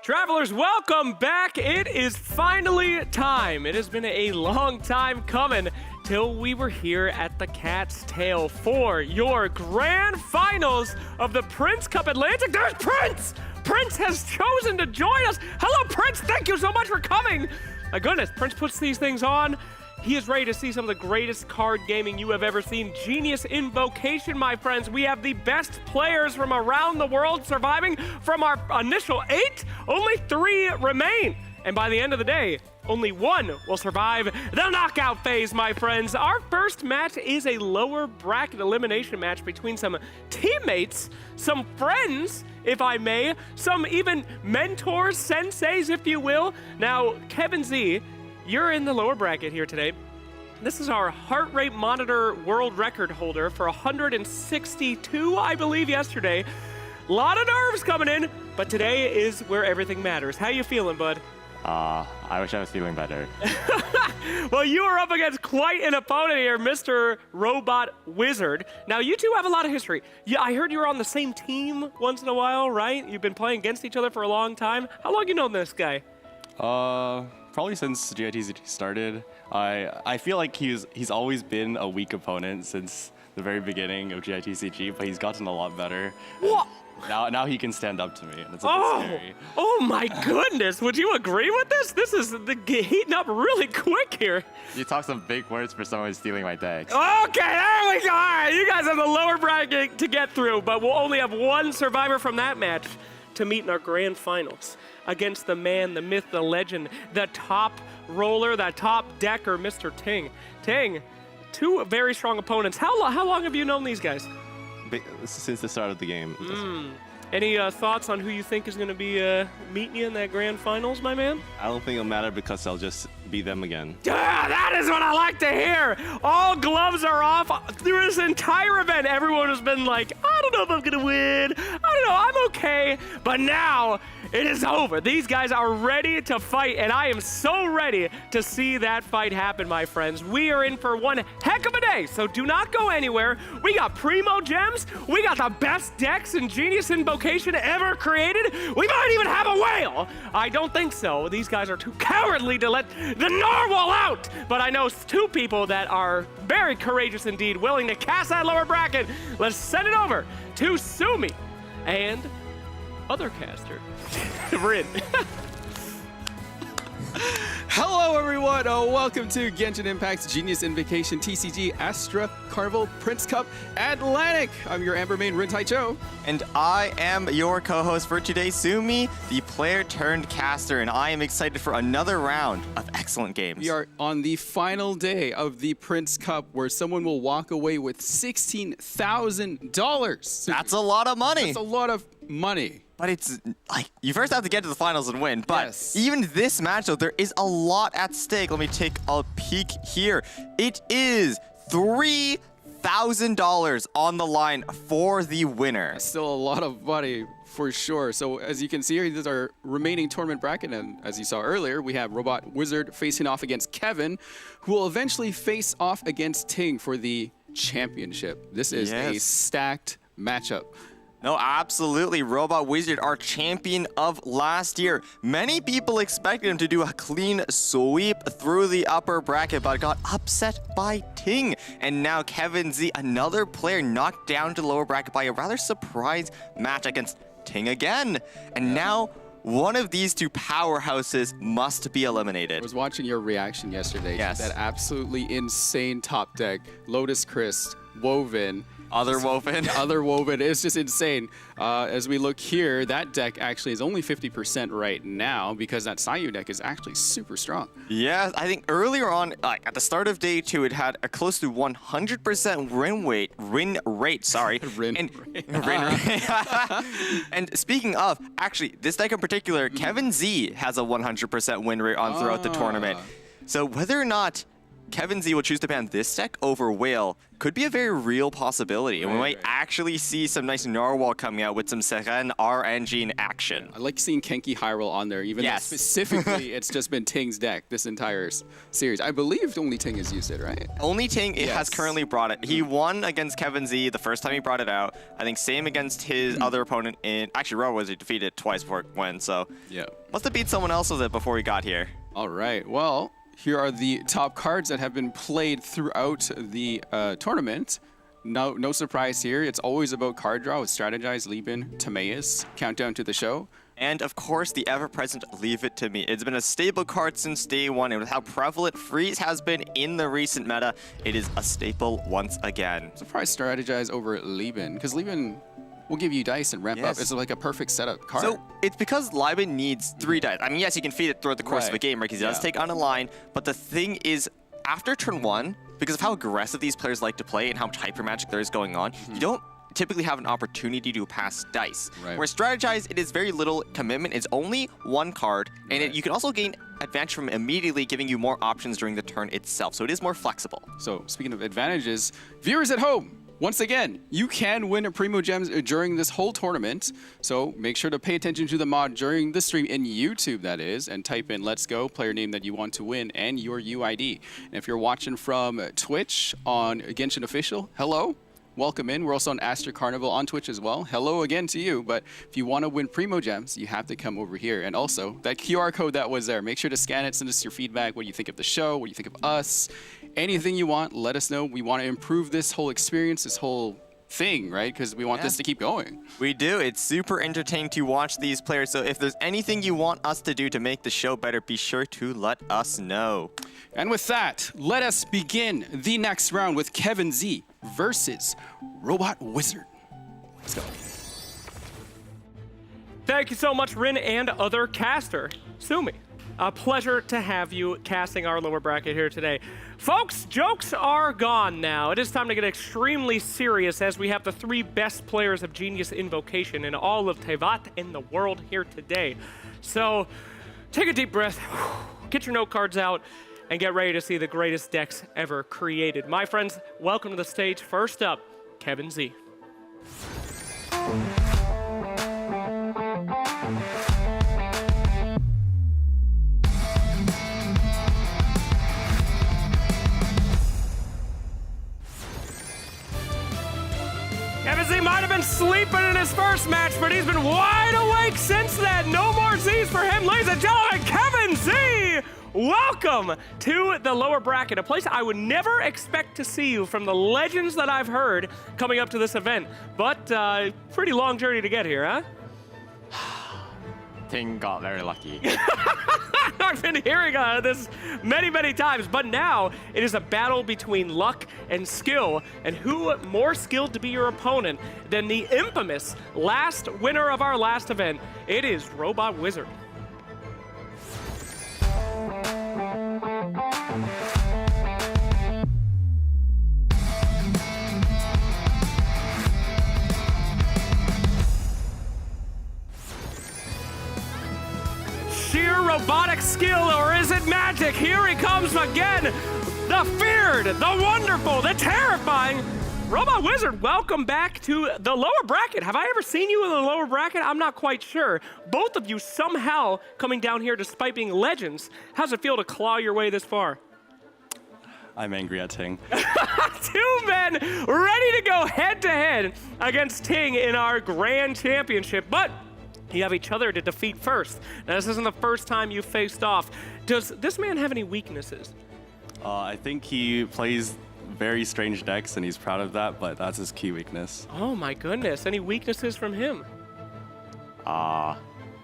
Travelers, welcome back. It is finally time. It has been a long time coming till we were here at the Cat's Tail for your grand finals of the Prince Cup Atlantic. There's Prince! Prince has chosen to join us. Hello, Prince. Thank you so much for coming. My goodness, Prince puts these things on. He is ready to see some of the greatest card gaming you have ever seen. Genius Invocation, my friends. We have the best players from around the world surviving. From our initial 8, only 3 remain. And by the end of the day, only 1 will survive the knockout phase, my friends. Our first match is a lower bracket elimination match between some teammates, some friends, if I may, some even mentors, senseis, if you will. Now, Kevin Z, you're in the lower bracket here today. This is our heart rate monitor world record holder for 162, I believe, yesterday. A lot of nerves coming in, but today is where everything matters. How you feeling, bud? I wish I was feeling better. Well, you are up against quite an opponent here, Mr. Robot Wizard. Now, you two have a lot of history. Yeah, I heard you were on the same team once in a while, right? You've been playing against each other for a long time. How long you known this guy? Probably since GITCG started. I feel like he's always been a weak opponent since the very beginning of GITCG, but he's gotten a lot better. What? Now he can stand up to me, and it's a bit scary. Oh my goodness! Would you agree with this? This is heating up really quick here. You talk some big words for someone stealing my decks. Okay, there we go. All right, you guys have the lower bracket to get through, but we'll only have 1 survivor from that match to meet in our grand finals against the man, the myth, the legend, the top roller, the top decker, Mr. Ting. Ting, 2 very strong opponents. How long have you known these guys? Since the start of the game. Any thoughts on who you think is going to be meeting you in that grand finals, my man? I don't think it'll matter because I'll just beat them again. Yeah, that is what I like to hear. All gloves are off. Through this entire event, everyone has been like, I don't know if I'm going to win. I don't know, I'm okay. But now, it is over. These guys are ready to fight, and I am so ready to see that fight happen, my friends. We are in for one heck of a day, so do not go anywhere. We got Primo Gems. We got the best decks in Genius Invocation ever created. We might even have a whale. I don't think so. These guys are too cowardly to let the narwhal out. But I know 2 people that are very courageous indeed, willing to cast that lower bracket. Let's send it over to Sumi and other caster, Rin. Hello everyone, welcome to Genshin Impact's Genius Invocation TCG Astra Carnival Prince Cup Atlantic. I'm your Ambermain Rin Taicho. And I am your co-host for today, Sumi, the player turned caster, and I am excited for another round of excellent games. We are on the final day of the Prince Cup where someone will walk away with $16,000. That's a lot of money. That's a lot of money. But it's like, you first have to get to the finals and win. But yes, even this match, though, there is a lot at stake. Let me take a peek here. It is $3,000 on the line for the winner. Still a lot of money for sure. So as you can see here, this is our remaining tournament bracket. And as you saw earlier, we have Robot Wizard facing off against Kevin, who will eventually face off against Ting for the championship. This is a stacked matchup. No, absolutely. Robot Wizard, our champion of last year. Many people expected him to do a clean sweep through the upper bracket, but got upset by Ting. And now Kevin Z, another player, knocked down to the lower bracket by a rather surprise match against Ting again. And now one of these two powerhouses must be I eliminated. was watching your reaction yesterday Yes. to that absolutely insane top deck. Lotus Crest, Woven, Other Woven. other Woven. It's just insane. As we look here, that deck actually is only 50% right now because that Sayu deck is actually super strong. Yeah, I think earlier on, like at the start of day 2, it had a close to 100% win rate. Sorry. Win and, rate. win rate. And speaking of, actually, this deck in particular, Kevin Z has a 100% win rate on throughout the tournament. So whether or not Kevin Z will choose to ban this deck over Whale could be a very real possibility. And we might actually see some nice Narwhal coming out with some Seren RNG in action. I like seeing Kenki Hyrule on there, even though Yes. specifically it's just been Ting's deck this entire series. I believe only Ting has used it, right? Only Ting has Yes. currently brought it. He won against Kevin Z the first time he brought it out. I think same against his other opponent in... Actually, Robo was defeated it twice before it went, so... Yeah. Must have beat someone else with it before he got here. All right. Well, here are the top cards that have been played throughout the tournament. No surprise here. It's always about card draw with Strategize, Lieben, Timaeus. Countdown to the show. And of course, the ever-present Leave It To Me. It's been a staple card since day 1, and with how prevalent Freeze has been in the recent meta, it is a staple once again. Surprise Strategize over Lieben, because Lieben will give you dice and ramp up. Yes. It's like a perfect setup card. So it's because Lieben needs 3 dice. I mean, yes, you can feed it throughout the course of a Right. game, right? Because he does Yeah. take on a line. But the thing is, after turn 1, because of how aggressive these players like to play and how much hyper magic there is going on, you don't typically have an opportunity to pass dice. Right. Whereas Strategize, it is very little commitment. It's only 1 card, and you can also gain advantage from immediately giving you more options during the turn itself. So it is more flexible. So speaking of advantages, viewers at home, once again, you can win a Primo Gems during this whole tournament. So make sure to pay attention to the mod during the stream in YouTube, that is, and type in Let's Go, player name that you want to win, and your UID. And if you're watching from Twitch on Genshin Official, hello. Welcome in. We're also on Aster Carnival on Twitch as well. Hello again to you. But if you want to win Primo Gems, you have to come over here. And also, that QR code that was there, make sure to scan it, send us your feedback. What do you think of the show? What do you think of us? Anything you want, let us know. We want to improve this whole experience, this whole thing, right? Because we want this to keep going. We do. It's super entertaining to watch these players. So if there's anything you want us to do to make the show better, be sure to let us know. And with that, let us begin the next round with Kevin Z versus Robot Wizard. Let's go. Thank you so much, Rin and other caster. Sumi, a pleasure to have you casting our lower bracket here today. Folks, jokes are gone now. It is time to get extremely serious as we have the 3 best players of Genius Invocation in all of Tevat in the world here today. So take a deep breath, get your note cards out, and get ready to see the greatest decks ever created. My friends, welcome to the stage. First up, Kevin Z. Kevin Z might have been sleeping in his first match, but he's been wide awake since then. No more Z's for him. Ladies and gentlemen, Kevin Z! Welcome to the lower bracket, a place I would never expect to see you from the legends that I've heard coming up to this event. But pretty long journey to get here, huh? Ting got very lucky. I've been hearing this many times, but now it is a battle between luck and skill. And who more skilled to be your opponent than the infamous last winner of our last event? It is Robot Wizard. Sheer robotic skill, or is it magic? Here he comes again. The feared, the wonderful, the terrifying Robot Wizard. Welcome back to the lower bracket. Have I ever seen you in the lower bracket? I'm not quite sure. Both of you somehow coming down here despite being legends. How's it feel to claw your way this far? I'm angry at Ting. 2 men ready to go head to head against Ting in our grand championship. But you have each other to defeat first. Now, this isn't the first time you faced off. Does this man have any weaknesses? I think he plays very strange decks, and he's proud of that, but that's his key weakness. Oh my goodness, any weaknesses from him?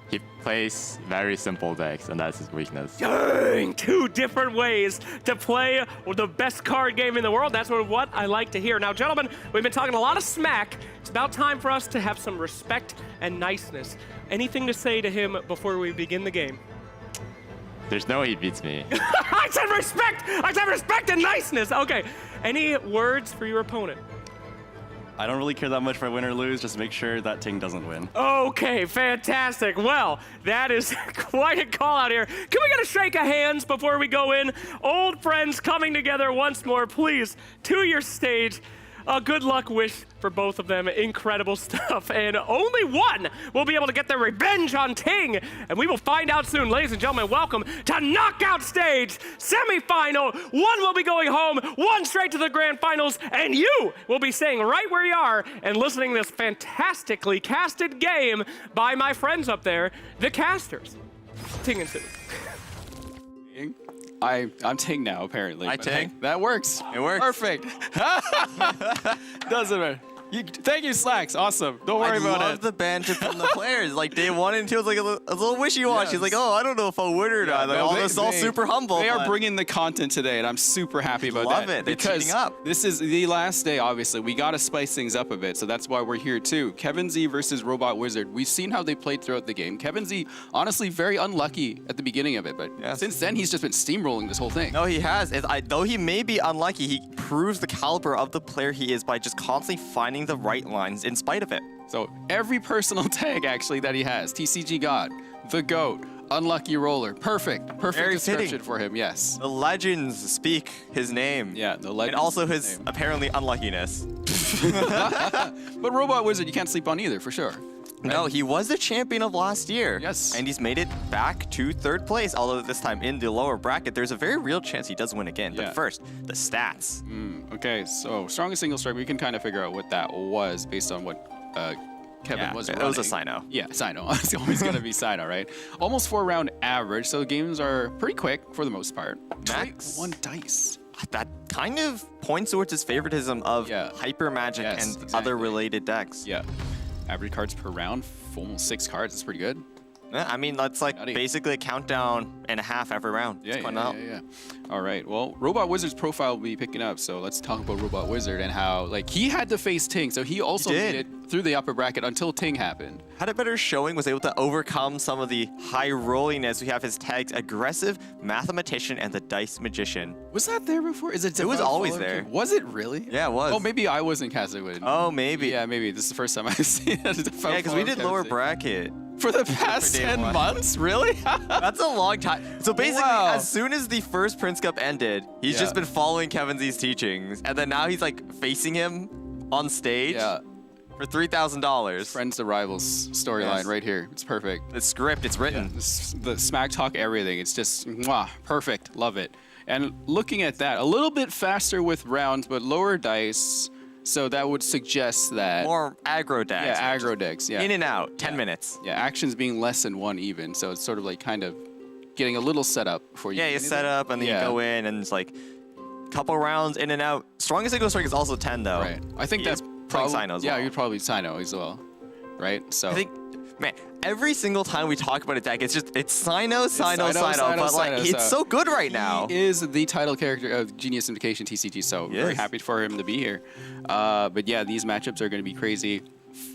He plays very simple decks, and that's his weakness. Dang, 2 different ways to play the best card game in the world. That's what I like to hear. Now, gentlemen, we've been talking a lot of smack. It's about time for us to have some respect and niceness. Anything to say to him before we begin the game? There's no way he beats me. I said respect! I said respect and niceness! Okay, any words for your opponent? I don't really care that much if I win or lose. Just make sure that Ting doesn't win. Okay, fantastic. Well, that is quite a call out here. Can we get a shake of hands before we go in? Old friends coming together once more, please, to your stage. A good luck wish for both of them. Incredible stuff. And only one will be able to get their revenge on Ting. And we will find out soon. Ladies and gentlemen, welcome to Knockout Stage Semi-Final. One will be going home, one straight to the grand finals, and you will be staying right where you are and listening to this fantastically casted game by my friends up there, the casters. Ting and Sue. I'm Ting now, apparently. I but Ting? hey, that works. It works. Perfect. Doesn't matter. Thank you, Slacks. Awesome. Don't worry I about love it. the banter from the players. Like day 1 and 2 was like a little wishy-washy. Yes. It's like, oh, I don't know if I'll win or not. Like, No, all they- this all they- super humble. They are but bringing the content today, and I'm super happy about Love that. it. They're Because cheating up. this is the last day, obviously. We got to spice things up a bit, so that's why we're here too. Kevin Z versus Robot Wizard. We've seen how they played throughout the game. Kevin Z, honestly, very unlucky at the beginning of it, but Yes. since then, he's just been steamrolling this whole thing. No, he has. Though he may be unlucky, he proves the caliber of the player he is by just constantly finding the right lines in spite of it. So every personal tag actually that he has, TCG God, the GOAT, Unlucky Roller, perfect Very description fitting. for him, yes. The legends speak his name. Yeah, the And legends also speak his his name. apparently unluckiness. But Robot Wizard, you can't sleep on either, for sure. No, he was the champion of last year. Yes. And he's made it back to 3rd place, although this time in the lower bracket, there's a very real chance he does win again. Yeah. But first, the stats. Okay, so strongest single strike, we can kind of figure out what that was based on what Kevin Yeah, was it running. was a Sino. Yeah, Sino. It's always going to be Sino, right? Almost 4-round average, so games are pretty quick for the most part. Max. 1 dice. That kind of points towards his favoritism of Yeah. hyper magic Yes, and exactly. other related decks. Yeah. Average cards per round, almost 6 cards. That's pretty good. Yeah, I mean, that's like Nutty. basically a countdown and a half every round. Yeah, It's quite yeah, nut. yeah. All right. Well, Robot Wizard's profile will be picking up, so let's talk about Robot Wizard and how, like, he had to face Ting, so he also He made did. it through the upper bracket until Ting happened. Had a better showing, was able to overcome some of the high rolliness. We have his tags, Aggressive, Mathematician, and the Dice Magician. Was that there before? Is it? It was Devout always Follower there. too? Was it really? Yeah, it was. Oh, maybe I wasn't casting with it. Oh, maybe. Yeah, maybe. This is the first time I've seen it. Yeah, because we did lower bracket. For the past day 10 one. months? Really? That's a long time. So basically, Wow. as soon as the first Prince Cup ended, he's Yeah. just been following Kevin Z's teachings. And then now he's like facing him on stage Yeah. for $3,000. Friends to Rivals storyline Yes. right here. It's perfect. The script, it's written. The smack talk, everything. It's just mwah, perfect. Love it. And looking at that, a little bit faster with rounds, but lower dice. So that would suggest that. More aggro decks. Yeah, aggro decks. Yeah. In and out, 10 minutes. Yeah, actions being less than 1 even. So it's sort of like kind of getting a little setup before you. Yeah, you set up and then Yeah. you go in and it's like couple rounds in and out. Strongest single strike is also 10 though. Right. I think He that's is playing probably. Sino as Yeah, well. you'd probably Sino as well. Right? So. I think, man, every single time we talk about a deck, it's Sino, Sino, but like Sino, it's so good right now. He is the title character of Genius Invocation TCG, so very Yes. happy for him to be here. But yeah, these matchups are going to be crazy.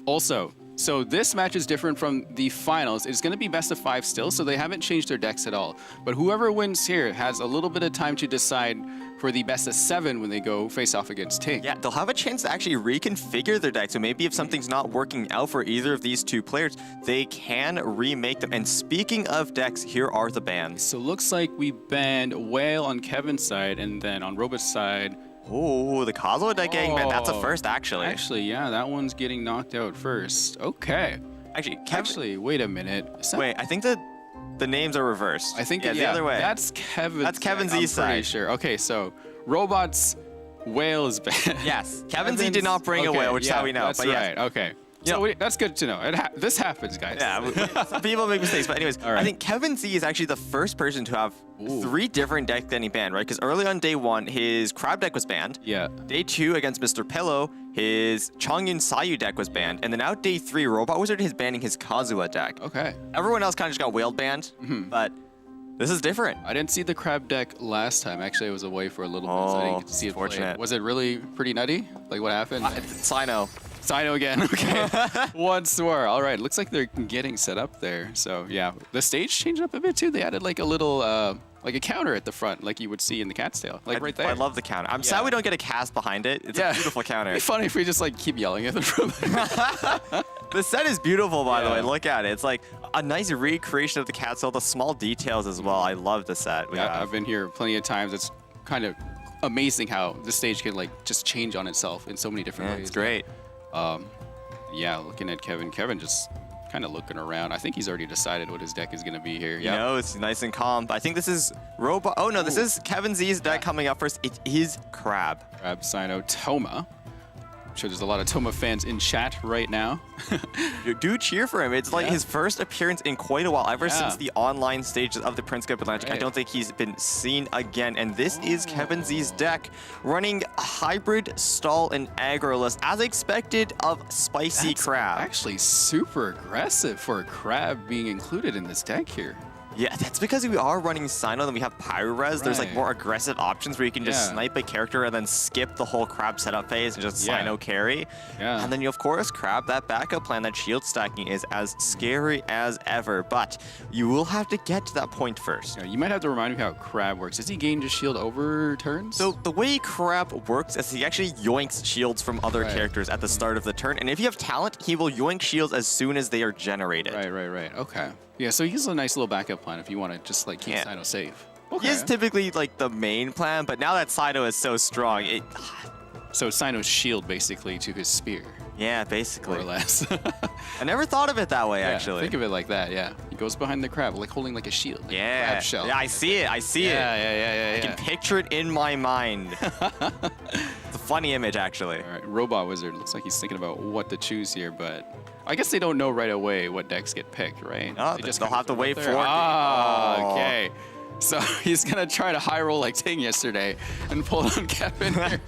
Also, so this match is different from the finals. It's going to be best of 5 still, so they haven't changed their decks at all. But whoever wins here has a little bit of time to decide for the best of 7 when they go face off against Ting. Yeah, they'll have a chance to actually reconfigure their deck. So maybe if something's not working out for either of these two players, they can remake them. And speaking of decks, here are the bans. So looks like we banned Whale on Kevin's side, and then on Robot's side. Oh, the Kazuo deck getting banned. That's a first, actually. Actually, yeah, that one's getting knocked out first. Okay. Actually, Wait a minute. Is that- wait, I think the names are reversed. I think yeah, that, the other way. That's Kevin. That's Kevin I'm Z's pretty side. sure. Okay, so Robots Whale is banned. Yes, Kevin Z did not bring a whale, which is how we know. That's but yes. right. Okay. Yeah. So that's good to know. This happens, guys. Yeah, some people make mistakes, but anyways, All right. I think Kevin Z is actually the first person to have Ooh. 3 different decks getting banned, right? Because early on day 1, his crab deck was banned. Yeah. Day 2 against Mr. Pillow, his Chongyun Sayu deck was banned, and then now day 3, Robot Wizard is banning his Kazuha deck. Okay. Everyone else kind of just got whale banned, but this is different. I didn't see the crab deck last time. Actually, I was away for a little bit, so I didn't get to see it play. Fortunate. Was it really pretty nutty? Like, what happened? Sino. Sino again. Okay. Once more. All right. Looks like they're getting set up there. So, yeah. The stage changed up a bit, too. They added, like, a little, like a counter at the front, like you would see in the cat's tail. Like, right there. I love the counter. I'm sad we don't get a cast behind it. It's a beautiful counter. It'd be funny if we just, like, keep yelling at them from there. The set is beautiful, by the way. Look at it. It's like a nice recreation of the cat tail. The small details as well. I love the set. I've been here plenty of times. It's kind of amazing how the stage can, like, just change on itself in so many different ways. It's great. Yeah, looking at Kevin. Kevin just kind of looking around. I think he's already decided what his deck is going to be here. Yeah. No, it's nice and calm. I think this is Robot. Oh, no, this is Kevin Z's deck coming up first. It is Crab. Crab, Sino, Toma. I'm sure there's a lot of Toma fans in chat right now. Do cheer for him. It's like his first appearance in quite a while, ever since the online stages of the Prince Cup Atlantic. I don't think he's been seen again. And this is Kevin Z's deck, running a hybrid, stall, and aggro list, as expected of Spicy Crab. Actually super aggressive for a Crab being included in this deck here. Yeah, that's because we are running Sino and we have Pyro-Res. There's like more aggressive options where you can just snipe a character and then skip the whole Crab setup phase and just Sino carry. And then you, of course, Crab, that backup plan, that shield stacking is as scary as ever. But you will have to get to that point first. Yeah, you might have to remind me how Crab works. Does he gain just shield over turns? So the way Crab works is he actually yoinks shields from other characters at the start of the turn. And if you have talent, he will yoink shields as soon as they are generated. Right. Okay. Yeah, so he's a nice little backup plan if you want to just like keep Sino safe. Okay. He is typically like the main plan, but now that Sino is so strong, so Sino's shield basically to his spear. Yeah, basically. More or less. I never thought of it that way, actually. Think of it like that, yeah. He goes behind the crab, like holding like a shield. Like a crab shell. Yeah, I see it. I see it. Yeah. I can picture it in my mind. It's a funny image, actually. All right, Robot Wizard. Looks like he's thinking about what to choose here, but I guess they don't know right away what decks get picked, right? No, they'll have to wait for it. Okay. So he's going to try to high roll like Ting yesterday and pull on Kevin here.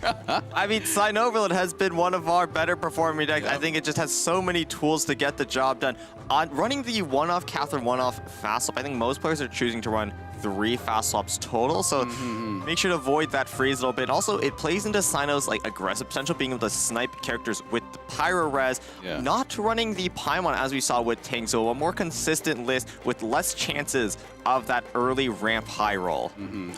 I mean, Sign Overload has been one of our better performing decks. I think it just has so many tools to get the job done. On running the one-off Catherine, one-off fast swap, I think most players are choosing to run 3 fast swaps total, so make sure to avoid that freeze a little bit. Also, it plays into Sino's like aggressive potential, being able to snipe characters with the Pyro-Res, not running the Paimon as we saw with Ting, so a more consistent list with less chances of that early ramp high roll.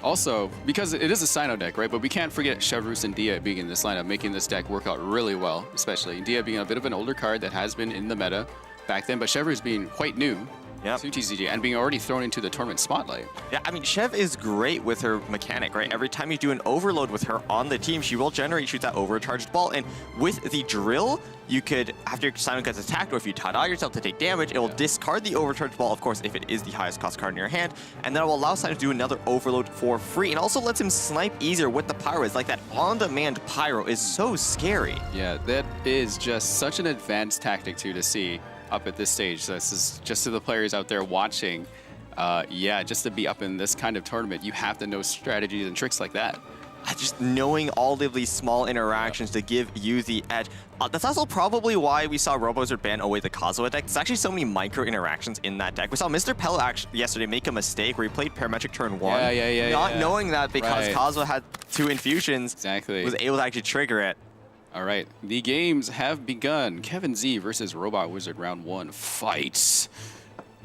Also, because it is a Sino deck, right, but we can't forget Chevrus and Dia being in this lineup, making this deck work out really well, especially Dia being a bit of an older card that has been in the meta back then, but Chevrus being quite new to TCG and being already thrown into the tournament spotlight. Yeah, I mean, Chev is great with her mechanic, right? Every time you do an overload with her on the team, she will shoot that overcharged ball. And with the drill, you could, after your Sino gets attacked, or if you Tada yourself to take damage, it will discard the overcharged ball, of course, if it is the highest cost card in your hand, and that will allow Sino to do another overload for free, and also lets him snipe easier with the Pyro. It's like that on-demand Pyro is so scary. Yeah, that is just such an advanced tactic, too, to see up at this stage. This is just to the players out there watching. Just to be up in this kind of tournament, you have to know strategies and tricks like that. Just knowing all of these small interactions to give you the edge. That's also probably why we saw RoboWizard ban away the Kazuha deck. There's actually so many micro interactions in that deck. We saw Mr. Pello actually yesterday make a mistake where he played Parametric turn 1. Not knowing that because Kazuha had 2 infusions, was able to actually trigger it. All right, the games have begun. Kevin Z versus Robot Wizard round 1 fights.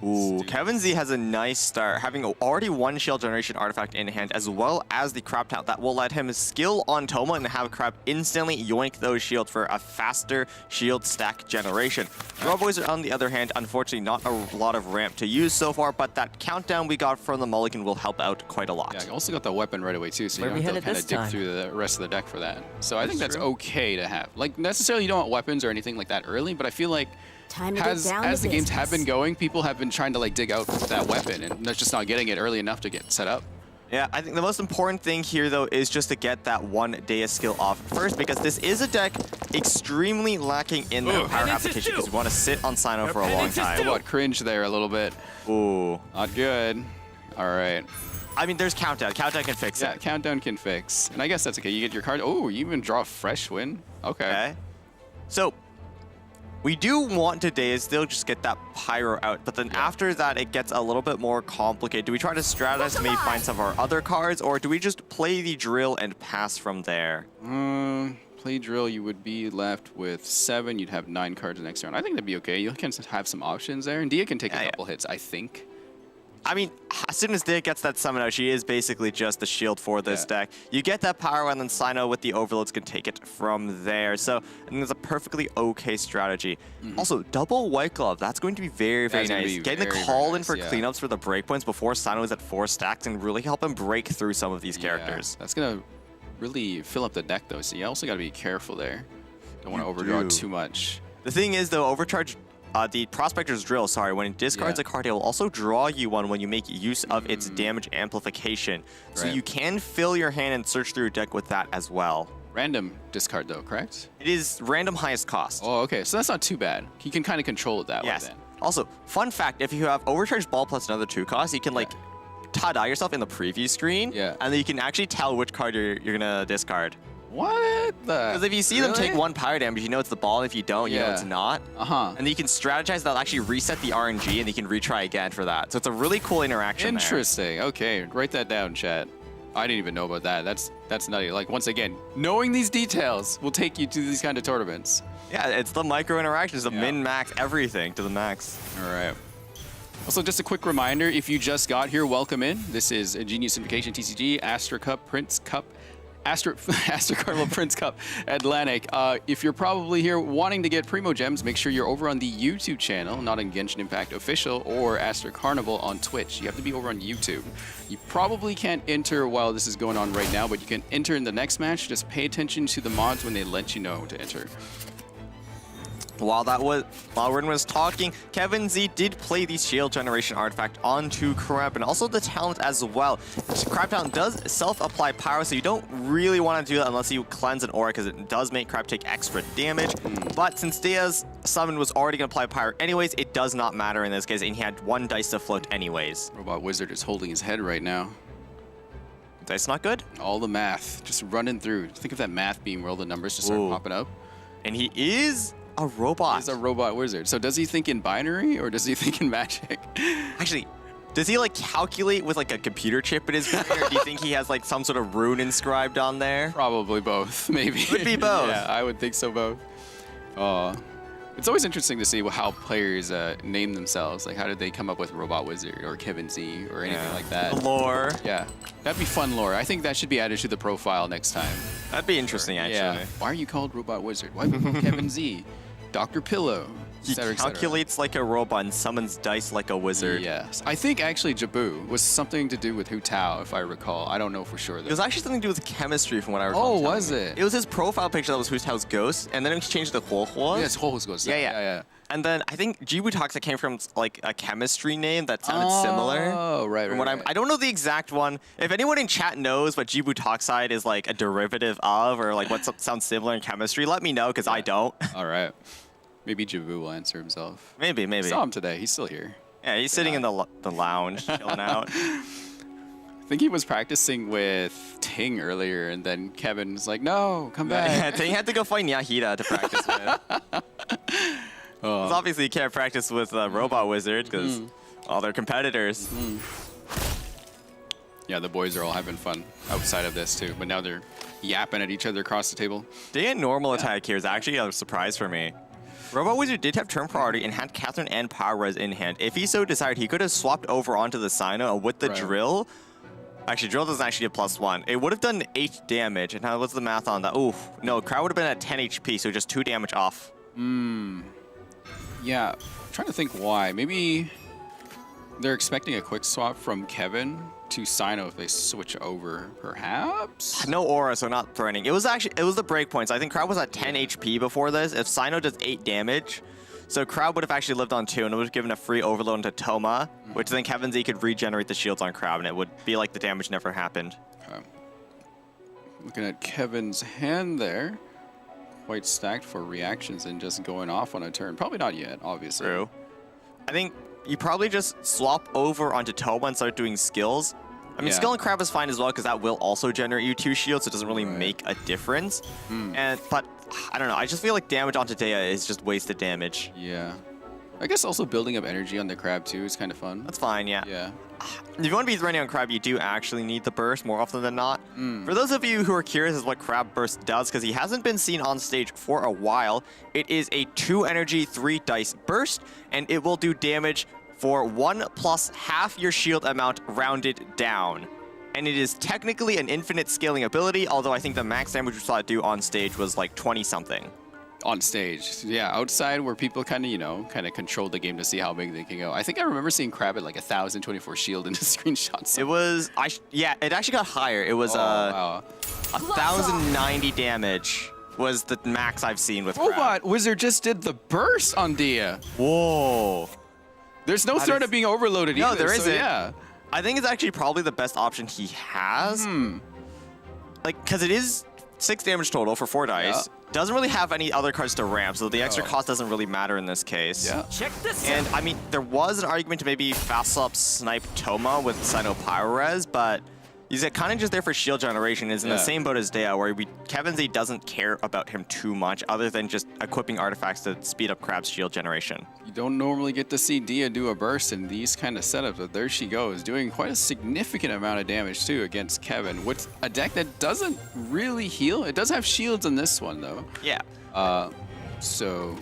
Ooh, Kevin Z has a nice start, having already 1 Shield Generation artifact in hand, as well as the Crab Talent that will let him skill on Toma and have Crab instantly yoink those shields for a faster shield stack generation. Robot Wizard, on the other hand, unfortunately not a lot of ramp to use so far, but that countdown we got from the Mulligan will help out quite a lot. Yeah, I also got the weapon right away too, so you don't have to kind of dig through the rest of the deck for that. So I think that's okay to have. Like, necessarily you don't want weapons or anything like that early, but I feel like as the games have been going, people have been trying to like dig out that weapon, and they're just not getting it early enough to get set up. Yeah, I think the most important thing here, though, is just to get that 1 Deus skill off first, because this is a deck extremely lacking in that power application, because we want to sit on Sino for a long time. What, cringe there a little bit. Ooh. Not good. All right. I mean, there's Countdown. Countdown can fix it. Yeah, Countdown can fix. And I guess that's okay. You get your card. Oh, you even draw a fresh win. Okay. So we do want today is still just get that pyro out, but then after that it gets a little bit more complicated. Do we try to strategize to maybe find some of our other cards, or do we just play the drill and pass from there? Play drill, you would be left with 7. You'd have 9 cards the next round. I think that'd be okay. You can have some options there, and Dia can take a couple hits, I think. I mean, as soon as Dia gets that summon out, she is basically just the shield for this deck. You get that power, and then Sino with the overloads can take it from there. So I think it's a perfectly okay strategy. Also, double White Glove. That's going to be very, very nice. Getting the call in for cleanups for the breakpoints before Sino is at 4 stacks and really help him break through some of these characters. That's going to really fill up the deck, though. So you also got to be careful there. Don't want to overdraw too much. The thing is, though, overcharge. The Prospector's Drill, when it discards a card, it will also draw you one when you make use of its damage amplification. So you can fill your hand and search through your deck with that as well. Random discard, though, correct? It is random highest cost. Oh, okay. So that's not too bad. You can kind of control it that way then. Also, fun fact, if you have Overcharged Ball plus another 2 cost, you can, like, tada yourself in the preview screen. And then you can actually tell which card you're going to discard. What the? Because if you see them take 1 power damage, you know it's the ball. If you don't, you know it's not. And then you can strategize that'll actually reset the RNG, and you can retry again for that. So it's a really cool interaction. Interesting. Okay, write that down, chat. I didn't even know about that. That's nutty. Like, once again, knowing these details will take you to these kind of tournaments. Yeah, it's the micro interactions, the min, max, everything to the max. All right. Also, just a quick reminder, if you just got here, welcome in. This is a Genius Invocation TCG, Astra Cup, Prince Cup, Astra Carnival Prince Cup Atlantic. If you're probably here wanting to get Primo Gems, make sure you're over on the YouTube channel, not on Genshin Impact Official or Astra Carnival on Twitch. You have to be over on YouTube. You probably can't enter while this is going on right now, but you can enter in the next match. Just pay attention to the mods when they let you know to enter. While Rin was talking, Kevin Z did play the Shield Generation artifact onto Crab, and also the talent as well. Crab Talent does self-apply power, so you don't really want to do that unless you cleanse an aura, because it does make Crab take extra damage. But since Dia's summon was already going to apply power anyways, it does not matter in this case, and he had 1 dice to float anyways. Robot Wizard is holding his head right now. Dice not good? All the math just running through. Think of that math beam where all the numbers just start popping up. And he is a robot. He's a robot wizard. So does he think in binary or does he think in magic? Actually, does he like calculate with like a computer chip in his brain, or do you think he has like some sort of rune inscribed on there? Probably both, maybe. Would be both. Yeah, I would think so both. It's always interesting to see how players name themselves. Like, how did they come up with Robot Wizard or Kevin Z or anything like that? Lore. Yeah, that'd be fun lore. I think that should be added to the profile next time. That'd be interesting, actually. Yeah. Why are you called Robot Wizard? Why Kevin Z? Dr. Pillow. He calculates like a robot and summons dice like a wizard. Yes. I think actually Jabu was something to do with Hu Tao, if I recall. I don't know for sure, though. It was actually something to do with chemistry, from what I recall. Oh, was it? It was his profile picture that was Hu Tao's ghost, and then he changed the Huohuo. Yes, Huohuo's ghost. Yeah. And then I think Jibu Toxic came from like a chemistry name that sounded similar. Oh, right. I don't know the exact one. If anyone in chat knows what Jibu Toxide is like a derivative of, or like what sounds similar in chemistry, let me know, because I don't. All right. Maybe Jabu will answer himself. Maybe. I saw him today. He's still here. Yeah, he's sitting in the lounge, chilling out. I think he was practicing with Ting earlier, and then Kevin's like, no, come back. Yeah, Ting had to go find Yahida to practice with. Because obviously you can't practice with Robot Wizard, because all their competitors. Yeah, the boys are all having fun outside of this, too. But now they're yapping at each other across the table. Day normal attack here is actually a surprise for me. Robot Wizard did have turn priority and had Catherine and Power Res in hand. If he so desired, he could have swapped over onto the Sino with the Drill. Actually, Drill doesn't actually get +1. It would have done 8 damage. And what's the math on that? Oof. No, Crowd would have been at 10 HP, so just 2 damage off. Yeah, I'm trying to think why. Maybe they're expecting a quick swap from Kevin to Sino if they switch over, perhaps? No aura, so not threatening. It was the breakpoints. I think Crowd was at 10 HP before this. If Sino does 8 damage, so Crowd would have actually lived on 2, and it would have given a free overload into Toma, which then Kevin Z could regenerate the shields on Crowd, and it would be like the damage never happened. Okay. Looking at Kevin's hand there. Quite stacked for reactions and just going off on a turn. Probably not yet, obviously. True. I think you probably just swap over onto Toma and start doing skills. I mean, Yeah. Skill and Crab is fine as well because that will also generate you 2 shields, so it doesn't really make a difference. But I don't know. I just feel like damage onto Dea is just wasted damage. Yeah. I guess also building up energy on the crab too is kind of fun. That's fine, yeah. Yeah. If you want to be running on Crab, you do actually need the burst more often than not. For those of you who are curious as what Crab Burst does, because he hasn't been seen on stage for a while, it is a 2 energy, 3 dice burst, and it will do damage for 1 plus half your shield amount rounded down. And it is technically an infinite scaling ability, although I think the max damage we saw it do on stage was like 20 something. On stage. Yeah, outside where people kind of, kind of control the game to see how big they can go. I think I remember seeing Crab at like 1,024 shield in the screenshots. It was, yeah, it actually got higher. It was wow. 1,090 damage was the max I've seen with Crab. Robot Wizard just did the burst on Dia. Whoa. There's no threat of being overloaded No, either. there so isn't. Yeah. I think it's actually probably the best option he has. Like, because it is 6 damage total for 4 dice. Yeah. Doesn't really have any other cards to ramp, so the extra cost doesn't really matter in this case. Yeah. Check this And out. I mean, there was an argument to maybe fast up Snipe Toma with Sino Pyres, but he's kind of just there for shield generation. Is in the Yeah. same boat as Dea, where Kevin Z doesn't care about him too much, other than just equipping artifacts to speed up Crab's shield generation. You don't normally get to see Dia do a burst in these kind of setups, but there she goes, doing quite a significant amount of damage too against Kevin with a deck that doesn't really heal. It does have shields in this one though. Yeah. So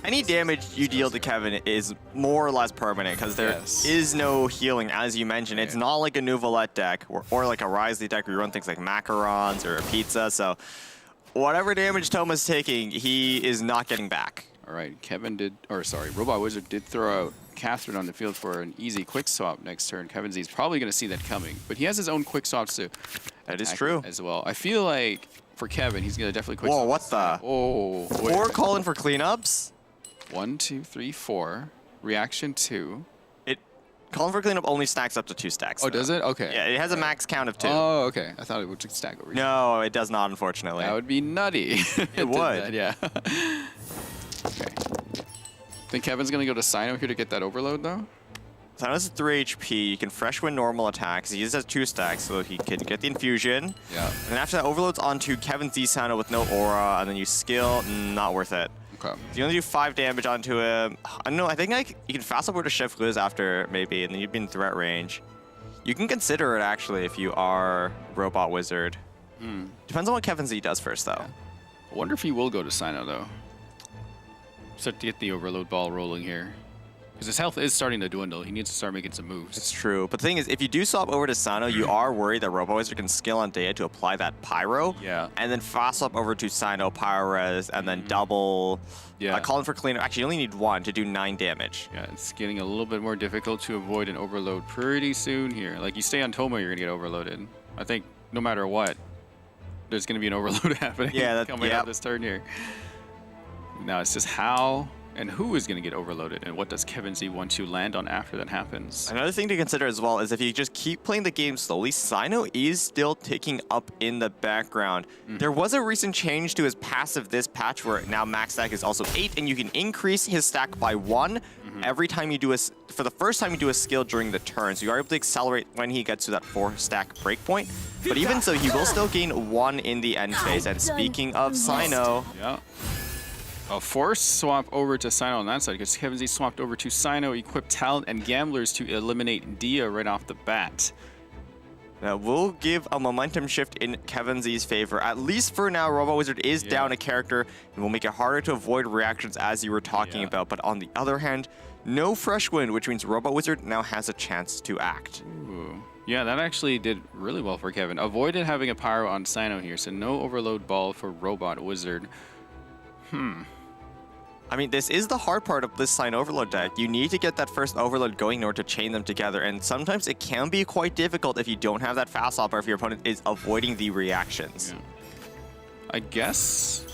Any damage you deal to Kevin is more or less permanent because there is Yes. no healing, as you mentioned. It's not like a Nouvelette deck or like a Risley deck where you run things like macarons or a pizza. So whatever damage Toma's taking, he is not getting back. all right, Robot Wizard did throw out Catherine on the field for an easy quick swap next turn. Kevin Z's probably going to see that coming, but he has his own quick swaps to That is attack true. as well. I feel like for Kevin, he's going to definitely quick Whoa, swap. what the? Oh, wait. 4 calling for cleanups? 1, 2, 3, 4. Reaction 2. Calling for cleanup only stacks up to 2 stacks. Oh, though. does it? Okay. Yeah, it has a max count of 2. Oh, okay. I thought it would just stack over. No, it does not, unfortunately. That would be nutty. It would. Yeah. Okay. Think Kevin's gonna go to Sino here to get that overload though? So this is 3 HP. You can fresh win normal attacks. He just has 2 stacks, so he can get the infusion. Yeah. And then after that, overloads onto Kevin Z Sino with no aura, and then you skill. Not worth it. Okay. So you only do 5 damage onto him. I don't know. I think you can fast upward to Chef Liz after maybe, and then you'd be in threat range. You can consider it actually if you are Robot Wizard. Depends on what Kevin Z does first, though. I wonder if he will go to Sino though. Start to get the overload ball rolling here. Because his health is starting to dwindle. He needs to start making some moves. It's true. But the thing is, if you do swap over to Sino, you are worried that Robo Wizard can skill on Dea to apply that Pyro. Yeah. And then fast swap over to Sino Pyro Res, and then double. Yeah. Calling for cleanup. Actually, you only need 1 to do 9 damage. Yeah, it's getting a little bit more difficult to avoid an overload pretty soon here. Like, you stay on Toma, you're going to get overloaded. I think no matter what, there's going to be an overload happening coming out this turn here. Now, it's just how and who is going to get overloaded, and what does Kevin Z want to land on after that happens? Another thing to consider as well is if you just keep playing the game slowly, Sino is still ticking up in the background. There was a recent change to his passive this patch where now max stack is also 8, and you can increase his stack by 1 every time you do for the first time you do a skill during the turn. So you are able to accelerate when he gets to that 4 stack breakpoint. But even so, he will still gain 1 in the end phase. And speaking of Sino, Yeah. A force swap over to Sino on that side because Kevin Z swapped over to Sino, equipped Talent and Gamblers to eliminate Dia right off the bat. that will give a momentum shift in Kevin Z's favor. At least for now, Robo Wizard is down a character and will make it harder to avoid reactions as you were talking about. But on the other hand, no fresh wind, which means Robo Wizard now has a chance to act. Ooh. Yeah, that actually did really well for Kevin. Avoided having a Pyro on Sino here, so no overload ball for Robot Wizard. I mean, this is the hard part of this Sign Overload deck. You need to get that first Overload going in order to chain them together, and sometimes it can be quite difficult if you don't have that fast swap or if your opponent is avoiding the reactions. Yeah. I guess,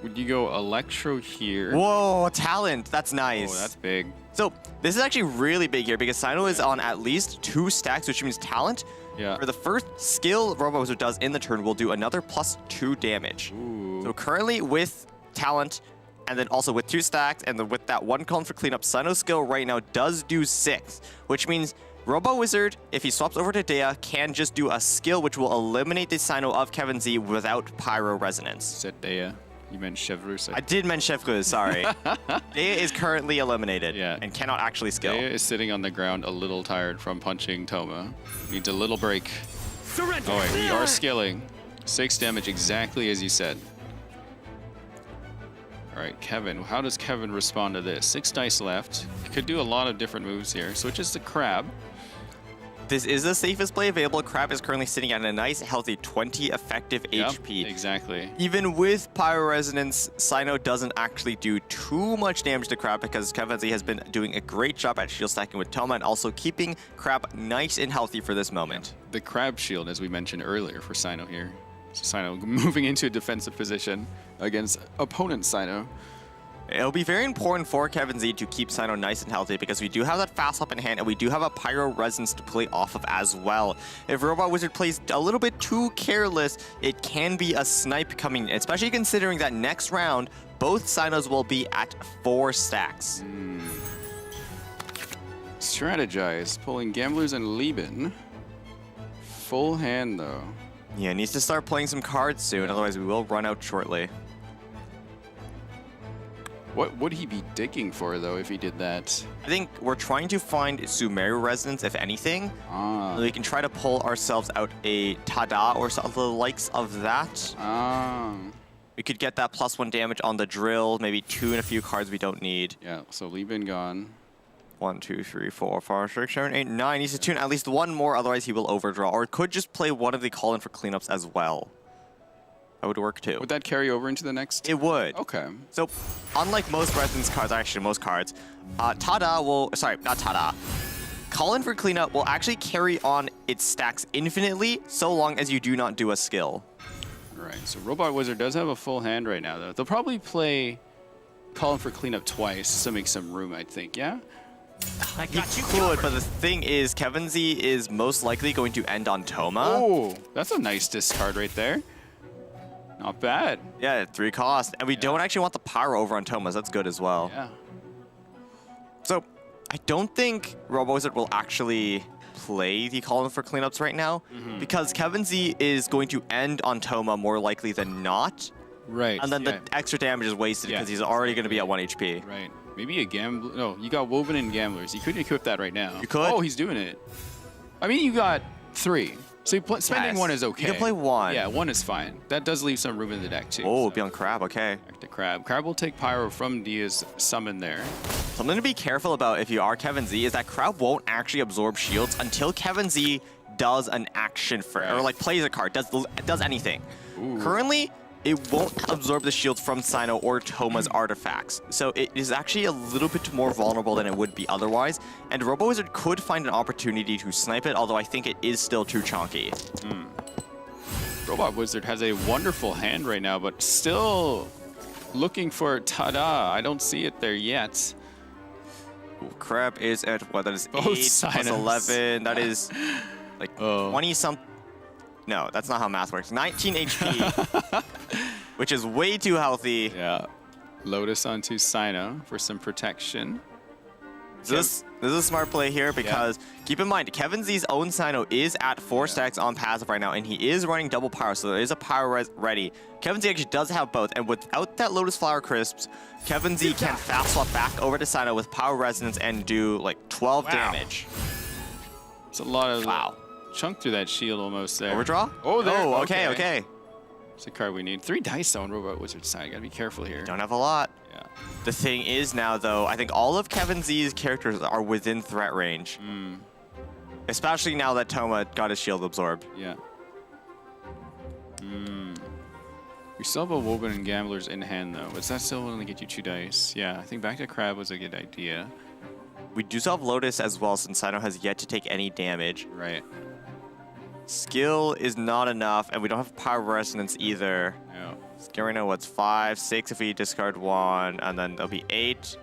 would you go Electro here? Whoa, Talent! That's nice. Oh, that's big. So this is actually really big here because Sino is on at least 2 stacks, which means Talent. Yeah. For the first skill Robo Wizard does in the turn will do another +2 damage. Ooh. So currently with Talent, and then also with 2 stacks, and then with that 1 column for cleanup, Sino's skill right now does do 6, which means Robo Wizard, if he swaps over to Dea, can just do a skill which will eliminate the Sino of Kevin Z without Pyro Resonance. Said Dea. You meant Chevreuse. I did mention Chefruz, sorry. Dea is currently eliminated and cannot actually skill. Dea is sitting on the ground a little tired from punching Toma. Needs a little break. Surrender. Oh wait, we are skilling. 6 damage exactly as you said. All right, Kevin. How does Kevin respond to this? 6 dice left. Could do a lot of different moves here. Switches to Crab. This is the safest play available. Crab is currently sitting at a nice, healthy 20 effective HP. Exactly. Even with Pyro Resonance, Sino doesn't actually do too much damage to Crab because Kevin Z has been doing a great job at shield stacking with Toma and also keeping Crab nice and healthy for this moment. The Crab shield, as we mentioned earlier, for Sino here. So Sino moving into a defensive position against opponent Sino. It'll be very important for Kevin Z to keep Sino nice and healthy because we do have that fast swap in hand and we do have a Pyro Resonance to play off of as well. If Robot Wizard plays a little bit too careless, it can be a snipe coming in, especially considering that next round, both Sinos will be at 4 stacks. Strategize, pulling Gamblers and Lieben. Full hand though. Yeah, needs to start playing some cards soon, otherwise we will run out shortly. What would he be digging for though if he did that? I think we're trying to find Sumeru Resonance, if anything. Ah. We can try to pull ourselves out a Tada or some of the likes of that. Ah. We could get that +1 damage on the drill, maybe 2 and a few cards we don't need. Yeah, so Lieben gone. 1, 2, 3, 4, 5, 6, 7, 8, 9. Needs to tune at least 1 more, otherwise he will overdraw. Or could just play one of the call-in for cleanups as well. That would work too. Would that carry over into the next? It would. Okay. So, unlike most Resonance cards, actually most cards, Tada will, sorry, not Tada. Call-in for cleanup will actually carry on its stacks infinitely, so long as you do not do a skill. All right, so Robot Wizard does have a full hand right now though. They'll probably play Call-in for cleanup twice to make some room, I think, yeah? I He got you could, covered. but the thing is, Kevin Z is most likely going to end on Toma. Oh, that's a nice discard right there. Not bad. Yeah, 3 cost. And we don't actually want the power over on Toma's. That's good as well. Yeah. So, I don't think RoboWizard will actually play the call-in for cleanups right now because Kevin Z is going to end on Toma more likely than not. Right. And then yeah. the extra damage is wasted because he's already going to be at 1 HP. Right. Maybe a gambler. No, you got Woven and Gamblers. You could equip that right now. You could. Oh, he's doing it. I mean, you got 3. So spending Yes. 1 is okay. You can play 1. Yeah, 1 is fine. That does leave some room in the deck too. Oh, so. be on Crab, okay. Back to Crab. Crab will take Pyro from Dia's summon there. Something to be careful about if you are Kevin Z is that Crab won't actually absorb shields until Kevin Z does an action for or like plays a card, does anything. Currently, it won't absorb the shields from Sino or Toma's artifacts. So it is actually a little bit more vulnerable than it would be otherwise. And RoboWizard could find an opportunity to snipe it, although I think it is still too chonky. Robot Wizard has a wonderful hand right now, but still looking for Tada. I don't see it there yet. Crab is at what? That is Both 8 Sinos. plus 11. That is like 20 some. No, that's not how math works. 19 HP, which is way too healthy. Yeah. Lotus onto Sino for some protection. This is a smart play here because keep in mind, Kevin Z's own Sino is at 4 stacks on passive right now, and he is running double power, so there is a power res ready. Kevin Z actually does have both, and without that Lotus Flower Crisps, Kevin Z can fast swap back over to Sino with power resonance and do like 12 damage. It's a lot of Wow. chunk through that shield almost there. Overdraw? Oh, there. Oh, okay. It's a card we need. 3 dice on Robot Wizard side. Gotta be careful here. Don't have a lot. Yeah. The thing is now, though, I think all of Kevin Z's characters are within threat range. Especially now that Toma got his shield absorbed. Yeah. We still have a Woven and Gamblers in hand, though. Is that still only get you 2 dice? Yeah, I think back to Crab was a good idea. We do still have Lotus as well, since Sino has yet to take any damage. Right. Skill is not enough, and we don't have Power Resonance either. Yeah. Skill right now, what's 5, 6 if we discard 1, and then there'll be 8.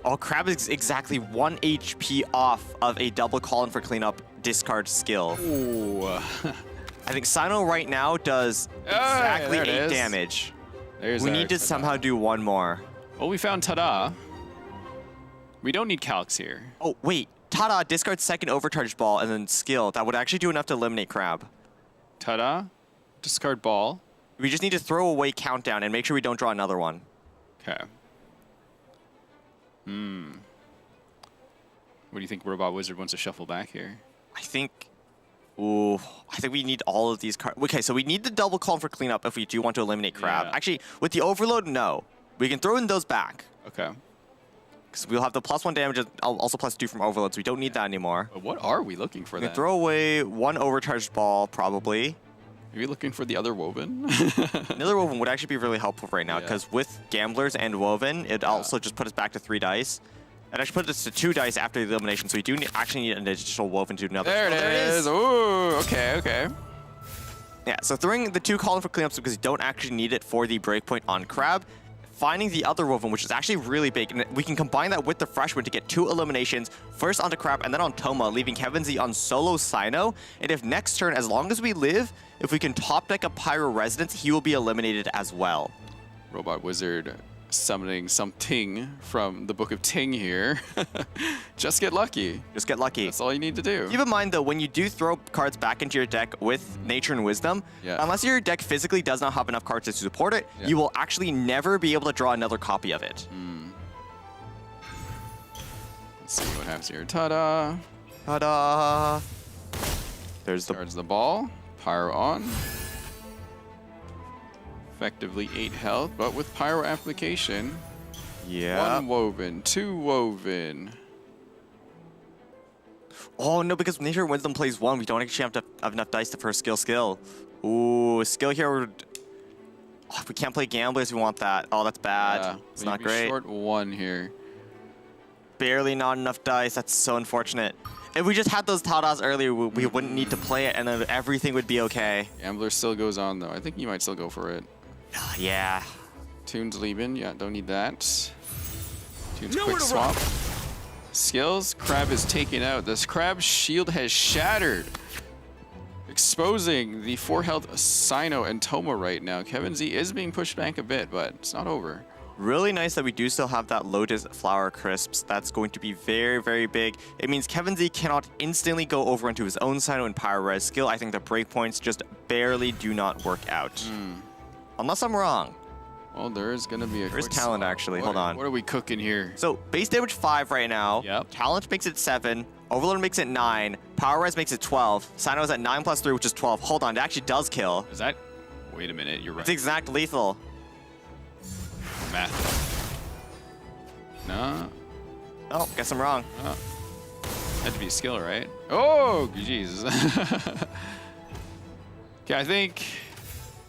Oh, Crab is exactly 1 HP off of a double call-in for cleanup discard skill. Ooh. I think Sino right now does exactly there it 8 is. damage. There's We our need to Tada. somehow do 1 more. Well, we found Tada. We don't need calcs here. Oh, wait. Tada, discard second overcharge ball and then skill. That would actually do enough to eliminate Crab. Ta-da. Discard ball. We just need to throw away countdown and make sure we don't draw another one. Okay. What do you think Robot Wizard wants to shuffle back here? I think we need all of these cards. Okay, so we need the double call for cleanup if we do want to eliminate Crab. Yeah. Actually, with the overload, no. We can throw in those back. Okay. Because we'll have the +1 damage, also +2 from overload, so we don't need that anymore. But what are we looking for We can then? throw away one overcharged ball, probably. Are we looking for the other Woven? Another Woven would actually be really helpful right now, Yeah. because with Gamblers and Woven, it also just put us back to 3 dice. It actually put us to 2 dice after the elimination, so we do actually need an additional Woven to do another. There it is. Ooh, okay, okay. Yeah, so throwing the 2 column for cleanups because you don't actually need it for the breakpoint on Crab. Finding the other Woven, which is actually really big, and we can combine that with the Freshman to get 2 eliminations, first onto Crab and then on Toma, leaving Kevin Z on solo Sino. And if next turn, as long as we live, if we can top deck a Pyro Resonance, he will be eliminated as well. Robot Wizard summoning some Ting from the Book of Ting here. Just get lucky. Just get lucky. That's all you need to do. Keep in mind though, when you do throw cards back into your deck with Nature and Wisdom, unless your deck physically does not have enough cards to support it, you will actually never be able to draw another copy of it. Let's see what happens here. Ta-da. Ta-da! There's the Charge the ball. Pyro on. Effectively 8 health, but with Pyro application. 1 Woven, 2 Woven. Oh no, because Nature and Wisdom plays 1, we don't actually have to have enough dice to first skill. Ooh, skill here would... Oh, we can't play Gamblers, we want that. Oh, that's bad. It's not great. Short 1 here. Barely not enough dice, that's so unfortunate. If we just had those Tadas earlier, we wouldn't need to play it and then everything would be okay. Gambler still goes on though. I think you might still go for it. Yeah. Tunes leaving. Yeah, don't need that. Tunes quick swap. Skills. Crab is taken out. This Crab's shield has shattered, exposing the 4 health Sino and Toma right now. Kevin Z is being pushed back a bit, but it's not over. Really nice that we do still have that Lotus Flower Crisps. That's going to be very, very big. It means Kevin Z cannot instantly go over into his own Sino and Pyro Res skill. I think the breakpoints just barely do not work out. Unless I'm wrong. Well, there is going to be a There's quick talent, swap. actually. Hold on. What are we cooking here? So, base damage 5 right now. Yep. Talent makes it 7. Overload makes it 9. Power Res makes it 12. Sino is at 9 plus 3, which is 12. Hold on, it actually does kill. Is that... Wait a minute, you're right. It's exact lethal. Math. No. Oh, guess I'm wrong. Had to be a skill, right? Oh, Jesus. Okay, I think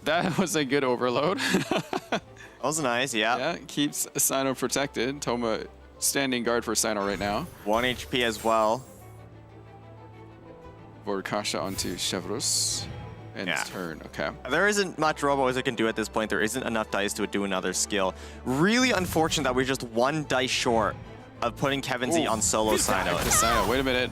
that was a good overload. That was nice, yeah. Yeah, keeps Sino protected. Toma standing guard for Sino right now. 1 HP as well. Vorkasha onto Chevros. And Yeah. turn, okay. There isn't much Robo Wizard can do at this point. There isn't enough dice to do another skill. Really unfortunate that we're just 1 dice short of putting Kevin Z on solo Sino. Back to Sino. Wait a minute.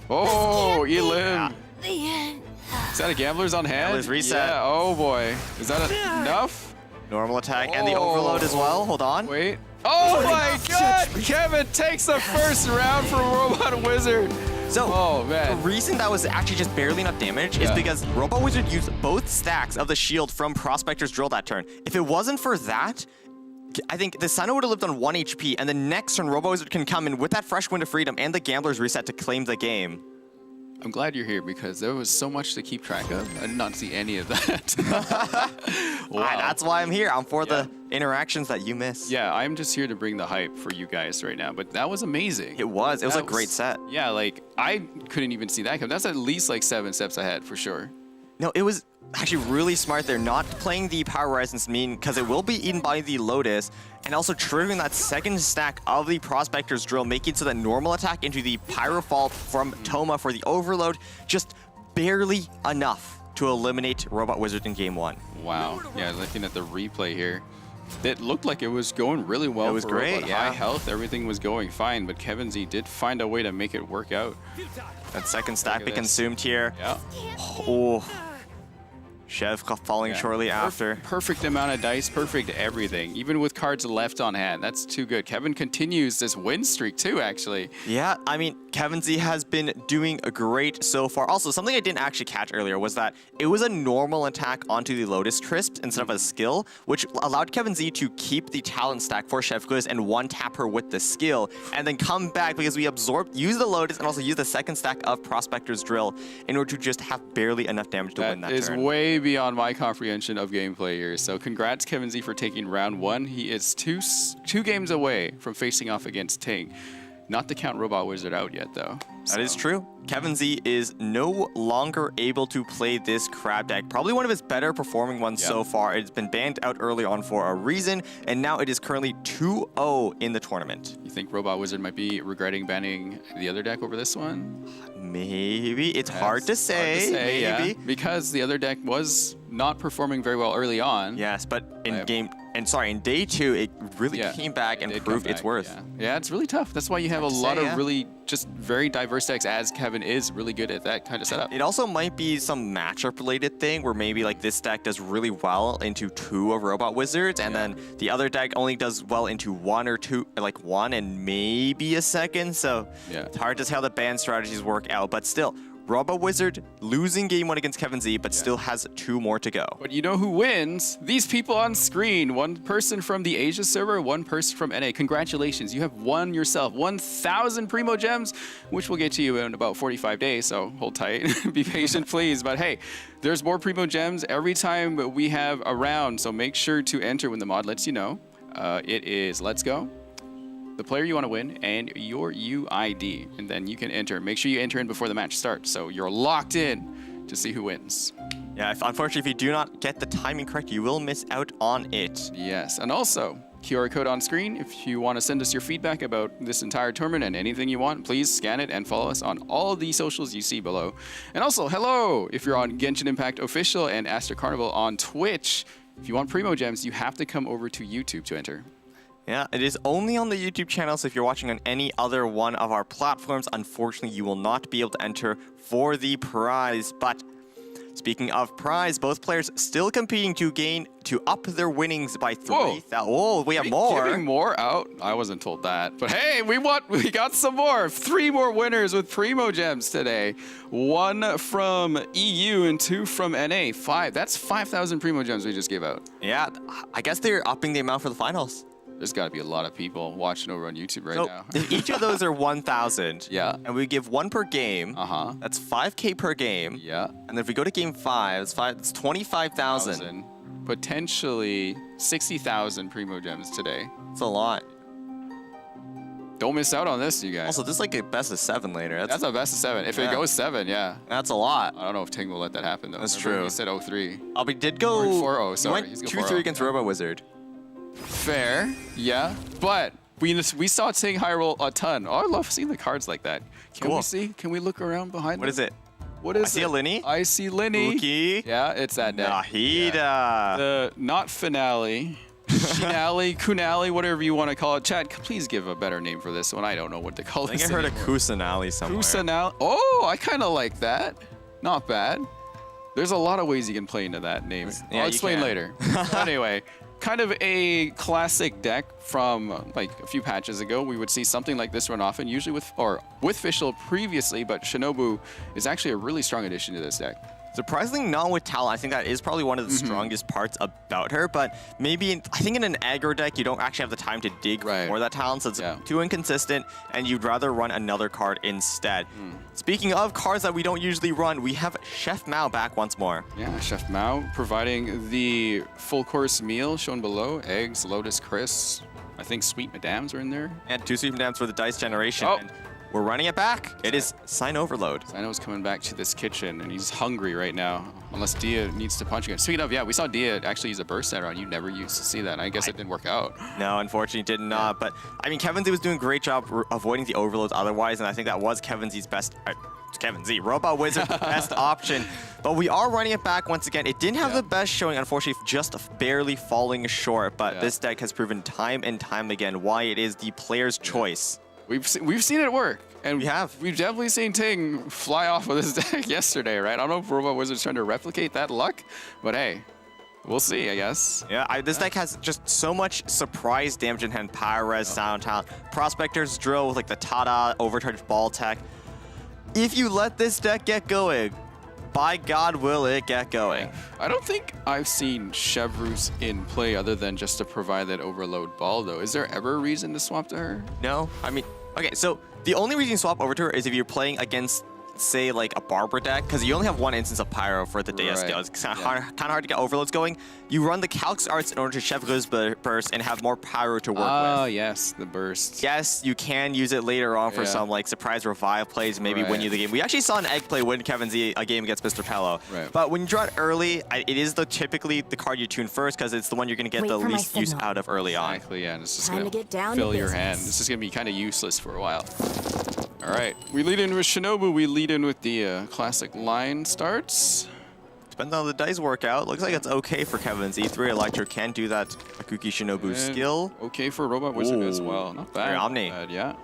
Oh, Elim. Is that a Gambler's on hand? Gambler's reset. Yeah, oh boy. Is that enough? Normal attack and the overload as well. Hold on. Wait. Oh my god! Kevin takes the first round from Robot Wizard. So, Oh, the man. reason that was actually just barely enough damage is Yeah. because Robo Wizard used both stacks of the shield from Prospector's Drill that turn. If it wasn't for that, I think the Sino would have lived on 1 HP, and the next turn Robo Wizard can come in with that fresh Wind of Freedom and the Gambler's Reset to claim the game. I'm glad you're here because there was so much to keep track of. I did not see any of that. Wow. That's why I'm here. I'm for the interactions that you miss. Yeah, I'm just here to bring the hype for you guys right now. But that was amazing. It was. It was That a great set. Yeah, like I couldn't even see that come. That's at least like 7 steps ahead for sure. No, it was actually really smart. They're not playing the Power Resonance mean because it will be eaten by the Lotus, and also triggering that second stack of the Prospector's Drill, making so that normal attack into the Pyro Fault from Toma for the overload, just barely enough to eliminate Robot Wizard in game 1. Wow. Yeah, looking at the replay here. It looked like it was going really well. It was for great, Robot. yeah. High health, everything was going fine, but Kevin Z did find a way to make it work out. That second stack Look be at this. consumed here. Yeah. Oh. Chev falling shortly after. Perfect amount of dice, perfect everything. Even with cards left on hand, that's too good. Kevin continues this win streak too, actually. Yeah, I mean, Kevin Z has been doing great so far. Also, something I didn't actually catch earlier was that it was a normal attack onto the Lotus Crisp instead of a skill, which allowed Kevin Z to keep the talent stack for Chef Quiz and one-tap her with the skill, and then come back because we use the Lotus and also use the second stack of Prospector's Drill in order to just have barely enough damage to win that is turn. way beyond my comprehension of gameplay here. So congrats, Kevin Z, for taking round 1. He is two games away from facing off against Ting. Not to count Robot Wizard out yet, though. That is true. Kevin Z is no longer able to play this crab deck. Probably one of his better performing ones so far. It's been banned out early on for a reason, and now it is currently 2-0 in the tournament. You think Robot Wizard might be regretting banning the other deck over this one? Maybe. It's hard to say. Maybe. Yeah, because the other deck was not performing very well early on. Yes, but in day 2, it really came back and proved its worth. Yeah, it's really tough. That's why you have a lot of really just very diverse decks, as Kevin is really good at that kind of setup. It also might be some matchup related thing where maybe like this deck does really well into 2 of Robot Wizards, and then the other deck only does well into 1 or 2, like 1 and maybe a second. So it's hard to see how the ban strategies work out, but still, Robot Wizard losing game 1 against Kevin Z, but still has 2 more to go. But you know who wins? These people on screen. One person from the Asia server, one person from NA. Congratulations, you have won yourself 1,000 Primo Gems, which will get to you in about 45 days, so hold tight. Be patient, please. But hey, there's more Primo Gems every time we have a round, so make sure to enter when the mod lets you know. It is Let's Go, the player you want to win, and your UID, and then you can enter. Make sure you enter in before the match starts, so you're locked in to see who wins. Yeah, unfortunately, if you do not get the timing correct, you will miss out on it. Yes, and also, QR code on screen. If you want to send us your feedback about this entire tournament and anything you want, please scan it and follow us on all of the socials you see below. And also, hello, if you're on Genshin Impact Official and Aster Carnival on Twitch, if you want Primo Gems, you have to come over to YouTube to enter. Yeah, it is only on the YouTube channel, so if you're watching on any other one of our platforms, unfortunately, you will not be able to enter for the prize. But speaking of prize, both players still competing to up their winnings by 3,000. Oh, we have more. Giving more out? I wasn't told that. But hey, we got some more. 3 more winners with Primo Gems today. 1 from EU and 2 from NA. 5. That's 5,000 Primo Gems we just gave out. Yeah, I guess they're upping the amount for the finals. There's got to be a lot of people watching over on YouTube right now. If each of those are 1,000. Yeah. And we give 1 per game. That's 5K per game. Yeah. And then if we go to game 5, it's 25,000. Potentially 60,000 Primo Gems today. It's a lot. Don't miss out on this, you guys. Also, this is like a best of 7 later. That's a best of 7. If it goes 7, yeah. That's a lot. I don't know if Ting will let that happen, though. That's Remember true. He said 0-3. Oh, we did go... 4-0, sorry. He went 2-3 against Robo Wizard. Fair, yeah. But we saw Ting high roll a ton. Oh, I love seeing the cards like that. Can we see? Can we look around behind What is it? What is I see a Linny. I see Linny. Uki. Yeah, it's that deck. Nahida. Yeah. The not finale. Shinali, Kunali, whatever you want to call it. Chad, please give a better name for this one. I don't know what to call this. I think I heard a Kusanali somewhere. Kusanali. Oh, I kind of like that. Not bad. There's a lot of ways you can play into that name. Yeah, I'll explain later. Anyway, kind of a classic deck from like a few patches ago. We would see something like this run often, usually with Fischl previously, but Shinobu is actually a really strong addition to this deck. Surprisingly not with talent. I think that is probably one of the strongest parts about her, but maybe I think in an aggro deck you don't actually have the time to dig for that talent, so it's too inconsistent, and you'd rather run another card instead. Speaking of cards that we don't usually run, we have Chef Mao back once more. Yeah, Chef Mao providing the full course meal shown below. Eggs, Lotus Crisps, I think Sweet Madames are in there. And 2 Sweet Madames for the dice generation. Oh. And we're running it back. It is Sign Overload. Sino's coming back to this kitchen, and he's hungry right now. Unless Dia needs to punch again. Speaking of, yeah, we saw Dia actually use a burst that round. You never used to see that, and I guess it didn't work out. No, unfortunately did not. But, I mean, Kevin Z was doing a great job avoiding the overloads otherwise, and I think that was Kevin Z's best... Kevin Z, Robot Wizard, the best option. But we are running it back once again. It didn't have the best showing, unfortunately, just barely falling short. But this deck has proven time and time again why it is the player's choice. We've seen it work. And We have. We've definitely seen Ting fly off with his deck yesterday, right? I don't know if Robot Wizard's trying to replicate that luck, but hey, we'll see, I guess. Yeah, this deck has just so much surprise damage in hand. Power Res, Sound Talent, Prospector's Drill with like the Tada overcharged ball tech. If you let this deck get going, by God will it get going. I don't think I've seen Chevreuse in play other than just to provide that overload ball, though. Is there ever a reason to swap to her? No, I mean, okay, so the only reason you swap over to her is if you're playing against, say, like a Barbara deck, because you only have one instance of Pyro for the Deus skill. It's kind of hard to get overloads going. You run the Calx Arts in order to Chevreuse burst and have more Pyro to work Oh, with. yes, the burst. Yes, you can use it later on for some like surprise revive plays, maybe win you the game. We actually saw an egg play win Kevin Z a game against Mr. Pello. Right. But when you draw it early, it is typically the card you tune first because it's the one you're going to get the least use out of early on. Exactly, yeah. And it's just Time going to get down to fill your hand. business. This is going to be kind of useless for a while. All right, we lead in with Shinobu. We lead in with the classic line starts. Depends on how the dice work out. Looks like it's okay for Kevin's E3 Electro can do that Akuki Shinobu And skill. Okay for Robot Wizard as Ooh. well. Not bad. Very not Omni. bad, yeah.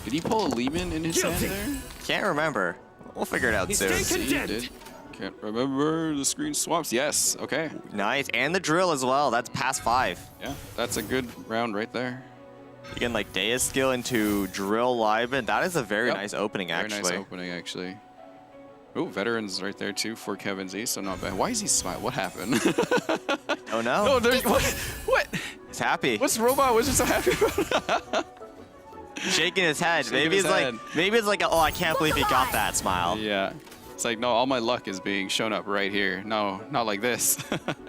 Did he pull a Lehman in his hand there? Can't remember. We'll figure it out soon. Yes, he did. Can't remember. The screen swaps. Yes. Okay. Nice. And the drill as well. That's past 5. Yeah, that's a good round right there. You can like Deus skill into drill Liben. That is a very Yep. nice opening, Very actually. nice opening, actually. Oh, veterans right there too for Kevin Z, so not bad. Why is he smiling? What happened? Oh no. No, there's what? He's happy. What's Robot Wizard so happy about? Shaking his head. Shaking Maybe his it's head. like, oh, I can't believe he got that smile. Yeah. It's like, no, all my luck is being shown up right here. No, not like this.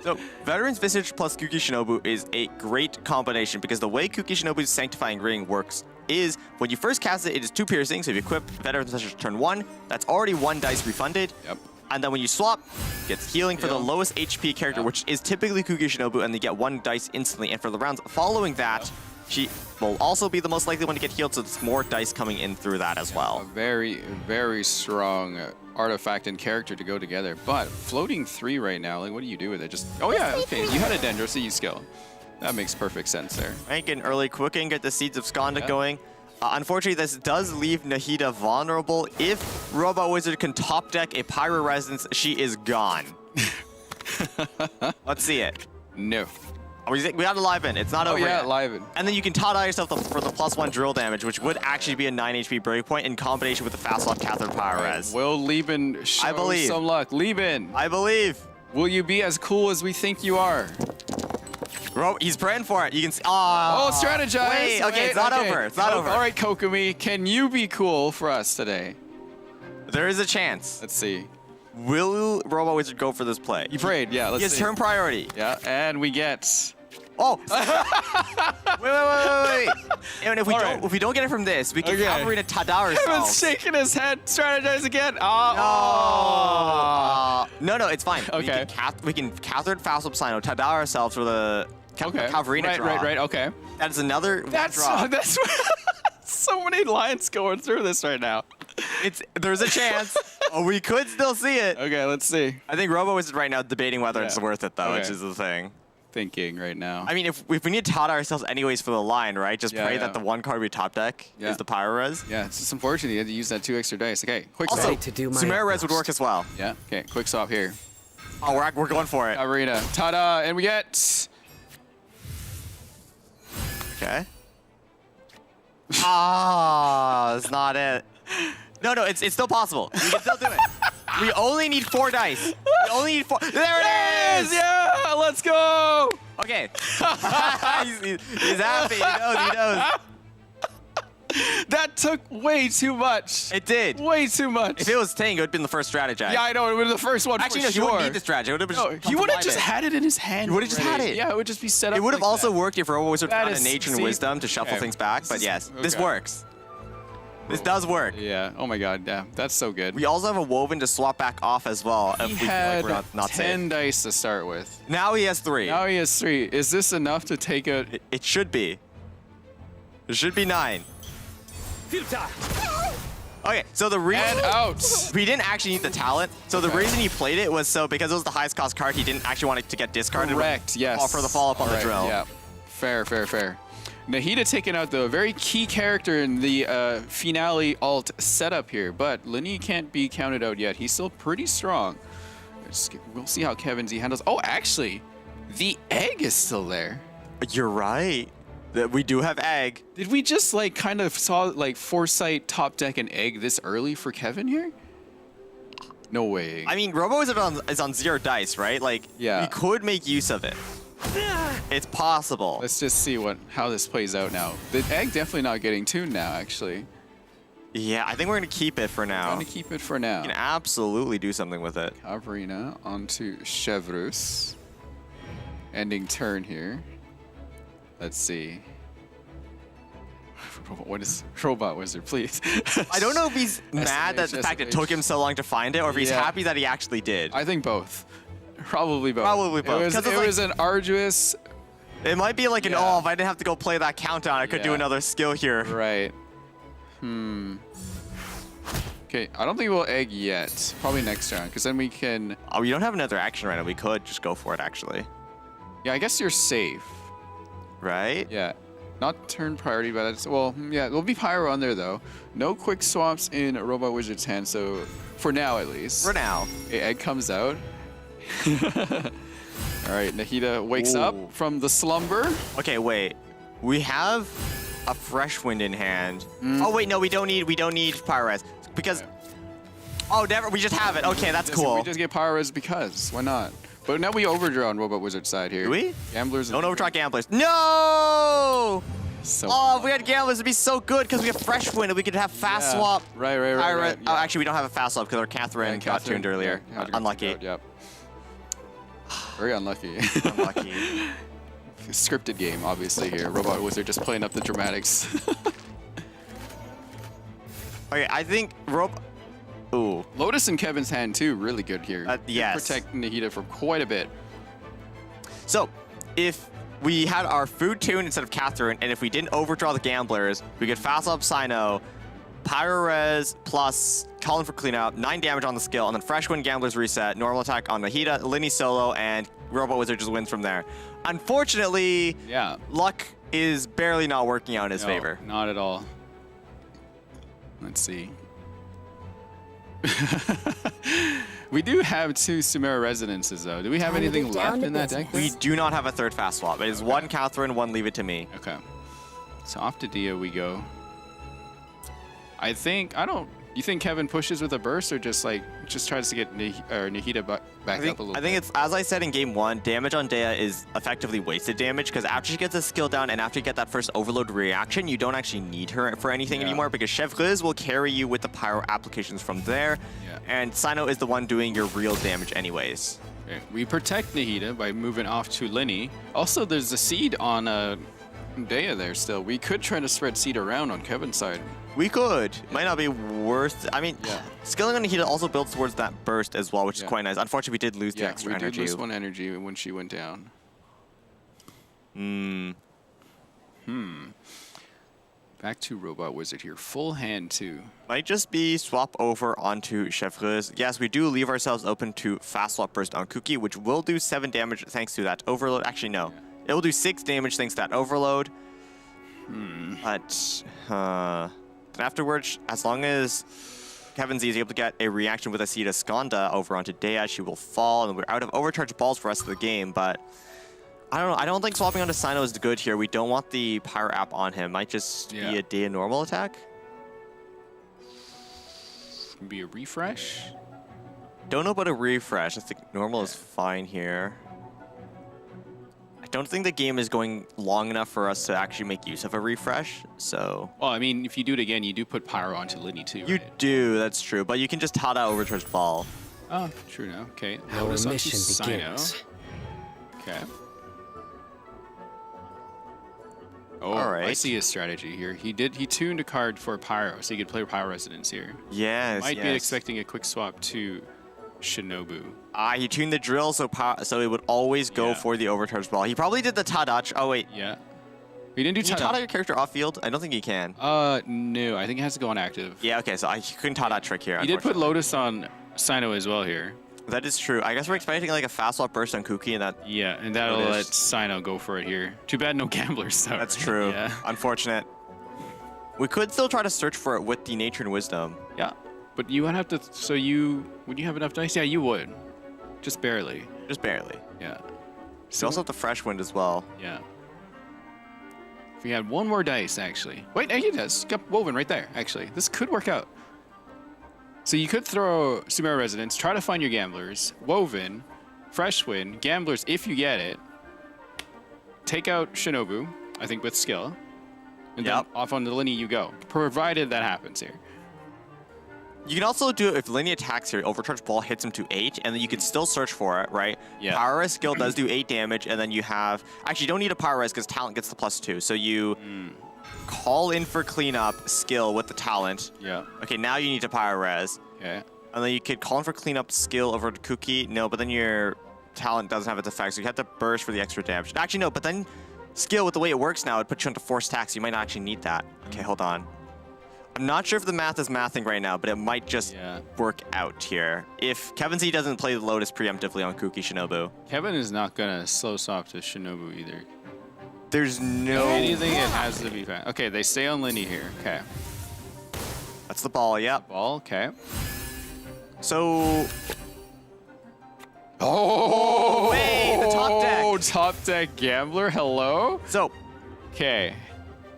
So, Veteran's Visage plus Kuki Shinobu is a great combination because the way Kuki Shinobu's Sanctifying Ring works is when you first cast it, it is 2 piercing. So if you equip Veteran's Visage turn 1, that's already 1 dice refunded. Yep. And then when you swap, gets healing for the Heal. lowest HP character, which is typically Kuki Shinobu, and they get 1 dice instantly. And for the rounds following that, she will also be the most likely one to get healed, so it's more dice coming in through that as A well. very, very strong artifact and character to go together. But floating 3 right now, like, what do you do with it? Just, oh yeah, okay, you had a Dendro, so you skill. That makes perfect sense there. Right, get an early quicking, get the Seeds of Skanda going. Unfortunately, this does leave Nahida vulnerable. If Robot Wizard can top deck a Pyro Resonance, she is gone. Let's see it. No. We got a Liven. It's not over yeah, yet. Liven. And then you can Tada yourself for the +1 drill damage, which would actually be a 9 HP breakpoint in combination with the fast lock Cathode Pyro Res. Will Lieben show believe. some luck? Lieben, I believe. will you be as cool as we think you are? He's praying for it. You can see. Oh, strategize. Wait, okay, Wait, it's not over. It's not over. All right, Kokomi, can you be cool for us today? There is a chance. Let's see. Will Robot Wizard go for this play? You prayed, yeah. Let's He has see. turn priority. Yeah, and we get. Oh! wait. And if we All don't, right. if we don't get it from this, we can Okay. Cavalry to Tada Kevin's ourselves. shaking his head. Strategize again. No, it's fine. Okay. We can Cathode Fast Sino, Tada ourselves for the Okay. Cavalry draw. Right. Okay. That's another That's draw. that's so many lines going through this right now. There's a chance. We could still see it. Okay, let's see. I think Robo is right now debating whether it's Yeah. worth it though, which Okay. is the thing. Thinking right now. I mean, if we need to Tada ourselves anyways for the line, right? Just Yeah, pray yeah. that the one card we top deck Yeah. is the Pyro Res. Yeah, it's just unfortunate you had to use that 2 extra dice. Okay, quick Also, swap. to do my Sumeru Res would utmost. work as well. Yeah, okay, quick swap here. Oh, we're going for it. Arena. Ta-da! And we get... Okay. Ah, that's not it. No, it's still possible. We can still do it. We only need 4 dice. We only need 4. There it is! Yeah, let's go! Okay. he's happy. He knows. That took way too much. It did. Way too much. If it was Ting, it would have been the first strategy. Yeah, I know. It would be the first one Actually, for no, he sure. wouldn't need the strategy. It would have No, just he would have just had it in his hand. He would've just already. had it. Yeah, it would just be set up. It would have like also that. worked if Robo Wizard That found is- a Nature and see, Wisdom to shuffle okay. things back, This but is- yes, this okay. works. This does work. Yeah. Oh my God. Yeah. That's so good. We also have a Woven to swap back off as well if He we feel had like we're not 10 safe. dice to start with. Now he has 3. Now he has 3. Is this enough to take a? It should be. It should be 9. Okay, so the reason And out. we didn't actually need the talent. So the reason he played it was so because it was the highest cost card, he didn't actually want it to get discarded. Correct. Yes. For the follow up on the Alright, drill. Yeah. Fair. Nahida taking out the very key character in the finale alt setup here, but Lenny can't be counted out yet. He's still pretty strong. We'll see how Kevin Z handles. Oh, actually, the egg is still there. You're right. That we do have egg. Did we just like kind of saw like foresight top deck an egg this early for Kevin here? No way. I mean, Robo is on 0 dice, right? Like, Yeah. we could make use of it. It's possible. Let's just see how this plays out now. The egg definitely not getting tuned now, actually. Yeah, I think we're gonna keep it for now. Gonna keep it for now. We can absolutely do something with it. Cavarina onto Chevrus. Ending turn here. Let's see. What is Robot Wizard, please? I don't know if he's mad at the fact it took him so long to find it, or if he's Yeah. happy that he actually did. I think both. Probably both. Probably both, It was, 'cause it it's like- was an arduous. It might be like an, Yeah. oh, if I didn't have to go play that countdown, I could do Yeah. another skill here. Right. Okay, I don't think we'll egg yet. Probably next round, because then we can. Oh, we don't have another action right now. We could just go for it, actually. Yeah, I guess you're safe. Right? Yeah. Not turn priority, but that's, well, yeah, there'll be Pyro on there though. No quick swaps in Robot Wizard's hand, so for now at least. For now. Okay, egg comes out. All right, Nahida wakes Ooh. up from the slumber. Okay, wait. We have a fresh wind in hand. Mm. Oh wait, no, we don't need Pyres because. Oh, never. We just have it. Okay, that's We cool. just get Pyros because why not? But now we overdraw on Robot Wizard's side here. Do we? Gamblers. Don't overdraw gamblers. No! So Oh, if we had gamblers, it'd be so good because we have fresh wind and we could have fast Yeah. swap. Right. Pyres. Yeah. Oh, actually, we don't have a fast swap because our Catherine Yeah, got Catherine, tuned earlier. yeah, had to get Unlucky. tuned out, Yep. Very unlucky. Unlucky. Scripted game, obviously here. Robot Wizard just playing up the dramatics. Okay, I think Ooh. Lotus in Kevin's hand too, really good here. Did yes. Protect Nahida for quite a bit. So, if we had our food tuned instead of Catherine, and if we didn't overdraw the gamblers, we could fast up Sino, Pyro-Res plus Colin for cleanup, 9 damage on the skill, and then Fresh Wind Gamblers reset, normal attack on Nahida, Linny solo, and Robot Wizard just wins from there. Unfortunately, Yeah. luck is barely not working out in his No, favor. Not at all. Let's see. We do have 2 Sumeru Resonances though. Do we have Time to anything get down left to in that deck? business. We do not have a third fast swap. It is 1 Catherine, 1 Leave It to Me. Okay. So off to Dia we go. You think Kevin pushes with a burst or just tries to get Nahida back up a little I think it's, as I said in game 1, damage on Dea is effectively wasted damage because after she gets a skill down and after you get that first overload reaction, you don't actually need her for anything Yeah. anymore because Chevreuse will carry you with the pyro applications from there. Yeah. And Sino is the one doing your real damage anyways. Okay. We protect Nahida by moving off to Lenny. Also, there's a seed on Dea there still. We could try to spread seed around on Kevin's side. We could. Might not be worth. I mean, Yeah. skilling on Nahida also builds towards that burst as well, which is Yeah. quite nice. Unfortunately, we did lose the Yeah, extra we energy. did lose 1 energy when she went down. Back to Robot Wizard here. Full hand too. Might just be swap over onto Chevreuse. Yes, we do leave ourselves open to fast swap burst on Cookie, which will do 7 damage thanks to that overload. Actually, no. It will do 6 damage thanks to that overload. But then afterwards, as long as Kevin Z is able to get a reaction with Asita Skanda over onto Dea, she will fall, and we're out of overcharge balls for the rest of the game. But I don't know. I don't think swapping onto Sino is good here. We don't want the Pyro app on him. Might just be a Dea normal attack. Be a refresh. Don't know about a refresh. I think normal is fine here. I don't think the game is going long enough for us to actually make use of a refresh, so... Well, I mean, if you do it again, you do put Pyro onto Lenny too, You right? do, that's true, but you can just Tada overcharged ball. Oh, true now. Okay. Our Lotus onto mission Sino. begins. Okay. Oh, All I right. see his strategy here. He tuned a card for Pyro, so he could play Pyro Resonance here. Yes, Might be yes. expecting a quick swap to Shinobu. He tuned the drill so it would always go Yeah. for the overcharged ball. He probably did the Tadach. Oh, wait. Yeah. He didn't do Can you Tada. Tada your character off field? I don't think he can. No, I think it has to go on active. Yeah, okay, so he couldn't Tada trick here. He did put unfortunately. Lotus on Sino as well here. That is true. I guess we're expecting like a fast swap burst on Kuki, and that Yeah, and that'll It let is. Sino go for it here. Too bad no gamblers though. that's true. Yeah. Unfortunate. We could still try to search for it with the Nature and Wisdom. Yeah. But you would have to. So would you have enough dice? Yeah, you would. Just barely. Just barely. Yeah. We also have the Fresh Wind as well. Yeah. If we had one more dice, actually. Wait, he does. Got Woven right there, actually. This could work out. So you could throw Sumeru Resonance, try to find your gamblers, Woven, Fresh Wind, gamblers if you get it. Take out Shinobu, I think with skill. And then Yep. off on the Linny you go, provided that happens here. You can also do it if Linny attacks here, Overcharge Ball hits him to 8, and then you can still search for it, right? Yeah. Power Res skill does do 8 damage, and then you have... Actually, you don't need a Power Res because Talent gets the +2. So you call in for Cleanup skill with the Talent. Yeah. Okay, now you need to Power Res. Okay. And then you could call in for Cleanup skill over to Kuki. No, but then your Talent doesn't have its effect, so you have to burst for the extra damage. Actually, no, but then skill, with the way it works now, it puts you into 4 stacks. You might not actually need that. Okay, hold on. I'm not sure if the math is mathing right now, but it might just work out here. If Kevin Z doesn't play the Lotus preemptively on Kuki Shinobu, Kevin is not gonna slow swap to Shinobu either. there's no... Anything, it has to be fast. Okay, they stay on Linny here. Okay. That's the ball, yep. Ball, okay. So... Oh, wait, the top deck. Oh, top deck gambler. Hello. So, Okay.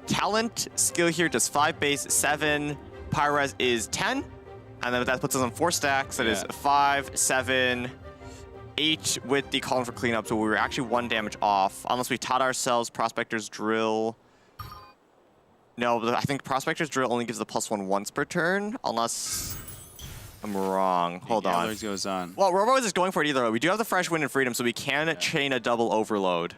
Talent skill here does 5 base, 7. Pyres is 10. And then that puts us on 4 stacks. That is Yeah. 5, 7, 8 with the column for cleanup. So we were actually 1 damage off. Unless we taught ourselves Prospector's Drill. No, but I think Prospector's Drill only gives the +1 once per turn. Unless I'm wrong. Hold on. Gamblers goes on. Well, Robo is going for it either way. We do have the Fresh Wind and Freedom, so we can chain a double overload.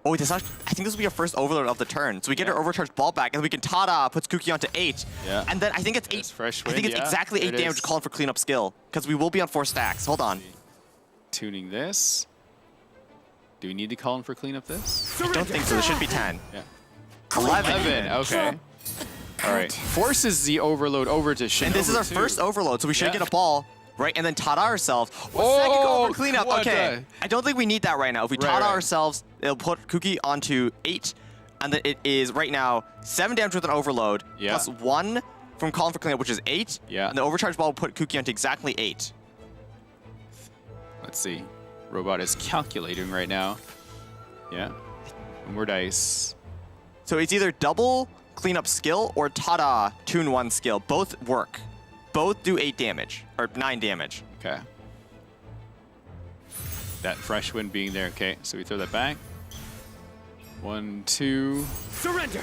Oh, this actually, I think this will be our first overload of the turn. So we get our overcharged ball back, and we can Tada, puts Kuki onto 8. Yeah. And then I think it's 8. There's Fresh I think Wind, it's yeah. exactly 8 There it damage is. calling for cleanup skill, because we will be on 4 stacks. Hold on. Tuning this. Do we need to call him for cleanup this? I don't think so. This should be 10. Yeah. 11. 11. Okay. All right. Forces the overload over to Shinobu. And this is our too. first overload, so we should Yeah. get a ball, right? And then Tada ourselves. Second Oh, call for cleanup. what Okay. the- I don't think we need that right now. If we Right, Tada right. ourselves, it'll put Kuki onto 8. And then it is right now 7 damage with an overload, Yeah. plus 1 from calling for cleanup, which is 8. Yeah. And the overcharge ball will put Kuki onto exactly 8. Let's see. Robot is calculating right now. Yeah. One more dice. So it's either double cleanup skill or Tada tune 1 skill. Both work. Both do 8 damage, or 9 damage. Okay. That fresh wind being there. Okay, so we throw that back. 1, 2. Surrender.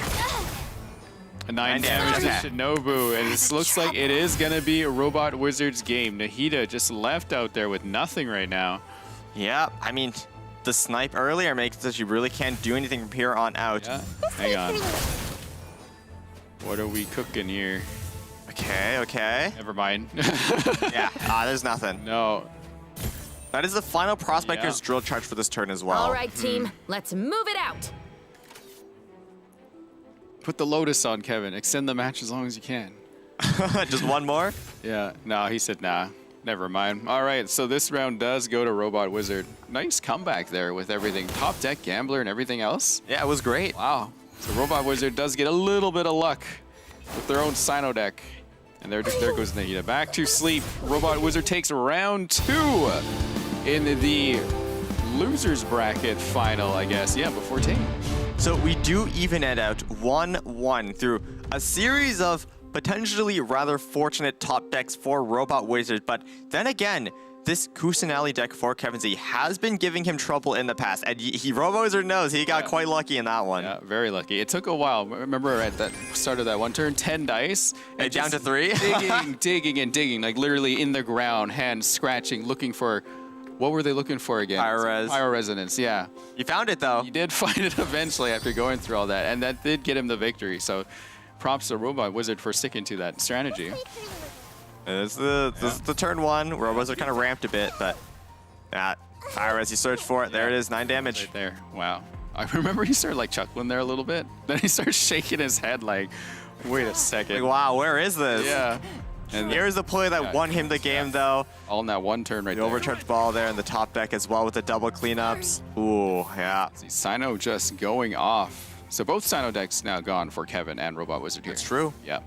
A 9 9 damage, damage to okay. Shinobu, and this looks like it is gonna be a Robot Wizards game. Nahida just left out there with nothing right now. Yeah, I mean, the snipe earlier makes it so you really can't do anything from here on out. Yeah. Hang on. What are we cooking here? Okay, okay. Never mind. Yeah, there's nothing. No. That is the final Prospector's Yeah. Drill charge for this turn as well. All right, team, let's move it out. Put the Lotus on, Kevin. Extend the match as long as you can. Just one more? Yeah. No, he said nah. Never mind. All right, so this round does go to Robot Wizard. Nice comeback there with everything. Top deck, Gambler, and everything else. Yeah, it was great. Wow. So Robot Wizard does get a little bit of luck with their own Sino deck. And there goes Nahida. Back to sleep. Robot Wizard takes round 2 in the losers bracket final, I guess. Yeah, before Ting. So we do even it out 1-1 through a series of potentially rather fortunate top decks for Robot Wizard. But then again, this Kusanali deck for Kevin Z has been giving him trouble in the past. And Robot Wizard knows he got quite lucky in that one. Yeah, very lucky. It took a while. Remember at the start of that one turn, 10 dice. And down to 3? digging, like literally in the ground, hands scratching, looking for, what were they looking for again? Pyro-res. Pyro-resonance, yeah. You found it though. You did find it eventually after going through all that, and that did get him the victory. So props to Robot Wizard for sticking to that strategy. This is the turn 1. Robot Wizard kind of ramped a bit, but Pyro-res, you search for it. There it is, 9 damage. Right there. Wow. I remember he started like chuckling there a little bit. Then he starts shaking his head like, wait a second. Like, wow, where is this? Yeah. And Here's the play that won him the game, though. all in that one turn right The there. overcharged ball there in the top deck as well with the double cleanups. Ooh, yeah. See, Sino just going off. So both Sino decks now gone for Kevin and Robot Wizard here. It's true. Yeah.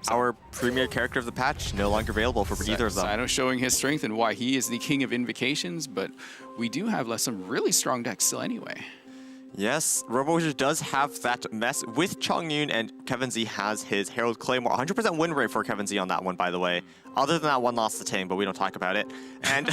Our premier character of the patch no longer available for either of them. Sino showing his strength and why he is the king of invocations, but we do have some really strong decks still anyway. Yes, RoboWizard does have that mess with Chongyun, and Kevin Z has his Herald Claymore. 100% win rate for Kevin Z on that one, by the way. Other than that one loss to Ting, but we don't talk about it. And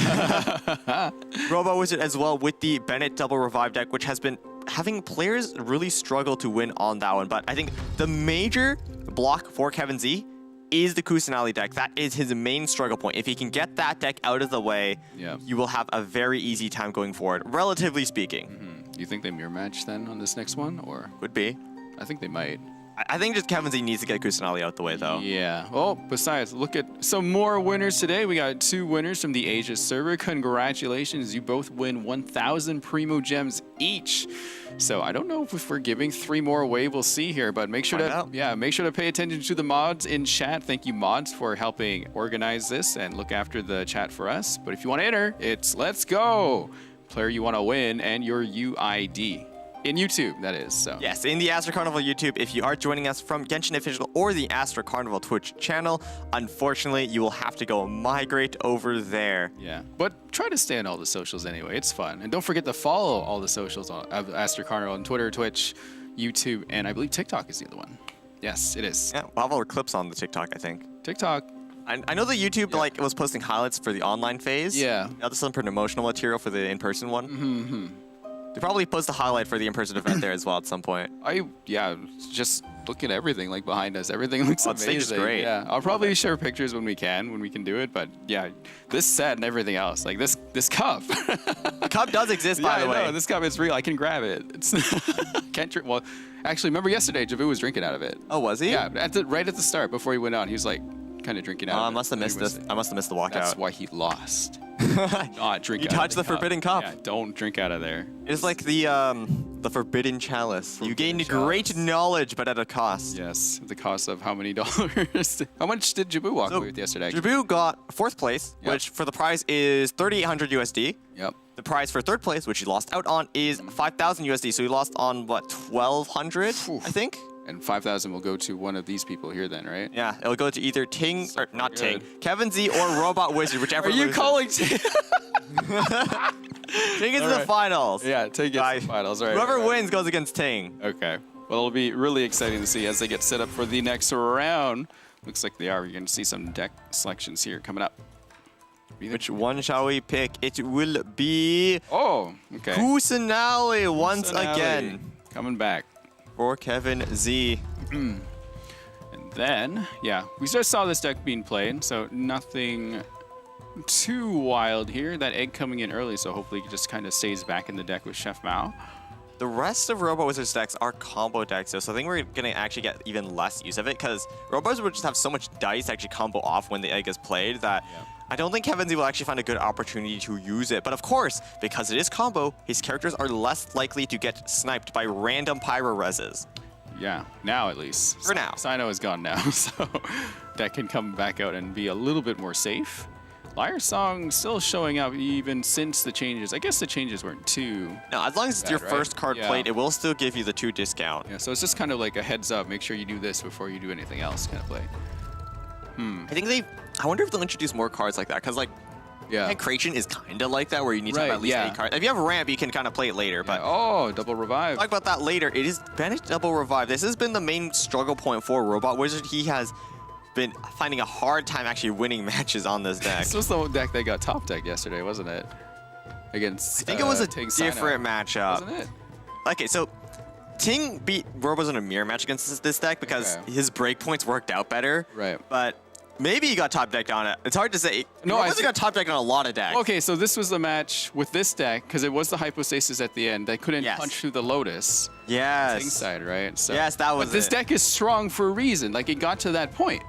RoboWizard as well with the Bennett Double Revive deck, which has been having players really struggle to win on that one. But I think the major block for Kevin Z is the Kusanali deck. That is his main struggle point. If he can get that deck out of the way, you will have a very easy time going forward, relatively speaking. Do you think they mirror match then on this next one, or? Could be. I think they might. I think just Kevin Z needs to get Kusanali out the way, though. Yeah. Oh, besides, look at some more winners today. We got 2 winners from the Asia server. Congratulations. You both win 1,000 Primo Gems each. So I don't know if we're giving 3 more away. We'll see here, but make sure make sure to pay attention to the mods in chat. Thank you, mods, for helping organize this and look after the chat for us. But if you want to enter, it's let's go. Player you want to win and your UID. In YouTube, that is. So. Yes, in the Astro Carnival YouTube, if you are joining us from Genshin Official or the Astro Carnival Twitch channel, unfortunately, you will have to go migrate over there. Yeah, but try to stay on all the socials anyway. It's fun. And don't forget to follow all the socials of Astro Carnival on Twitter, Twitch, YouTube, and I believe TikTok is the other one. Yes, it is. Yeah, we'll have all our clips on the TikTok, I think. TikTok. I know the YouTube like was posting highlights for the online phase. Yeah. Now this is some promotional material for the in-person one. They probably post a highlight for the in-person event there as well at some point. Just look at everything like behind us. Everything looks The stage is amazing. great. Yeah, I'll probably share pictures when we can do it. But yeah, this set and everything else, like this cup. The cup does exist, by the way. I know, this cup is real. I can grab it. It's can't drink. Well, actually, remember yesterday, Javu was drinking out of it. Oh, was he? Yeah, right at the start before he went on, he was like kind of drinking out. I of it. must have missed this. I must have missed the walkout. That's why he lost. Not drink. You out touched of the forbidden cup. Yeah, don't drink out of there. It's like the forbidden chalice. You gained great knowledge, but at a cost. Yes, at the cost of how many dollars? How much did Jabu walk away with yesterday? Jabu got 4th place, which for the prize is 3,800 USD. Yep. The prize for 3rd place, which he lost out on, is 5,000 USD. So he lost on what, 1,200, I think. And 5,000 will go to one of these people here then, right? Yeah, it'll go to either Ting, or not Ting, Kevin Z or Robot Wizard, whichever. Are you loses. calling Ting? Ting is in the finals. Yeah, Ting gets the finals, right? Whoever right. wins goes against Ting. Okay. Well, it'll be really exciting to see as they get set up for the next round. Looks like they are. You're going to see some deck selections here coming up. Which one shall we pick? It will be Oh, okay. Kusanali once Kusanali again coming back. for Kevin Z. And then, yeah, we just saw this deck being played, so nothing too wild here. That egg coming in early, so hopefully it just kind of stays back in the deck with Chef Mao. The rest of Robo Wizard's decks are combo decks, though, so I think we're going to actually get even less use of it, because Robo Wizard would just have so much dice to actually combo off when the egg is played that I don't think Kevin Z will actually find a good opportunity to use it. But of course, because it is combo, his characters are less likely to get sniped by random Pyro Reses. Yeah, now at least. For now. Sino is gone now, so that can come back out and be a little bit more safe. Liar Song still showing up even since the changes. I guess the changes weren't too No, as long as it's your right? first card played, it will still give you the 2 discount. Yeah, so it's just kind of like a heads up. Make sure you do this before you do anything else kind of play. I think I wonder if they'll introduce more cards like that, because like, Yeah. Creation is kind of like that, where you need to have Right, at least yeah. 8 cards. If you have ramp, you can kind of play it later, but Oh, double revive. talk about that later. It is Bennett Double Revive. This has been the main struggle point for Robot Wizard. He has been finding a hard time actually winning matches on this deck. This was the deck that got top deck yesterday, wasn't it? Against I think it was a Ting Sino. different matchup. Wasn't it? Okay, so Ting beat Robos in a mirror match against this deck because his breakpoints worked out better. Right. But maybe he got top decked on it. It's hard to say. No, Robos got top decked on a lot of decks. Okay, so this was the match with this deck because it was the hypostasis at the end. They couldn't punch through the Lotus. Yes. Ting side, right? So, Yes, that was But this it. deck is strong for a reason. Like, it got to that point.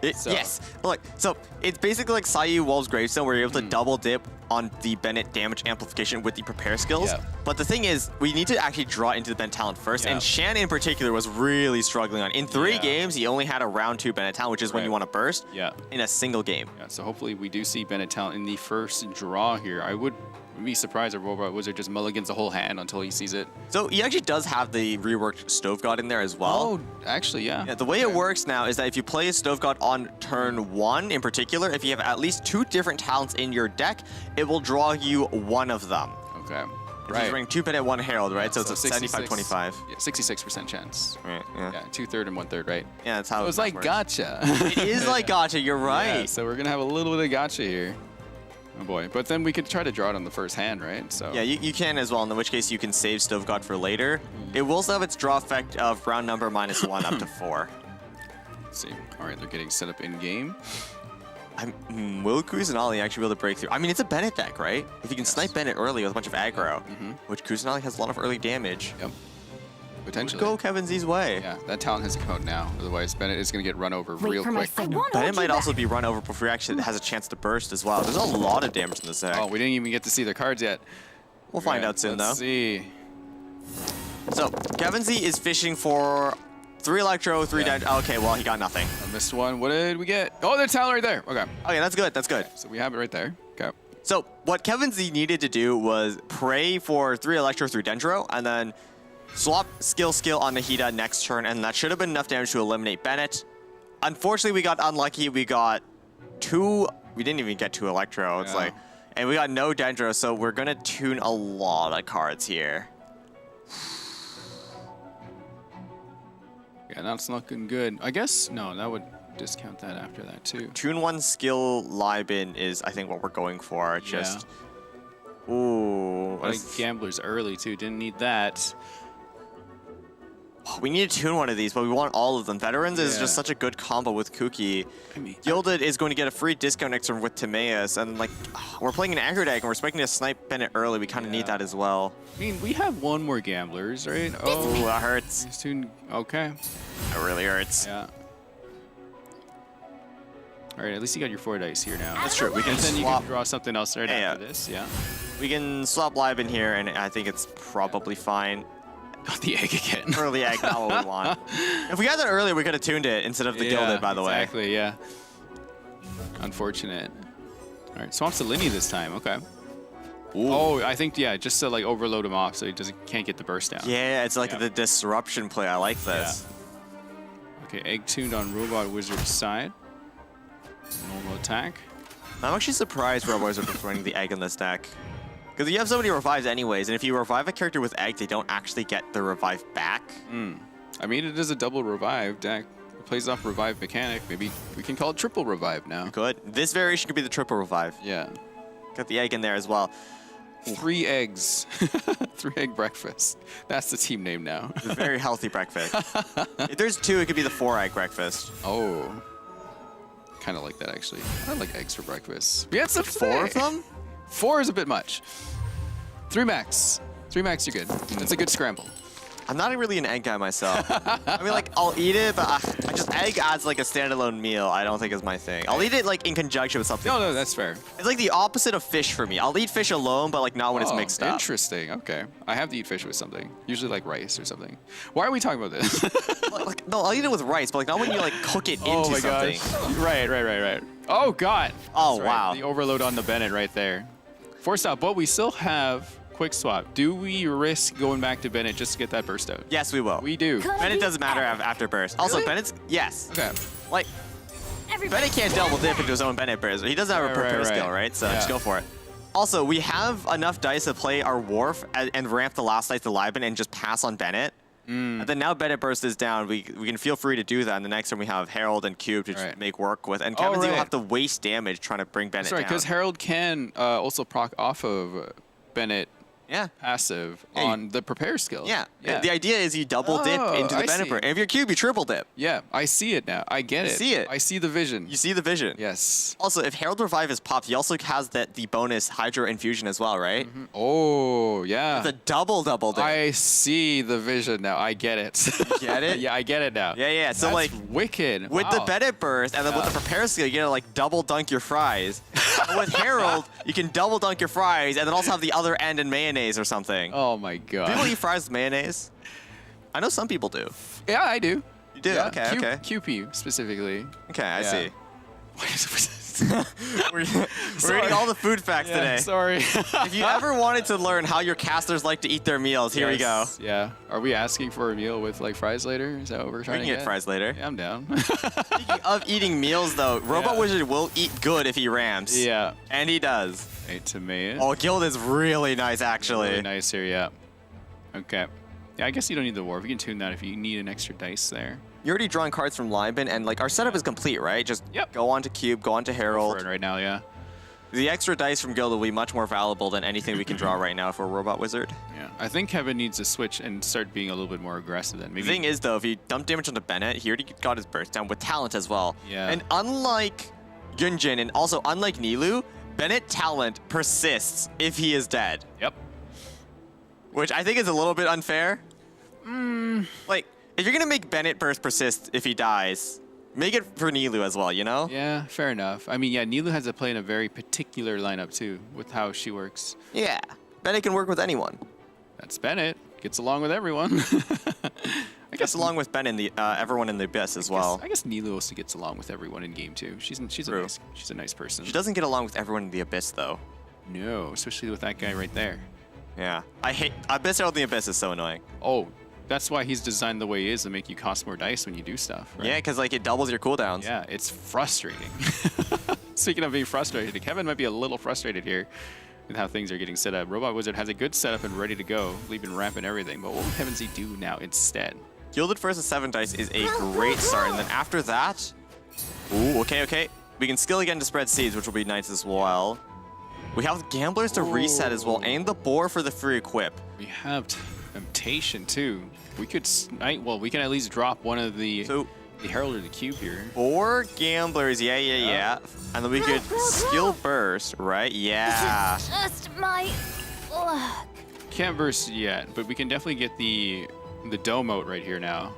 Yes. Look, so it's basically like Sayu Wolf's Gravestone where you're able to double dip on the Bennett damage amplification with the prepare skills. Yeah. But the thing is, we need to actually draw into the Bennett talent first. Yeah. And Shan in particular was really struggling on. In 3 games, he only had a round 2 Bennett talent, which is when you want to burst in a single game. Yeah, so hopefully we do see Bennett talent in the first draw here. I would be surprised if Robot Wizard just mulligans the whole hand until he sees it. So he actually does have the reworked Stove God in there as well. Oh, actually, yeah. Yeah, the way it works now is that if you play a Stove God on turn 1 in particular, if you have at least 2 different talents in your deck, it will draw you one of them. Okay. He's running 2 Bennett, 1 Herald, right? Yeah, so it's a 75-25. Yeah, 66% chance. Right, yeah. Yeah, 2/3 and 1/3, right? Yeah, that's how So it's like works. gotcha. It is like gotcha, you're right. Yeah, so we're gonna have a little bit of gotcha here. Oh boy, but then we could try to draw it on the first hand, right? So Yeah, you can as well, in which case you can save Stove God for later. It will still have its draw effect of round number -1 up to 4. let's see. All right, they're getting set up in game. Will Kusanali actually be able to break through? I mean, it's a Bennett deck, right? If you can snipe Bennett early with a bunch of aggro, which Kusanali has a lot of early damage, Yep. Potentially. go Kevin Z's way. Yeah, that talent has to come out now. Otherwise, Bennett is going to get run over Wait real for my quick. signal. Bennett might also be run over before he actually has a chance to burst as well. There's a lot of damage in this deck. Oh, we didn't even get to see their cards yet. We'll find out soon, Let's though. see. So, Kevin Z is fishing for 3 Electro, 3 dead. Okay, well, he got nothing. I missed one. What did we get? Oh, the talent right there. Okay. Okay, that's good, that's good. So we have it right there. Okay. So, what Kevin Z needed to do was pray for 3 Electro, 3 Dendro, and then swap skill on Nahida next turn, and that should have been enough damage to eliminate Bennett. Unfortunately, we got unlucky. We got 2... We didn't even get 2 Electro. It's like... And we got no Dendro, so we're going to tune a lot of cards here. Yeah, that's looking good. I guess, no, that would discount that after that, too. Tune 1 skill Libin is, I think, what we're going for. Just... Ooh. I think Gambler's early, too. Didn't need that. We need to tune one of these, but we want all of them. Veterans is Yeah. just such a good combo with Kuki. I mean, Gilded is going to get a free discount next turn with Timaeus, and like, we're playing an aggro deck, and we're expecting to snipe Bennett early. We kind of need that as well. I mean, we have one more Gamblers, right? Oh, that hurts. He's tuned. Okay. That really hurts. Yeah. All right, at least you got your 4 dice here now. That's true. We can And then you swap. can draw something else right Yeah, after this. Yeah. We can swap Libin here, and I think it's probably fine. Got the egg again. Early egg, not what we want. If we got that earlier, we could have tuned it instead of the Gilded, by the way. Exactly, yeah. Unfortunate. All right, swamps to Linny this time. Okay. Oh, I think, yeah, just to like overload him off so he can't get the burst down. Yeah, it's like Yeah. the disruption play. I like this. Okay, egg tuned on Robot Wizard's side. Normal attack. I'm actually surprised Robo Wizard was running the egg in this deck. Because you have so many revives anyways, and if you revive a character with egg, they don't actually get the revive back. I mean, it is a double revive deck. It plays off revive mechanic. Maybe we can call it triple revive now. Good. This variation could be the triple revive. Yeah. Got the egg in there as well. 3 eggs. 3 egg breakfast. That's the team name now. It's a very healthy breakfast. If there's 2, it could be the 4-egg breakfast. Oh. Kind of like that, actually. I like eggs for breakfast. We had some 4 of them? 4 is a bit much. 3 max. 3 max, you're good. That's a good scramble. I'm not really an egg guy myself. I mean, like, I'll eat it, but I just egg adds like a standalone meal. I don't think is my thing. I'll eat it like in conjunction with something. No, that's fair. It's like the opposite of fish for me. I'll eat fish alone, but like not when it's mixed up. Interesting. Okay. I have to eat fish with something. Usually like rice or something. Why are we talking about this? No, I'll eat it with rice, but like not when you like cook it into something. Right. Oh, God. Oh, That's right. wow. The overload on the Bennett right there. Forced out, but we still have quick swap. Do we risk going back to Bennett just to get that burst out? Yes, we will. We do. Bennett doesn't matter after burst. Also, Really? Bennett's, yes. Okay. Like, Bennett can't double dip into his own Bennett burst. He doesn't have a prepare skill, right? So just go for it. Also, we have enough dice to play our Wharf and ramp the last dice to Libin and just pass on Bennett. And then now Bennett burst is down. We can feel free to do that. And the next turn we have Herald and Cube to just make work with. And Kevin Z will have to waste damage trying to bring Bennett That's right, down. because Herald can also proc off of Bennett passive on the prepare skill. Yeah. The idea is you double dip into the Bennett burst. And if you're Cube, you triple dip. Yeah, I see it now. I get it. You see it. I see the vision. You see the vision. Yes. Also, if Herald Revive is popped, he also has the bonus Hydro Infusion as well, right? Oh, yeah. It's a double dip. I see the vision now. I get it. Get it? Yeah, I get it now. Yeah. So That's like wicked. with the Wow. Bennett burst and then with the prepare skill, you get to like double dunk your fries. But with Herald, you can double dunk your fries and then also have the other end in mayonnaise or something. Oh my god. People eat fries with mayonnaise? I know some people do. Yeah, I do. You do? Yeah, Okay, okay. QP specifically. Okay, I Yeah. see. We're eating all the food facts today. Sorry. If you ever wanted to learn how your casters like to eat their meals, here we go. Yeah. Are we asking for a meal with like fries later? Is that what we're We trying can to get fries later. Yeah, I'm down. Speaking of eating meals, though, Robot Wizard will eat good if he ramps. yeah. And he does. Hey, tomato. Oh, Guild is really nice, actually. Really nice here, yeah. Okay. Yeah, I guess you don't need the Warp. You can tune that if you need an extra dice there. You're already drawing cards from Lineman, and like our setup is complete, right? Just Yep. go on to Cube, go on to For Herald. it right now, yeah. The extra dice from Guild will be much more valuable than anything we can draw right now for a Robot Wizard. Yeah. I think Kevin needs to switch and start being a little bit more aggressive then. Maybe The thing is, though, if you dump damage onto Bennett, he already got his burst down with talent as well. Yeah. And unlike Genshin, and also unlike Nilou, Bennett talent persists if he is dead, Yep. which I think is a little bit unfair. Like, if you're gonna make Bennett burst persist if he dies, make it for Nilou as well, you know? Yeah, fair enough. I mean, yeah, Nilou has to play in a very particular lineup too, with how she works. Yeah. Bennett can work with anyone. That's Bennett. Gets along with everyone. I Guess along with Ben and the everyone in the Abyss as well. I guess Nilou also gets along with everyone in game too. She's True. a nice person. She doesn't get along with everyone in the Abyss, though. No, especially with that guy right there. Yeah. I hate Abyss Herald in the Abyss is so annoying. Oh, that's why he's designed the way he is to make you cost more dice when you do stuff. Right? Yeah, because like it doubles your cooldowns. Yeah, it's frustrating. Speaking of being frustrated, Kevin might be a little frustrated here with how things are getting set up. Robot Wizard has a good setup and ready to go, leaving ramp and everything. But what will Kevin Z do now instead? Gilded first with 7 dice is a great start, and then after that, ooh, okay. We can skill again to spread seeds, which will be nice as well. We have Gamblers to reset as well, and the Boar for the free equip. We have Temptation too. We could snipe. Well, we can at least drop one of the Herald or the Cube here. 4 Gamblers, yeah. And then we could skill burst, right? Yeah. Just my luck. Can't burst yet, but we can definitely get the Domote right here now.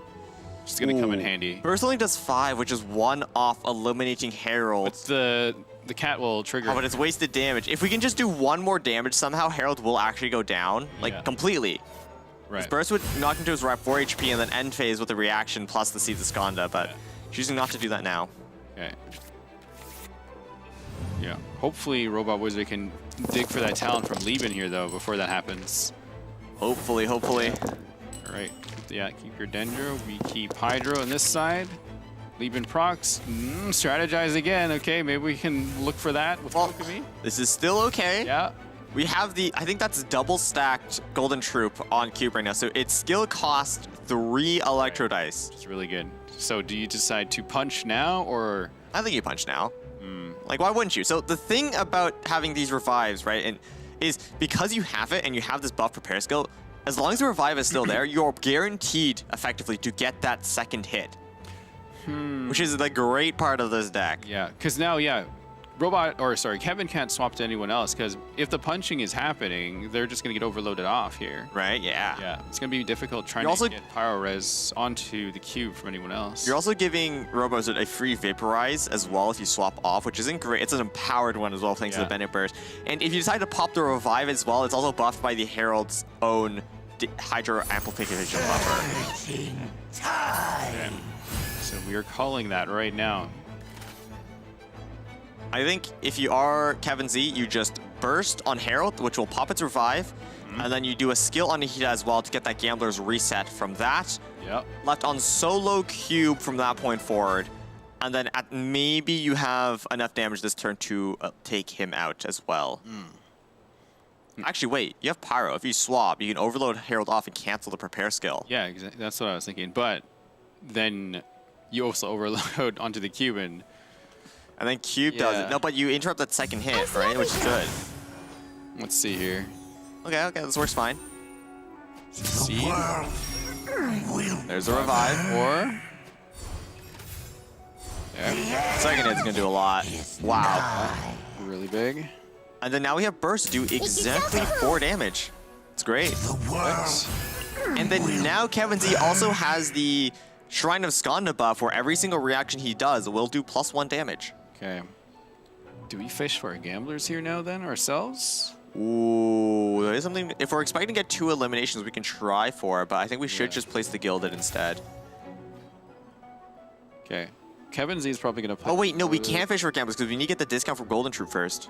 It's gonna come in Ooh. handy. Burst only does 5, which is 1 off eliminating Herald. But the cat will trigger. Oh, but it's wasted damage. If we can just do 1 more damage, somehow Herald will actually go down, like Yeah. completely. right. His burst would knock him to his right 4 HP and then end phase with a reaction plus the Seeds of Skanda, but choosing not to do that now. Okay. Yeah. Hopefully, Robot Wizard can dig for that talent from Lieben here though before that happens. Hopefully. All right. Yeah. Keep your Dendro. We keep Hydro on this side. Lieben procs. Strategize again. Okay. Maybe we can look for that with Kokumi. This is still okay. Yeah. We have I think that's double stacked Golden Troop on Cube right now, so its skill cost 3 Electro Dice. It's really good. So do you decide to punch now or? I think you punch now. Like, why wouldn't you? So the thing about having these revives, right, is because you have it and you have this buff prepare skill, as long as the revive is still there, you're guaranteed effectively to get that second hit. Which is the great part of this deck. Yeah. Because now, Kevin can't swap to anyone else because if the punching is happening, they're just going to get overloaded off here. Right? Yeah. Yeah, it's going to be difficult trying You're to also- get Pyro Res onto the cube from anyone else. You're also giving Robozard a free Vaporize as well if you swap off, which isn't great. It's an empowered one as well, thanks to the Bennett Burst. And if you decide to pop the Revive as well, it's also buffed by the Herald's own Hydro Amplification buffer. Okay. So we are calling that right now. I think if you are Kevin Z, you just burst on Herald, which will pop its Revive, and then you do a skill on Nihita as well to get that Gambler's reset from that. Yep. Left on solo Cube from that point forward. And then maybe you have enough damage this turn to take him out as well. Actually, wait. You have Pyro. If you swap, you can overload Herald off and cancel the prepare skill. Yeah, exactly. That's what I was thinking. But then you also overload onto the cube and then Cube does it. No, but you interrupt that second hit, right? Which is good. let's see here. Okay, this works fine. Seed There's a Revive. or yeah, Second hit's gonna do a lot. Wow. really big. And then now we have Burst do exactly 4 damage. It's great. And then now Kevin Z also has the Shrine of Skanda buff where every single reaction he does will do +1 damage. Okay. Do we fish for our gamblers here now then ourselves? Ooh, there is something. If we're expecting to get 2 eliminations, we can try for it, but I think we should just place the Gilded instead. Okay. Kevin Z is probably going to play. Oh, wait, no, we can't fish for gamblers because we need to get the discount for Golden Troop first.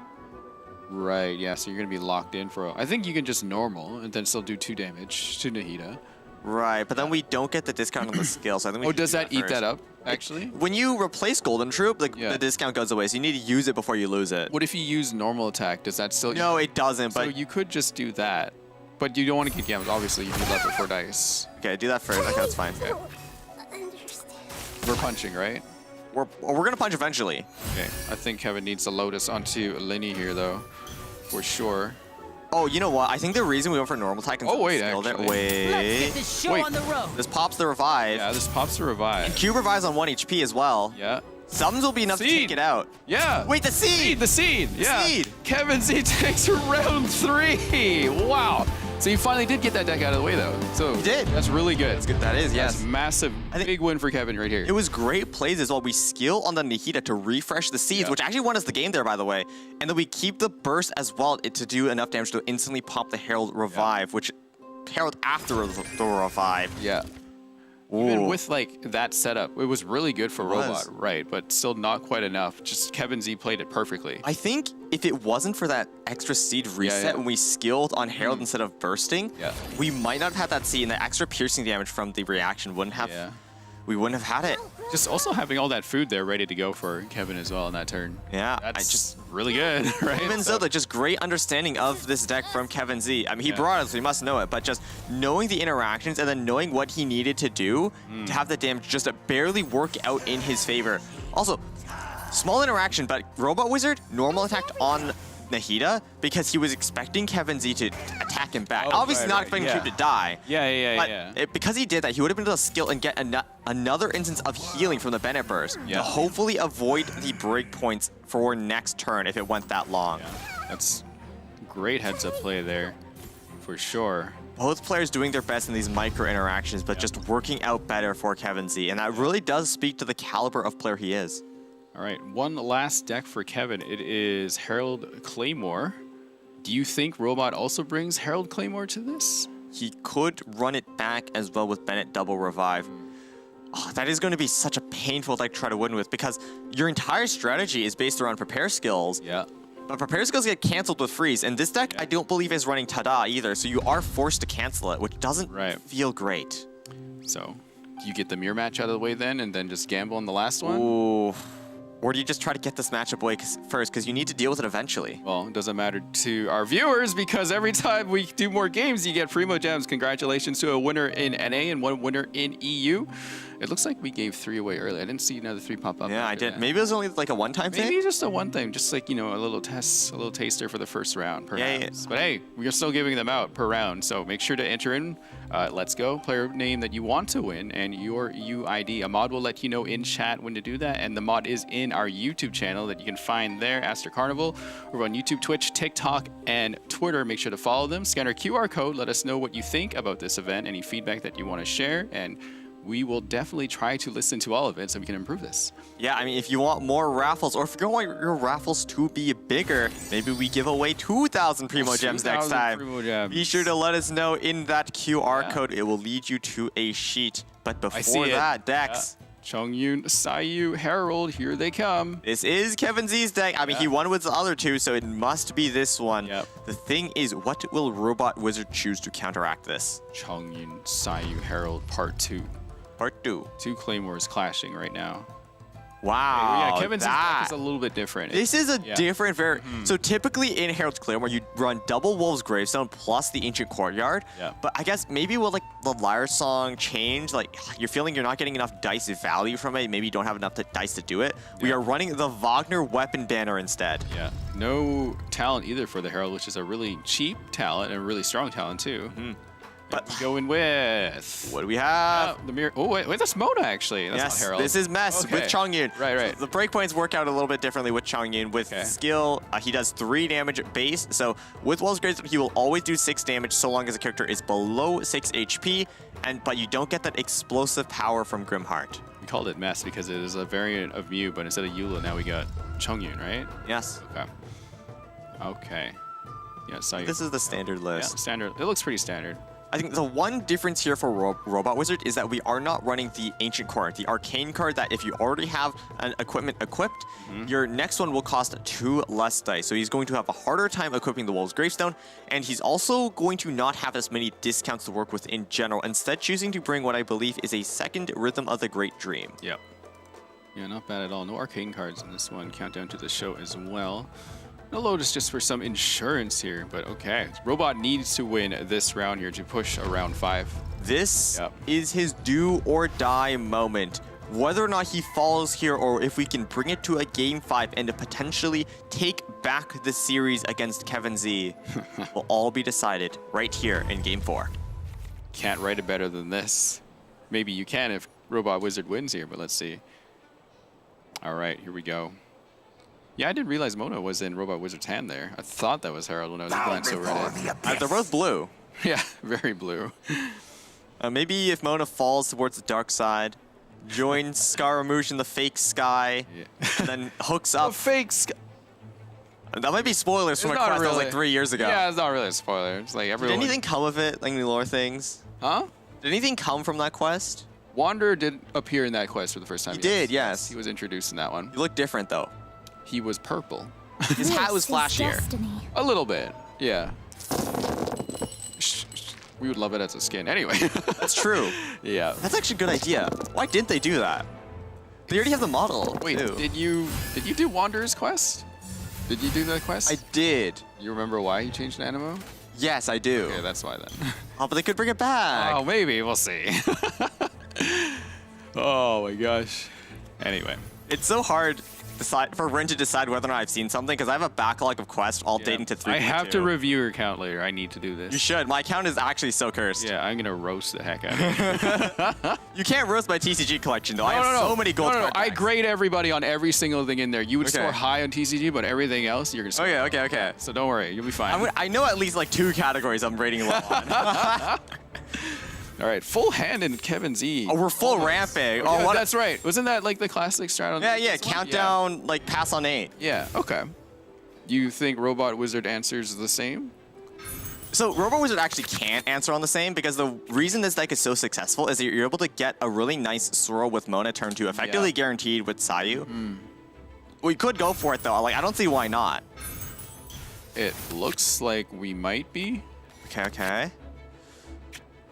Right, yeah, so you're going to be locked in for I think you can just normal and then still do 2 damage to Nahida. Right, but then we don't get the discount on the skill, so I think we should does do that eat first. that up, actually? When you replace Golden Troop, the discount goes away, so you need to use it before you lose it. What if you use normal attack? Does that still... No, it doesn't, So but... you could just do that. But you don't want to get gambled. Obviously, you need that before dice. Okay, do that first. Okay, that's fine. I don't understand. We're punching, right? We're gonna punch eventually. Okay. I think Kevin needs to Lotus onto Linny here, though. For sure. Oh, you know what? I think the reason we went for normal attack Oh, wait, skill there- actually. Let's get Wait. this show Wait. on the road. This pops the revive. Yeah, this pops to revive. Cube revives on 1 HP as well. Yeah. Summons will be enough to Seed. take it out. Yeah. Wait, the seed! The seed. Yeah. seed. Kevin Z takes round 3. Wow. So you finally did get that deck out of the way, though. So He did. That's really good. That's good. That is, yes. That's massive. think- Big win for Kevin right here. It was great plays as well. We skill on the Nahida to refresh the seeds, Yeah. which actually won us the game there, by the way. And then we keep the burst as well to do enough damage to instantly pop the Herald Revive, which Herald after the Revive. Yeah. Even Ooh. with like that setup, it was really good for It was. Robot, right? But still not quite enough. Just Kevin Z played it perfectly. I think if it wasn't for that extra seed reset yeah. when we skilled on Herald instead of bursting, Yeah. we might not have had that seed, and the extra piercing damage from the reaction wouldn't have. Yeah. We wouldn't have had it. Just also having all that food there ready to go for Kevin as well in that turn. Yeah, That's I just really good, right? even so, just great understanding of this deck from Kevin Z. I mean, he Yeah. brought it, so he must know it. But just knowing the interactions and then knowing what he needed to do to have the damage just barely work out in his favor. Also, small interaction, but Robot Wizard normal attacked on Nahida because he was expecting Kevin Z to attack him back. Oh, Obviously right, not right, expecting yeah. him to die. Yeah. Because he did that, he would have been able to skill and get another instance of healing from the Bennett Burst Yeah. to hopefully avoid the break points for next turn if it went that long. Yeah. That's great heads up play there, for sure. Both players doing their best in these micro interactions, but just working out better for Kevin Z. And that really does speak to the caliber of player he is. All right, one last deck for Kevin. It is Herald Claymore. Do you think Robot also brings Herald Claymore to this? He could run it back as well with Bennett double revive. Oh, that is going to be such a painful deck to try to win with because your entire strategy is based around prepare skills. Yeah. But prepare skills get canceled with freeze, and this deck I don't believe is running Tada either, so you are forced to cancel it, which doesn't feel great. So, do you get the mirror match out of the way then and then just gamble on the last one? Ooh. Or do you just try to get this matchup away first, because you need to deal with it eventually? Well, it doesn't matter to our viewers because every time we do more games, you get Primo Gems. Congratulations to a winner in NA and one winner in EU. It looks like we gave 3 away early. I didn't see another 3 pop up. Yeah, I after did. that. Maybe it was only like a one-time thing? Maybe just a one thing, just like, you know, a little test, a little taster for the first round, perhaps. Yeah. But hey, we are still giving them out per round, so make sure to enter in Let's Go, player name that you want to win, and your UID. A mod will let you know in chat when to do that, and the mod is in our YouTube channel that you can find there, Aster Carnival. We're on YouTube, Twitch, TikTok, and Twitter. Make sure to follow them. Scan our QR code. Let us know what you think about this event, any feedback that you want to share, and we will definitely try to listen to all of it so we can improve this. Yeah, I mean, if you want more raffles, or if you want your raffles to be bigger, maybe we give away 2,000 Primo Gems next 2,000 time. Primo Gems. Be sure to let us know in that QR Yeah. code. It will lead you to a sheet. But I see before it. that, Dex, Chongyun, Sayu, Herald, here they come. this is Kevin Z's deck. I mean, he won with the other two, so it must be this one. Yep. The thing is, what will Robot Wizard choose to counteract this? Chongyun, Sayu, Herald, Part 2. Part 2. 2 Claymores clashing right now. Wow. Yeah, Kevin's that. deck is a little bit different. This is a Yeah. different So typically in Herald's Claymore, you run double Wolf's Gravestone plus the Ancient Courtyard. Yeah. But I guess maybe will like the Lyre Song change? Like you're feeling you're not getting enough dice value from it. Maybe you don't have enough dice to do it. We Yeah. are running the Wagner Weapon Banner instead. Yeah. No talent either for the Herald, which is a really cheap talent and a really strong talent too. But We go in with what do we have? the mirror. Oh wait, that's Mona actually. That's Yes, not Herald. this is Mess with Okay. Chongyun. Right, right. So the breakpoints work out a little bit differently with Chongyun. With Okay. skill, he does 3 damage base. So with Wolf's Gravestone, he will always do 6 damage so long as the character is below 6 HP. But you don't get that explosive power from Grimheart. We called it mess because it is a variant of Mew, but instead of Eula, now we got Chongyun, right? Yes. Okay. Okay. Yeah, so This is the standard yeah, list. standard. It looks pretty standard. I think the one difference here for Robot Wizard is that we are not running the Ancient card, the Arcane card that if you already have an equipment equipped, your next one will cost 2 less dice. So he's going to have a harder time equipping the Wolf's Gravestone, and he's also going to not have as many discounts to work with in general, instead choosing to bring what I believe is a second Rhythm of the Great Dream. Yep. Yeah, not bad at all. No arcane cards in this one. Countdown to the show as well. No Lotus just for some insurance here, but okay. Robot needs to win this round here to push around 5. This is his do or die moment. Whether or not he falls here or if we can bring it to a game 5 and to potentially take back the series against Kevin Z will all be decided right here in game 4. Can't write it better than this. Maybe you can if Robot Wizard wins here, but let's see. All right, here we go. Yeah, I didn't realize Mona was in Robot Wizard's hand there. I thought that was Herald when I was glancing over at it. They're both blue. Yeah, very blue. Maybe if Mona falls towards the dark side, joins Scaramouche in the fake sky, and then hooks up. Fake sky. That might be spoilers from a It's not quest that was really. like 3 years ago. Yeah, it's not really a spoiler. It's like Did everyone. anything come of it, like any lore things? Huh? Did anything come from that quest? Wanderer did appear in that quest for the first time. He did, yes. He was introduced in that one. You look different though. He was purple. His hat was This is flashier. destiny. A little bit, yeah. We would love it as a skin. Anyway. That's true. Yeah. That's actually a good idea. Why didn't they do that? They already have the model. Wait, too. did you do Wanderer's quest? Did you do that quest? I did. You remember why you changed to Animo? Yes, I do. Okay, that's why then. Oh, but they could bring it back. Oh, maybe. We'll see. Oh my gosh. Anyway. It's so hard for Ren to decide whether or not I've seen something because I have a backlog of quests all dating to 3.2. I have to review your account later. I need to do this. You should. My account is actually so cursed. Yeah, I'm gonna roast the heck out of it. You can't roast my TCG collection though. I have so many gold card I packs. grade everybody on every single thing in there. You would Okay. score high on TCG, but everything else you're gonna score. Okay. So don't worry, you'll be fine. I know at least like 2 categories I'm rating low on. All right, full hand in Kevin Z. Oh, we're full ramping. Yeah, Oh, what? that's right. Wasn't that like the classic strat on Yeah, this one? countdown, like pass on 8. Yeah, okay. You think Robot Wizard answers the same? So Robo Wizard actually can't answer on the same because the reason this deck is so successful is that you're able to get a really nice swirl with Mona turn 2, effectively guaranteed with Sayu. We could go for it though. Like I don't see why not. It looks like we might be. Okay.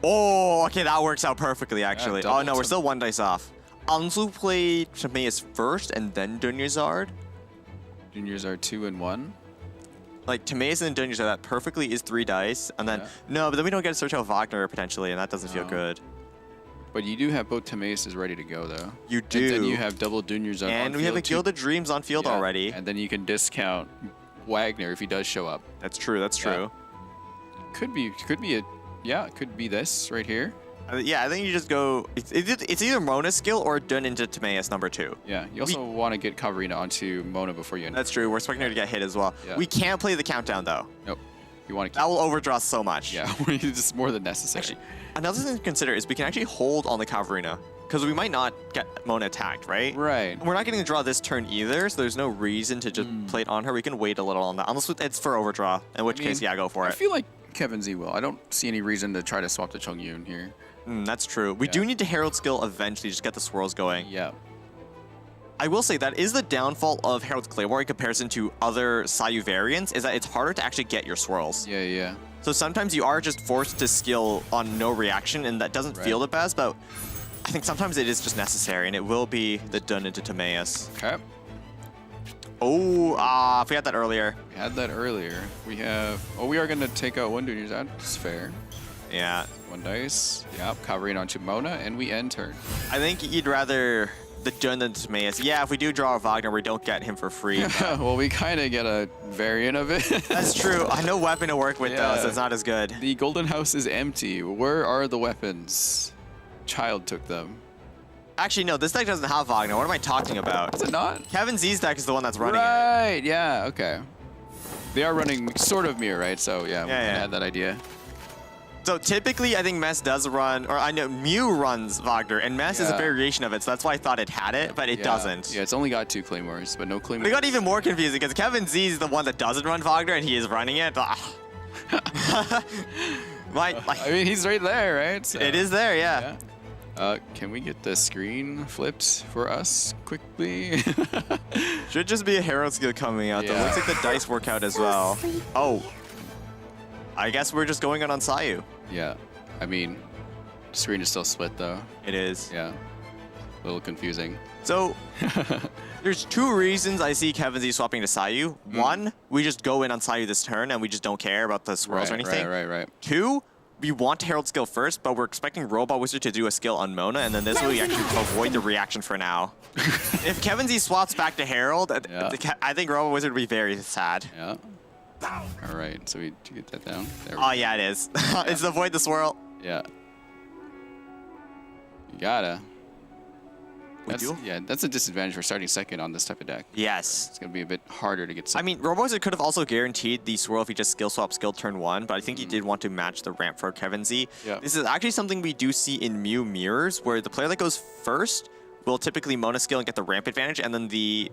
Oh, okay, that works out perfectly actually. double Oh no, we're to- still 1 dice off. Anzu played Timaeus first and then Dunyazard. Juniors are 2 and 1. Like Timaeus and Dunyazard, that perfectly is 3 dice. And then, no, but then we don't get to search out Wagner potentially, and that doesn't feel good. But you do have both Timaeus ready to go though. You do. And then you have double Juniors on And we have a field too. Gilded Dreams on field Yeah, already. And then you can discount Wagner if he does show up. That's true, that's Yeah. true. Could be a, yeah, it could be this right here. Yeah, I think you just go. It's either Mona's skill or done into Timaeus number 2. Yeah, you also want to get Kavarina onto Mona before you end. That's true. We're expecting her to get hit as well. Yeah. We can't play the countdown though. Nope. You want to That keep. will overdraw so much. Yeah, it's more than necessary. Actually, another thing to consider is we can actually hold on the Kavarina because we might not get Mona attacked, right? Right. We're not getting to draw this turn either, so there's no reason to just play it on her. We can wait a little on that, unless it's for overdraw, in which case, yeah, go for I it. feel like Kevin Z will. I don't see any reason to try to swap to Chongyun here. That's true. We do need to Herald skill eventually, just get the swirls going. Yeah. I will say that is the downfall of Herald's Claymore in comparison to other Sayu variants, is that it's harder to actually get your swirls. Yeah. So sometimes you are just forced to skill on no reaction, and that doesn't feel the best, but I think sometimes it is just necessary, and it will be the done into Timaeus. Okay. Oh, I forgot that earlier. We had that earlier. We have. Oh, we are going to take out one Juniors. That's fair. Yeah. 1 dice. Yep. Covering onto Mona, and we end turn. I think you'd rather the done than Timaeus. Yeah, if we do draw a Wagner, we don't get him for free. but- Well, we kind of get a variant of it. That's true. I know weapon to work with though, Yeah. so it's not as good. The Golden House is empty. Where are the weapons? Child took them. Actually, no, this deck doesn't have Wagner. What am I talking about? Is it not? Kevin Z's deck is the one that's running it. Right. Yeah. Okay. They are running sort of mirror, right? So yeah, we Yeah. had that idea. So typically, I think Mess does run, or I know Mew runs Wagner, and Mess is a Yeah. variation of it, so that's why I thought it had it, but it doesn't. Yeah, it's only got 2 Claymores, but no Claymores. It got even more confusing because Kevin Z is the one that doesn't run Wagner, and he is running it. I mean, he's right there, right? So, It is there, yeah. can we get the screen flipped for us quickly? Should just be a Herald skill coming out, though. Yeah. Looks like the dice work out as So well. sleepy. Oh. I guess we're just going on Sayu. Yeah, I mean, screen is still split though. It is. Yeah, a little confusing. So, there's 2 reasons I see Kevin Z swapping to Sayu. 1, we just go in on Sayu this turn and we just don't care about the swirls or anything. Right. 2, we want Herald skill first, but we're expecting Robot Wizard to do a skill on Mona, and then this way we actually avoid the reaction for now. If Kevin Z swaps back to Herald, I think Robot Wizard would be very sad. Yeah. All right, so we get that down. There we Oh, go. yeah, it is. It's avoid the swirl. Yeah. You gotta. We That's, do? yeah, that's a disadvantage for starting second on this type of deck. Yes. It's gonna be a bit harder to get. I mean, Robot Wizard could have also guaranteed the swirl if he just skill swap skill turn 1, but I think he did want to match the ramp for Kevin Z. Yeah. This is actually something we do see in Mew mirrors, where the player that goes first will typically Mona skill and get the ramp advantage, and then the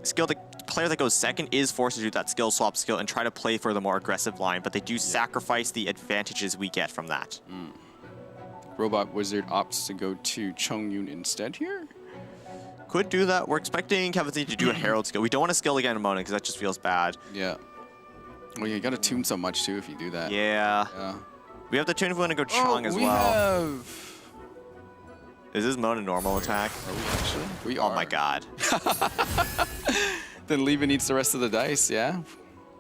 player that goes second is forced to do that skill swap skill and try to play for the more aggressive line, but they do sacrifice the advantages we get from that. Robot Wizard opts to go to Chongyun instead here. Could do that. We're expecting Kevin Z to do a Herald skill. We don't want to skill again in Mona because that just feels bad. Yeah. Well, you gotta tune so much too if you do that. Yeah. Yeah. We have the tune if we want to go Chong as we well. have. Is this Mona normal attack? Are we actually? We Oh are. my god. Then Leva needs the rest of the dice, yeah?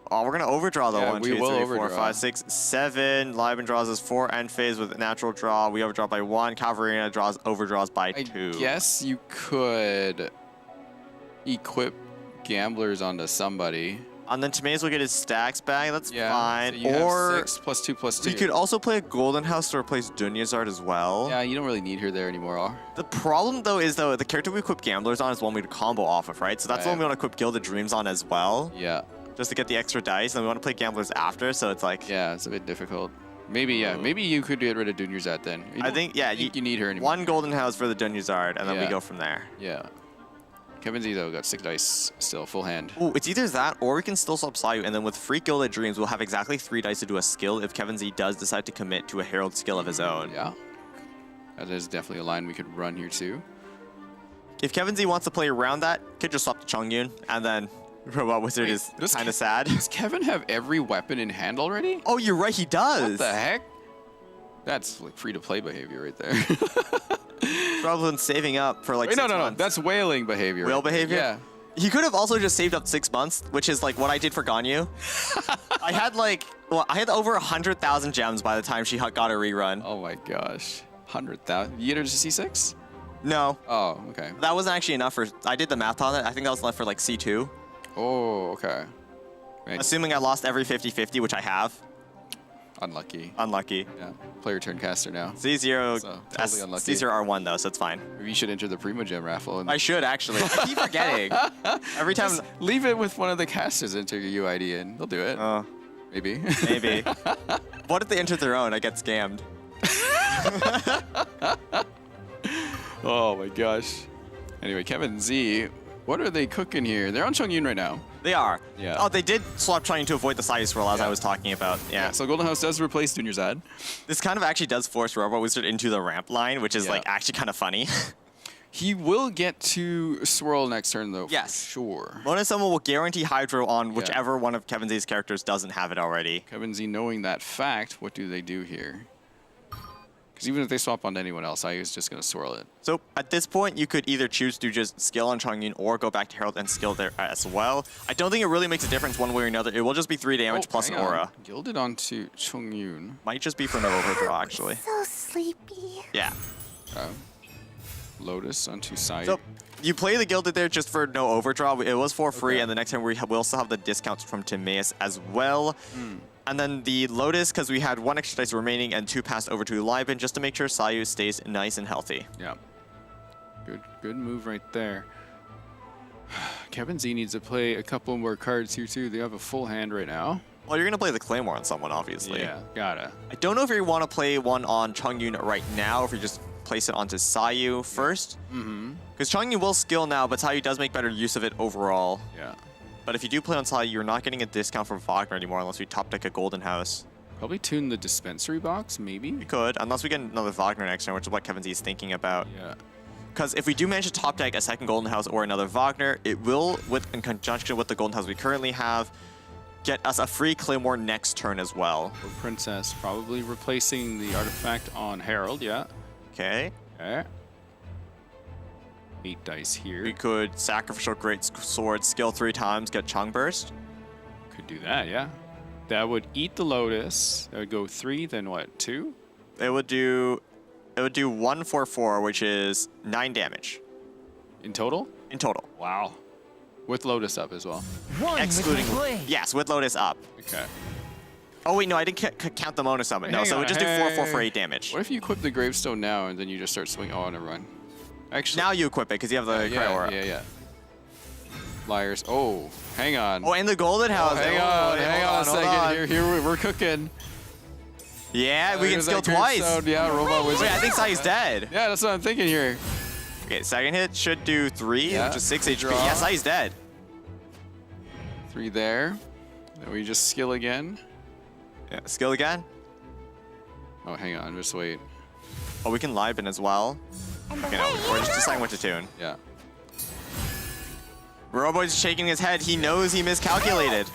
Oh, we're gonna overdraw though. Yeah, 1, we 2, will 3, 4, overdraw. 5, 6, 7. Liben draws us 4 end phase with natural draw. We overdraw by 1. Cavalryna overdraws by 2. I guess you could equip gamblers onto somebody. And then Tomatoes will get his stacks back. That's Yeah. fine. So you have Or 6 plus 2 plus 2. we could also play a Golden House to replace Dunyazard as well. Yeah, you don't really need her there anymore. The problem though is the character we equip Gamblers on is one we to combo off of, right? So that's the one Right. we want to equip Gilded Dreams on as well, Yeah. just to get the extra dice. And we want to play Gamblers after, so it's like Yeah, it's a bit difficult. Maybe, yeah. Maybe you could get rid of Dunyazad then. You I don't think yeah, think you need her anymore. 1 Golden House for the Dunyazard, and then we Yeah. go from there. Yeah. Kevin Z, though, got 6 dice still, full hand. Ooh, it's either that or we can still swap Sayu, and then with free Gilded Dreams, we'll have exactly 3 dice to do a skill if Kevin Z does decide to commit to a Herald skill of his own. Yeah. That is definitely a line we could run here, too. If Kevin Z wants to play around that, could just swap to Chongyun, and then Robot Wizard Wait, is does kind of Ke- sad. Does Kevin have every weapon in hand already? Oh, you're right, he does. What the heck? That's like free-to-play behavior right there. Rather than saving up for like Wait, 6 no. months. That's whaling behavior. Whale behavior? Yeah. He could have also just saved up 6 months, which is like what I did for Ganyu. I had over 100,000 gems by the time she got a rerun. Oh my gosh. 100,000. You get her to C6? No, Oh, okay. that wasn't actually enough for. I did the math on it. I think that was left for like C2. Oh, okay. Right. Assuming I lost every 50-50, which I have. Unlucky. Unlucky. Yeah. Player turn caster now. C0, So, totally unlucky. C0 R1 though, so it's fine. Maybe you should enter the Primo Gem raffle. And I should actually. I keep forgetting. Every time. just leave it with one of the casters, enter your UID and they'll do it. Oh, Maybe. maybe. What if they enter their own? I get scammed. Oh my gosh. Anyway, Kevin Z, what are they cooking here? They're on Chongyun right now. They are. Yeah. Oh, they did swap trying to avoid the size roll as I was talking about. Yeah. So Golden House does replace Dunyazad. This kind of actually does force Robot Wizard into the ramp line, which is Yeah. like actually kind of funny. He will get to swirl next turn though. Yes. For sure. Mona Summon will guarantee Hydro on whichever one of Kevin Z's characters doesn't have it already. Kevin Z, knowing that fact, what do they do here? Because even if they swap onto anyone else, I was just going to swirl it. So at this point, you could either choose to just skill on Chongyun or go back to Herald and skill there as well. I don't think it really makes a difference one way or another. It will just be 3 damage plus an hang on. aura. Gilded onto Chongyun. Might just be for no overdraw, actually. So sleepy. Yeah. Lotus onto side. So you play the Gilded there just for no overdraw. It was for free, and the next time we'll still have the discounts from Timaeus as well. And then the Lotus, because we had 1 extra dice remaining and 2 passed over to Liben, just to make sure Sayu stays nice and healthy. Yeah. Good move right there. Kevin Z needs to play a couple more cards here too. They have a full hand right now. Well, you're going to play the Claymore on someone, obviously. Yeah, gotta. I don't know if you want to play one on Chongyun right now, or if you just place it onto Sayu first. Because Chongyun will skill now, but Sayu does make better use of it overall. Yeah. But if you do play on Sayu, you're not getting a discount from Wagner anymore unless we top deck a Golden House. Probably tune the dispensary box, maybe? We could, unless we get another Wagner next turn, which is what Kevin Z is thinking about. Yeah. Because if we do manage to top deck a second Golden House or another Wagner, it will, in conjunction with the Golden House we currently have, get us a free Claymore next turn as well. Or Princess, probably replacing the artifact on Herald, yeah. Okay. Okay. 8 dice here. We could Sacrificial Great Sword, skill 3 times, get Chung Burst. Could do that, yeah. That would eat the Lotus. That would go 3, then what, 2? It would do 1 for 4, which is 9 damage In total? in total. Wow. With Lotus up as well. Excluding, yes, with Lotus up. Okay. Oh wait, no, I didn't count the Mona Summon. No, Hang so it on, would just do 4 for 8 damage. What if you equip the Gravestone now and then you just start swinging? Oh, never mind. Actually, Now you equip it because you have the yeah, Cryo Aura. yeah. Liars. Oh, hang on. Oh, and the Golden House. hang Oh, on, wait, hang hold on a hold second. on. Here we're cooking. Yeah, we can There's skill that twice. Gravestone. Yeah, Robot Wizard. Wait, I think Sayu's dead. Yeah, that's what I'm thinking here. Okay, second hit should do 3, Yeah, which is 6 good HP. draw. Yeah, Sayu's dead. 3 there. Then we just skill again. Yeah, skill again. Oh, hang on, just wait. Oh, we can Liben as well. Okay, no, we're just deciding what to tune. Yeah. Robo's shaking his head. He knows he miscalculated.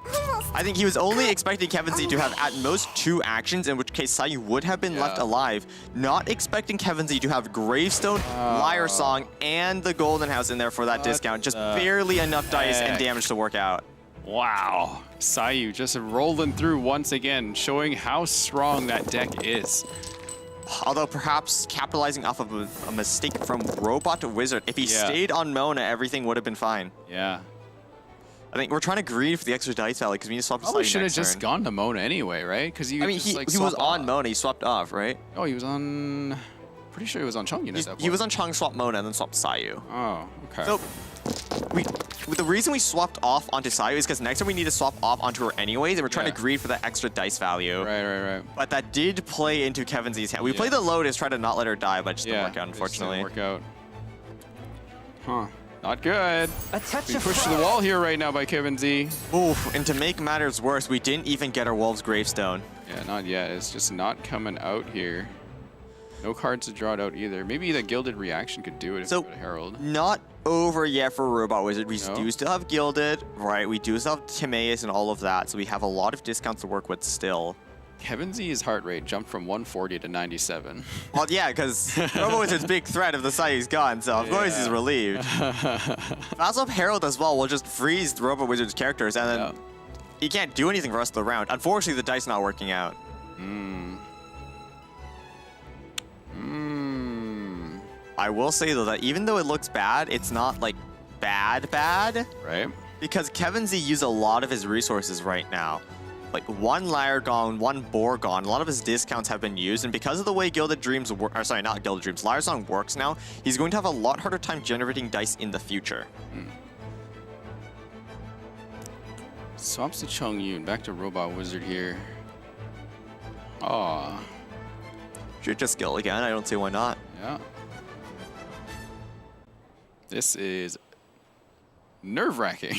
Almost. I think he was only expecting Kevin Z to have at most 2 actions, in which case Sayu would have been left Yeah. alive. Not expecting Kevin Z to have Gravestone, Liar Song, and the Golden House in there for that discount. Just barely enough dice and heck? damage to work out. Wow. Sayu just rolling through once again, showing how strong that deck is. Although perhaps capitalizing off of a mistake from Robot Wizard. If he Yeah. stayed on Mona, everything would have been fine. Yeah. I think we're trying to greed for the extra dice value because we need to swap to Probably Sayu should have next just turn. gone to Mona anyway, right? Because you I mean, just, like, he was swap on off. Mona. He swapped off, right? Oh, he was on. Pretty sure he was on Chongyun at that point. He was on Chung, swapped Mona, and then swapped Sayu. Oh, okay. So, the reason we swapped off onto Sayu is because next time we need to swap off onto her anyways, and we're trying Yeah. to greed for that extra dice value. Right. But that did play into Kevin Z's hand. We Yeah. played the Lotus, tried to not let her die, but it just Yeah. didn't work out, it just unfortunately. didn't work out. Huh. Not good. A touch We of pushed to the wall here right now by Kevin Z. Oof, and to make matters worse, we didn't even get our Wolves Gravestone. Yeah, not yet. It's just not coming out here. No cards to draw it out either. Maybe the Gilded Reaction could do it if So- we go to Herald. Not over yet for Robot Wizard. We No? do still have Gilded, right? We do still have Timaeus and all of that, so we have a lot of discounts to work with still. Kevin Z's heart rate jumped from 140 to 97. Well, yeah, because Robot Wizard's big threat if the Sayu's gone, so of course he's Yeah. relieved. Fast up Herald as well will just freeze the Robot Wizard's characters, and then Yeah. he can't do anything for the rest of the round. Unfortunately, the dice not working out. I will say though that even though it looks bad, it's not like bad, Right? because Kevin Z used a lot of his resources right now. Like one Lyre gone, one Boar gone. A lot of his discounts have been used, and because of the way Gilded Dreams, or sorry, not Gilded Dreams, Lyre Song works now, he's going to have a lot harder time generating dice in the future. Swaps to Chongyun. Back to Robot Wizard here. Aw. Should just skill again. I don't see why not. Yeah. This is nerve-wracking.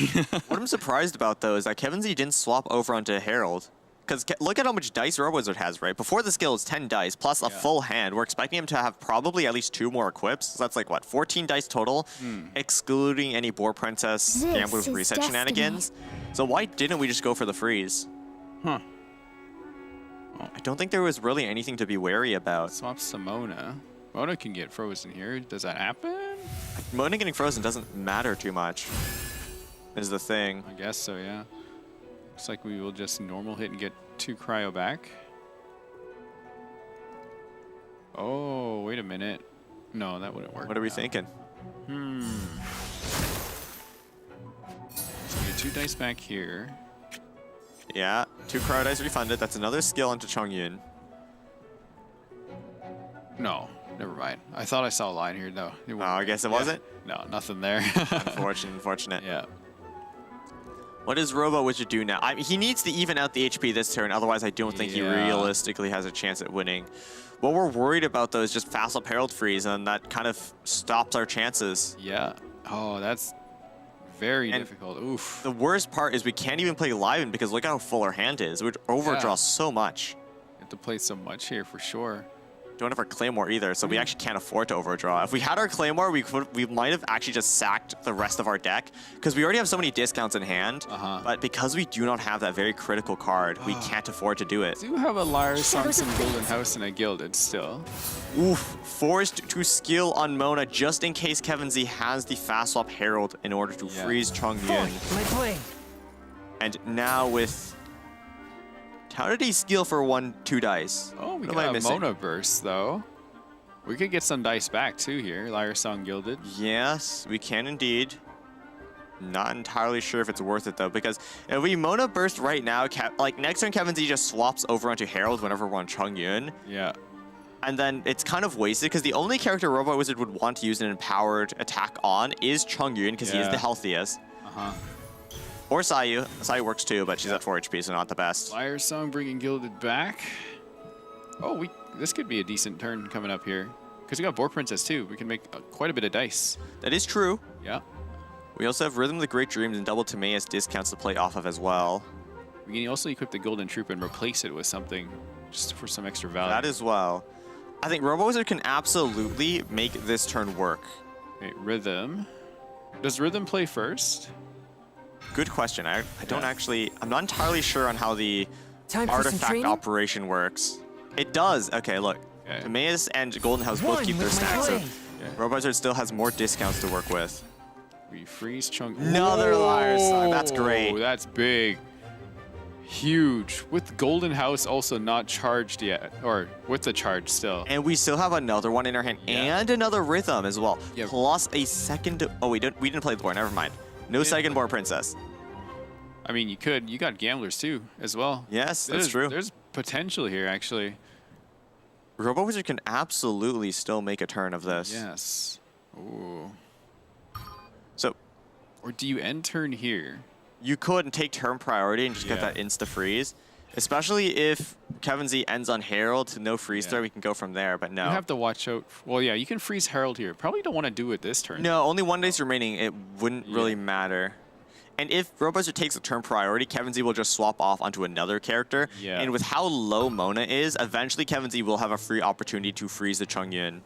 What I'm surprised about though is that Kevin Z didn't swap over onto Herald. Because look at how much dice Robot Wizard has, right? Before the skill is 10 dice plus a full hand. We're expecting him to have probably at least 2 more equips. So that's like what, 14 dice total, excluding any Boar Princess This Gambler's is Reset destiny. shenanigans. So why didn't we just go for the freeze? Huh. I don't think there was really anything to be wary about. Swaps to Mona. Mona can get frozen here. Does that happen? Mona getting frozen doesn't matter too much, is the thing. I guess so, yeah. Looks like we will just normal hit and get 2 cryo back. Oh, wait a minute. No, that wouldn't work. What are we now. thinking? So we get 2 dice back here. Yeah, 2 cryo dice refunded. That's another skill into Chongyun. No, never mind. I thought I saw a line here. No. Oh, I guess it wasn't? No, nothing there. Unfortunate. yeah. What does Robo Wizard do now? I mean, he needs to even out the HP this turn, otherwise I don't think he realistically has a chance at winning. What we're worried about, though, is just fast up Herald freeze, and that kind of stops our chances. Yeah. Oh, that's very difficult. Oof. The worst part is we can't even play Liven because look how full our hand is. We overdraw so much. You have to play so much here for sure. Don't have our Claymore either, so we actually can't afford to overdraw. If we had our Claymore, we might have actually just sacked the rest of our deck because we already have so many discounts in hand. But because we do not have that very critical card, we can't afford to do it. Do you have a Lyre Song, some Golden House, and a Gilded still? Oof, forced to skill on Mona just in case Kevin Z has the fast swap Herald in order to freeze Chongyun. And now with... How did he skill for 1-2 dice? Oh, we What got am I a missing? Mona Burst, though. We could get some dice back, too, here. Lyre Song Gilded. Yes, we can indeed. Not entirely sure if it's worth it, though, because if we Mona Burst right now, like next turn Kevin Z just swaps over onto Herald whenever we're on Chongyun. Yeah. And then it's kind of wasted, because the only character Robot Wizard would want to use an empowered attack on is Chongyun, because he is the healthiest. Or Sayu. Sayu works too, but she's at 4 HP, so not the best. Lyre Song bringing Gilded back. Oh, this could be a decent turn coming up here. Because we got Boar Princess, too. We can make quite a bit of dice. That is true. Yeah. We also have Rhythm of the Great Dreams and Double Timaeus discounts to play off of as well. We can also equip the Golden Troop and replace it with something just for some extra value. That as well. I think Robo Wizard can absolutely make this turn work. Okay, Rhythm. Does Rhythm play first? Good question. I don't actually... I'm not entirely sure on how the artifact operation works. It does. Okay, look. Okay. Timaeus and Golden House both keep their stacks, so Robo Wizard still has more discounts to work with. We freeze Chunk. Another Lyre Song. That's great. That's big. Huge. With Golden House also not charged yet. Or with the charge still. And we still have another one in our hand and another Rhythm as well. Yeah. Plus a second... Oh, we didn't play the board. Never mind. No second Boar Princess. I mean, you could. You got Gamblers too, as well. Yes, that's true. There's potential here, actually. Robo Wizard can absolutely still make a turn of this. Yes. Ooh. So... Or do you end turn here? You could take turn priority and just get that insta-freeze. Especially if Kevin Z ends on Herald to no freeze throw, we can go from there, but no. You have to watch out. Well, yeah, you can freeze Herald here. Probably don't want to do it this turn. No, only 1 dice remaining. It wouldn't really matter. And if Robozer takes a turn priority, Kevin Z will just swap off onto another character. Yeah. And with how low Mona is, eventually Kevin Z will have a free opportunity to freeze the Chongyun.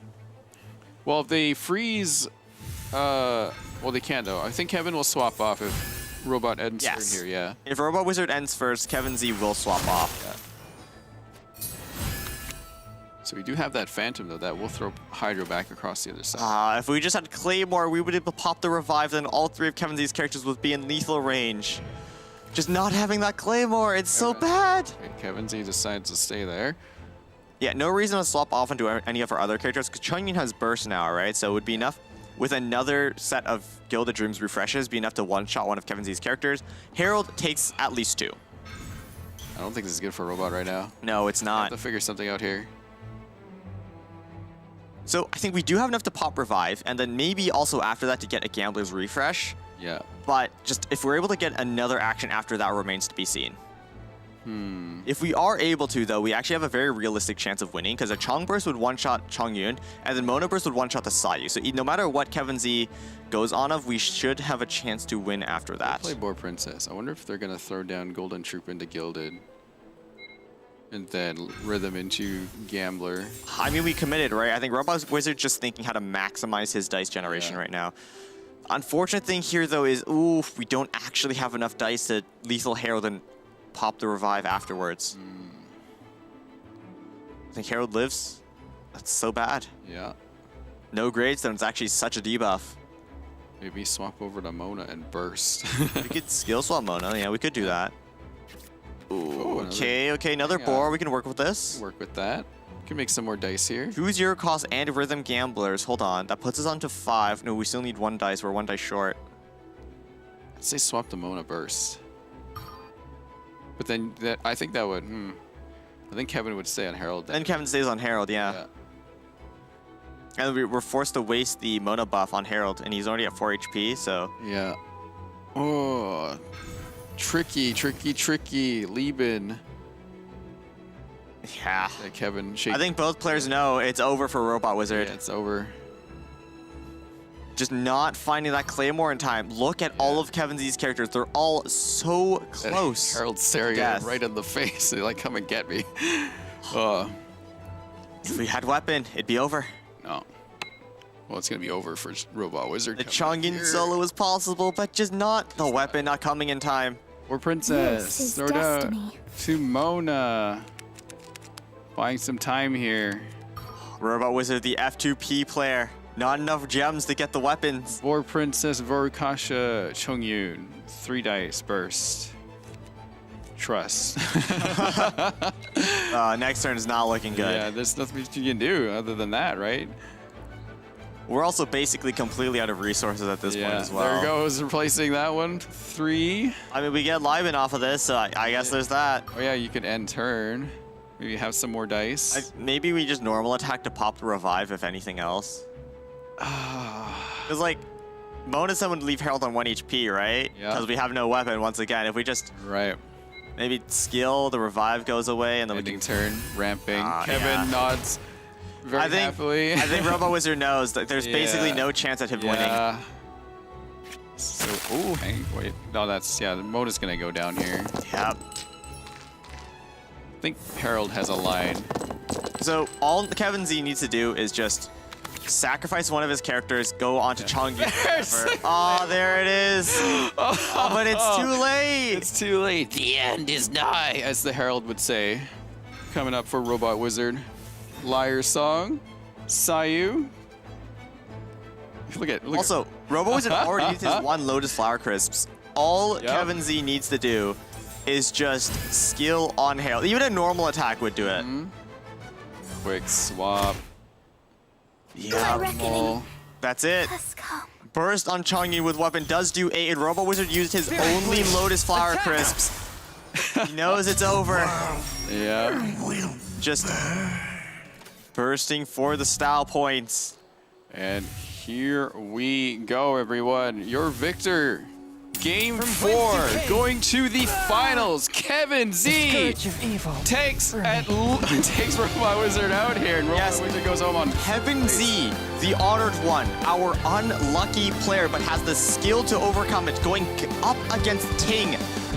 Well, if they freeze... well, they can't, though. I think Kevin will swap off if Robot ends turn here, yeah. If Robot Wizard ends first, Kevin Z will swap off. Yeah. So we do have that Phantom, though, that will throw Hydro back across the other side. If we just had Claymore, we would have popped the revive, then all 3 of Kevin Z's characters would be in lethal range. Just not having that Claymore, it's so bad. Okay, Kevin Z decides to stay there. Yeah, no reason to swap off into any of our other characters, because Chongyun has Burst now, right? So it would be enough, with another set of Gilded Dreams refreshes, be enough to one-shot one of Kevin Z's characters. Herald takes at least 2. I don't think this is good for Robot right now. No, it's Have not. to figure something out here. So I think we do have enough to pop Revive, and then maybe also after that to get a Gambler's Refresh. Yeah. But just if we're able to get another action after that remains to be seen. If we are able to, though, we actually have a very realistic chance of winning, because a Chong Burst would one-shot Chongyun, and then Mona Burst would one-shot the Sayu. So no matter what Kevin Z goes on of, we should have a chance to win after that. Play Boar Princess. I wonder if they're going to throw down Golden Troop into Gilded. And then Rhythm into Gambler. I mean, we committed, right? I think Robot Wizard just thinking how to maximize his dice generation right now. Unfortunate thing here, though, is, oof, we don't actually have enough dice to Lethal Herald and pop the Revive afterwards. I think Herald lives. That's so bad. Yeah. No grades, then it's actually such a debuff. Maybe swap over to Mona and Burst. We could skill swap Mona. Yeah, we could do that. Ooh, okay, another Yeah. boar. We can work with this. Work with that. Can make some more dice here. Choose your cost and Rhythm Gamblers. Hold on. That puts us on to 5. No, we still need 1 dice. We're 1 dice short. I'd say swap to Mona Burst. But then I think that would... I think Kevin would stay on Herald. Then Kevin stays on Herald, yeah. And we're forced to waste the Mona buff on Herald, and he's already at 4 HP, so... Yeah. Oh. Tricky, tricky, tricky. Lieben. Yeah. Kevin shake. I think both players know it's over for Robot Wizard. Yeah, it's over. Just not finding that Claymore in time. Look at all of Kevin Z's characters. They're all so close. Harold's staring at him right in the face. They're like, come and get me. If we had weapon, it'd be over. No. Well, it's going to be over for Robot Wizard. The Chongin solo was possible, but just not the weapon not coming in time. Or Princess. This is Sort out destiny. to Mona. Buying some time here. Robot Wizard, the F2P player. Not enough gems to get the weapons. Vor Princess, Vorukasha, Chongyun. 3 dice burst. Trust. Next turn is not looking good. Yeah, there's nothing you can do other than that, right? We're also basically completely out of resources at this point as well. There goes replacing that one. 3. I mean, we get Liben off of this, so I guess there's that. Oh yeah, you could end turn. Maybe have some more dice. Maybe we just normal attack to pop the revive, if anything else. Because, like, Mona said would leave Harold on 1 HP, right? Yeah. Because we have no weapon once again. If we just Right. maybe skill, the revive goes away, and then Ending we can... turn, ramping. Ah, Kevin yeah. nods very happily. I think Robot Wizard knows that there's basically Yeah. no chance at him winning. Yeah. So, ooh, hang, wait. No, that's, yeah, the Mona's gonna go down here. Yep. I think Harold has a line. So all Kevin Z needs to do is just sacrifice one of his characters, go on to Chongyi. Oh, there it is. Oh, but it's too late. It's too late. The end is nigh, as the Herald would say. Coming up for Robot Wizard. Liar Song. Sayu. Look at Also, Robo Wizard already used his 1 Lotus Flower Crisps. All Yep. Kevin Z needs to do is just skill on Harold. Even a normal attack would do it. quick swap. Yeah, reckoning that's it. has come. Burst on Chongyi with weapon does do 8, and Robo Wizard used his only Lotus Flower Crisps. He knows it's over. Yeah. Just bursting for the style points. And here we go, everyone. Your victor. Game 4, going to the finals. Kevin Z takes Robot Wizard out here, and Robot Wizard goes home on Kevin Z, the honored one, our unlucky player, but has the skill to overcome it, going up against Ting,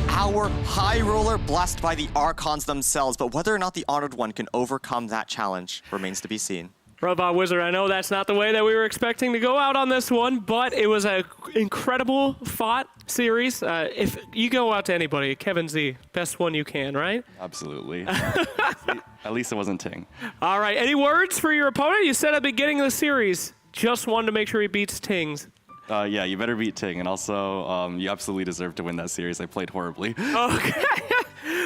our high roller blessed by the Archons themselves. But whether or not the honored one can overcome that challenge remains to be seen. Robot Wizard, I know that's not the way that we were expecting to go out on this one, but it was an incredible fought series. If you go out to anybody, Kevin Z, best one you can, right? Absolutely. At least it wasn't Ting. All right, any words for your opponent? You said at the beginning of the series, just wanted to make sure he beats Tings. Yeah, you better beat Ting, and also you absolutely deserve to win that series. I played horribly. Okay.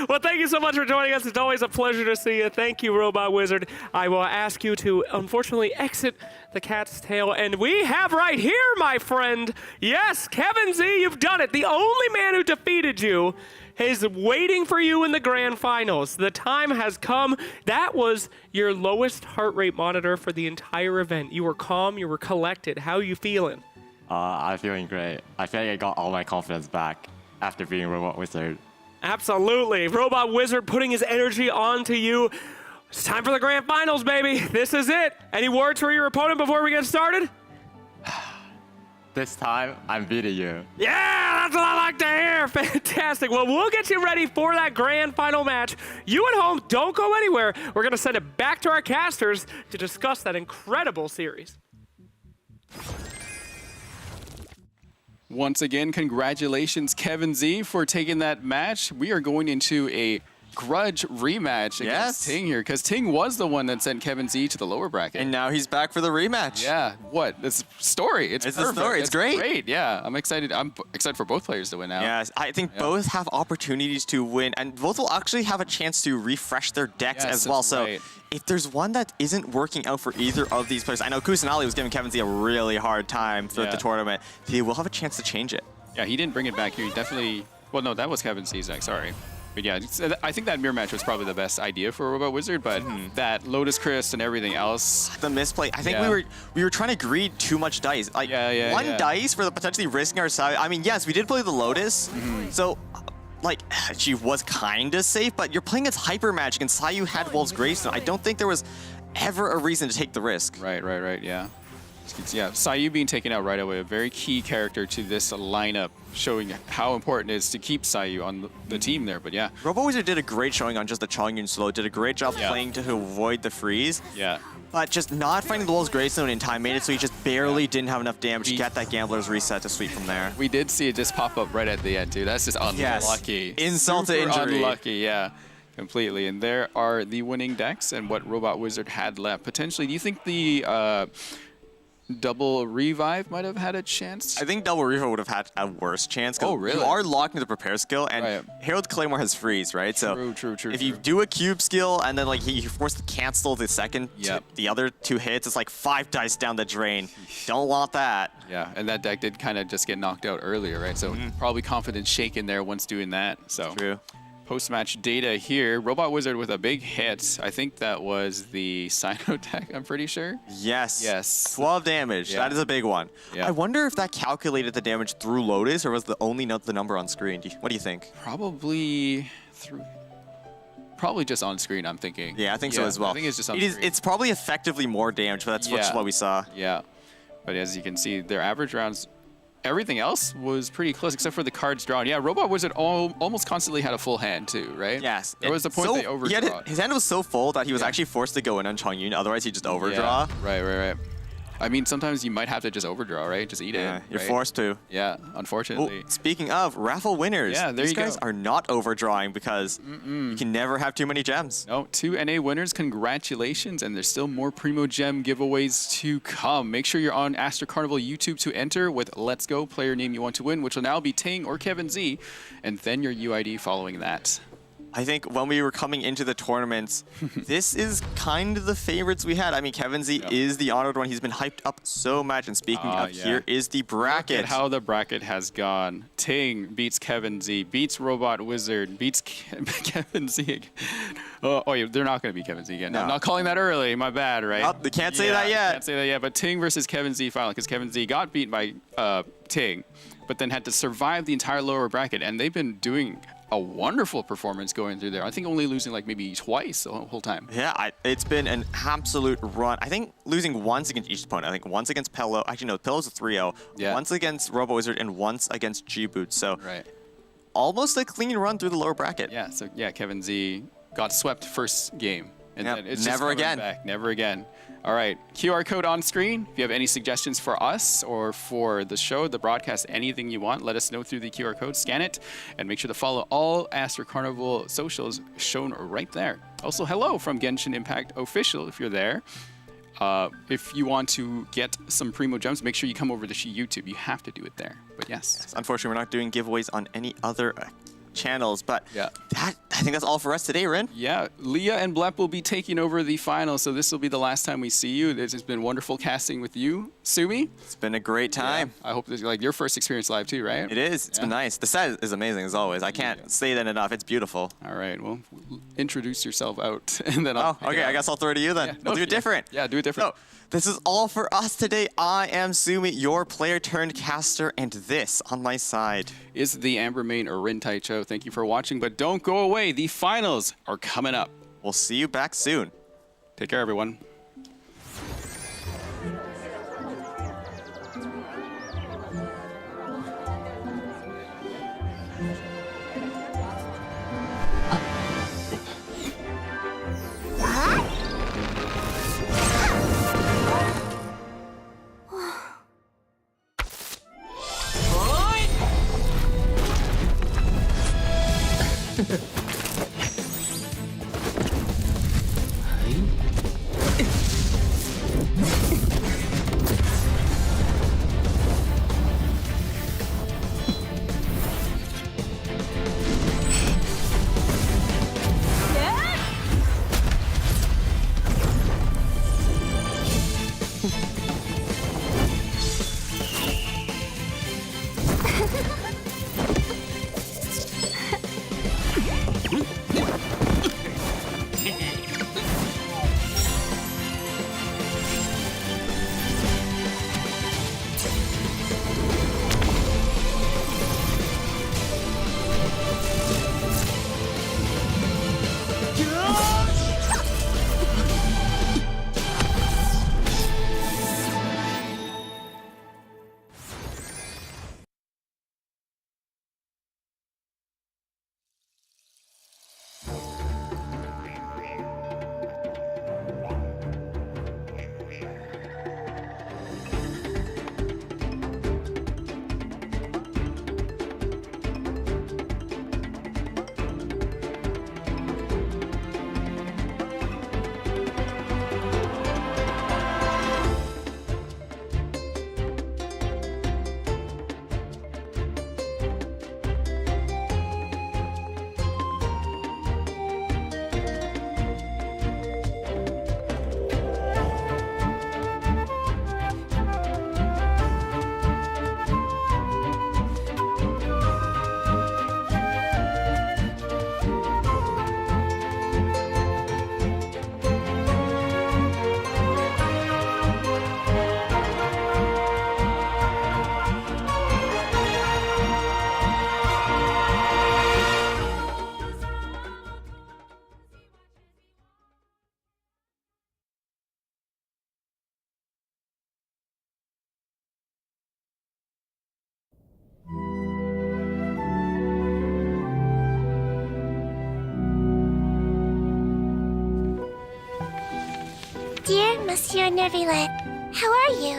Well, thank you so much for joining us. It's always a pleasure to see you. Thank you, Robot Wizard. I will ask you to, unfortunately, exit the cat's tail. And we have right here, my friend, yes, Kevin Z, you've done it. The only man who defeated you is waiting for you in the grand finals. The time has come. That was your lowest heart rate monitor for the entire event. You were calm. You were collected. How are you feeling? I'm feeling great. I feel like I got all my confidence back after being Robot Wizard. Absolutely. Robot Wizard putting his energy onto you. It's time for the grand finals, baby. This is it. Any words for your opponent before we get started? This time, I'm beating you. Yeah, that's what I like to hear. Fantastic. Well, we'll get you ready for that grand final match. You at home, don't go anywhere. We're going to send it back to our casters to discuss that incredible series. Once again, congratulations, Kevin Z, for taking that match. We are going into a grudge rematch against Ting here, because Ting was the one that sent Kevin Z to the lower bracket. And now he's back for the rematch. Yeah, what? It's story. It's a story. It's great. Great, yeah. I'm excited for both players to win now. Yes, I think both have opportunities to win, and both will actually have a chance to refresh their decks Yes, as well. that's So right. if there's one that isn't working out for either of these players, I know Kusanali was giving Kevin Z a really hard time throughout the tournament. They will have a chance to change it. Yeah, he didn't bring it back here. He definitely, well, no, that was Kevin Z's deck, sorry. But yeah, I think that mirror match was probably the best idea for Robot Wizard, but that Lotus Crest and everything else. The misplay. I think Yeah. we were trying to greed too much dice. Like Yeah, one dice for the potentially risking ourselves. I mean, yes, we did play the Lotus. So like, she was kind of safe, but you're playing against Hyper Magic and Sayu had Wolf's Gravestone. I don't think there was ever a reason to take the risk. Right, yeah. Yeah, Sayu being taken out right away, a very key character to this lineup, showing how important it is to keep Sayu on the team there, but yeah. Robo Wizard did a great showing on just the Chongyun slow, did a great job playing to avoid the freeze. Yeah. But just not finding the Wolf's Gravestone in time made it so he just barely didn't have enough damage to get that Gambler's Reset to sweep from there. We did see it just pop up right at the end, too. That's just unlucky. Insult to Super injury. Unlucky, yeah. Completely. And there are the winning decks and what Robot Wizard had left. Potentially, do you think the double revive might have had a chance? I think Double Reaver would have had a worse chance. Oh, really? You are locked into the prepare skill, and Right. Herald Claymore has freeze, right? True. If you do a cube skill, and then like you force to cancel the second, the other 2 hits, it's like 5 dice down the drain. Don't want that. Yeah, and that deck did kind of just get knocked out earlier, right? So probably confidence shaken there once doing that. So True. post-match data here. Robot Wizard with a big hit. I think that was the Sino deck, I'm pretty sure. Yes. 12 damage. Yeah. That is a big one. Yeah. I wonder if that calculated the damage through Lotus, or was the only the number on screen? What do you think? Probably through... Probably just on screen, I'm thinking. Yeah, I think so as well. I think it's just on screen. It's probably effectively more damage, but that's just what we saw. Yeah. But as you can see, their average rounds, everything else was pretty close except for the cards drawn. Yeah, Robot Wizard almost constantly had a full hand too, right? Yes. There was the point they overdraw. His hand was so full that he was actually forced to go in on Chongyun, otherwise he'd just overdraw. Yeah. Right. I mean, sometimes you might have to just overdraw, right? Just eat it. You're right? forced to. Yeah, unfortunately. Oh, speaking of raffle winners, these guys are not overdrawing because you can never have too many gems. No, 2 NA winners, congratulations, and there's still more Primo Gem giveaways to come. Make sure you're on Astro Carnival YouTube to enter with Let's Go, player name you want to win, which will now be Ting or Kevin Z, and then your UID following that. I think when we were coming into the tournaments, this is kind of the favorites we had. I mean, Kevin Z is the honored one. He's been hyped up so much. And speaking of, here is the bracket. Look at how the bracket has gone. Ting beats Kevin Z, beats Robot Wizard, beats Kevin Z again. Oh, yeah, they're not going to beat Kevin Z again. No. I'm not calling that early. My bad, right? Oh, they can't say that yet. Can't say that yet. But Ting versus Kevin Z finally, because Kevin Z got beat by Ting, but then had to survive the entire lower bracket. And they've been doing a wonderful performance going through there. I think only losing like maybe twice the whole time. Yeah, it's been an absolute run. I think losing once against each opponent. I think once against Pello. Actually, no, Pello's a 3-0. Yeah. Once against Robo Wizard and once against G-Boot. So almost a clean run through the lower bracket. Yeah, so yeah, Kevin Z got swept first game. And then it's never just again. Back. Never again. All right, QR code on screen. If you have any suggestions for us or for the show, the broadcast, anything you want, let us know through the QR code. Scan it and make sure to follow all Astro Carnival socials shown right there. Also, hello from Genshin Impact Official if you're there. If you want to get some Primo Gems, make sure you come over to YouTube. You have to do it there. But yes. Unfortunately, we're not doing giveaways on any other channels, but I think that's all for us today, Rin. Yeah, Leah and Blep will be taking over the finals, so this will be the last time we see you. This has been wonderful casting with you, Sumi. It's been a great time. Yeah, I hope this is like your first experience live too, right? It is. It's been nice. The set is amazing as always. I can't say that enough. It's beautiful. All right, well, introduce yourself out, and then I'll. Okay, I guess I'll throw it to you then. We'll do it different. Yeah, do it different. So, this is all for us today. I am Sumi, your player turned caster, and this on my side is the Amber Main or Rin Taicho. Thank you for watching, but don't go away. The finals are coming up. We'll see you back soon. Take care, everyone. Dear Monsieur Nervillet, how are you?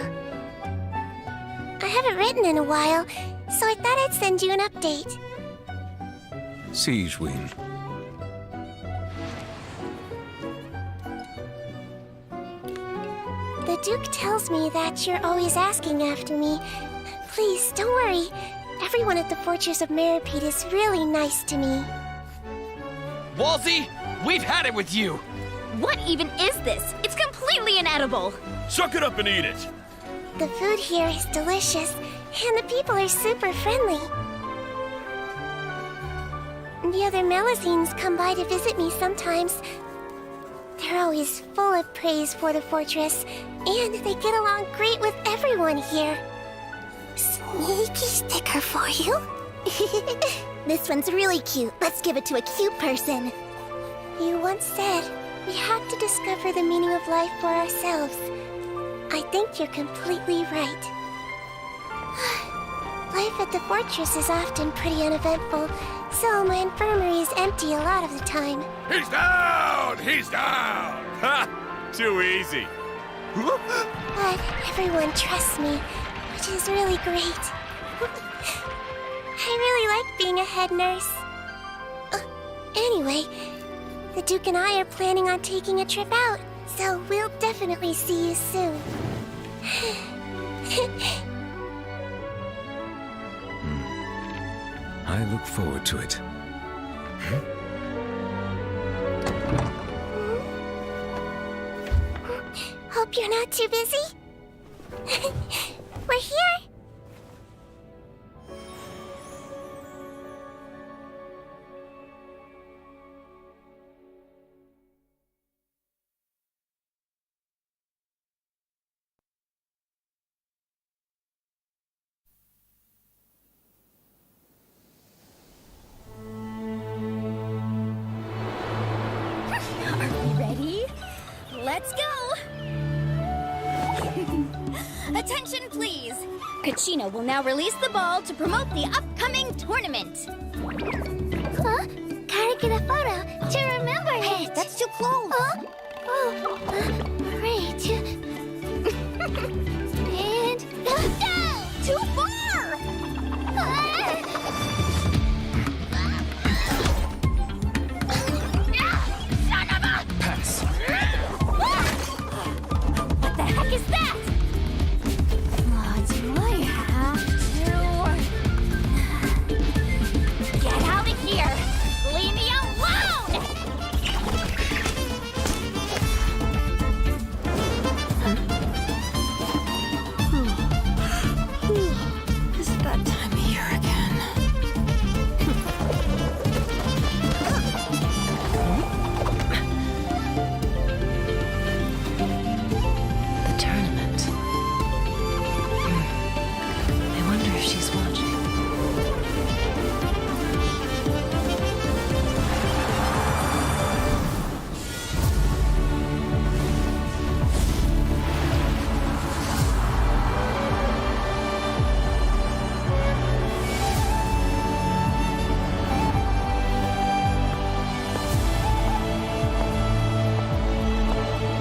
I haven't written in a while, so I thought I'd send you an update. Siege Wing. The Duke tells me that you're always asking after me. Please, don't worry. Everyone at the Fortress of Meripede is really nice to me. Walsey, we've had it with you! What even is this? It's completely inedible! Suck it up and eat it! The food here is delicious, and the people are super friendly. The other Melusines come by to visit me sometimes. They're always full of praise for the fortress, and they get along great with everyone here. Sneaky sticker for you. This one's really cute. Let's give it to a cute person. You once said we have to discover the meaning of life for ourselves. I think you're completely right. Life at the fortress is often pretty uneventful, so my infirmary is empty a lot of the time. He's down! He's down! Ha! Too easy. But everyone trusts me, which is really great. I really like being a head nurse. Anyway, the Duke and I are planning on taking a trip out, so we'll definitely see you soon. I look forward to it. Hope you're not too busy. We're here. Ready? Let's go! Attention, please! Kachina will now release the ball to promote the upcoming tournament. Huh? Gotta get a photo to remember it. Hey, that's too close. Great. And... No! Too far! Pass. What the heck is that? Do I have to... Get out of here! Leave me alone! Is it that time of year again? The tournament. I wonder if she's watching.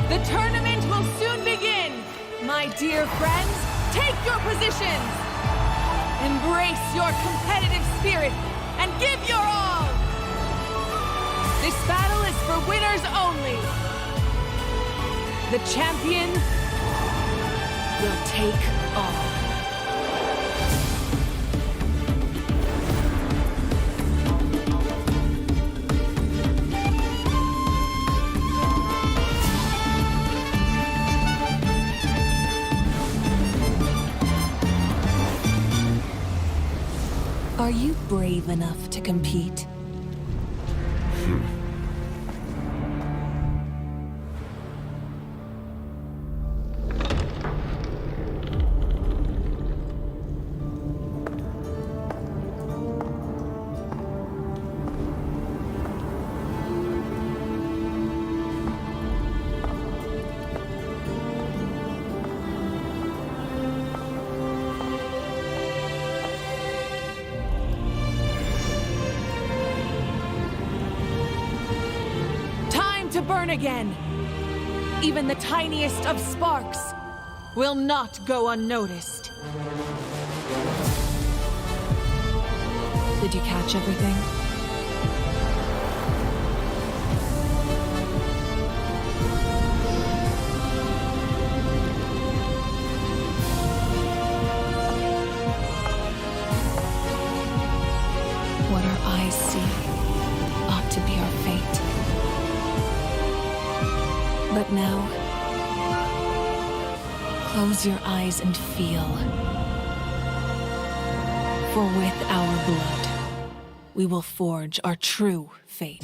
The tournament will soon begin! My dear friends, take your positions! Embrace your competitive spirit and give your all! This battle is for winners only! The champion will take all. Are you brave enough to compete? To burn again! Even the tiniest of sparks will not go unnoticed. Did you catch everything? What our eyes see ought to be our fate. But now, close your eyes and feel. For with our blood, we will forge our true fate.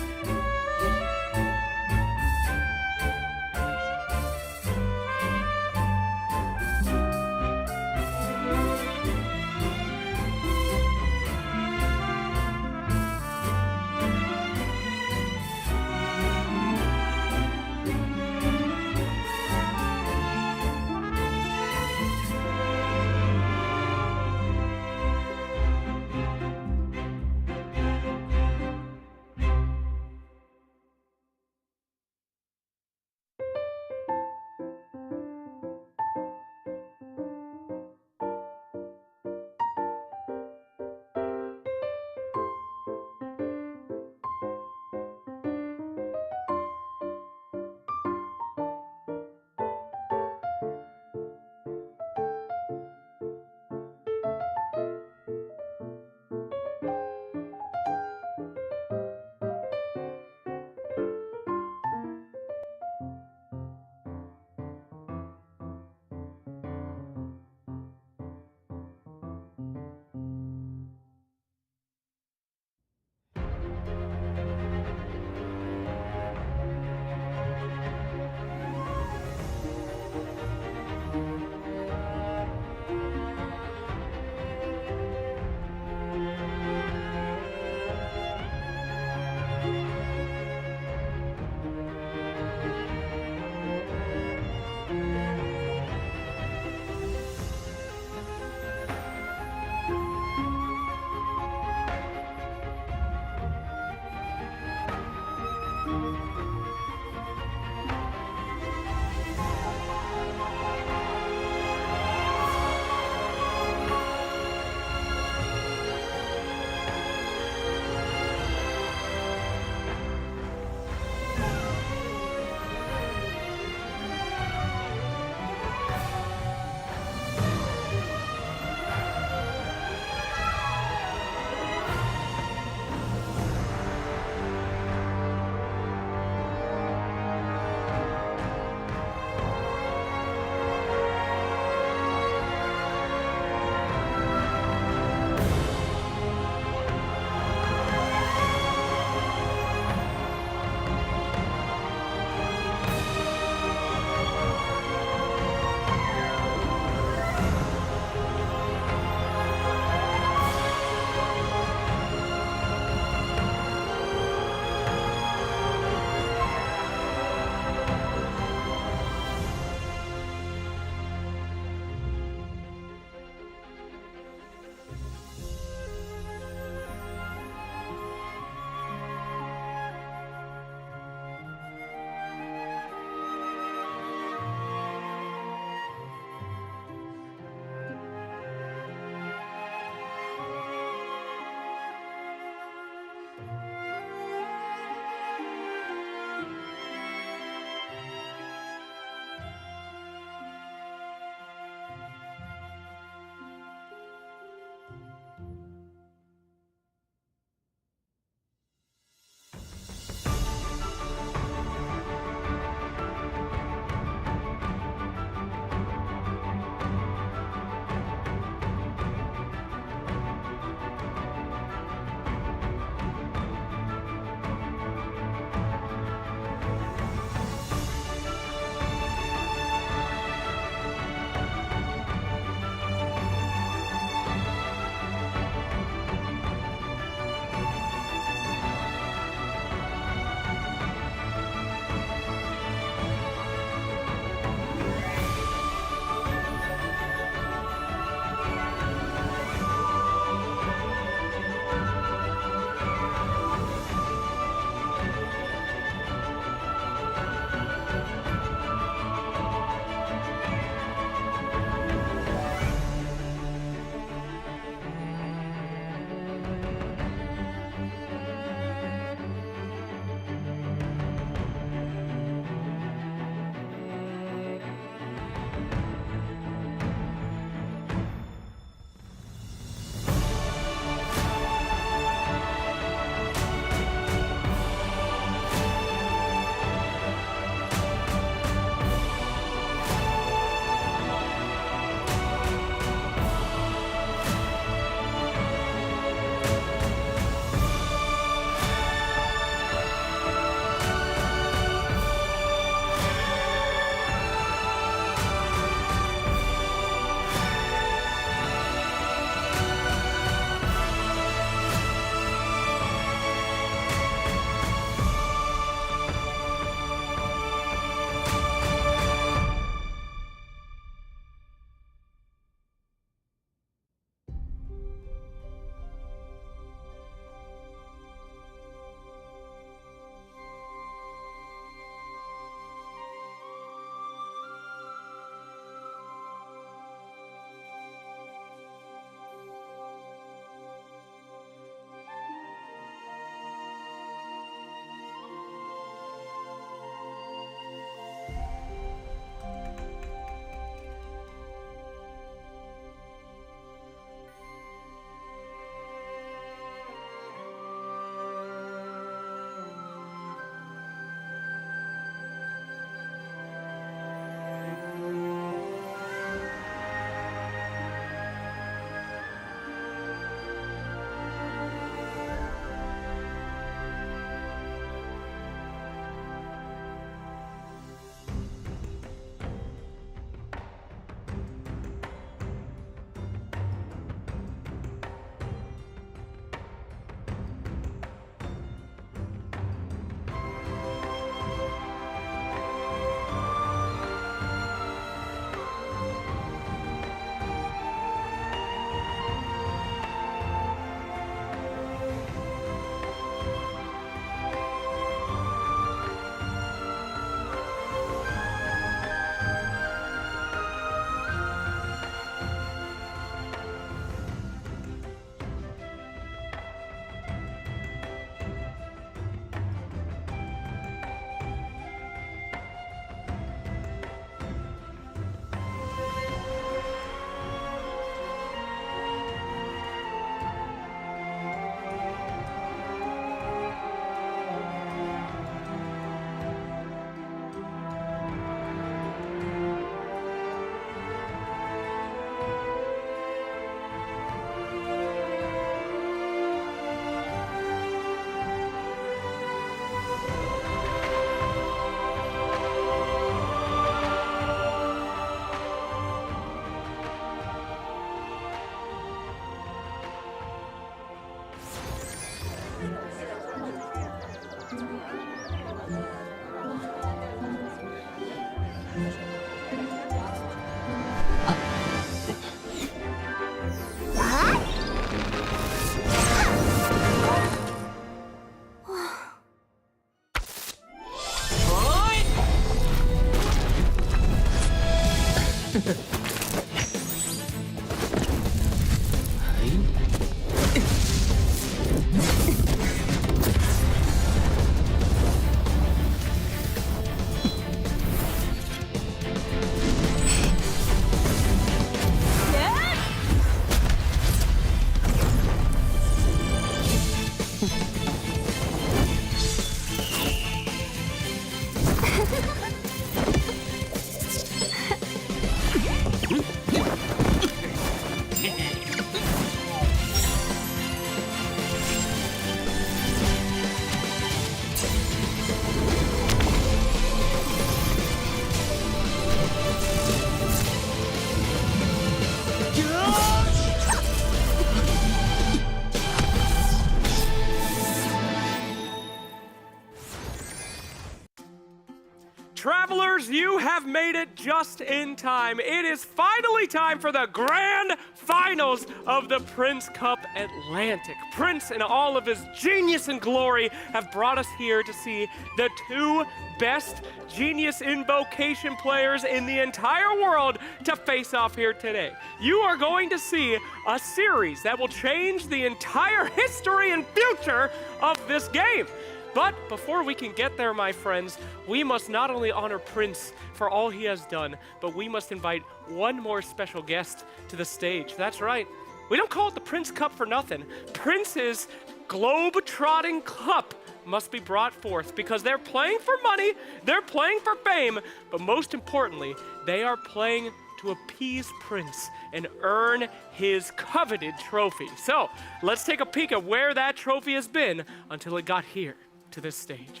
Travelers, you have made it just in time. It is finally time for the grand finals of the Prince Cup Atlantic. Prince, in all of his genius and glory, have brought us here to see the two best Genius Invocation players in the entire world to face off here today. You are going to see a series that will change the entire history and future of this game. But before we can get there, my friends, we must not only honor Prince for all he has done, but we must invite one more special guest to the stage. That's right. We don't call it the Prince Cup for nothing. Prince's globe-trotting cup must be brought forth because they're playing for money, they're playing for fame, but most importantly, they are playing to appease Prince and earn his coveted trophy. So let's take a peek at where that trophy has been until it got here to this stage.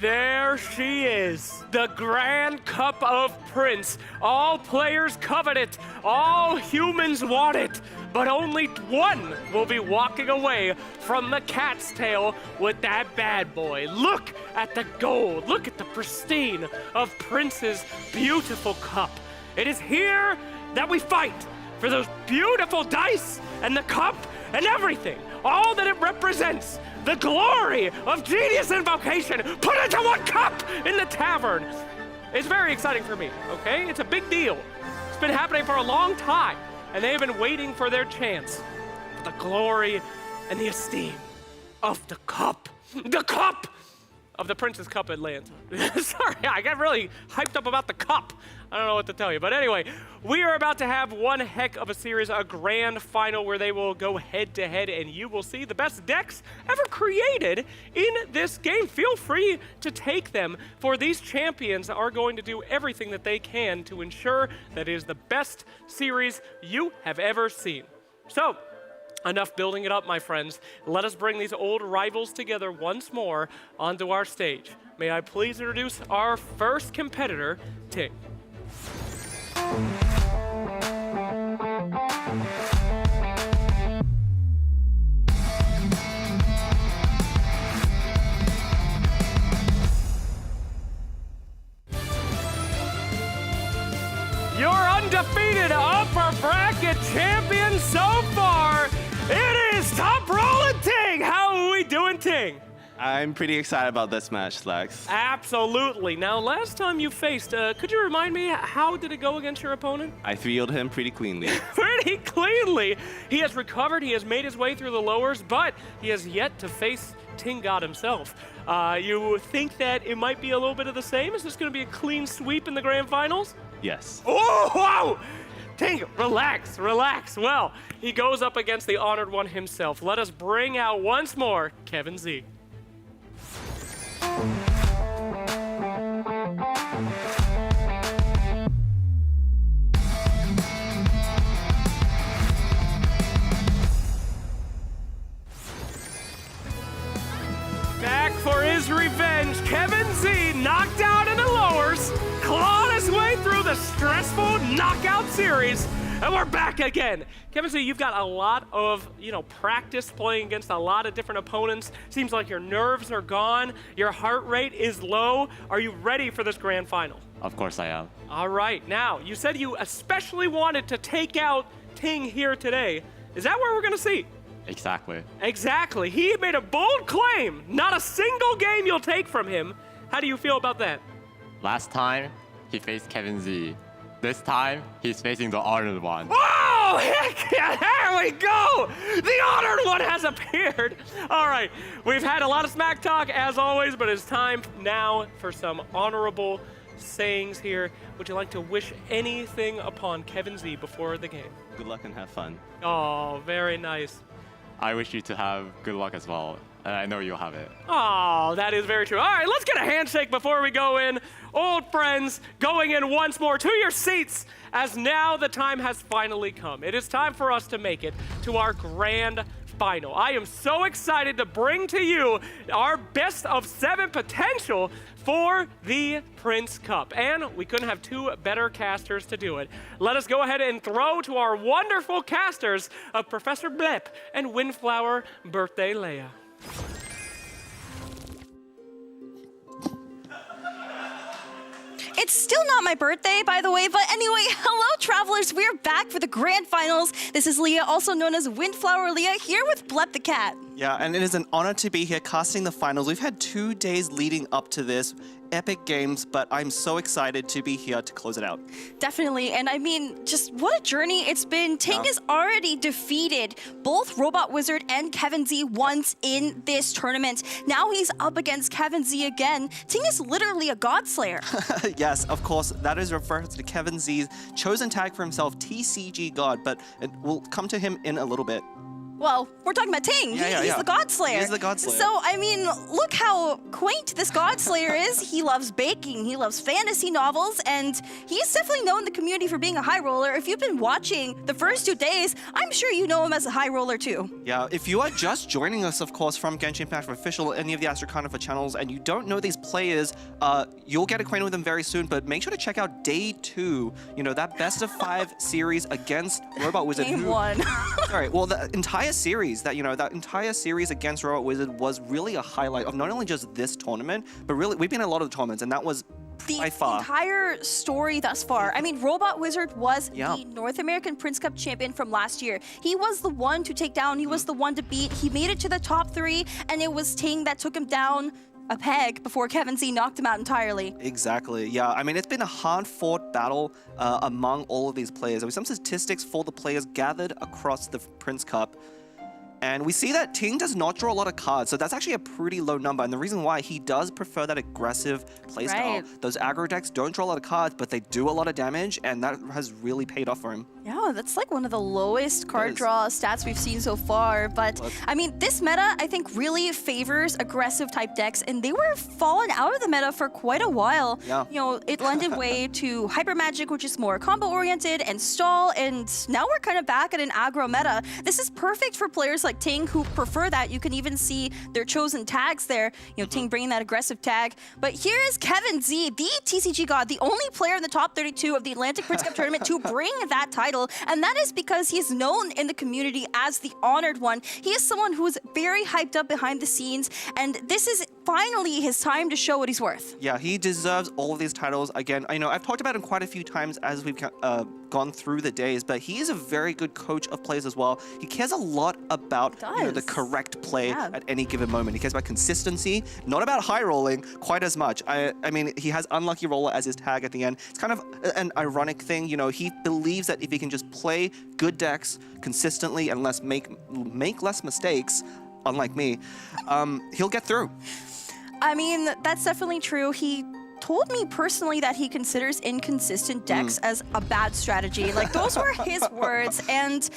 There she is, the Grand Cup of Prince. All players covet it, all humans want it, but only one will be walking away from the cat's tail with that bad boy. Look at the gold, look at the pristine of Prince's beautiful cup. It is here that we fight for those beautiful dice and the cup and everything, all that it represents. The glory of Genius Invocation put into one cup in the tavern. It's very exciting for me, okay? It's a big deal. It's been happening for a long time, and they've been waiting for their chance. For the glory and the esteem of the cup. The cup of the Prince's Cup Atlanta. Sorry, I got really hyped up about the cup. I don't know what to tell you. But anyway, we are about to have one heck of a series, a grand final where they will go head to head and you will see the best decks ever created in this game. Feel free to take them, for these champions are going to do everything that they can to ensure that it is the best series you have ever seen. So, enough building it up, my friends. Let us bring these old rivals together once more onto our stage. May I please introduce our first competitor, Ting. Your undefeated upper bracket champion so far, it is Top Rollin' Ting. How are we doing, Ting? I'm pretty excited about this match, Slex. Absolutely. Now, last time you faced, could you remind me, how did it go against your opponent? I 3-0'd him pretty cleanly. Pretty cleanly. He has recovered, he has made his way through the lowers, but he has yet to face Ting God himself. You think that it might be a little bit of the same? Is this going to be a clean sweep in the grand finals? Yes. Oh, wow! Ting, relax, relax. Well, he goes up against the honored one himself. Let us bring out once more Kevin Z. Back for his revenge, Kevin Z knocked out in the lowers, clawed his way through the stressful knockout series, and we're back again. Kevin Z, you've got a lot of, practice playing against a lot of different opponents. Seems like your nerves are gone, your heart rate is low. Are you ready for this grand final? Of course I am. All right, now, you said you especially wanted to take out Ting here today. Is that what we're gonna see? Exactly. Exactly. He made a bold claim. Not a single game you'll take from him. How do you feel about that? Last time, he faced Kevin Z. This time, he's facing the honored one. Oh, heck yeah, there we go! The honored one has appeared! All right, we've had a lot of smack talk as always, but it's time now for some honorable sayings here. Would you like to wish anything upon Kevin Z before the game? Good luck and have fun. Oh, very nice. I wish you to have good luck as well. And I know you'll have it. Oh, that is very true. All right, let's get a handshake before we go in. Old friends, going in once more to your seats, as now the time has finally come. It is time for us to make it to our grand final. I am so excited to bring to you our best of 7 potential for the Prince Cup. And we couldn't have 2 better casters to do it. Let us go ahead and throw to our wonderful casters of Professor Blep and Windflower Birthday Leia. It's still not my birthday, by the way, but anyway, hello travelers, we're back for the grand finals. This is Leah, also known as Windflower Leah, here with Blep the Cat. Yeah, and it is an honor to be here casting the finals. We've had 2 days leading up to this. Epic games, but I'm so excited to be here to close it out. Definitely, and I mean, just what a journey it's been. Ting has already defeated both Robot Wizard and Kevin Z once in this tournament. Now he's up against Kevin Z again. Ting is literally a god slayer. Yes, of course, that is referred to Kevin Z's chosen tag for himself, TCG God, but we'll come to him in a little bit. Well, we're talking about Ting. He's the God Slayer. He's the God Slayer. So, I mean, look how quaint this God Slayer is. He loves baking, he loves fantasy novels, and he's definitely known in the community for being a high roller. If you've been watching the first 2 days, I'm sure you know him as a high roller too. Yeah, if you are just joining us, of course, from Genshin Impact Official, any of the Astrocarnivore channels, and you don't know these players, you'll get acquainted with them very soon, but make sure to check out Day 2, you know, that best of 5 series against Robot Wizard. Game 1. Sorry, well, the entire series, that entire series against Robot Wizard was really a highlight of not only just this tournament, but really, we've been in a lot of the tournaments, and that was by far. The entire story thus far. I mean, Robot Wizard was the North American Prince Cup champion from last year. He was the one to take down, he was the one to beat. He made it to the top 3, and it was Ting that took him down a peg before Kevin Z knocked him out entirely. Exactly, yeah. I mean, it's been a hard-fought battle among all of these players. I mean, some statistics for the players gathered across the Prince Cup. And we see that Ting does not draw a lot of cards, so that's actually a pretty low number. And the reason why, he does prefer that aggressive playstyle. Right. Those aggro decks don't draw a lot of cards, but they do a lot of damage, and that has really paid off for him. Yeah, that's like one of the lowest card draw stats we've seen so far. But I mean, this meta, I think, really favors aggressive type decks, and they were falling out of the meta for quite a while. Yeah. You know, it lended way to Hyper Magic, which is more combo oriented, and Stall, and now we're kind of back at an aggro meta. This is perfect for players like Ting who prefer that. You can even see their chosen tags there. You know, Ting bringing that aggressive tag. But here is Kevin Z, the TCG God, the only player in the top 32 of the Atlantic Prince Cup tournament to bring that title. And that is because he's known in the community as the honored one. He is someone who is very hyped up behind the scenes, and this is finally his time to show what he's worth. Yeah, he deserves all of these titles. Again, I know I've talked about him quite a few times as we've gone through the days, but he is a very good coach of players as well. He cares a lot about the correct play at any given moment. He cares about consistency, not about high rolling quite as much. I mean, he has Unlucky Roller as his tag at the end. It's kind of an ironic thing, you know, he believes that if he can just play good decks consistently and make less mistakes, unlike me, he'll get through. I mean, that's definitely true. He told me personally that he considers inconsistent decks as a bad strategy. Like, those were his words, and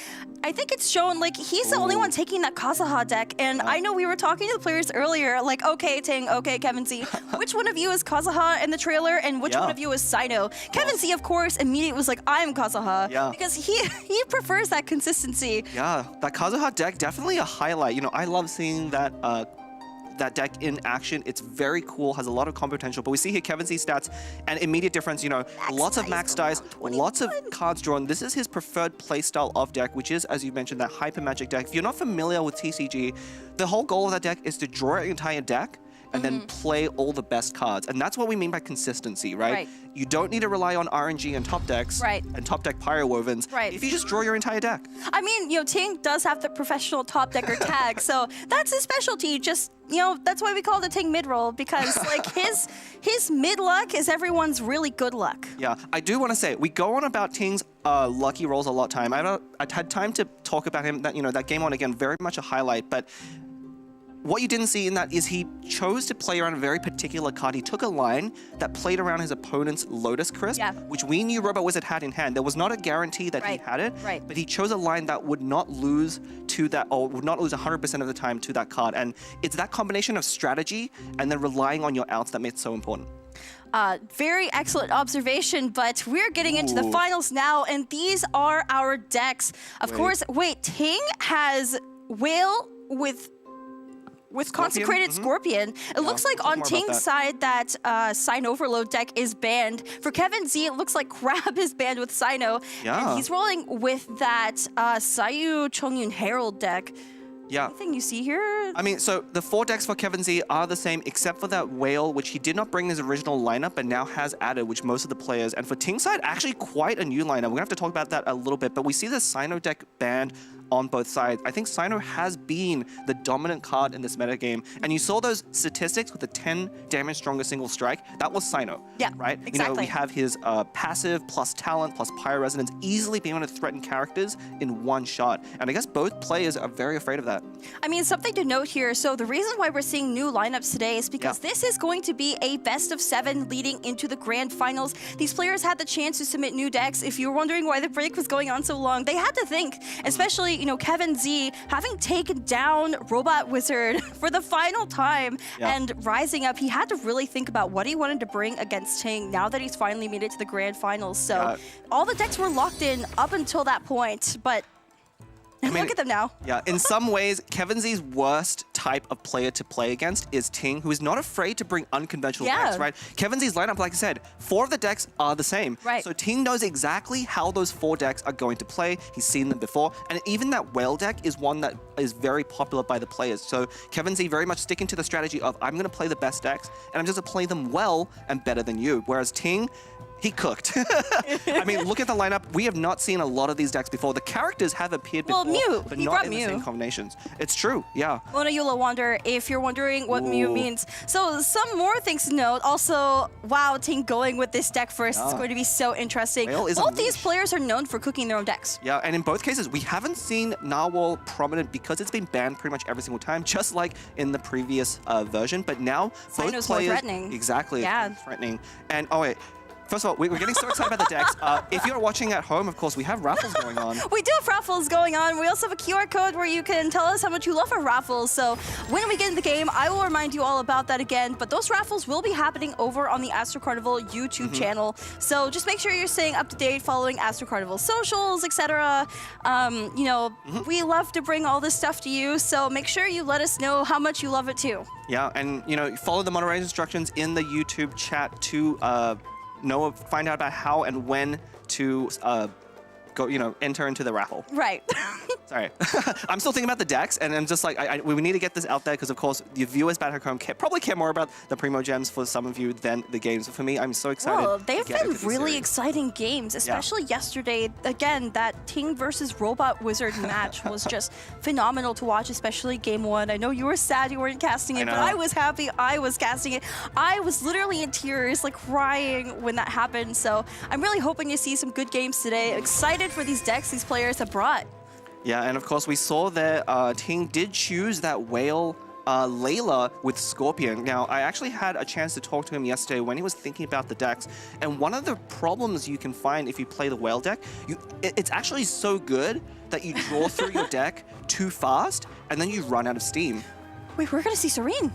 I think it's shown. Like, he's the only one taking that Kazuha deck, and I know we were talking to the players earlier, like, okay, Ting, okay, Kevin Z, which one of you is Kazuha in the trailer, and which one of you is Sino? Kevin Z, of course, immediately was like, I'm Kazuha, because he prefers that consistency. Yeah, that Kazuha deck, definitely a highlight. You know, I love seeing that that deck in action. It's very cool, has a lot of combo potential, but we see here Kevin Z stats and immediate difference, you know, lots of max dice, lots of cards drawn. This is his preferred playstyle of deck, which is, as you mentioned, that Hyper Magic deck. If you're not familiar with TCG, the whole goal of that deck is to draw an entire deck and then play all the best cards. And that's what we mean by consistency, right? You don't need to rely on RNG and top decks and top deck Pyro-Wovens if you just draw your entire deck. I mean, you know, Ting does have the professional top decker tag, so that's his specialty. Just, you know, that's why we call the Ting mid-roll, because like his mid-luck is everyone's really good luck. Yeah, I do want to say, we go on about Ting's lucky rolls a lot of time. I had time to talk about him, that, you know, that game on, again, very much a highlight, but what you didn't see in that is he chose to play around a very particular card. He took a line that played around his opponent's Lotus Crisp, which we knew Robot Wizard had in hand. There was not a guarantee that he had it, but he chose a line that would not lose to that, or would not lose 100% of the time to that card. And it's that combination of strategy and then relying on your outs that made it so important. Very excellent observation, but we're getting into the finals now, and these are our decks. Of course, Ting has Whale with Consecrated Scorpion. It looks like on Ting's side that Sign Overload deck is banned. For Kevin Z, it looks like Crab is banned with Sino. And he's rolling with that Sayu Chongyun Herald deck. Anything you see here? I mean, so the 4 decks for Kevin Z are the same, except for that Whale, which he did not bring in his original lineup, but now has added, which most of the players. And for Ting's side, actually quite a new lineup. We're going to have to talk about that a little bit, but we see the Sino deck banned on both sides. I think Sino has been the dominant card in this metagame, and you saw those statistics with the 10 damage stronger single strike. That was Sino, right? Exactly. You know, we have his passive plus talent plus Pyro Resonance easily being able to threaten characters in one shot, and I guess both players are very afraid of that. I mean, something to note here, so the reason why we're seeing new lineups today is because this is going to be a best of 7 leading into the grand finals. These players had the chance to submit new decks. If you were wondering why the break was going on so long, they had to think, especially, you know, Kevin Z having taken down Robot Wizard for the final time and rising up, he had to really think about what he wanted to bring against Ting now that he's finally made it to the grand finals. So all the decks were locked in up until that point, but I mean, look at them now. Yeah, in some ways, Kevin Z's worst type of player to play against is Ting, who is not afraid to bring unconventional decks, right? Kevin Z's lineup, like I said, 4 of the decks are the same. So Ting knows exactly how those 4 decks are going to play. He's seen them before. And even that Whale deck is one that is very popular by the players. So Kevin Z very much sticking to the strategy of, I'm going to play the best decks, and I'm just going to play them well and better than you. Whereas Ting, he cooked. I mean, look at the lineup. We have not seen a lot of these decks before. The characters have appeared before, but not in the same combinations. It's true, Mona Yula Wander, if you're wondering what Mew means. So some more things to note. Also, wow, Ting going with this deck first. It's going to be so interesting. Both these players are known for cooking their own decks. Yeah, and in both cases, we haven't seen Narwhal prominent because it's been banned pretty much every single time, just like in the previous version. But now, both players... more threatening. Exactly, threatening. And, oh wait, first of all, we're getting so excited about the decks. If you're watching at home, of course, we have raffles going on. We do have raffles going on. We also have a QR code where you can tell us how much you love our raffles. So when we get in the game, I will remind you all about that again. But those raffles will be happening over on the Astro Carnival YouTube channel. So just make sure you're staying up to date, following Astro Carnival socials, etc. You know, we love to bring all this stuff to you. So make sure you let us know how much you love it too. Yeah, and you know, follow the moderator instructions in the YouTube chat to find out about how and when to go, you know, enter into the raffle. Right. Sorry. I'm still thinking about the decks, and I'm just like, we need to get this out there because, of course, the viewers back at home probably care more about the Primo Gems for some of you than the games. For me, I'm so excited. Well, they've been really exciting games, especially yesterday. Again, that Ting versus Robot Wizard match was just phenomenal to watch, especially game 1. I know you were sad you weren't casting it, but I was happy I was casting it. I was literally in tears, like crying when that happened. So I'm really hoping to see some good games today. Excited for these decks these players have brought. Yeah, and of course we saw that Ting did choose that Whale Layla with Scorpion. Now, I actually had a chance to talk to him yesterday when he was thinking about the decks, and one of the problems you can find if you play the Whale deck, it's actually so good that you draw through your deck too fast, and then you run out of steam. Wait, we're gonna see Serene.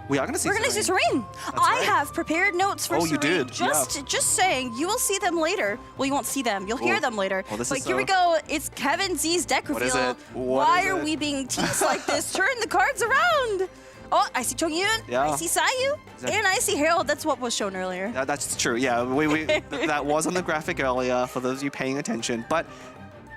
We are going to see Serene. We're going to see Serene. I have prepared notes for Serene. You did? Just saying, you will see them later. Well, you won't see them. You'll hear them later. Well, but here we go. It's Kevin Z's deck reveal. Why are we being teased like this? Turn the cards around. Oh, I see Chongyun. I see Sayu. And I see Harold. That's what was shown earlier. That's true. Yeah, that was on the graphic earlier for those of you paying attention. But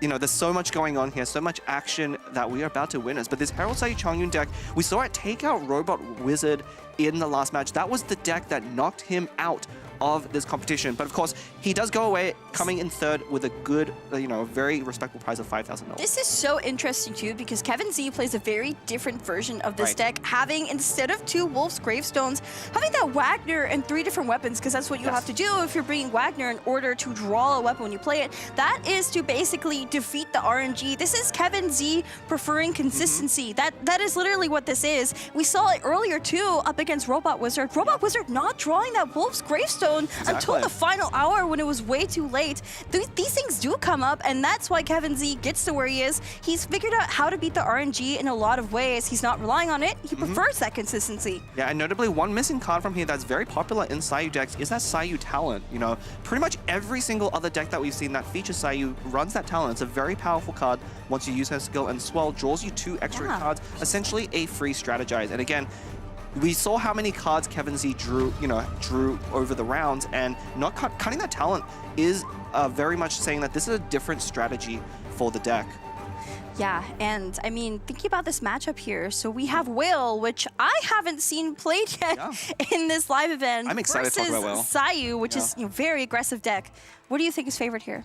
you know, there's so much going on here, so much action that we are about to witness. But this Herald Sayu Chongyun deck, we saw it take out Robot Wizard in the last match. That was the deck that knocked him out of this competition. But of course, he does go away, coming in third with a good, you know, very respectable prize of $5,000. This is so interesting too, because Kevin Z plays a very different version of this deck, having, instead of 2 Wolf's Gravestones, having that Wagner and 3 different weapons, because that's what you have to do if you're bringing Wagner in order to draw a weapon when you play it. That is to basically defeat the RNG. This is Kevin Z preferring consistency. That is literally what this is. We saw it earlier too, up against Robot Wizard. Robot Wizard not drawing that Wolf's Gravestone until the final hour when it was way too late. These things do come up, and that's why Kevin Z gets to where he is. He's figured out how to beat the RNG in a lot of ways. He's not relying on it. He prefers that consistency. Yeah, and notably, one missing card from here that's very popular in Sayu decks is that Sayu talent. You know, pretty much every single other deck that we've seen that features Sayu runs that talent. It's a very powerful card. Once you use her skill, and Swell draws you 2 extra cards, essentially a free strategize. And again, we saw how many cards Kevin Z drew over the rounds, and not cutting that talent is very much saying that this is a different strategy for the deck. Yeah, and I mean, thinking about this matchup here, so we have Whale, which I haven't seen played yet in this live event. I'm excited to talk about Whale. Sayu, which is very aggressive deck. What do you think is favored here?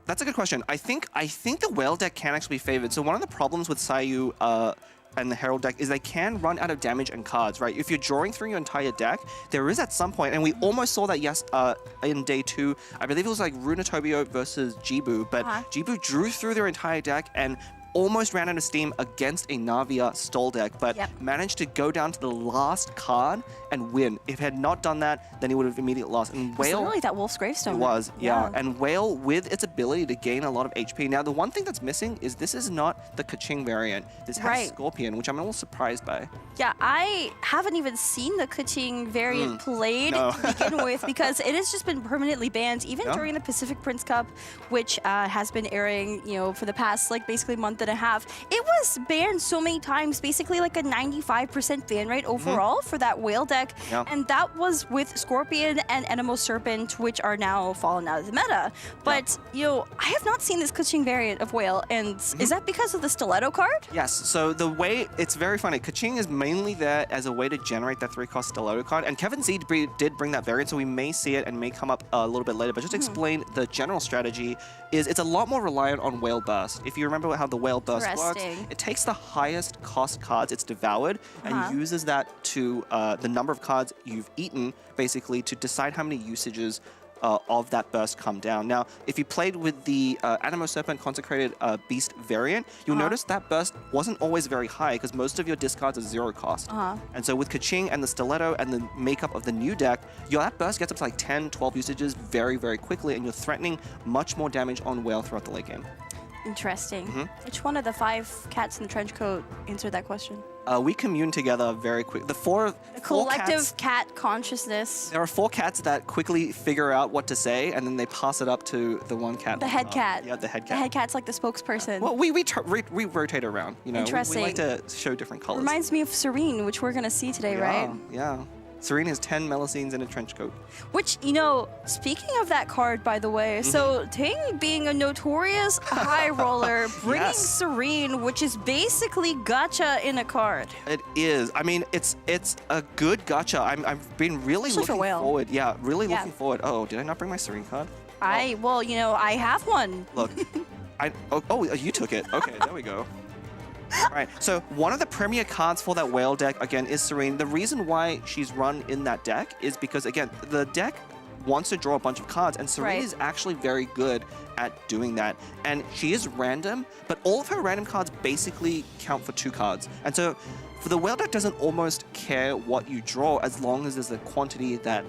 That's a good question. I think the Whale deck can actually be favored. So one of the problems with Sayu and the Herald deck is they can run out of damage and cards, right? If you're drawing through your entire deck, there is at some point, and we almost saw that, in day 2, I believe it was like Runatobio versus Jibu, but Jibu drew through their entire deck and almost ran out of steam against a Navia stall deck, but managed to go down to the last card and win. If it had not done that, then he would have immediately lost. And Whale, literally that Wolf's Gravestone. It was, and Whale, with its ability to gain a lot of HP. Now, the one thing that's missing is this is not the Kaching variant. This has Scorpion, which I'm a little surprised by. Yeah, I haven't even seen the Kaching variant played to begin with, because it has just been permanently banned, even during the Pacific Prince Cup, which has been airing, you know, for the past basically month and a half. It was banned so many times, basically like a 95% ban rate overall for that Whale deck. And that was with Scorpion and Anemo Serpent, which are now fallen out of the meta. But, you know, I have not seen this Kaching variant of Whale, and is that because of the Stiletto card? Yes, so the way, it's very funny. Kaching is mainly there as a way to generate that 3-cost Stiletto card, and Kevin Z did bring that variant, so we may see it and may come up a little bit later. But just to explain the general strategy, is it's a lot more reliant on Whale Burst. If you remember how the Whale Burst works, it takes the highest cost cards it's devoured and uses that to the number of cards you've eaten, basically, to decide how many usages of that burst come down. Now, if you played with the Anemo Serpent Consecrated Beast variant, you'll notice that burst wasn't always very high because most of your discards are 0 cost. And so with Kaching and the Stiletto and the makeup of the new deck, that burst gets up to like 10, 12 usages very, very quickly, and you're threatening much more damage on Whale throughout the late game. Interesting. Which one of the 5 cats in the trench coat answered that question? We commune together very quick. The collective cat consciousness. There are 4 cats that quickly figure out what to say, and then they pass it up to the one cat. The head cat. Yeah, the head cat. The head cat's like the spokesperson. Well, we rotate around. You know, Interesting. We like to show different colors. Reminds me of Serene, which we're gonna see today, right? Yeah. Serene has 10 Melusines in a trench coat. Which, you know, speaking of that card, by the way, so Ting being a notorious high roller, bringing Serene, which is basically gacha in a card. It is. I mean, it's a good gacha. I've been really looking forward. Yeah, really looking forward. Oh, did I not bring my Serene card? Well, you know, I have one. Look, you took it. Okay, there we go. Right, so one of the premier cards for that Whale deck, again, is Serene. The reason why she's run in that deck is because, again, the deck wants to draw a bunch of cards, and Serene is actually very good at doing that. And she is random, but all of her random cards basically count for 2 cards. And so for the Whale deck doesn't almost care what you draw as long as there's a quantity that...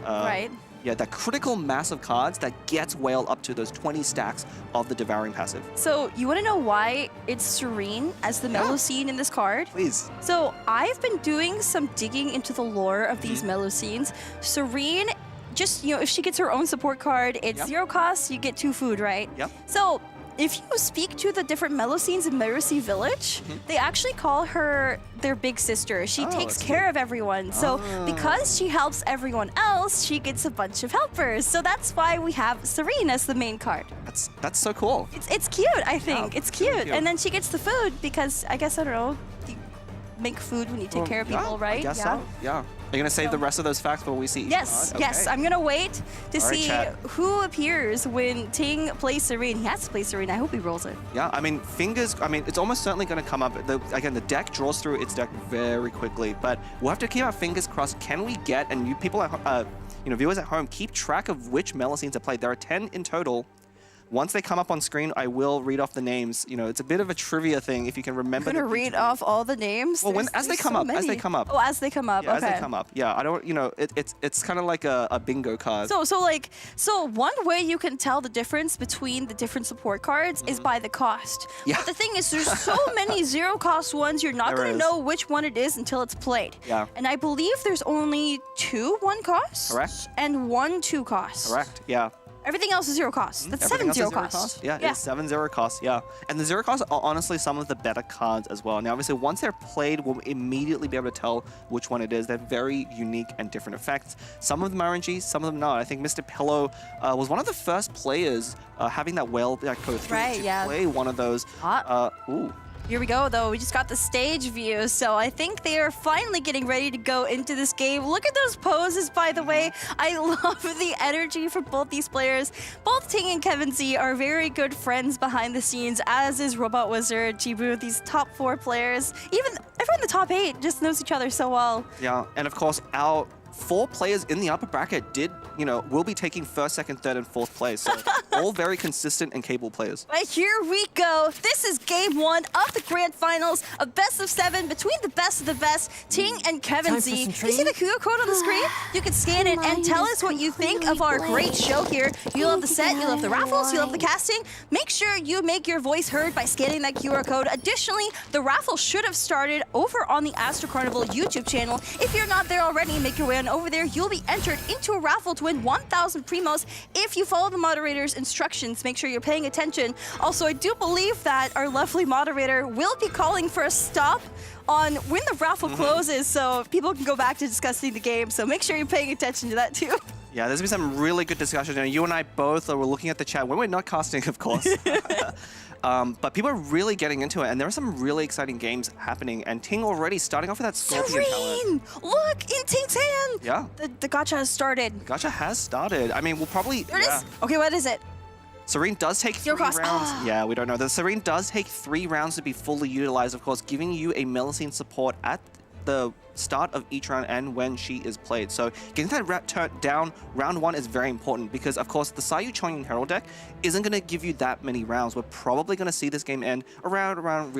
Yeah, that critical mass of cards that gets Whale up to those 20 stacks of the Devouring passive. So, you want to know why it's Serene as the Melusine in this card? Please. So, I've been doing some digging into the lore of these Melusines. Serene, just, you know, if she gets her own support card, it's 0 cost, you get 2 food, right? Yep. So, if you speak to the different Melusines in Mercy Village, they actually call her their big sister. She takes care of everyone. So because she helps everyone else, she gets a bunch of helpers. So that's why we have Serene as the main card. That's so cool. It's cute, I think. Yeah, it's cute. cute. And then she gets the food because I guess, I don't know, you make food when you take care of people, right? I guess so. Yeah. Are you going to save the rest of those facts before we see each Yes, card? yes. Okay. I'm going to wait to All right, see chat. who appears when Ting plays Serene. He has to play Serene. I hope he rolls it. Yeah, I mean, it's almost certainly going to come up. Again, the deck draws through its deck very quickly, but we'll have to keep our fingers crossed. Can we get, and you people, viewers at home, keep track of which Melusines are played. There are 10 in total. Once they come up on screen, I will read off the names. It's a bit of a trivia thing if you can remember. I'm going to read off all the names? Well, as they come up. Oh, as they come up, yeah, okay. As they come up. Yeah, I don't, it's kind of like a bingo card. So one way you can tell the difference between the different support cards is by the cost. Yeah. But the thing is, there's so many zero cost ones, you're not going to know which one it is until it's played. Yeah. And I believe there's only 2 1 costs. Correct. And 1 2 costs. Correct, yeah. Everything else is 0 cost. That's Everything 7 else 0 is cost. Yeah, it's 7 0 cost, yeah. And the 0 costs are honestly some of the better cards as well. Now, obviously, once they're played, we'll immediately be able to tell which one it is. They're very unique and different effects. Some of them are RNG, some of them not. I think Mr. Pillow was one of the first players having that whale code through to play one of those. Ooh. Here we go, though. We just got the stage view, so I think they are finally getting ready to go into this game. Look at those poses, by the way. I love the energy for both these players. Both Ting and Kevin Z are very good friends behind the scenes, as is Robot Wizard, Jibu, these top 4 players. Even everyone in the top 8 just knows each other so well. Yeah, and of course, our 4 players in the upper bracket will be taking 1st, 2nd, 3rd, and 4th place. So all very consistent and capable players. But here we go. This is game 1 of the grand finals, a best of 7 between the best of the best, Ting and Kevin Z. You see the QR code on the screen? You can scan it and tell us what you think of our great show here. You love the set, you love the raffles, you love the casting. Make sure you make your voice heard by scanning that QR code. Additionally, the raffle should have started over on the Astro Carnival YouTube channel. If you're not there already, make your way on over there. You'll be entered into a raffle to win 1,000 primos if you follow the moderator's instructions. Make sure you're paying attention. Also, I do believe that our lovely moderator will be calling for a stop on when the raffle closes, so people can go back to discussing the game. So make sure you're paying attention to that too. Yeah, there's been some really good discussion. And you and I both were looking at the chat when we're not casting, of course. But people are really getting into it, and there are some really exciting games happening. And Ting already starting off with that Scorpion talent. Look, in Ting's hand! Yeah. The gacha has started. The gacha has started. I mean, we'll probably... There it is. Okay, what is it? Serene does take 3 rounds. Yeah, we don't know. The Serene does take 3 rounds to be fully utilized, of course, giving you a Melusine support at the start of each round and when she is played. So getting that down round 1 is very important because, of course, the Sayu Chong Herald deck isn't going to give you that many rounds. We're probably going to see this game end right around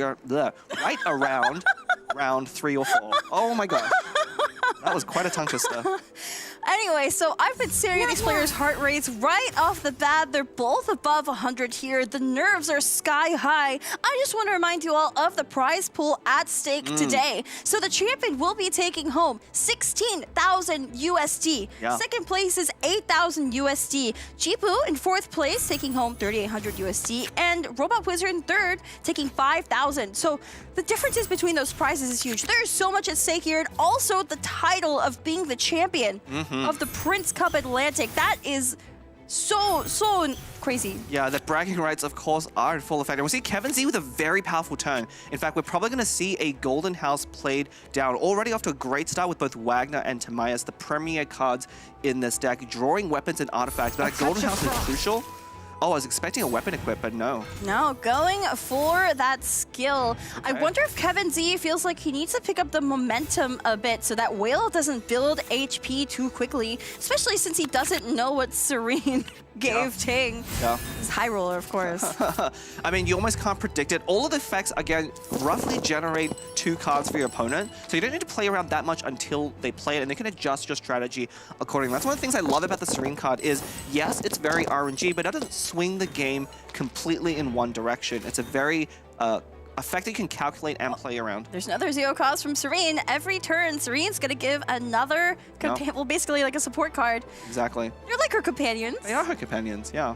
round 3 or 4. Oh my gosh. That was quite a tongue twister. Anyway, so I've been staring at these players' heart rates right off the bat. They're both above 100 here. The nerves are sky high. I just want to remind you all of the prize pool at stake today. So the champion will be taking home 16,000 USD. Yeah. Second place is 8,000 USD. Jipu in 4th place taking home 3,800 USD. And Robot Wizard in 3rd taking 5,000. So the differences between those prizes is huge. There's so much at stake here. And also the title of being the champion of the Prince Cup Atlantic. That is so crazy. Yeah, the bragging rights, of course, are in full effect. And we see Kevin Z with a very powerful turn. In fact, we're probably going to see a Golden House played down. Already off to a great start with both Wagner and Timaeus, the premier cards in this deck, drawing weapons and artifacts. But that Golden House is crucial. Oh, I was expecting a weapon equip, but no. No, going for that skill. Okay. I wonder if Kevin Z feels like he needs to pick up the momentum a bit so that Whale doesn't build HP too quickly, especially since he doesn't know what Serene gave Ting. Yeah. He's high roller, of course. I mean, you almost can't predict it. All of the effects, again, roughly generate 2 cards for your opponent, so you don't need to play around that much until they play it, and they can adjust your strategy accordingly. That's one of the things I love about the Serene card is, yes, it's very RNG, but it doesn't swing the game completely in one direction. It's a very effect that you can calculate and play around. There's another 0 cost from Serene. Every turn, Serene's going to give another, well, basically like a support card. Exactly. They're like her companions. They are her companions, yeah.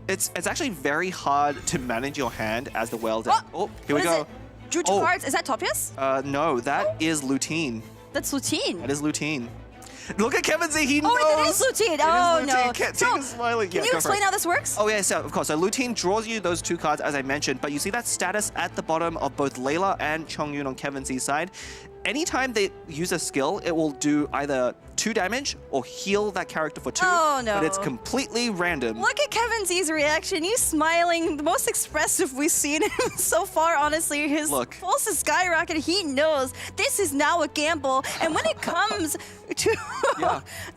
It's actually very hard to manage your hand as the Whale deck. Oh, here we go. Drew 2 cards. Is that Topius? No, that is Lutine. That's Lutine. That is Lutine. Look at Kevin Z. He knows. Oh, it is Lutine. Oh, no. Ting is smiling. Can you explain how this works? Oh, yeah, so of course. So Lutine draws you those 2 cards, as I mentioned, but you see that status at the bottom of both Layla and Chongyun on Kevin Z's side. Anytime they use a skill, it will do either 2 damage or heal that character for 2. Oh, no. But it's completely random. Look at Kevin Z's reaction. He's smiling. The most expressive we've seen him so far, honestly. His pulse is skyrocketing. He knows this is now a gamble. And when it comes to,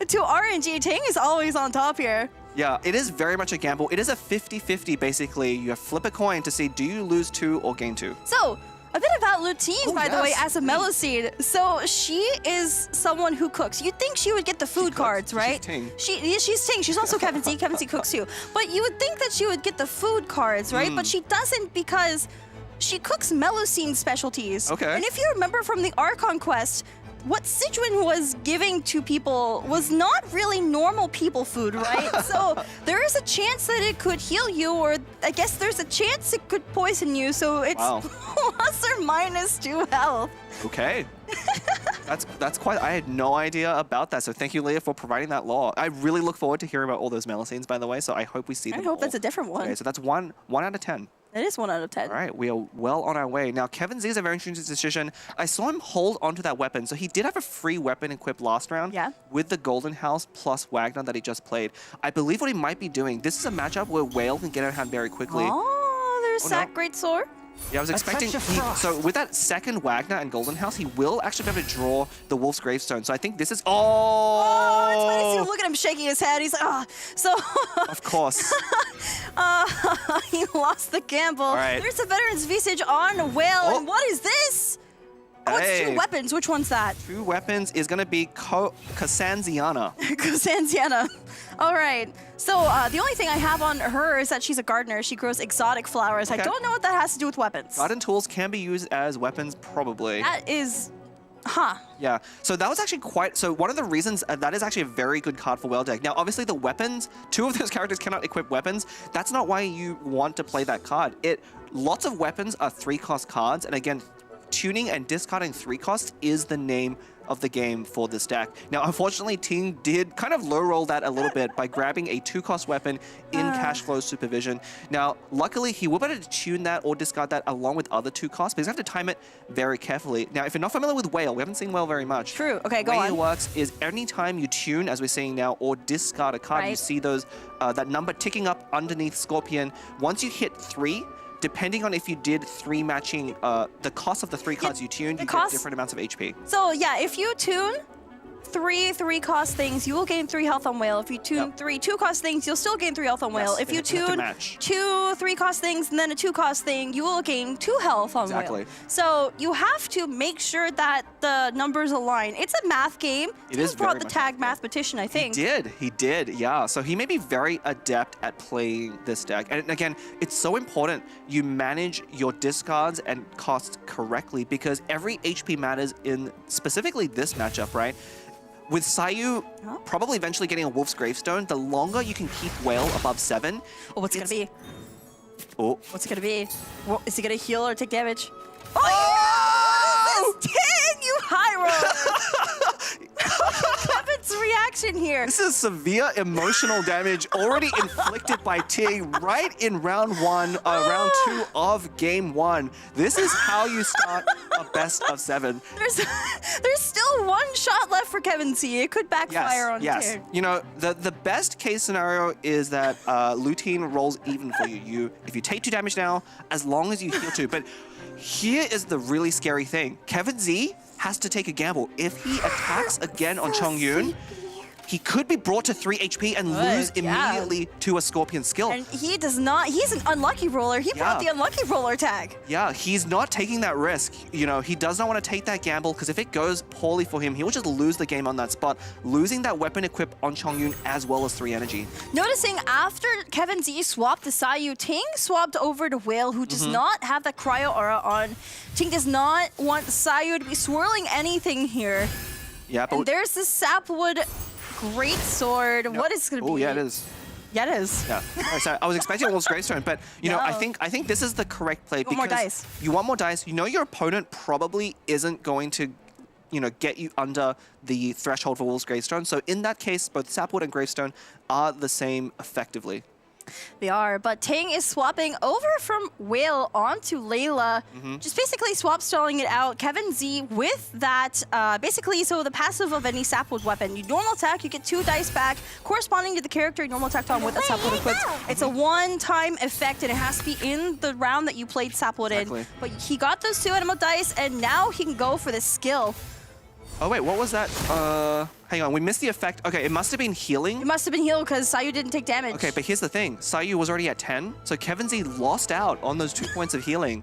to RNG, Ting is always on top here. Yeah, it is very much a gamble. It is a 50-50, basically. You flip a coin to see, do you lose 2 or gain 2? So, a bit about Lutine, by the way, as a Meloseed. So she is someone who cooks. You'd think she would get the food cards, right? She's Ting. She's also Kevin Z. Kevin Z cooks too. But you would think that she would get the food cards, right? But she doesn't because she cooks Meloseed specialties. Okay. And if you remember from the Archon quest, what Sijuan was giving to people was not really normal people food, right? So there is a chance that it could heal you, or I guess there's a chance it could poison you, so it's plus or minus 2 health. Okay. That's quite, I had no idea about that, so thank you, Leah, for providing that lore. I really look forward to hearing about all those Meloseeds, by the way, so I hope we see them I hope all. that's a different one. Okay, so that's one out of 10. It is 1 out of 10. All right, we are well on our way. Now, Kevin Z is a very interesting decision. I saw him hold onto that weapon, so he did have a free weapon equipped last round with the Golden House plus Wagner that he just played. I believe what he might be doing, this is a matchup where Whale can get out of hand very quickly. Oh, there's Sack Greatsword. Yeah, I was expecting, so with that second Wagner and Golden House, he will actually be able to draw the Wolf's Gravestone. So I think this is, it's funny to see, look at him shaking his head. He's like, so. Of course. He lost the gamble. All right. There's a Veteran's Visage on Whale, and what is this? Oh, it's 2 weapons. Which one's that? 2 weapons is going to be Kasanziana. Kasanziana. All right. So the only thing I have on her is that she's a gardener. She grows exotic flowers. I don't know what that has to do with weapons. Garden tools can be used as weapons, probably. That is... Yeah, so that was actually so one of the reasons that is actually a very good card for Whale deck. Now, obviously the weapons, 2 of those characters cannot equip weapons. That's not why you want to play that card. Lots of weapons are 3-cost cards, and again, tuning and discarding 3 costs is the name of the game for this deck. Now, unfortunately, Ting did kind of low-roll that a little bit by grabbing a 2-cost weapon in Cash Flow Supervision. Now, luckily, he will be able to tune that or discard that along with other 2 costs, but he's going to have to time it very carefully. Now, if you're not familiar with Whale, we haven't seen Whale very much. True. Okay, go on. The way it works is anytime you tune, as we're seeing now, or discard a card, you see those that number ticking up underneath Scorpion. Once you hit 3, depending on if you did 3 matching, the cost of the 3 cards you tuned, you get different amounts of HP. So yeah, if you tune 3 cost things, you will gain 3 health on Whale. If you tune 3 2-cost things, you'll still gain 3 health on Whale. If you tune 2 3-cost things and then a 2-cost thing, you will gain 2 health on Whale. So you have to make sure that the numbers align. It's a math game. He brought the tag mathematician, I think. He did, yeah. So he may be very adept at playing this deck. And again, it's so important you manage your discards and costs correctly because every HP matters in specifically this matchup, right? With Sayu probably eventually getting a Wolf's Gravestone, the longer you can keep Whale above 7. Oh, what's it gonna be? Oh. What's it gonna be? Is he gonna heal or take damage? Oh! This is 10, you high roller! Kevin's reaction here. This is severe emotional damage already inflicted by Ting right in round 2 of game 1. This is how you start a best of 7. There's still 1 shot left for Kevin Z. It could backfire on Ting. You know, the best case scenario is that Lutine rolls even for you. If you take 2 damage now, as long as you heal 2. But here is the really scary thing. Kevin Z has to take a gamble. If he attacks again on Chongyun, he could be brought to 3 HP and lose immediately to a Scorpion skill. And he does not, he's an unlucky roller. He brought the unlucky roller tag. Yeah, he's not taking that risk. You know, he does not want to take that gamble because if it goes poorly for him, he will just lose the game on that spot, losing that weapon equip on Chongyun as well as 3 energy. Noticing after Kevin Z swapped to Sayu, Ting swapped over to Whale, who does not have that cryo aura on. Ting does not want Sayu to be swirling anything here. Yeah, but and there's the Sapwood Great Sword. What is it going to be? Oh, yeah, it is. Yeah, it is. Yeah. So I was expecting a Wolf's Gravestone, but you know, I think this is the correct play want more dice. you want more dice. You know, your opponent probably isn't going to, you know, get you under the threshold for Wolf's Gravestone. So in that case, both Sapwood and Gravestone are the same effectively. They are, but Ting is swapping over from Whale onto Layla, just basically swap stalling it out. Kevin Z with that, basically, so the passive of any Sapwood weapon, you normal attack, you get 2 dice back, corresponding to the character you normal attacked on with a Sapwood equipped. It's a one-time effect, and it has to be in the round that you played Sapwood in. But he got those 2 animal dice, and now he can go for the skill. Oh wait, what was that? Hang on, we missed the effect. Okay, it must have been healing. It must have been healed because Sayu didn't take damage. Okay, but here's the thing. Sayu was already at 10, so Kevin Z lost out on those 2 points of healing.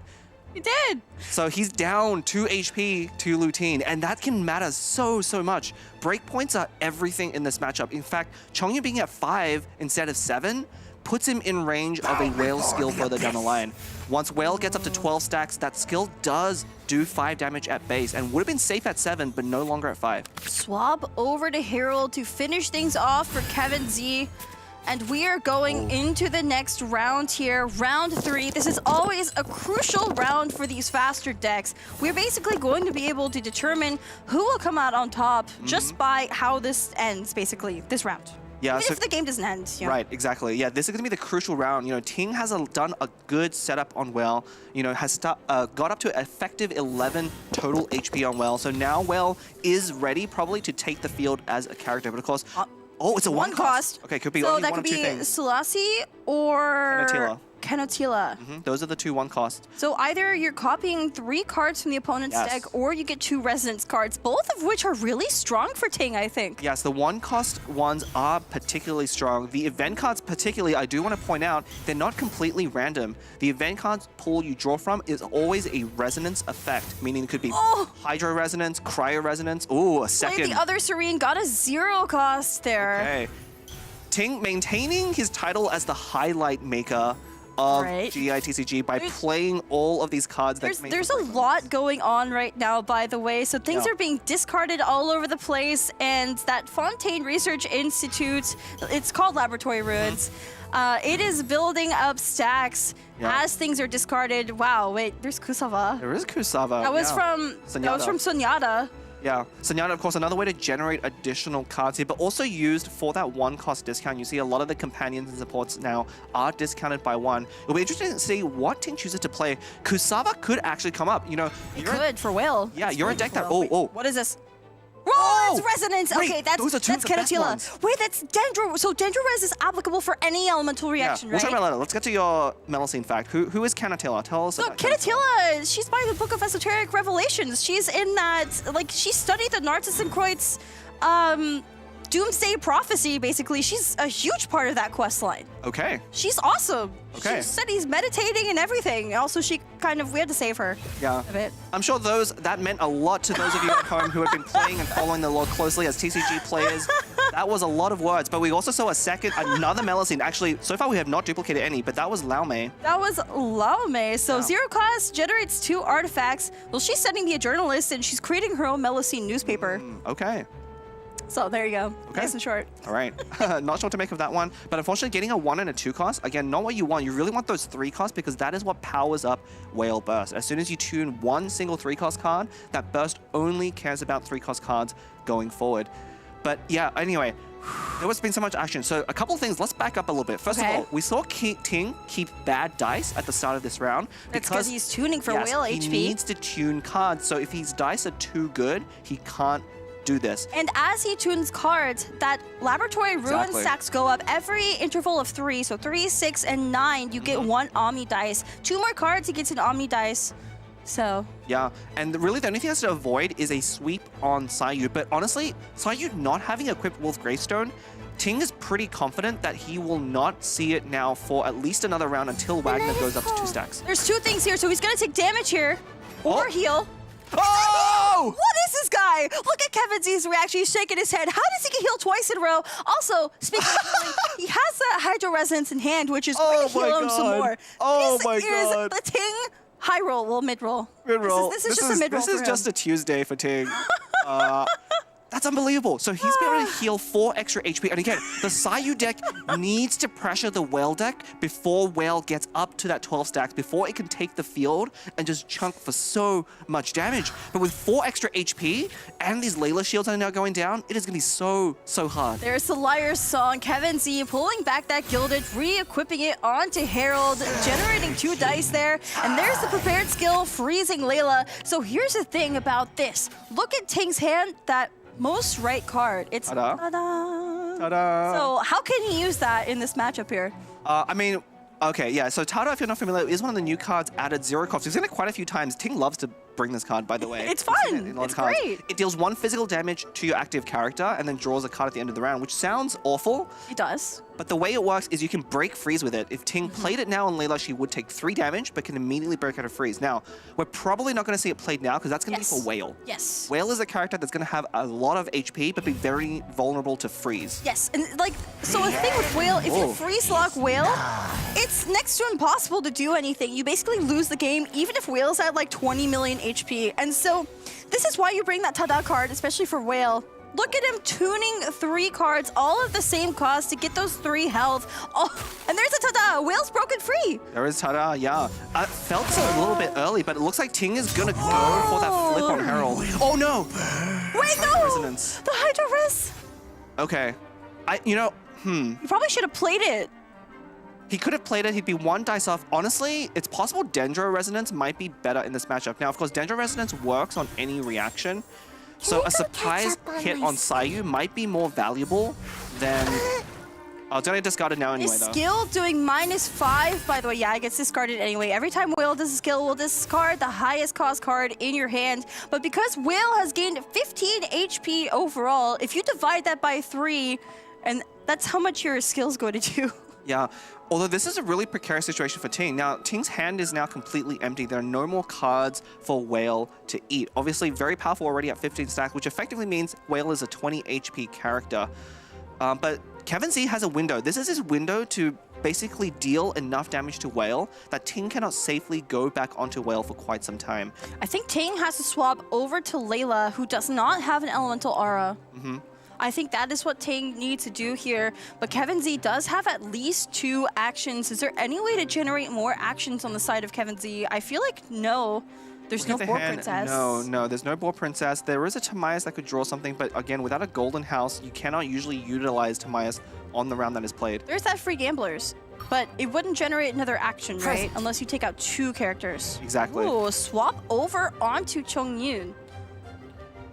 He did. So he's down 2 HP to Lutine, and that can matter so much. Breakpoints are everything in this matchup. In fact, Chongyu being at 5 instead of 7 puts him in range of a Whale skill further down the line. Once Whale gets up to 12 stacks, that skill does do 5 damage at base and would have been safe at 7, but no longer at 5. Swap over to Herald to finish things off for Kevin Z. And we are going into the next round here, round 3. This is always a crucial round for these faster decks. We're basically going to be able to determine who will come out on top just by how this ends, basically, this round. Yeah, Even if the game doesn't end. You know? Right, exactly. Yeah, this is going to be the crucial round. You know, Ting has done a good setup on Well. You know, has got up to effective 11 total HP on Well. So now Well is ready probably to take the field as a character. But of course, oh, it's a one cost. Okay, could be only one of 2 things. So that could be Selassie or Canotilla. Those are the 2 one costs. So either you're copying 3 cards from the opponent's deck, or you get 2 Resonance cards, both of which are really strong for Ting, I think. Yes, the one cost ones are particularly strong. The event cards particularly, I do want to point out, they're not completely random. The event cards pool you draw from is always a resonance effect, meaning it could be Hydro Resonance, Cryo Resonance. Ooh, a second. Played the other Serene, got a 0 cost there. Okay. Ting maintaining his title as the highlight maker of GITCG by playing all of these cards. There's a lot going on right now, by the way. So things are being discarded all over the place, and that Fontaine Research Institute, it's called Laboratory Ruins, it is building up stacks as things are discarded. Wow, wait, there's Kusava. There is Kusava. That was from Sunyata. Yeah, Sunyata, of course, another way to generate additional cards here, but also used for that 1 cost discount. You see a lot of the companions and supports now are discounted by 1. It'll be interesting to see what Ting chooses to play. Kusava could actually come up. You know, it could for Will. Yeah, you're a deck that. What is this? Oh, it's Resonance. Wait, okay, that's Canotilla. Wait, that's Dendro. So Dendro Res is applicable for any elemental reaction, we'll right? talk about that. Let's get to your Melusine fact. Who is Canotilla? Tell us. So Canotilla, she's by the Book of Esoteric Revelations. She's in that, like, she studied the Narcissus and Kreutz Doomsday Prophecy, basically. She's a huge part of that quest line. Okay. She's awesome. Okay. She studies meditating and everything. Also, we had to save her. Yeah. A bit. I'm sure that meant a lot to those of you at home who have been playing and following the lore closely as TCG players. That was a lot of words, but we also saw another Melusine. Actually, so far we have not duplicated any, but that was Laomei. That was Laomei. So 0 cost generates 2 artifacts. Well, she's sending me a journalist, and she's creating her own Melusine newspaper. Okay. So there you go. Okay. Nice and short. All right. Not sure what to make of that one, but unfortunately getting a 1 and a 2 cost, again, not what you want. You really want those 3 costs because that is what powers up Whale Burst. As soon as you tune 1 single 3 cost card, that burst only cares about 3 cost cards going forward. But yeah, anyway, there has been so much action. So a couple of things, let's back up a little bit. First of all, we saw Ting keep bad dice at the start of this round. Because he's tuning for Whale HP. He needs to tune cards. So if his dice are too good, he can't do this. And as he tunes cards, that Laboratory Ruin stacks go up every interval of 3. So 3, 6, and 9, you get 1 Omni dice. 2 more cards, he gets an Omni dice. So yeah, and really the only thing he has to avoid is a sweep on Sayu. But honestly, Sayu not having equipped Wolf Gravestone, Ting is pretty confident that he will not see it now for at least another round until Wagner goes up to 2 stacks. There's 2 things here, so he's gonna take damage here or heal. Oh! What is this guy? Look at Kevin Z's reaction. He's shaking his head. How does he get healed twice in a row? Also, speaking of healing, he has a Hydro Resonance in hand, which is going to heal him some more. Oh my god. Is the Ting high roll, well, mid roll. Mid roll. This is just a mid roll. This is just a Tuesday for Ting. That's unbelievable. So he's been able to heal 4 extra HP. And again, the Sayu deck needs to pressure the Whale deck before Whale gets up to that 12 stacks, before it can take the field and just chunk for so much damage. But with 4 extra HP and these Layla shields are now going down, it is going to be so hard. There's the Liar's Song. Kevin Z pulling back that Gilded, re-equipping it onto Herald, generating 2 dice there. And there's the prepared skill, freezing Layla. So here's the thing about this. Look at Ting's hand, that most right card. It's ta-da. Ta-da. So how can he use that in this matchup here? I mean, okay, yeah. So Tada, if you're not familiar, is one of the new cards added 0 cost. We've seen it quite a few times. Ting loves to bring this card, by the way. It's fun. It's great. It deals 1 physical damage to your active character and then draws a card at the end of the round, which sounds awful. It does. But the way it works is you can break freeze with it. If Ting played it now on Layla, she would take 3 damage, but can immediately break out of freeze. Now, we're probably not going to see it played now because that's going to be for Whale. Yes. Whale is a character that's going to have a lot of HP, but be very vulnerable to freeze. Yes, and like, so the thing with Whale, if you freeze lock Whale, it's next to impossible to do anything. You basically lose the game, even if Whale's at like 20 million HP. And so, this is why you bring that Tada card, especially for Whale. Look at him tuning 3 cards, all of the same cost to get those 3 health. Oh, and there's a Tada! Whale's broken free! There is Tada, yeah. Felt a little bit early, but it looks like Ting is gonna go for that flip on Herald. Oh no! Wait, no! Resonance. The Hydra Res! Okay. You probably should have played it. He could have played it, he'd be 1 dice off. Honestly, it's possible Dendro Resonance might be better in this matchup. Now, of course, Dendro Resonance works on any reaction. So a surprise hit on Sayu might be more valuable than... Oh, it's gonna get discarded now anyway, His though. skill doing -5, by the way. Yeah, it gets discarded anyway. Every time Whale does a skill, we'll discard the highest cost card in your hand. But because Whale has gained 15 HP overall, if you divide that by 3, and that's how much your skill's going to do. Yeah, although this is a really precarious situation for Ting. Now, Ting's hand is now completely empty. There are no more cards for Whale to eat. Obviously, very powerful already at 15 stacks, which effectively means Whale is a 20 HP character. But Kevin Z has a window. This is his window to basically deal enough damage to Whale that Ting cannot safely go back onto Whale for quite some time. I think Ting has to swap over to Layla, who does not have an elemental aura. I think that is what Ting needs to do here. But Kevin Z does have at least 2 actions. Is there any way to generate more actions on the side of Kevin Z? I feel like no. There's no Boar Princess. No, there's no Boar Princess. There is a Timaeus that could draw something, but again, without a Golden House, you cannot usually utilize Timaeus on the round that is played. There's that free Gamblers, but it wouldn't generate another action, right? Unless you take out 2 characters. Exactly. Ooh, swap over onto Chongyun.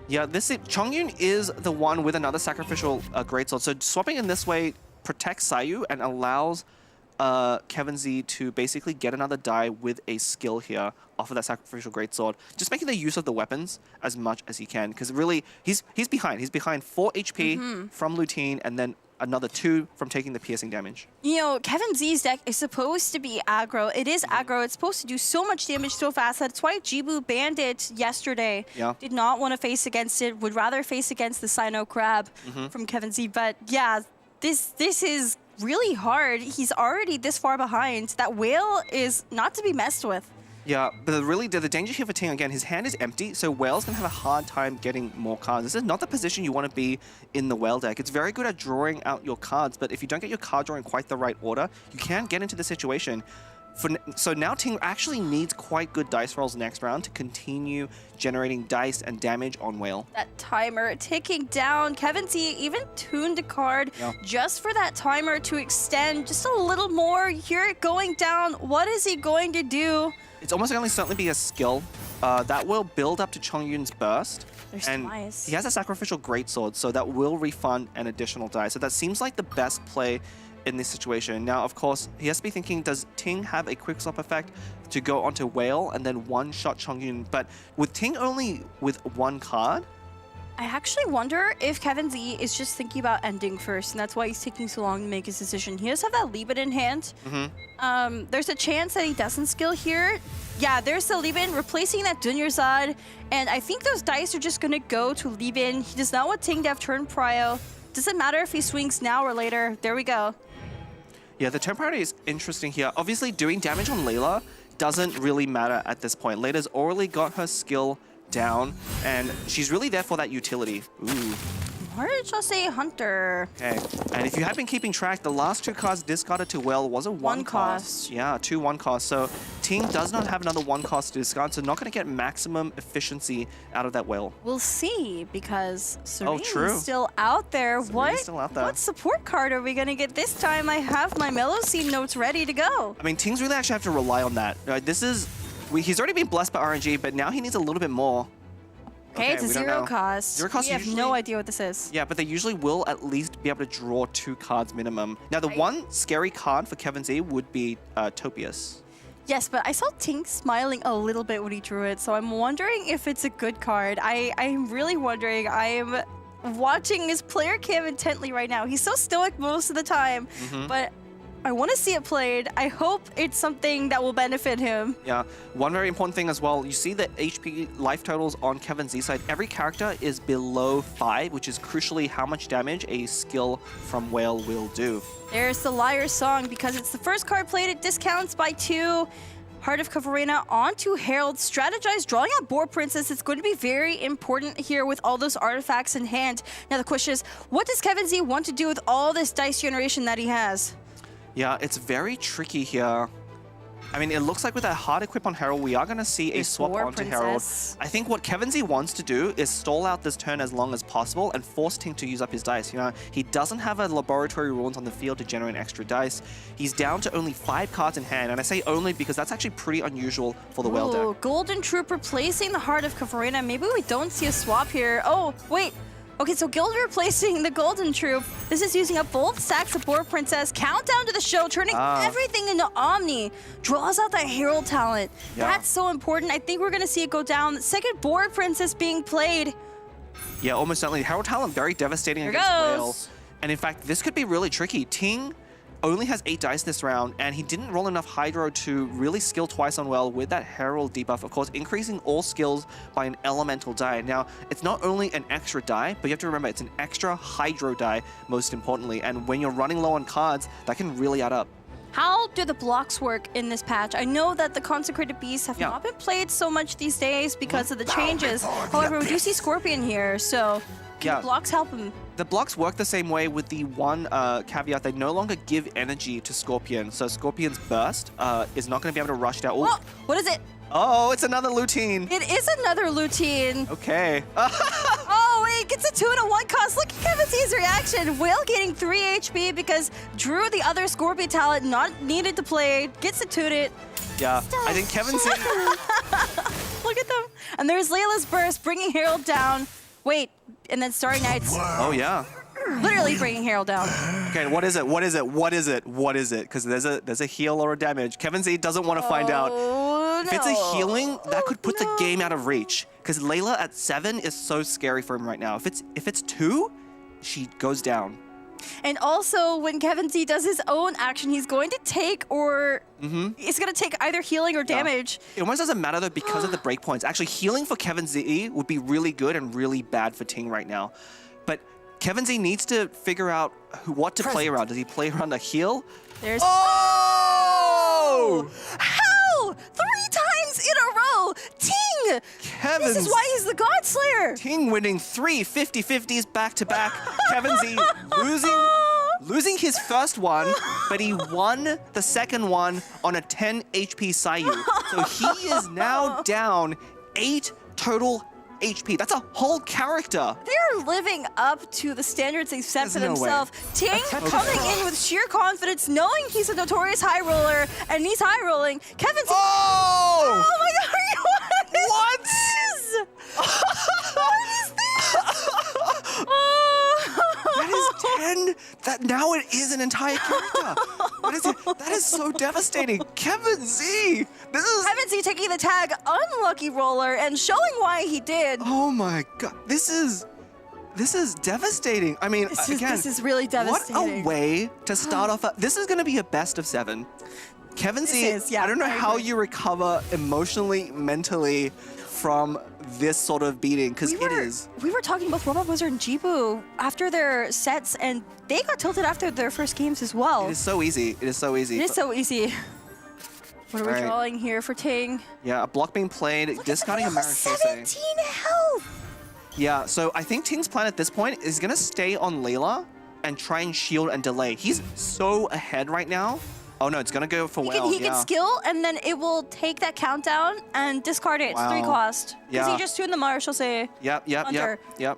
Yeah, Chongyun is the one with another sacrificial greatsword. So swapping in this way protects Sayu and allows Kevin Z to basically get another die with a skill here off of that sacrificial greatsword. Just making the use of the weapons as much as he can, because really he's behind. He's behind 4 HP from Lutein and then another 2 from taking the piercing damage. You know, Kevin Z's deck is supposed to be aggro. It is aggro. It's supposed to do so much damage so fast. That's why Jibu banned it yesterday. Yeah. Did not want to face against it. Would rather face against the Sino Crab from Kevin Z. But yeah, this is really hard. He's already this far behind. That Whale is not to be messed with. Yeah, but the danger here for Ting, again, his hand is empty, so Whale's going to have a hard time getting more cards. This is not the position you want to be in the Whale deck. It's very good at drawing out your cards, but if you don't get your card drawing quite the right order, you can get into the situation. So now Ting actually needs quite good dice rolls next round to continue generating dice and damage on Whale. That timer ticking down. Kevin Z even tuned a card just for that timer to extend just a little more. Hear it going down. What is he going to do? It's almost going to certainly be a skill that will build up to Chongyun's burst. There's and Timaeus. He has a sacrificial greatsword, so that will refund an additional die. So that seems like the best play in this situation. Now, of course, he has to be thinking, does Ting have a quick swap effect to go onto Whale and then one-shot Chongyun? But with Ting only with 1 card, I actually wonder if Kevin Z is just thinking about ending first, and that's why he's taking so long to make his decision. He does have that Leap It in hand. There's a chance that he doesn't skill here. Yeah, there's the Leap In, replacing that Dunyarzad, and I think those dice are just gonna go to Leap In. He does not want Ting to have turn prio. Doesn't matter if he swings now or later. There we go. Yeah, the turn priority is interesting here. Obviously, doing damage on Layla doesn't really matter at this point. Layla's already got her skill down, and she's really there for that utility. Ooh. Why did I say Hunter? Okay, and if you have been keeping track, the last 2 cards discarded to Will was a 1 cost. Yeah, 2 1 costs. So Ting does not have another 1 cost to discard, so not going to get maximum efficiency out of that Will. We'll see, because Serene's true. still out there. Serene's still out there. What support card are we going to get this time? I have my Melocene notes ready to go. I mean, Ting's really actually have to rely on that. He's already been blessed by RNG, but now he needs a little bit more. Okay, it's a 0 cost. 0 cost we have usually, no idea what this is. Yeah, but they usually will at least be able to draw 2 cards minimum. Now, the one scary card for Kevin Z would be Topius. Yes, but I saw Tink smiling a little bit when he drew it, so I'm wondering if it's a good card. I'm really wondering. I'm watching his player cam intently right now. He's so stoic most of the time, but I want to see it played. I hope it's something that will benefit him. Yeah, one very important thing as well, you see the HP life totals on Kevin Z's side. Every character is below 5, which is crucially how much damage a skill from Whale will do. There's the Liar's Song, because it's the first card played. It discounts by 2. Heart of Cavarena onto Herald. Strategize, drawing out Boar Princess. It's going to be very important here with all those artifacts in hand. Now the question is, what does Kevin Z want to do with all this dice generation that he has? Yeah, it's very tricky here. I mean, it looks like with that hard equip on Herald, we are going to see a swap onto Herald. I think what Kevin Z wants to do is stall out this turn as long as possible and force Ting to use up his dice. You know, he doesn't have a laboratory ruins on the field to generate extra dice. He's down to only 5 cards in hand, and I say only because that's actually pretty unusual for the Whale deck. Golden Troop replacing the Heart of Cavarena. Maybe we don't see a swap here. Oh, wait. Okay, so Guild replacing the Golden Troop. This is using up both stacks of Boar Princess. Countdown to the show, turning everything into Omni. Draws out that Herald talent. Yeah. That's so important. I think we're going to see it go down. Second Boar Princess being played. Yeah, almost certainly. Herald talent very devastating against Whale. And in fact, this could be really tricky. Ting only has 8 dice this round, and he didn't roll enough Hydro to really skill twice on Well with that Herald debuff, of course, increasing all skills by an elemental die. Now, it's not only an extra die, but you have to remember it's an extra Hydro die, most importantly, and when you're running low on cards, that can really add up. How do the blocks work in this patch? I know that the Consecrated Beasts have not been played so much these days because of the changes. However, we do see Scorpion here, so can the blocks help him? The blocks work the same way with the one caveat. They no longer give energy to Scorpion. So Scorpion's burst is not going to be able to rush down. Oh, what is it? Oh, it's another Lutein. It is another Lutein. Okay. Oh, wait, gets a 2 and a 1 cost. Look at Kevin Z's reaction. Will getting 3 HP because Drew, the other Scorpion talent, not needed to play, gets to toot it. Yeah, I think Kevin Z... Look at them. And there's Layla's burst, bringing Herald down. Wait, and then Starry Nights. Oh, yeah. Literally bringing Herald down. Okay, what is it? What is it? What is it? What is it? Because there's a heal or a damage. Kevin Z doesn't want to find out. If it's a healing, that could put the game out of reach. Because Layla at 7 is so scary for him right now. If it's 2, she goes down. And also, when Kevin Z does his own action, he's going to take he's going to take either healing or damage. It almost doesn't matter though because of the breakpoints. Actually, healing for Kevin Z would be really good and really bad for Ting right now. But Kevin Z needs to figure out what to play around. Does he play around a heal? There's... Oh! How? 3 times in a row! Ting! Kevin, this is why he's the God Slayer! Ting winning 3 50-50s back-to-back. Kevin Z losing his first one, but he won the second one on a 10 HP Sayu. So he is now down 8 total HP. That's a whole character. They're living up to the standards they've set for themselves. Ting coming in with sheer confidence, knowing he's a notorious high roller, and he's high rolling. Kevin's... Oh! Oh my god, are you what? What is this? That is 10. Now it is an entire character. What is it? That is so devastating. Kevin Z. Kevin Z taking the tag unlucky roller and showing why he did. Oh my god. This is devastating. I mean, this is really devastating. What a way to start off. This is going to be a best of 7. Kevin Z, I don't know how you recover emotionally, mentally from this sort of beating, because it is. We were talking about Robot Wizard and Jibu after their sets, and they got tilted after their first games as well. It is so easy. It is so easy. It is so easy. What are we drawing here for Ting? Yeah, a block being played, discarding a Marachose. 17 health! Yeah, so I think Ting's plan at this point is going to stay on Layla and try and shield and delay. He's so ahead right now. Oh no, it's going to go for He can skill, and then it will take that countdown and discard it. It's 3 cost. Because he just tuned the Marachose. Yep.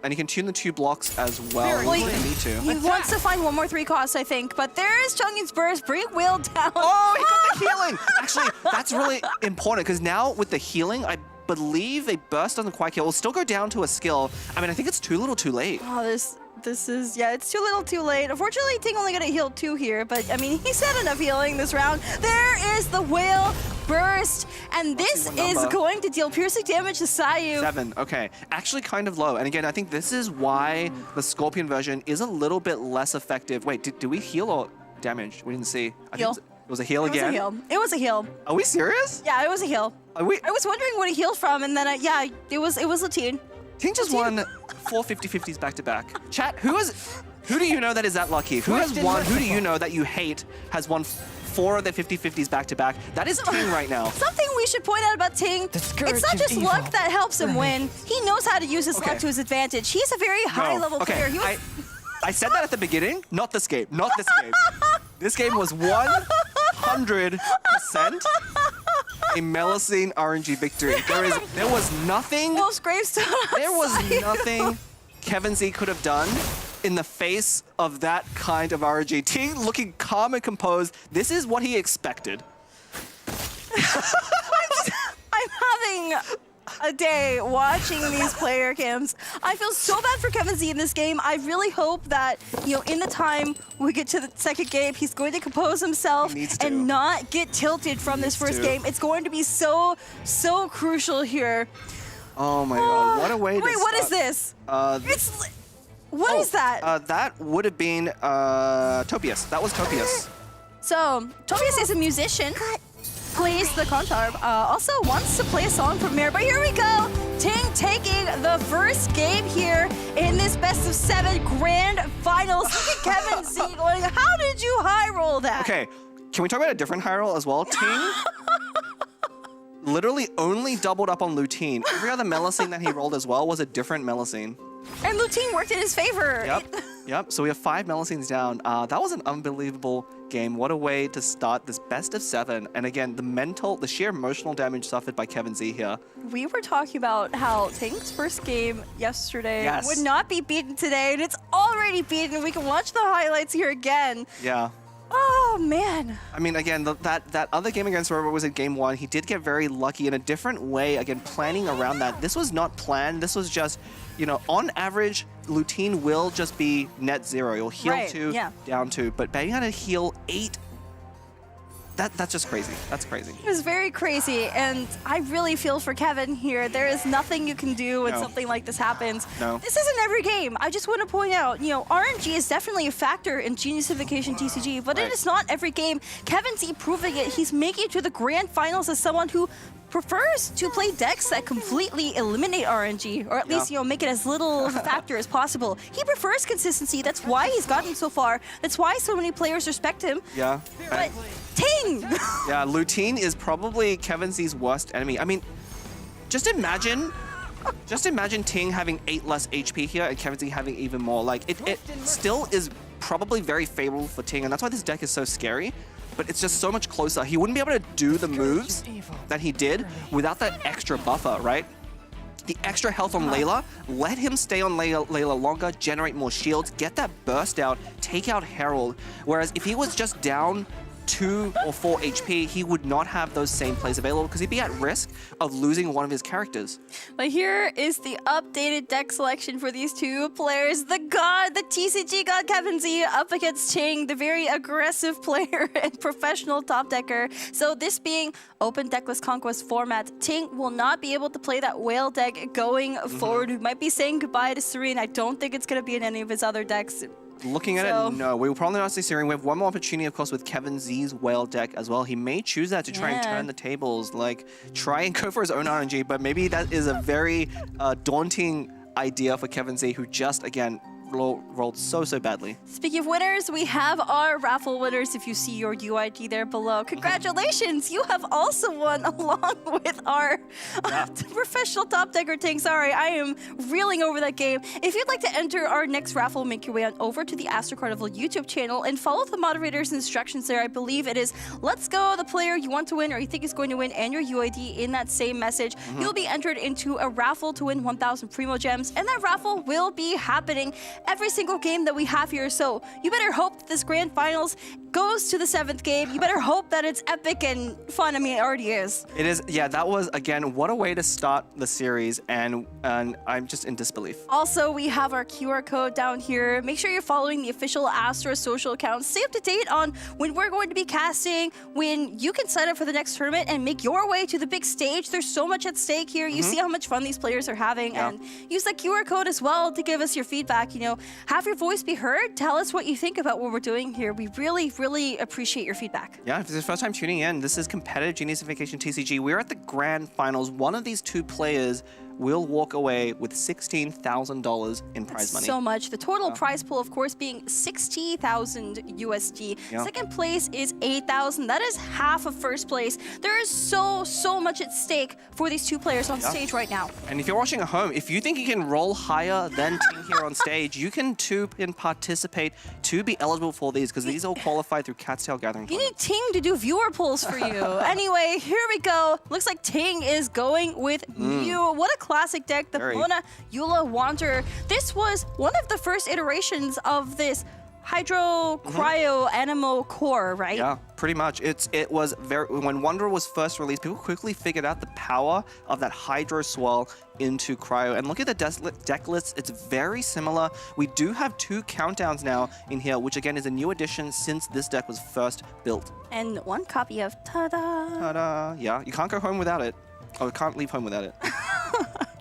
And he can tune the 2 blocks as well. Well, he need to. He wants to find one more 3 costs, I think. But there's Chungin's Burst. Bring Will down. Oh, he got the healing! Actually, that's really important because now with the healing, I believe a burst doesn't quite kill. It'll still go down to a skill. I mean, I think it's too little too late. Oh, this is, yeah, it's too little too late. Unfortunately, Ting only got to heal 2 here, but I mean, he's had enough healing this round. There is the Whale Burst, and this is going to deal piercing damage to Sayu. 7, okay. Actually kind of low. And again, I think this is why the Scorpion version is a little bit less effective. Wait, did we heal or damage? We didn't see. I think it was a heal again? It was a heal. Are we serious? Yeah, it was a heal. Are we? I was wondering what he healed from, and then, yeah, it was Latine. Ting just won 4 50-50s back-to-back. Chat, who do you know that is that lucky? Who has won? Who do you know that you hate has won 4 of their 50-50s back-to-back? That is Ting right now. Something we should point out about Ting, it's not just luck that helps him win. He knows how to use his luck to his advantage. He's a very high-level player. I said that at the beginning. Not this game. Not this game. This game was 100% a Melusine RNG victory. There was nothing. There was nothing Kevin Z could have done in the face of that kind of RNG. Ting looking calm and composed. This is what he expected. I'm having a day watching these player cams. I feel so bad for Kevin Z in this game. I really hope that, in the time we get to the second game, he's going to compose himself and not get tilted from this first game. It's going to be so crucial here. Oh my god, what a way to Wait, what is this? What is that? That would have been Topius. That was Topius. So, Topius is a musician. Plays the contarb. Also wants to play a song from Mare. But here we go. Ting taking the first game here in this best of 7 grand finals. Look at Kevin Z going, how did you high roll that? Okay, can we talk about a different high roll as well? Ting literally only doubled up on Lutine. Every other Melusine that he rolled as well was a different Melusine. And Lutine worked in his favor. Yep. So we have 5 Melusines down. That was an unbelievable game. What a way to start this best of 7. And again, the sheer emotional damage suffered by Kevin Z here. We were talking about how Ting's first game yesterday would not be beaten today, and it's already beaten. We can watch the highlights here again. Yeah. Oh, man. I mean, again, that other game against Robert was in game 1. He did get very lucky in a different way, again, planning around that. This was not planned. This was just, on average, Lutine will just be net 0. You'll heal 2, down 2. But being able to heal 8, that's just crazy. That's crazy. It was very crazy, and I really feel for Kevin here. There is nothing you can do when something like this happens. No. This isn't every game. I just want to point out, RNG is definitely a factor in Geniusification TCG, but it is not every game. Kevin Z proving it. He's making it to the grand finals as someone who prefers to play decks that completely eliminate RNG, or at least, make it as little of a factor as possible. He prefers consistency. That's why he's gotten so far. That's why so many players respect him. Yeah. But Ting! Yeah, Lutine is probably Kevin Z's worst enemy. I mean, just imagine Ting having 8 less HP here and Kevin Z having even more. Like, it still is probably very favorable for Ting, and that's why this deck is so scary. But it's just so much closer. He wouldn't be able to do the moves that he did without that extra buffer, right? The extra health on Layla, let him stay on Layla longer, generate more shields, get that burst out, take out Herald. Whereas if he was just down 2 or 4 HP, he would not have those same plays available because he'd be at risk of losing one of his characters. But here is the updated deck selection for these two players. The TCG god Kevin Z up against Ting, the very aggressive player and professional top decker. So this being open deckless conquest format, Ting will not be able to play that whale deck going forward. We might be saying goodbye to Serene. I don't think it's going to be in any of his other decks. Looking at it, no. We will probably not see Serene. We have one more opportunity, of course, with Kevin Z's whale deck as well. He may choose that to try and turn the tables, like try and go for his own RNG, but maybe that is a very daunting idea for Kevin Z, who just, again, rolled so badly. Speaking of winners, we have our raffle winners. If you see your UID there below, congratulations! You have also won along with our professional top decker Ting. Sorry, I am reeling over that game. If you'd like to enter our next raffle, make your way on over to the Astro Carnival YouTube channel and follow the moderator's instructions there. I believe it is let's go the player you want to win or you think is going to win and your UID in that same message. You'll be entered into a raffle to win 1,000 Primo Gems, and that raffle will be happening every single game that we have here. So you better hope that this grand finals goes to the 7th game. You better hope that it's epic and fun. I mean, it already is. It is, yeah, that was, again, what a way to start the series, and I'm just in disbelief. Also, we have our QR code down here. Make sure you're following the official Astro social accounts. Stay up to date on when we're going to be casting, when you can sign up for the next tournament and make your way to the big stage. There's so much at stake here. You see how much fun these players are having, and use that QR code as well to give us your feedback. You know, have your voice be heard. Tell us what you think about what we're doing here. We really appreciate your feedback. Yeah, if it's your first time tuning in, this is Competitive Genius Vacation TCG. We're at the grand finals. One of these two players will walk away with $16,000 in prize money. So much. The total prize pool, of course, being 60,000 USD. Second place is 8,000. That is half of first place. There is so much at stake for these two players on stage right now. And if you're watching at home, if you think you can roll higher than Ting here on stage, you can too participate to be eligible for these, because these all qualify through Cat's Tail Gathering. You need Ting to do viewer polls for you. Anyway, here we go. Looks like Ting is going with Mew. What a classic deck, the Mona Eula Wanderer. This was one of the first iterations of this Hydro Cryo Animo core, right? Yeah, pretty much. It was when Wanderer was first released, people quickly figured out the power of that Hydro Swell into Cryo. And look at the deck list, it's very similar. We do have 2 countdowns now in here, which again is a new addition since this deck was first built. And 1 copy of Tada. Tada, yeah. You can't go home without it. Oh, you can't leave home without it.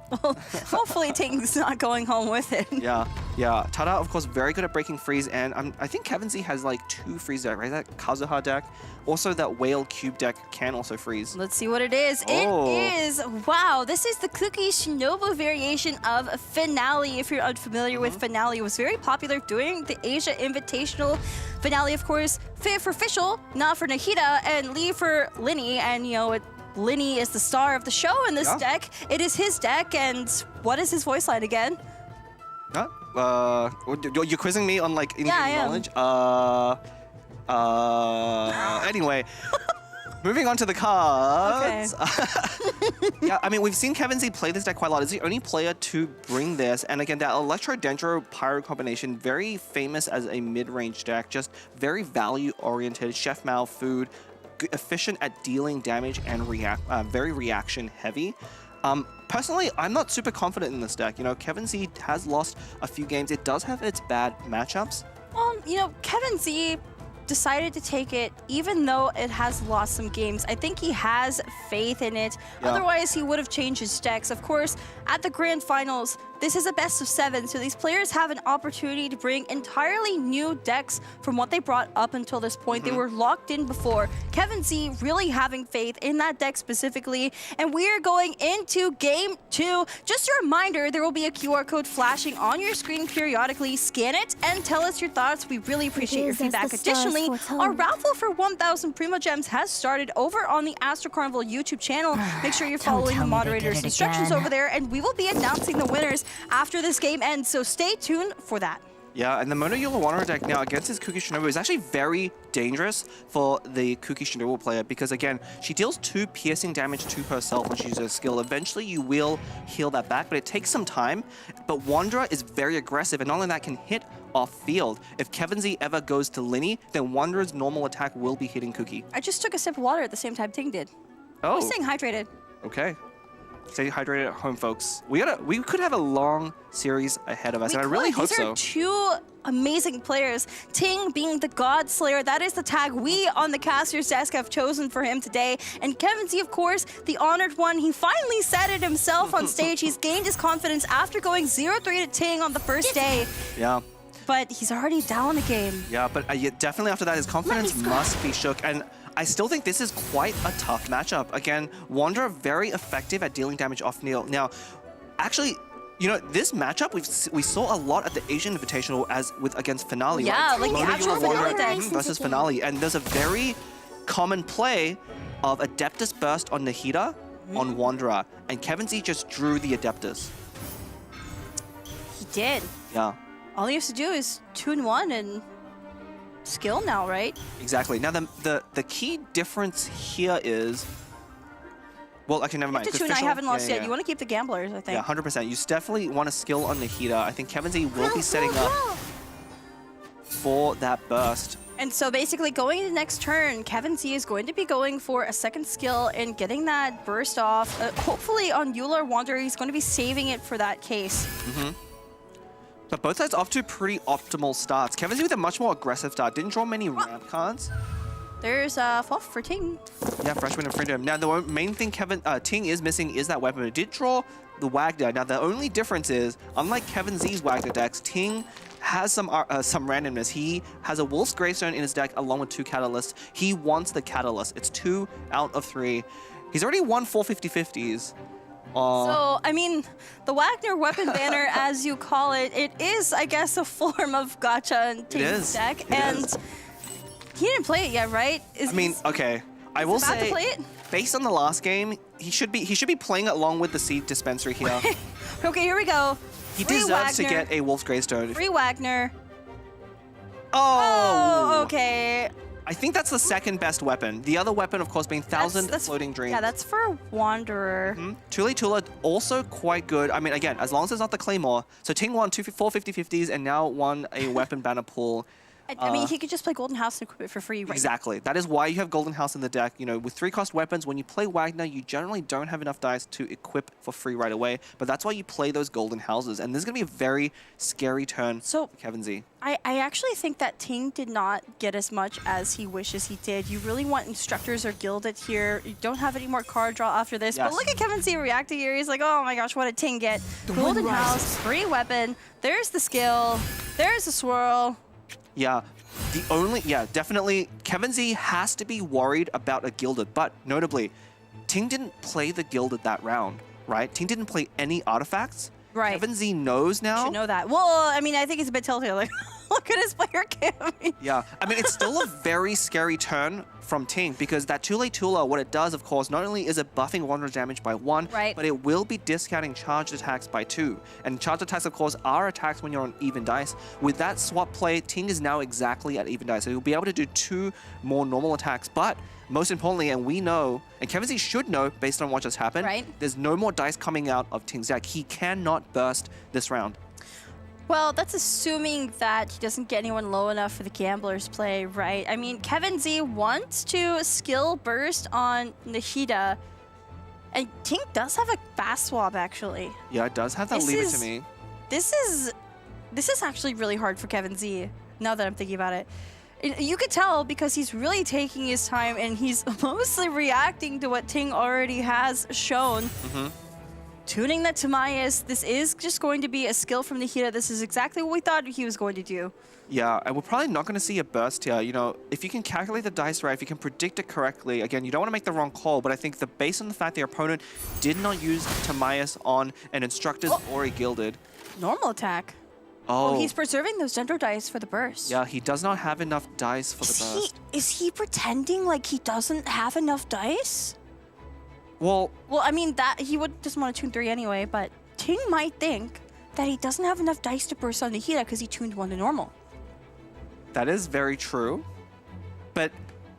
Well, hopefully Ting's not going home with it. Yeah. Tada, of course, very good at breaking freeze, and I think Kevin Z has like 2 freeze decks, right? That Kazuha deck. Also, that Whale Cube deck can also freeze. Let's see what it is. Oh. It is, wow, this is the Cookie Shinobu variation of Finale. If you're unfamiliar with Finale, it was very popular during the Asia Invitational. Finale, of course, fit for Fischl, not for Nahida, and Lee for Linny, and you know, Linny is the star of the show in this deck. It is his deck, and what is his voice line again? You're quizzing me on like knowledge? Anyway, moving on to the cards. Okay. Yeah, I mean, we've seen Kevin Z play this deck quite a lot. It's the only player to bring this. And again, that Electro Dendro Pyro combination, very famous as a mid-range deck, just very value-oriented, Chef Mao food, efficient at dealing damage and very reaction heavy. Personally, I'm not super confident in this deck. You know, Kevin Z has lost a few games. It does have its bad matchups. Well, you know, Kevin Z decided to take it even though it has lost some games. I think he has faith in it. Otherwise, he would have changed his decks. Of course, at the grand finals, this is a best of 7, so these players have an opportunity to bring entirely new decks from what they brought up until this point. They were locked in before. Kevin Z really having faith in that deck specifically, and we are going into game 2. Just a reminder, there will be a QR code flashing on your screen periodically. Scan it and tell us your thoughts. We really appreciate your feedback. Additionally, our raffle for 1,000 Primo Gems has started over on the Astro Carnival YouTube channel. Make sure you're following the moderator's instructions over there, and we will be announcing the winners after this game ends, so stay tuned for that. Yeah, and the Mona Eula Wanderer deck now against his Kuki Shinobu is actually very dangerous for the Kuki Shinobu player, because again, she deals 2 piercing damage to herself when she uses her skill. Eventually, you will heal that back, but it takes some time. But Wanderer is very aggressive, and not only that, can hit off field. If Kevin Z ever goes to Linny, then Wanderer's normal attack will be hitting Kuki. I just took a sip of water at the same time Ting did. Oh. He's staying hydrated. Okay. Stay hydrated at home, folks. We could have a long series ahead of us, and I really hope so. These are 2 amazing players. Ting being the God Slayer, that is the tag we on the caster's desk have chosen for him today. And Kevin Z, of course, the honored one. He finally said it himself on stage. He's gained his confidence after going 0-3 to Ting on the first day. Yeah. But he's already down the game. Yeah, but definitely after that, his confidence must be shook. And I still think this is quite a tough matchup. Again, Wanderer very effective at dealing damage off Neil. Now, actually, You know, this matchup we saw a lot at the Asian Invitational as against Finale. Yeah, right? like the Mona actual Yula Wonder Finale decks. versus Finale, and there's a very common play of Adeptus Burst on Nahida on Wanderer, and Kevin Z just drew the Adeptus. He did. Yeah. All he has to do is tune one and skill now, right? Exactly. Now the key difference here is, well, actually never mind. To 'cause tune, I Fischl- haven't lost yeah, yet. yeah. You want to keep the gamblers, I think. Yeah, 100%. You definitely want to skill on Nahida. I think Kevin Z will be setting up for that burst. And so basically going into next turn, Kevin Z is going to be going for a second skill and getting that burst off. Hopefully on Eula or Wanderer, he's going to be saving it for that case. But both sides off to pretty optimal starts. Kevin Z with a much more aggressive start. Didn't draw many ramp cards. There's Foff for Ting. Yeah, freshman and Freedom. Now the main thing Ting is missing is that weapon. It did draw the Wagner. Now the only difference is, unlike Kevin Z's Wagner decks, Ting has some randomness. He has a Wolf's Gravestone in his deck along with 2 Catalysts. He wants the Catalyst. It's 2 out of 3. He's already won 4 50-50s. So, I mean, the Wagner weapon banner, as you call it, it is, I guess, a form of gacha in Ting's deck. He didn't play it yet, right? Okay. I will about to say, play it? based on the last game, he should be playing it along with the Seed Dispensary here. Okay, here we go. He Free deserves to Wagner. get a Wolf's Gravestone. Free Wagner. Oh! Okay. I think that's the second best weapon. The other weapon, of course, being Thousand Floating Dreams. Yeah, that's for Wanderer. Tula also quite good. I mean, again, as long as it's not the Claymore. So Ting won 4 50-50s and now won a weapon banner pool. I mean, he could just play Golden House and equip it for free, right? Exactly. That is why you have Golden House in the deck. You know, with 3-cost weapons, when you play Wagner, you generally don't have enough dice to equip for free right away. But that's why you play those Golden Houses. And this is going to be a very scary turn for Kevin Z. I actually think that Ting did not get as much as he wishes he did. You really want Instructors or Gilded here. You don't have any more card draw after this. But look at Kevin Z reacting here. He's like, oh my gosh, what did Ting get? Golden House, free weapon. There's the skill. There's the swirl. Yeah, definitely. Kevin Z has to be worried about a Gilded, but notably, Ting didn't play the Gilded that round, right? Ting didn't play any artifacts. Right. Kevin Z knows now. Should know that. Well, I mean, I think it's a bit telltale. Like, look at his player cam. Yeah, I mean, it's still a very scary turn from Ting because that Tula, what it does, of course, not only is it buffing Wanderer damage by 1, but it will be discounting charged attacks by 2. And charged attacks, of course, are attacks when you're on even dice. With that swap play, Ting is now exactly at even dice. So he'll be able to do 2 more normal attacks, but most importantly, and we know, and Kevin Z should know based on what just happened, there's no more dice coming out of Ting's deck. He cannot burst this round. Well, that's assuming that he doesn't get anyone low enough for the Gambler's play, right? I mean, Kevin Z wants to skill burst on Nahida, and Ting does have a fast swap, actually. Yeah, it does have that Leave It To Me. This is actually really hard for Kevin Z, now that I'm thinking about it. You could tell because he's really taking his time and he's mostly reacting to what Ting already has shown. Tuning that Timaeus, this is just going to be a skill from Nahida. This is exactly what we thought he was going to do. Yeah, and we're probably not going to see a burst here. You know, if you can calculate the dice right, if you can predict it correctly, again, you don't want to make the wrong call, but I think based on the fact that your opponent did not use Timaeus on an Instructor's or a Gilded. Normal attack. Oh, he's preserving those Dendro dice for the burst. Yeah, he does not have enough dice for the burst. Is he pretending like he doesn't have enough dice? Well, I mean, that he doesn't want to tune 3 anyway, but Ting might think that he doesn't have enough dice to burst on Nahida because he tuned 1 to normal. That is very true. But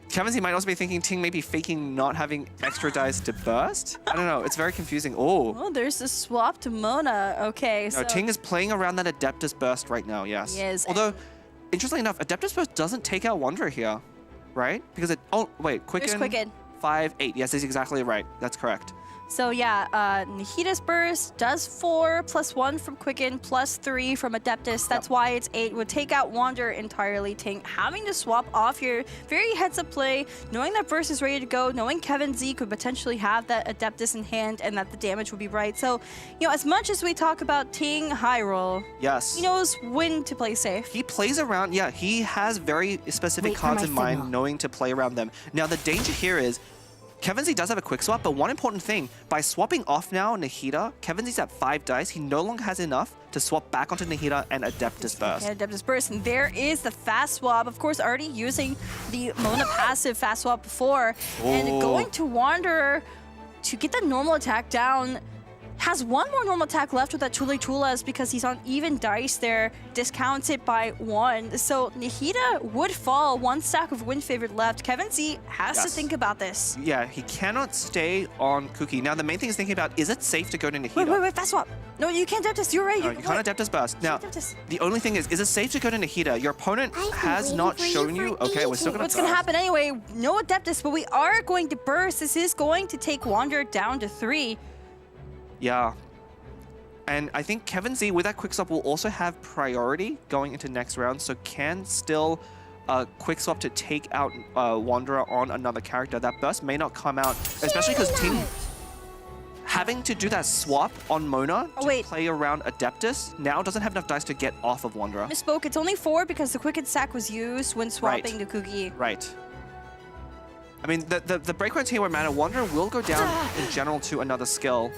Kevin Z might also be thinking Ting may be faking not having extra dice to burst. I don't know. It's very confusing. Oh, there's the swap to Mona. Okay, no, so Ting is playing around that Adeptus Burst right now, yes. He is. Although, interestingly enough, Adeptus Burst doesn't take out Wanderer here, right? Because it... Oh, wait. Quicken. There's Quicken. 5, 8. Yes, that's exactly right. That's correct. So yeah, Nahida's burst does 4 plus 1 from Quicken plus 3 from Adeptus. That's why it's 8. Would take out Wanderer entirely. Ting having to swap off here. Very heads up play. Knowing that burst is ready to go. Knowing Kevin Z could potentially have that Adeptus in hand and that the damage would be right. So, you know, as much as we talk about Ting high roll, yes, he knows when to play safe. He plays around. Yeah, he has very specific cards in mind, knowing to play around them. Now the danger here is, Kevin Z does have a quick swap, but one important thing, by swapping off now Nahida, Kevin Z's at 5 dice. He no longer has enough to swap back onto Nahida and Adeptus Burst. Yeah, Adeptus Burst, and there is the fast swap. Of course, already using the Mona passive fast swap before, and going to Wanderer to get the normal attack down. Has one more normal attack left with that Chule Chulas because he's on even dice there, discounted by 1. So Nahida would fall, 1 stack of Wind Favorite left. Kevin Z has to think about this. Yeah, he cannot stay on Cookie. Now, the main thing is thinking about, is it safe to go to Nahida? Wait, fast swap. No, you can't Adeptus, you're right. No, you can't Adeptus Burst. Now, the only thing is it safe to go to Nahida? Your opponent has not shown you. Okay, we're still going to What's going to happen anyway? No Adeptus, but we are going to burst. This is going to take Wanderer down to 3. Yeah. And I think Kevin Z, with that quick swap, will also have priority going into next round, so can still quick swap to take out Wanderer on another character. That burst may not come out, especially because Ting having to do that swap on Mona to play around Adeptus now doesn't have enough dice to get off of Wanderer. Misspoke, it's only 4 because the quick attack was used when swapping to Kugi. Right. I mean, the breakpoints here where Mana Wanderer will go down in general to another skill.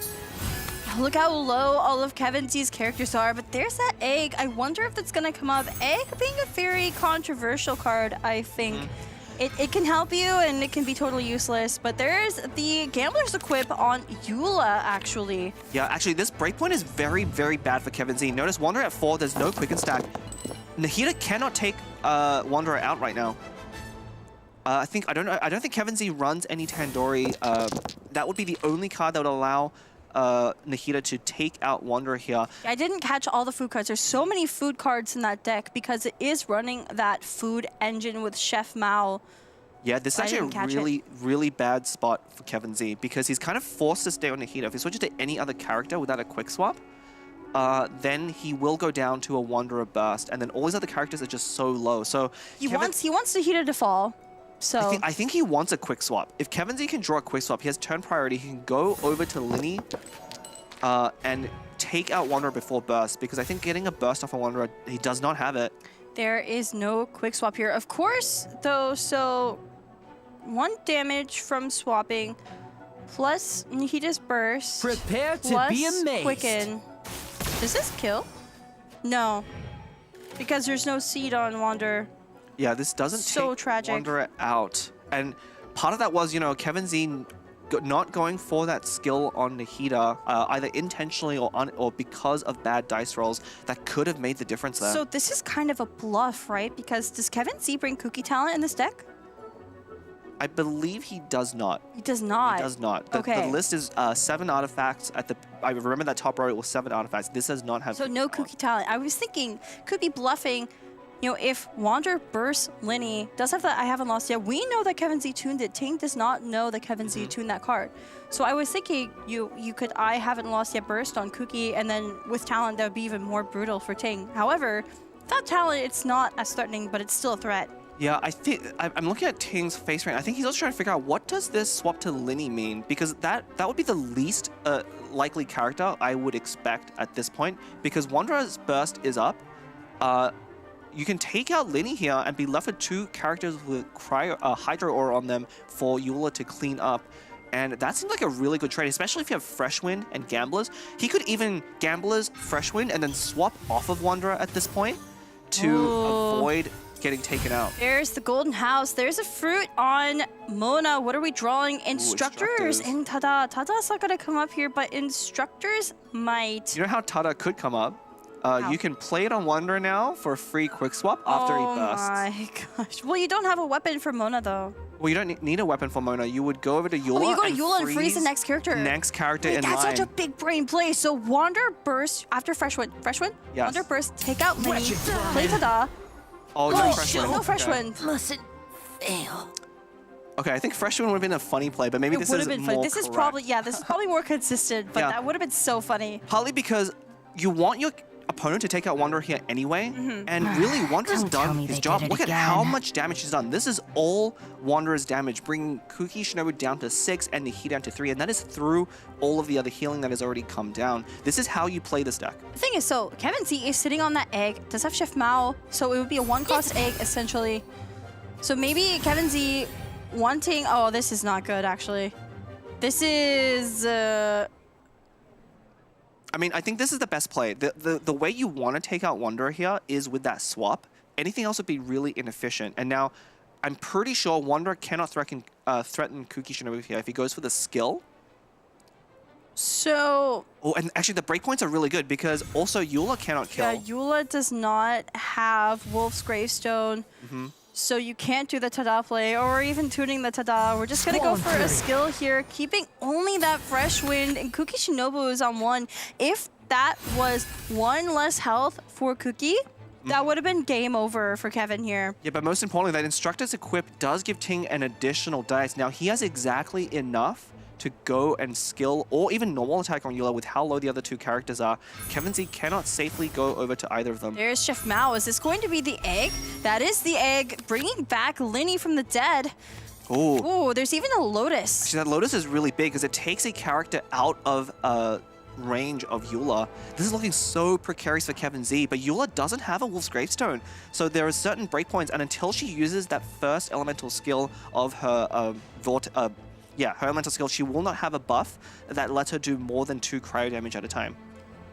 Look how low all of Kevin Z's characters are, but there's that egg. I wonder if that's gonna come up. Egg being a very controversial card, I think. It can help you and it can be totally useless, but there's the Gambler's Equip on Eula, actually. Yeah, actually, this breakpoint is very, very bad for Kevin Z. Notice Wanderer at 4, there's no quicken stack. Nahida cannot take Wanderer out right now. I don't think Kevin Z runs any Tandoori. That would be the only card that would allow Nahida to take out Wanderer here. I didn't catch all the food cards. There's so many food cards in that deck because it is running that food engine with Chef Mao. Yeah, this is actually a really, really bad spot for Kevin Z because he's kind of forced to stay on Nahida. If he switches to any other character without a quick swap, then he will go down to a Wanderer Burst, and then all his other characters are just so low. So he wants Nahida to fall. So I think he wants a quick swap. If Kevin Z can draw a quick swap, he has turn priority. He can go over to Linny and take out Wanderer before burst, because I think getting a burst off a Wanderer, he does not have it. There is no quick swap here. Of course, though, so 1 damage from swapping, plus Nahida's burst, prepare to be amazed. Quicken. Does this kill? No, because there's no seed on Wanderer. Yeah, this doesn't take Wanderer out. And part of that was, you know, Kevin Z not going for that skill on Nahida, either intentionally or because of bad dice rolls, that could have made the difference there. So this is kind of a bluff, right? Because does Kevin Z bring Cookie Talent in this deck? I believe he does not. He does not? He does not. The list is 7 artifacts. I remember that top row, it was 7 artifacts. This does not have... So no Cookie Talent. I was thinking, could be bluffing. You know, if Wanderer bursts Linny, does have that I haven't lost yet. We know that Kevin Z tuned it. Ting does not know that Kevin Z tuned that card. So I was thinking you could I haven't lost yet burst on Cookie, and then with talent that would be even more brutal for Ting. However, without talent, it's not as threatening, but it's still a threat. Yeah, I think I'm looking at Ting's face right now. I think he's also trying to figure out what does this swap to Linny mean, because that would be the least likely character I would expect at this point, because Wanderer's burst is up. You can take out Linny here and be left with 2 characters with Hydro Aura on them for Eula to clean up. And that seems like a really good trade, especially if you have Fresh Wind and Gamblers. He could even Gamblers, Fresh Wind, and then swap off of Wanderer at this point to avoid getting taken out. There's the Golden House. There's a fruit on Mona. What are we drawing? Instructors and Tada. Tada's not going to come up here, but Instructors might. You know how Tada could come up? You can play it on Wanderer now for a free quick swap after he bursts. Oh my gosh. Well, you don't have a weapon for Mona, though. Well, you don't need a weapon for Mona. You would go over to Eula. Oh, you go to Eula and freeze the next character. Next character in that's line. Such a big brain play. So Wanderer burst after Fresh Wind. Fresh Wind? Yes. Wanderer burst, take out Linny, play Tada. Oh, no Fresh Wind. No Fresh Wind. Mustn't fail. Okay, I think Fresh Wind would have been a funny play, but maybe this is more This is probably, this is probably more consistent, but that would have been so funny. Partly because you want your opponent to take out Wanderer here anyway, and really Wanderer's done his job. Look at how much damage he's done. This is all Wanderer's damage, bringing Kuki Shinobu down to 6 and Nahida down to 3, and that is through all of the other healing that has already come down. This is how you play this deck. The thing is, so Kevin Z is sitting on that egg, does have Chef Mao, so it would be a 1-cost egg essentially. So maybe Kevin Z wanting... Oh, this is not good, actually. This is... I mean, I think this is the best play. The way you want to take out Wanderer here is with that swap. Anything else would be really inefficient. And now, I'm pretty sure Wanderer cannot threaten Kuki Shinobu here if he goes for the skill. So... Oh, and actually the breakpoints are really good because also Eula cannot kill. Yeah, Eula does not have Wolf's Gravestone. So you can't do the Tada play or even tuning the Tada. We're just going to go for a skill here, keeping only that Fresh Wind, and Kuki Shinobu is on 1. If that was 1 less health for Kuki, that would have been game over for Kevin here. Yeah, but most importantly, that Instructor's Equip does give Ting an additional dice. Now, he has exactly enough to go and skill or even normal attack on Eula with how low the other 2 characters are. Kevin Z cannot safely go over to either of them. There's Chef Mao. Is this going to be the egg? That is the egg, bringing back Linny from the dead. Oh, there's even a Lotus. Actually, that Lotus is really big because it takes a character out of range of Eula. This is looking so precarious for Kevin Z, but Eula doesn't have a Wolf's Gravestone. So there are certain breakpoints, and until she uses that first elemental skill of her her elemental skill, she will not have a buff that lets her do more than 2 cryo damage at a time.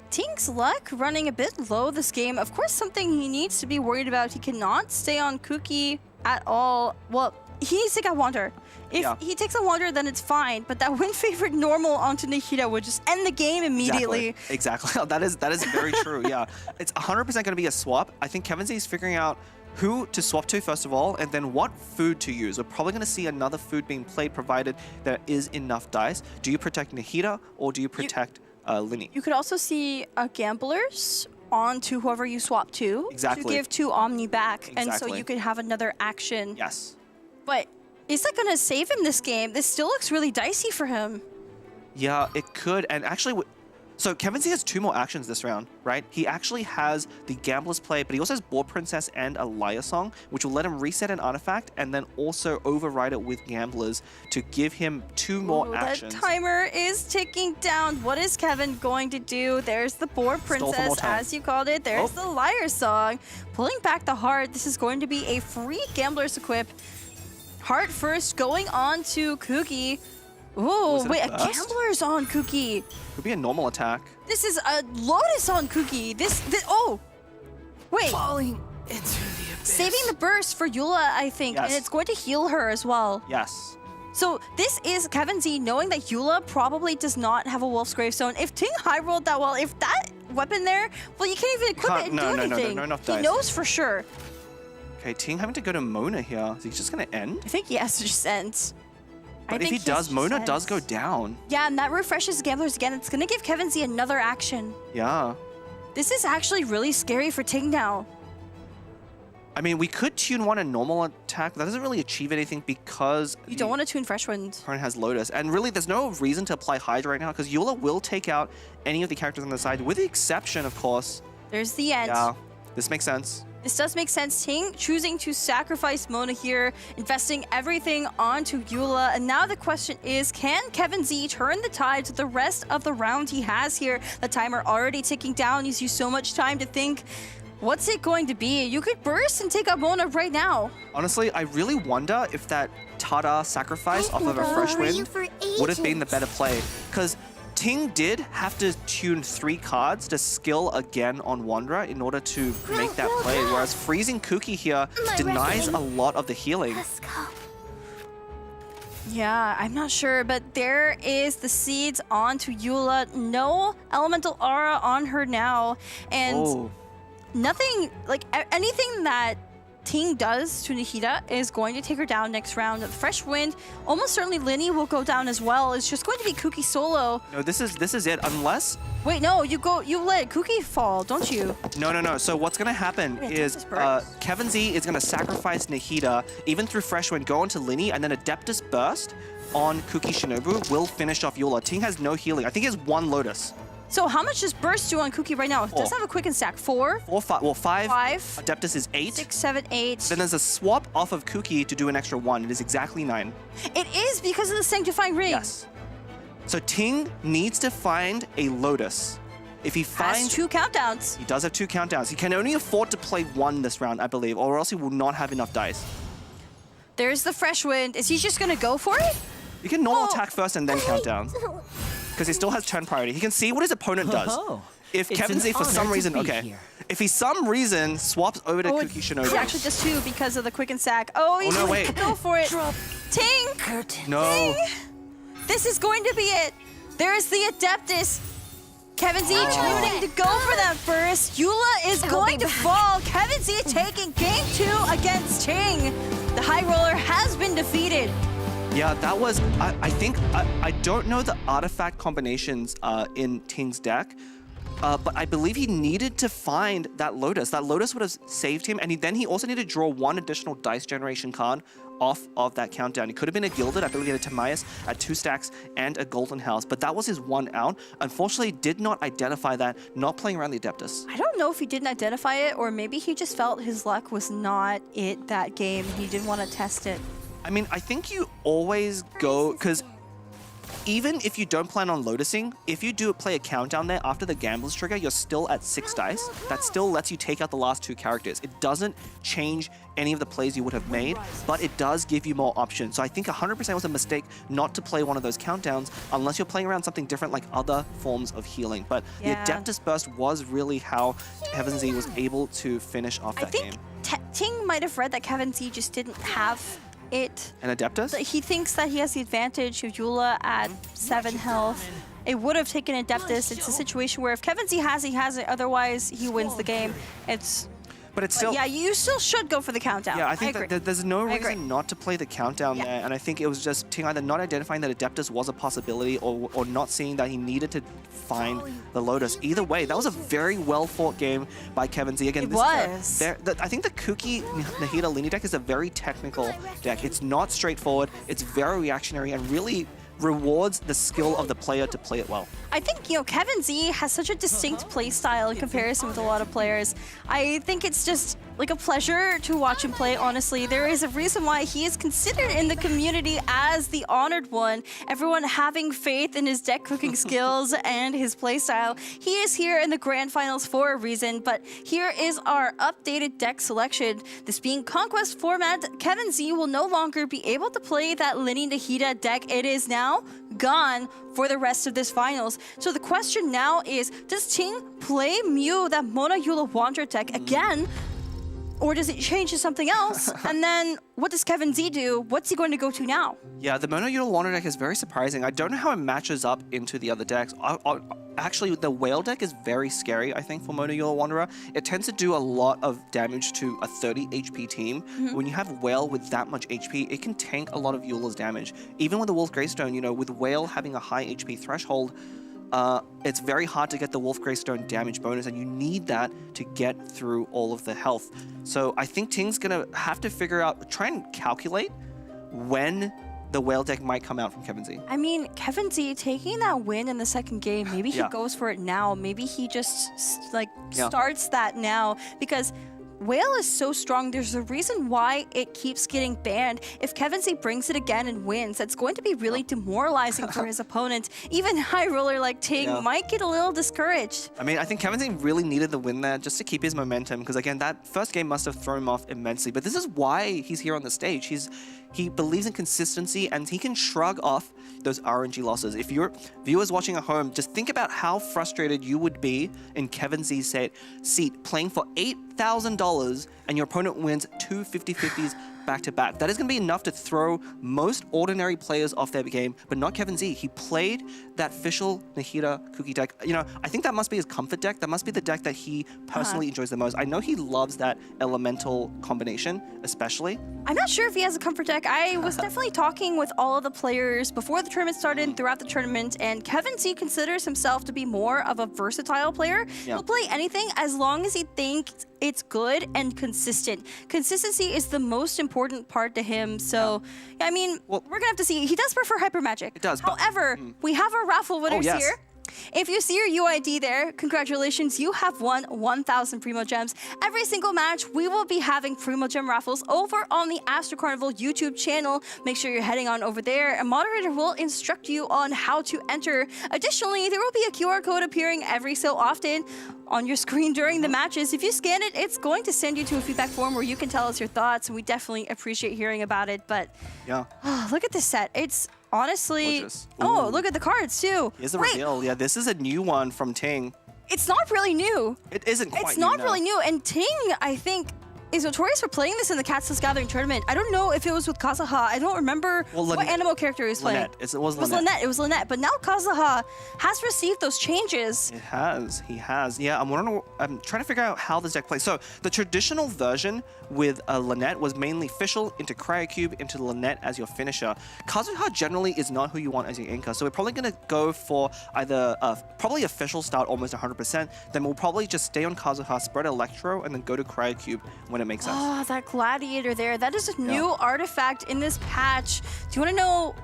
Ting's luck running a bit low this game. Of course, something he needs to be worried about. He cannot stay on Kuki at all. Well, he needs to take out Wander. If he takes a Wander, then it's fine. But that win favorite normal onto Nahida would just end the game immediately. Exactly. That is very true. Yeah, it's 100% going to be a swap. I think Kevin Z is figuring out who to swap to first of all, and then what food to use. We're probably going to see another food being played provided there is enough dice. Do you protect Nahida or do you protect Linny? You could also see Gamblers onto whoever you swap to. Exactly. To give 2 Omni back. Exactly. And so you could have another action. Yes. But is that going to save him this game? This still looks really dicey for him. Yeah, it could. And actually, so Kevin Z has 2 more actions this round, right? He actually has the Gambler's play, but he also has Board Princess and a Liar Song, which will let him reset an artifact and then also override it with Gamblers to give him 2 more actions. That timer is ticking down. What is Kevin going to do? There's the Board Princess, as you called it. There's the Liar Song. Pulling back the heart. This is going to be a free Gambler's Equip. Heart first, going on to Kuki. Oh, wait, a Gambler's on Kuki. Could be a normal attack. This is a Lotus on Kuki. Oh, wait. Falling into the abyss. Saving the burst for Eula, I think, and it's going to heal her as well. Yes. So this is Kevin Z knowing that Eula probably does not have a Wolf's Gravestone. If Ting high rolled that well, if that weapon there, well, you can't even equip it and do anything. No, enough he dice. knows for sure. Okay, Ting having to go to Mona here. Is he just going to end? I think he has to just end. But if he does, Mona does go down. Yeah, and that refreshes Gamblers again. It's going to give Kevin Z another action. Yeah. This is actually really scary for Ting now. I mean, we could tune 1 a normal attack. That doesn't really achieve anything because... You don't want to tune Fresh Wind. Opponent has Lotus. And really, there's no reason to apply Hydra right now because Eula will take out any of the characters on the side, with the exception, of course. There's the end. Yeah, this makes sense. This does make sense. Ting choosing to sacrifice Mona here, investing everything onto Eula. And now the question is, can Kevin Z turn the tide to the rest of the round he has here? The timer already ticking down. He's used so much time to think. What's it going to be? You could burst and take out Mona right now. Honestly, I really wonder if that Tada sacrifice off of a Fresh Wind would have been the better play. Because Ting did have to tune 3 cards to skill again on Wanderer in order to make that play, whereas freezing Kuki here denies a lot of the healing. Let's go. Yeah, I'm not sure, but there is the seeds onto Eula. No elemental aura on her now. And nothing, like anything that Ting does to Nahida is going to take her down next round. The Fresh Wind, almost certainly Linny will go down as well. It's just going to be Kuki solo. No, this is it, unless... Wait, no, you let Kuki fall, don't you? No. So what's gonna happen is Kevin Z is gonna sacrifice Nahida, even through Fresh Wind, go onto Linny, and then Adeptus Burst on Kuki Shinobu will finish off Eula. Ting has no healing. I think he has 1 Lotus. So how much does Burst do on Kuki right now? It does have a quicken stack. 4? 4, 5. Well, 5. 5. Adeptus is 8. 6, 7, 8. Then there's a swap off of Kuki to do an extra 1. It is exactly 9. It is because of the Sanctifying Ring. Yes. So Ting needs to find a Lotus. If he finds... Has 2 countdowns. He does have 2 countdowns. He can only afford to play 1 this round, I believe, or else he will not have enough dice. There's the fresh wind. Is he just gonna go for it? You can normal attack first and then count down. Because he still has turn priority. He can see what his opponent does. If Kevin Z for some reason, if he some reason swaps over to Kuki Shinobi. He actually does too because of the quick and sack. Oh, he's no, gonna wait. go for it. Ting! No. Ting! This is going to be it. There's the Adeptus. Kevin Z choosing to go for that first. Eula is going to fall. Kevin Z taking game 2 against Ting. The High Roller has been defeated. Yeah, that was, I think, I don't know the artifact combinations in Ting's deck, but I believe he needed to find that Lotus. That Lotus would have saved him, and then he also needed to draw one additional dice generation card off of that countdown. It could have been a Gilded, I believe he had a Timaeus at 2 stacks and a Golden House, but that was his one out. Unfortunately, did not identify that, not playing around the Adeptus. I don't know if he didn't identify it, or maybe he just felt his luck was not it that game. He didn't want to test it. I mean, I think you always go, because even if you don't plan on lotusing, if you do play a countdown there after the Gambler's trigger, you're still at 6 dice. That still lets you take out the last 2 characters. It doesn't change any of the plays you would have made, but it does give you more options. So I think 100% was a mistake not to play one of those countdowns unless you're playing around something different like other forms of healing. But the Adeptus Burst was really how Kevin Z was able to finish off that game. I think Ting might have read that Kevin Z just didn't have it. An Adeptus? He thinks that he has the advantage of Eula at 7 health. It would have taken Adeptus. It's a situation where if Kevin Z has it, he has it. Otherwise, he wins the game. But it's still... yeah, you still should go for the countdown. Yeah, I think that there's no reason not to play the countdown there. And I think it was just Ting either not identifying that Adeptus was a possibility or not seeing that he needed to find the Lotus. Either way, that was a very well-fought game by Kevin Z. Again, it was. I think the Kuki Nahida Lini deck is a very technical deck. It's not straightforward. It's very reactionary and really rewards the skill of the player to play it well. I think, you know, Kevin Z has such a distinct play style in comparison with a lot of players. I think it's just like a pleasure to watch him play, honestly. There is a reason why he is considered in the community as the honored one. Everyone having faith in his deck cooking skills and his play style. He is here in the grand finals for a reason, but here is our updated deck selection. This being Conquest format, Kevin Z will no longer be able to play that Lini Nahida deck. It is now gone for the rest of this finals. So the question now is, does Ting play Mew, that Mona Eula Wanderer deck again? Or does it change to something else? And then what does Kevin Z do? What's he going to go to now? Yeah, the Mono Eula Wanderer deck is very surprising. I don't know how it matches up into the other decks. Actually, the Whale deck is very scary, I think, for Mono Eula Wanderer. It tends to do a lot of damage to a 30 HP team. When you have Whale with that much HP, it can tank a lot of Eula's damage. Even with the Wolf Greystone, you know, with Whale having a high HP threshold, it's very hard to get the Wolf Greystone damage bonus, and you need that to get through all of the health. So I think Ting's gonna have to figure out, try and calculate when the Whale deck might come out from Kevin Z. I mean, Kevin Z taking that win in the second game, maybe he goes for it now. Maybe he just starts that now, because Whale is so strong. There's a reason why it keeps getting banned. If Kevin Z brings it again and wins, that's going to be really demoralizing for his opponent. Even high roller like Ting might get a little discouraged. I mean, I think Kevin Z really needed the win there just to keep his momentum, because again, that first game must have thrown him off immensely. But this is why he's here on the stage. He believes in consistency, and he can shrug off those RNG losses. If you're viewers watching at home, just think about how frustrated you would be in Kevin Z's seat playing for $8,000 and your opponent wins 2 50-50s back-to-back. That is going to be enough to throw most ordinary players off their game, but not Kevin Z. He played that official Nahida Kuki deck. You know, I think that must be his comfort deck. That must be the deck that he personally enjoys the most. I know he loves that elemental combination, especially. I'm not sure if he has a comfort deck. I was definitely talking with all of the players before the tournament started and throughout the tournament, and Kevin Z considers himself to be more of a versatile player. He'll play anything as long as he thinks it's good and consistent. Consistency is the most important part to him. So, I mean, we're gonna have to see. He does prefer Hyper Magic. It does. However, we have our raffle winners here. If you see your UID there, congratulations, you have won 1,000 Primo Gems. Every single match, we will be having Primo Gem raffles over on the Astro Carnival YouTube channel. Make sure you're heading on over there. A moderator will instruct you on how to enter. Additionally, there will be a QR code appearing every so often on your screen during the matches. If you scan it, it's going to send you to a feedback form where you can tell us your thoughts, and we definitely appreciate hearing about it. But yeah, look at this set. It's honestly, oh, look at the cards too. Here's the reveal. Yeah, this is a new one from Ting. It's not really new. It isn't quite It's not really new. And Ting, I think, is notorious for playing this in the Cat's Gathering tournament. I don't know if it was with Kazuha. I don't remember what animal character he was playing. It was Lynette. It was Lynette. But now Kazuha has received those changes. It has. He has. Yeah, I'm trying to figure out how this deck plays. So the traditional version with Lynette was mainly Fischl into Cryocube into Lynette as your finisher. Kazuha generally is not who you want as your anchor. So we're probably going to go for either probably a Fischl start almost 100%. Then we'll probably just stay on Kazuha, spread Electro, and then go to Cryocube when it makes sense. Oh, that Gladiator there. That is a new artifact in this patch. Do you want to know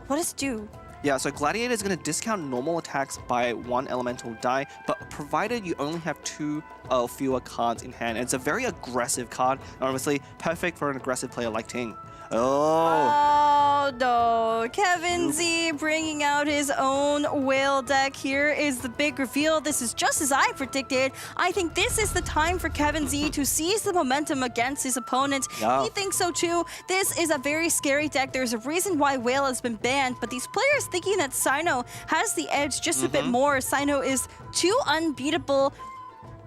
what does it do? Yeah, so Gladiator is going to discount normal attacks by 1 elemental die, but provided you only have 2 or fewer cards in hand. And it's a very aggressive card, and obviously perfect for an aggressive player like Ting. Oh no, Kevin Z bringing out his own whale deck. Here is the big reveal. This is just as I predicted. I think this is the time for Kevin Z to seize the momentum against his opponent. Yeah. He thinks so too. This is a very scary deck. There's a reason why whale has been banned, but these players thinking that Sino has the edge just a bit more. Sino is too unbeatable.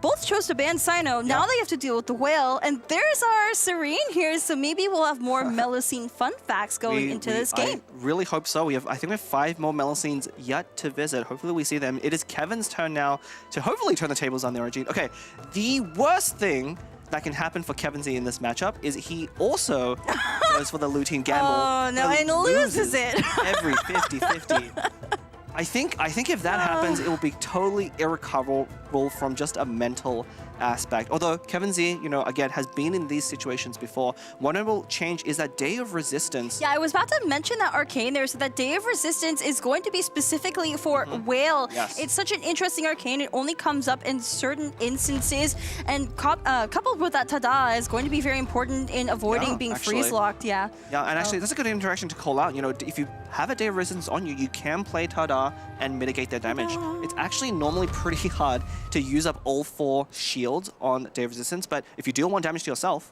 Both chose to ban Sino. Now they have to deal with the whale. And there's our Serene here, so maybe we'll have more Melusine fun facts going into this game. I really hope so. I think we have 5 more Melusines yet to visit. Hopefully we see them. It is Kevin's turn now to hopefully turn the tables on the Origin. Okay, the worst thing that can happen for Kevin Z in this matchup is he also goes for the Lutein Gamble. Oh no, and loses it. Every 50-50. I think if that happens, it will be totally irrecoverable from just a mental aspect. Although Kevin Z, again, has been in these situations before. One notable change is that Day of Resistance. Yeah, I was about to mention that arcane there. So that Day of Resistance is going to be specifically for Whale. Yes. It's such an interesting arcane. It only comes up in certain instances. And coupled with that Tada is going to be very important in avoiding being freeze-locked. Yeah, and actually, that's a good interaction to call out. If you have a Day of Resistance on you, you can play Tada and mitigate their damage. It's actually normally pretty hard to use up all 4 shields on Day of Resistance, but if you deal 1 damage to yourself.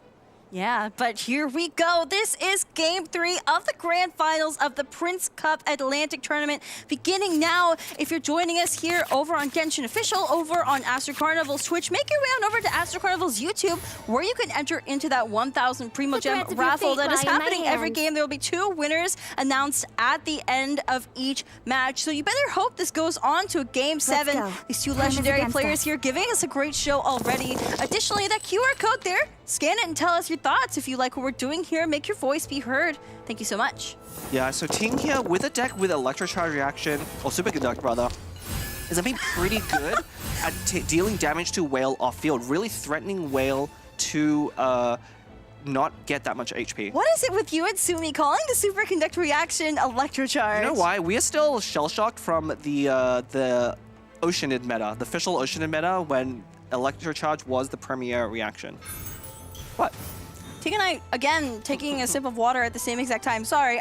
Yeah, but here we go. This is Game 3 of the Grand Finals of the Prince Cup Atlantic Tournament. Beginning now, if you're joining us here over on Genshin Official, over on Astro Carnival's Twitch, make your way on over to Astro Carnival's YouTube, where you can enter into that 1,000 Primo Gem raffle that is happening every game. There will be 2 winners announced at the end of each match. So you better hope this goes on to Game 7. These 2 legendary players here giving us a great show already. Additionally, that QR code there, scan it and tell us your thoughts. If you like what we're doing here, make your voice be heard. Thank you so much. Yeah, so Ting here with a deck with Electrocharge Reaction, or Superconduct rather, is I mean pretty good at dealing damage to Whale off field, really threatening Whale to not get that much HP. What is it with you and Sumi calling the Superconduct Reaction Electrocharge? You know why? We are still shell-shocked from the Oceanid meta, the official Oceanid meta, when Electrocharge was the premier reaction. What? Ting and I, again, taking a sip of water at the same exact time. Sorry,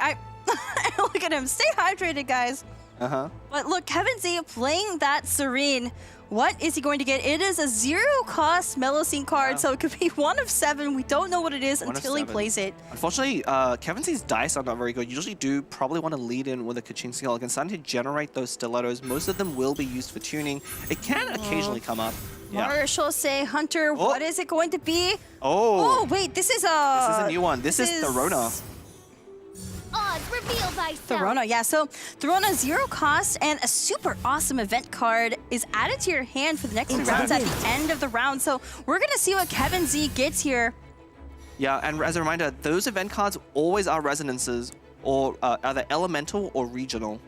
look at him. Stay hydrated, guys. But look, Kevin Z playing that Serene. What is he going to get? It is a 0-cost Melusine card, so it could be 1 of 7. We don't know what it is until he plays it. Unfortunately, Kevin Z's dice are not very good. You usually do probably want to lead in with a Kaczynski Elegant, starting to generate those stilettos. Most of them will be used for tuning. It can occasionally come up. Marshall say, Hunter, what is it going to be? Oh, wait, this is a new one. This is Therona. Odds reveal thyself. Therona, yeah. So Therona, 0 cost and a super awesome event card is added to your hand for the next 2 rounds at the end of the round. So we're gonna see what Kevin Z gets here. Yeah, and as a reminder, those event cards always are resonances or either elemental or regional.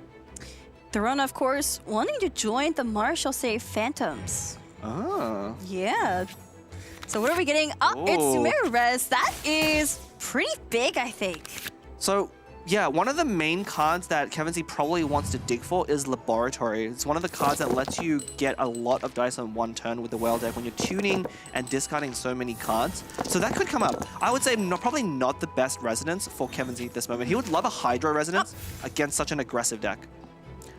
Therona, of course, wanting to join the Marshall say Phantoms. Oh. Yeah. So what are we getting? Oh, it's Sumeru Res. That is pretty big, I think. So Yeah, one of the main cards that Kevin Z probably wants to dig for is Laboratory. It's one of the cards that lets you get a lot of dice on one turn with the whale deck when you're tuning and discarding so many cards. So that could come up. I would say probably not the best resonance for Kevin Z at this moment. He would love a Hydro resonance against such an aggressive deck.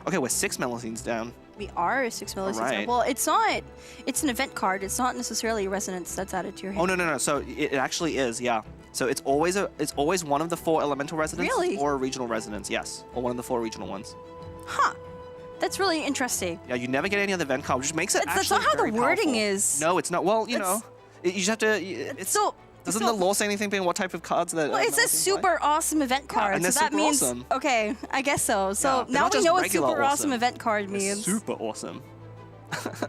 Okay, we're 6 Melusines down. We are 6 Melusines. Right. Well, it's not. It's an event card. It's not necessarily a resonance that's added to your hand. Oh no. So it actually is, yeah. So it's always one of the 4 elemental resonances Really? or a regional resonance, yes. Or one of the 4 regional ones. Huh. That's really interesting. Yeah, you never get any other event card, which makes it That's not how the wording is. No, it's not. Well, you know, you just have to. Doesn't the law say anything about what type of cards that? Well, it says super awesome event card, and so that super means awesome. Okay, I guess so. So Yeah, now not we just know what regular super awesome awesome. event card They're means. super awesome.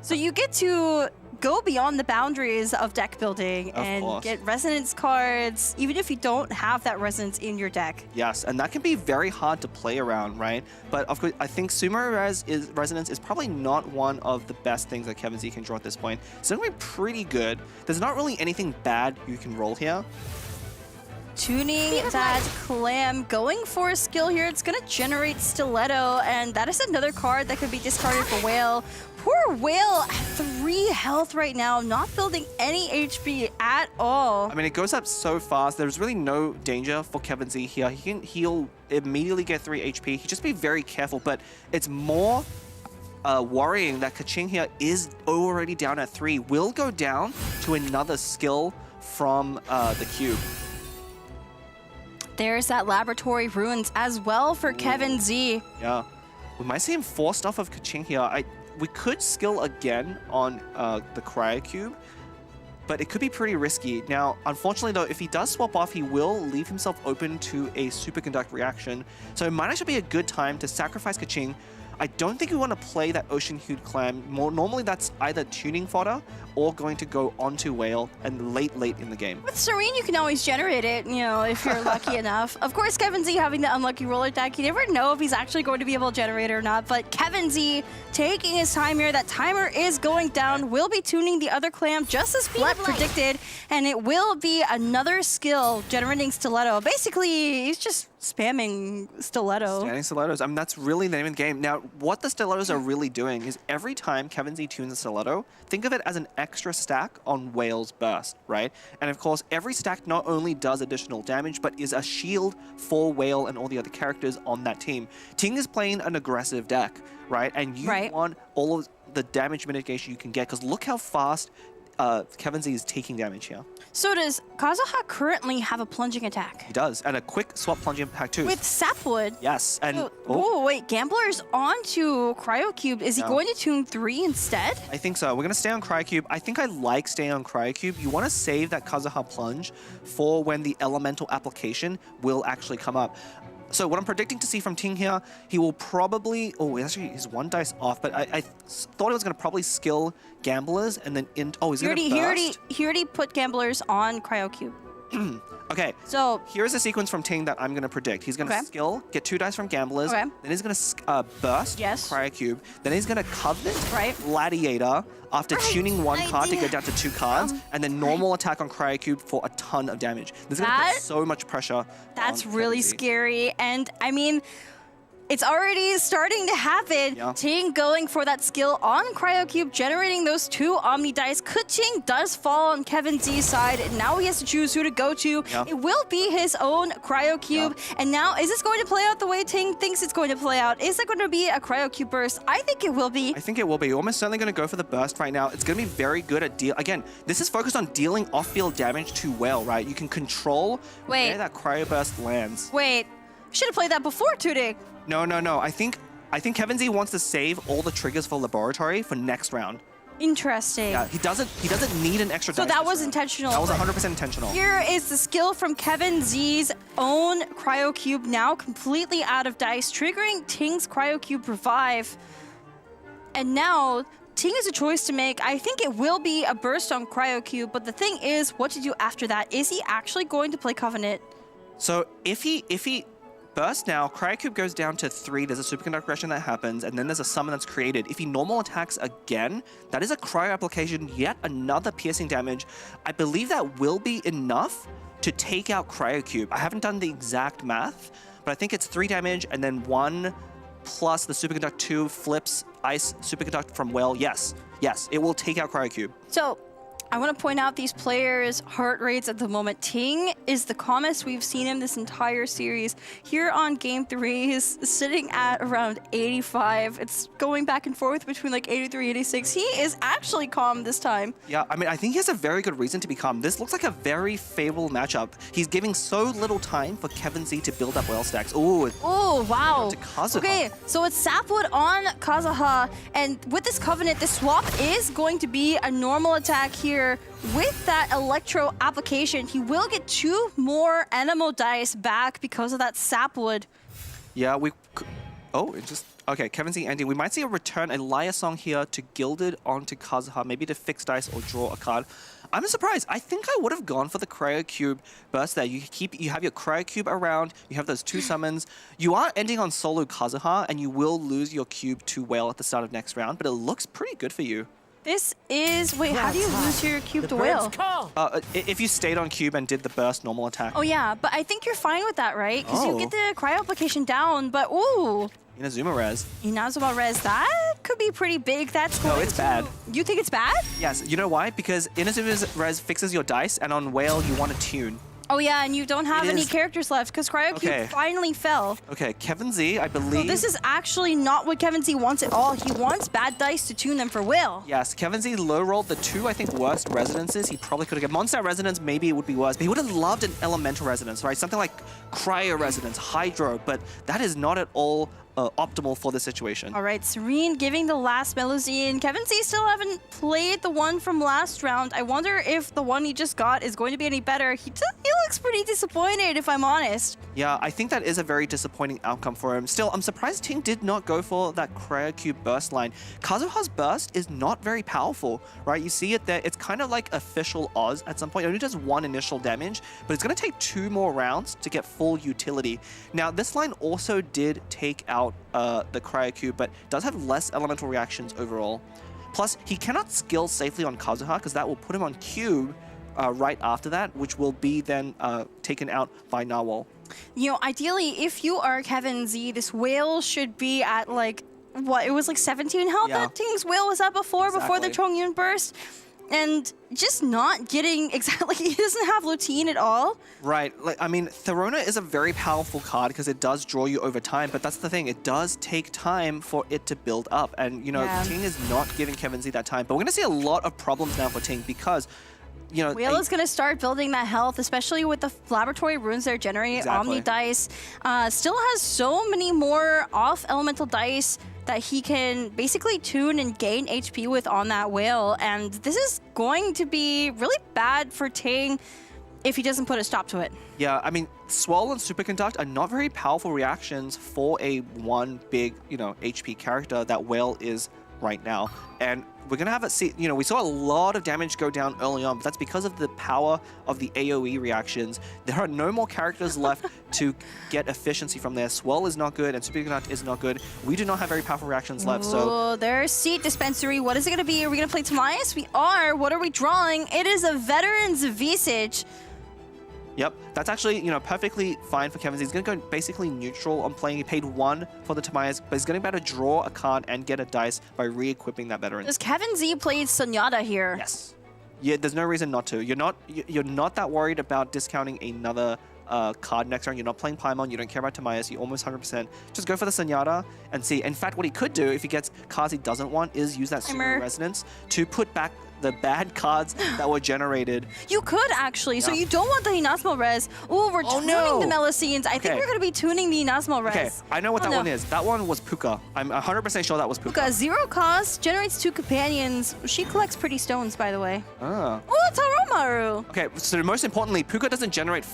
So you get to go beyond the boundaries of deck building Of and course. get resonance cards, even if you don't have that resonance in your deck. Yes, and that can be very hard to play around, right? But of course, I think Sumo Resonance is probably not one of the best things that Kevin Z can draw at this point. It's going to be pretty good. There's not really anything bad you can roll here. Tuning that Clam, going for a skill here. It's going to generate Stiletto, and that is another card that could be discarded for Whale. Poor Whale at 3 health right now, not building any HP at all. I mean, it goes up so fast. There's really no danger for Kevin Z here. He can heal, immediately get 3 HP. He just be very careful, but it's more worrying that Kaching here is already down at 3. Will go down to another skill from the cube. There's that Laboratory Ruins as well for Kevin Z. Yeah. We might see him forced off of Kaching here. We could skill again on the Cryo Cube, but it could be pretty risky. Now, unfortunately though, if he does swap off, he will leave himself open to a Superconduct reaction. So it might actually be a good time to sacrifice Kaching. I don't think we want to play that Ocean-Hued Clam. Normally that's either tuning fodder or going to go onto Whale and late in the game. With Serene, you can always generate it, you know, if you're lucky enough. Of course, Kevin Z having the unlucky roller deck, you never know if he's actually going to be able to generate it or not, but Kevin Z taking his time here. That timer is going down, will be tuning the other Clam just as Black predicted, and it will be another skill generating Stiletto. Basically, he's just spamming Stiletto. Standing Stilettos. I mean, that's really the name of the game. Now, what the Stilettos are really doing is every time Kevin Z tunes a Stiletto, think of it as an extra stack on Whale's Burst, right? And of course, every stack not only does additional damage, but is a shield for Whale and all the other characters on that team. Ting is playing an aggressive deck, right? And you want all of the damage mitigation you can get, because look how fast Kevin Z is taking damage here. So does Kazuha currently have a plunging attack? He does, and a quick swap plunging attack too. With Sapwood? Yes, and... So, oh, wait, Gambler's onto Cryocube. Is he going to tune 3 instead? I think so. We're going to stay on Cryocube. I think I like staying on Cryocube. You want to save that Kazuha plunge for when the elemental application will actually come up. So what I'm predicting to see from Ting here, he will probably... Oh, actually, he's 1 dice off, but I thought he was going to probably skill Gamblers and then... he's going to burst. He already put Gamblers on Cryocube. Okay, so here's a sequence from Ting that I'm going to predict. He's going to skill, get 2 dice from Gamblers, then he's going to burst Cryocube, then he's going to Covenant Gladiator after tuning 1 card to get down to 2 cards, and then normal attack on Cryocube for a ton of damage. There's going to be so much pressure. That's really scary, and I mean... It's already starting to happen. Ting going for that skill on Cryocube, generating those 2 Omni Dice. Kaching does fall on Kevin Z's side, and now he has to choose who to go to. It will be his own Cryocube. And now, is this going to play out the way Ting thinks it's going to play out? Is it going to be a Cryocube burst? I think it will be. I think it will be. You're almost certainly going to go for the burst right now. It's going to be very good at Again, this is focused on dealing off-field damage to Whale, right? You can control where that Cryo Burst lands. Wait, should have played that before Tudik. No. I think Kevin Z wants to save all the triggers for Laboratory for next round. Interesting. Yeah, he doesn't need an extra dice. So that was intentional. That was 100% intentional. Here is the skill from Kevin Z's own Cryocube, now completely out of dice, triggering Ting's Cryocube Revive. And now Ting has a choice to make. I think it will be a burst on Cryocube, but the thing is what to do after that. Is he actually going to play Covenant? So if he burst now, Cryocube goes down to 3. There's a Superconduct reaction that happens, and then there's a summon that's created. If he normal attacks again, that is a Cryo application, yet another piercing damage. I believe that will be enough to take out Cryocube. I haven't done the exact math, but I think it's 3 damage and then 1 plus the Superconduct 2 flips Ice Superconduct from Whale. Yes, it will take out Cryocube. So I want to point out these players' heart rates at the moment. Ting is the calmest we've seen him this entire series. Here on game 3, he's sitting at around 85. It's going back and forth between like 83, 86. He is actually calm this time. Yeah, I mean, I think he has a very good reason to be calm. This looks like a very favorable matchup. He's giving so little time for Kevin Z to build up Whale stacks. Ooh. Oh, wow. To Kazuha. Okay, so it's Sapwood on Kazuha, and with this Covenant, the swap is going to be a normal attack here. With that Electro application, he will get 2 more Animal Dice back because of that Sapwood. Yeah, okay, Kevin Z ending. We might see a return, a Liar Song here to Gilded onto Kazuha, maybe to fix dice or draw a card. I'm surprised. I think I would have gone for the Cryocube burst there. You have your Cryocube around, you have those 2 summons. You are ending on solo Kazuha, and you will lose your cube to Whale at the start of next round, but it looks pretty good for you. This is... Wait, how do you lose your cube to Whale? If you stayed on cube and did the burst normal attack. Oh yeah, but I think you're fine with that, right? Because you get the cryo application down, but ooh. Inazuma Res. Inazuma Res, that could be pretty big. That's going it's bad. You think it's bad? Yes, you know why? Because Inazuma Res fixes your dice, and on Whale you want to tune. Oh yeah, and you don't have any characters left because Cryocube finally fell. Okay, Kevin Z, I believe... So this is actually not what Kevin Z wants at all. He wants bad dice to tune them for Whale. Yes, Kevin Z low-rolled the 2, I think, worst resonances he probably could have got. Monster Resonance, maybe it would be worse, but he would have loved an Elemental Resonance, right? Something like Cryo Resonance, Hydro, but that is not at all optimal for the situation. All right, Serene giving the last Melusine. Kevin Z still haven't played the one from last round. I wonder if the one he just got is going to be any better. He looks pretty disappointed, if I'm honest. Yeah, I think that is a very disappointing outcome for him. Still, I'm surprised Ting did not go for that Cryocube burst line. Kazuha's burst is not very powerful, right? You see it there. It's kind of like official Oz at some point. It only does 1 initial damage, but it's going to take 2 more rounds to get full utility. Now, this line also did take out the Cryocube, but does have less elemental reactions overall. Plus, he cannot skill safely on Kazuha because that will put him on Cube right after that, which will be then taken out by Narwhal. You know, ideally, if you are Kevin Z, this Whale should be at like, what, it was like 17 health that Ting's Whale was at before the Chongyun burst. And just not getting exactly, he doesn't have Lutine at all. Right, like, I mean, Therona is a very powerful card because it does draw you over time, but that's the thing, it does take time for it to build up. And, you know, Ting is not giving Kevin Z that time, but we're going to see a lot of problems now for Ting because, you know, Whale is going to start building that health, especially with the laboratory runes they're generating. Omni Dice still has so many more off elemental dice that he can basically tune and gain HP with on that Whale. And this is going to be really bad for Ting if he doesn't put a stop to it. Yeah, I mean, Swell and Superconduct are not very powerful reactions for a one big, you know, HP character that Whale is right now. And we're going to have you know, we saw a lot of damage go down early on, but that's because of the power of the AoE reactions. There are no more characters left to get efficiency from there. Swell is not good and Superconduct is not good. We do not have very powerful reactions left, so... There's Seed Dispensary. What is it going to be? Are we going to play Tamias? We are. What are we drawing? It is a Veteran's Visage. Yep, that's actually, you know, perfectly fine for Kevin Z. He's going to go basically neutral on playing. He paid 1 for the Tamias, but he's going to be able to draw a card and get a dice by re-equipping that veteran. Does Kevin Z play Sunyata here? Yes. Yeah, there's no reason not to. You're not that worried about discounting another card next round. You're not playing Paimon. You don't care about Tamias. You almost 100%. Just go for the Sunyata and see. In fact, what he could do if he gets cards he doesn't want is use that Super Resonance to put back the bad cards that were generated. You could actually. So you don't want the Inazuma Res. Ooh, we're tuning the Melusines. I think we're going to be tuning the Inazuma Res. Okay, I know what that one is. That one was Puka. I'm 100% sure that was Puka. Puka, 0 cost, generates 2 companions. She collects pretty stones, by the way. Ah. Oh, it's Haromaru. Okay, so most importantly, Puka doesn't generate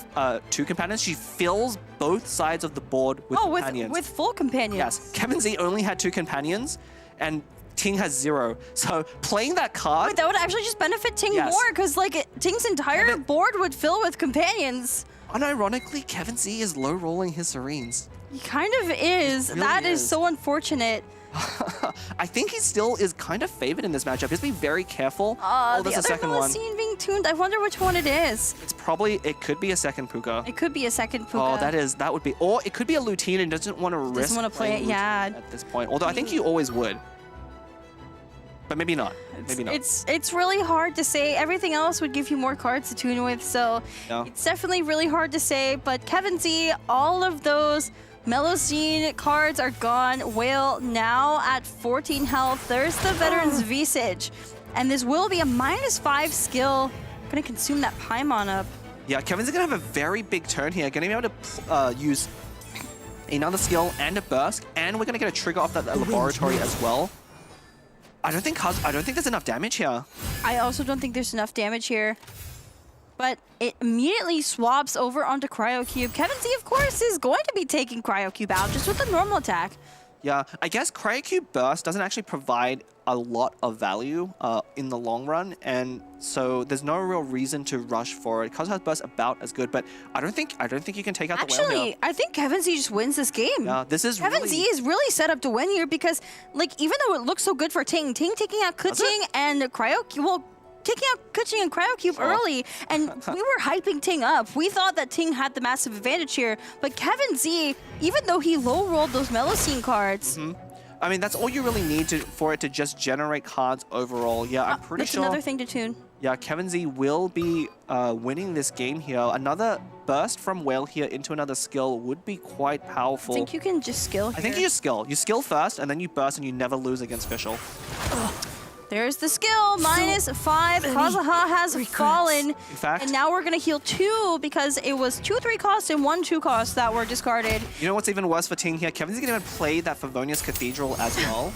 2 companions. She fills both sides of the board with companions. with full companions. Yes. Kevin Z only had 2 companions, and Ting has 0. So playing that card... Wait, that would actually just benefit Ting more, because like Ting's entire board would fill with companions. Unironically, Kevin Z is low-rolling his Serenes. He kind of is. Really that is so unfortunate. I think he still is kind of favored in this matchup. Just be very careful. Oh, there's the a second other one. Melusine being tuned. I wonder which one it is. It could be a second Puka. It could be a second Puka. Oh, that would be, or it could be a Lutine and doesn't want to risk Doesn't want to play it, playing yeah. Lutine at this point. Although I think you always would. But maybe not. Maybe not. It's really hard to say. Everything else would give you more cards to tune with, so it's definitely really hard to say. But Kevin Z, all of those Melusine cards are gone. Whale now at 14 health. There's the Veteran's Visage. And this will be a -5 skill. Gonna consume that Paimon up. Yeah, Kevin's gonna have a very big turn here. Gonna be able to use another skill and a burst, and we're gonna get a trigger off that laboratory as well. I don't think there's enough damage here. I also don't think there's enough damage here. But it immediately swaps over onto Cryo Cube. Kevin Z, of course, is going to be taking Cryo Cube out just with the normal attack. Yeah, I guess Cryocube Burst doesn't actually provide a lot of value in the long run, and so there's no real reason to rush for it. Kazuha's Burst about as good, but I don't think you can take out the whale here. Actually, I think Kevin Z just wins this game. Yeah, this is Kevin Z is really set up to win here because, like, even though it looks so good for Ting taking out Kuching and Cryocube, well, taking out Kuching and Cryocube early, and we were hyping Ting up. We thought that Ting had the massive advantage here, but Kevin Z, even though he low-rolled those Melusine cards... I mean, that's all you really need for it to just generate cards overall. Yeah, I'm pretty sure... That's another thing to tune. Yeah, Kevin Z will be winning this game here. Another burst from Whale here into another skill would be quite powerful. I think you can just skill here. I think you just skill. You skill first, and then you burst, and you never lose against Fischl. There's the skill, -5. Kazuha has fallen. In fact, and now we're going to heal 2 because it was 2 3 costs and 1 2 costs that were discarded. You know what's even worse for Ting here? Kevin's going to even play that Favonius Cathedral as well.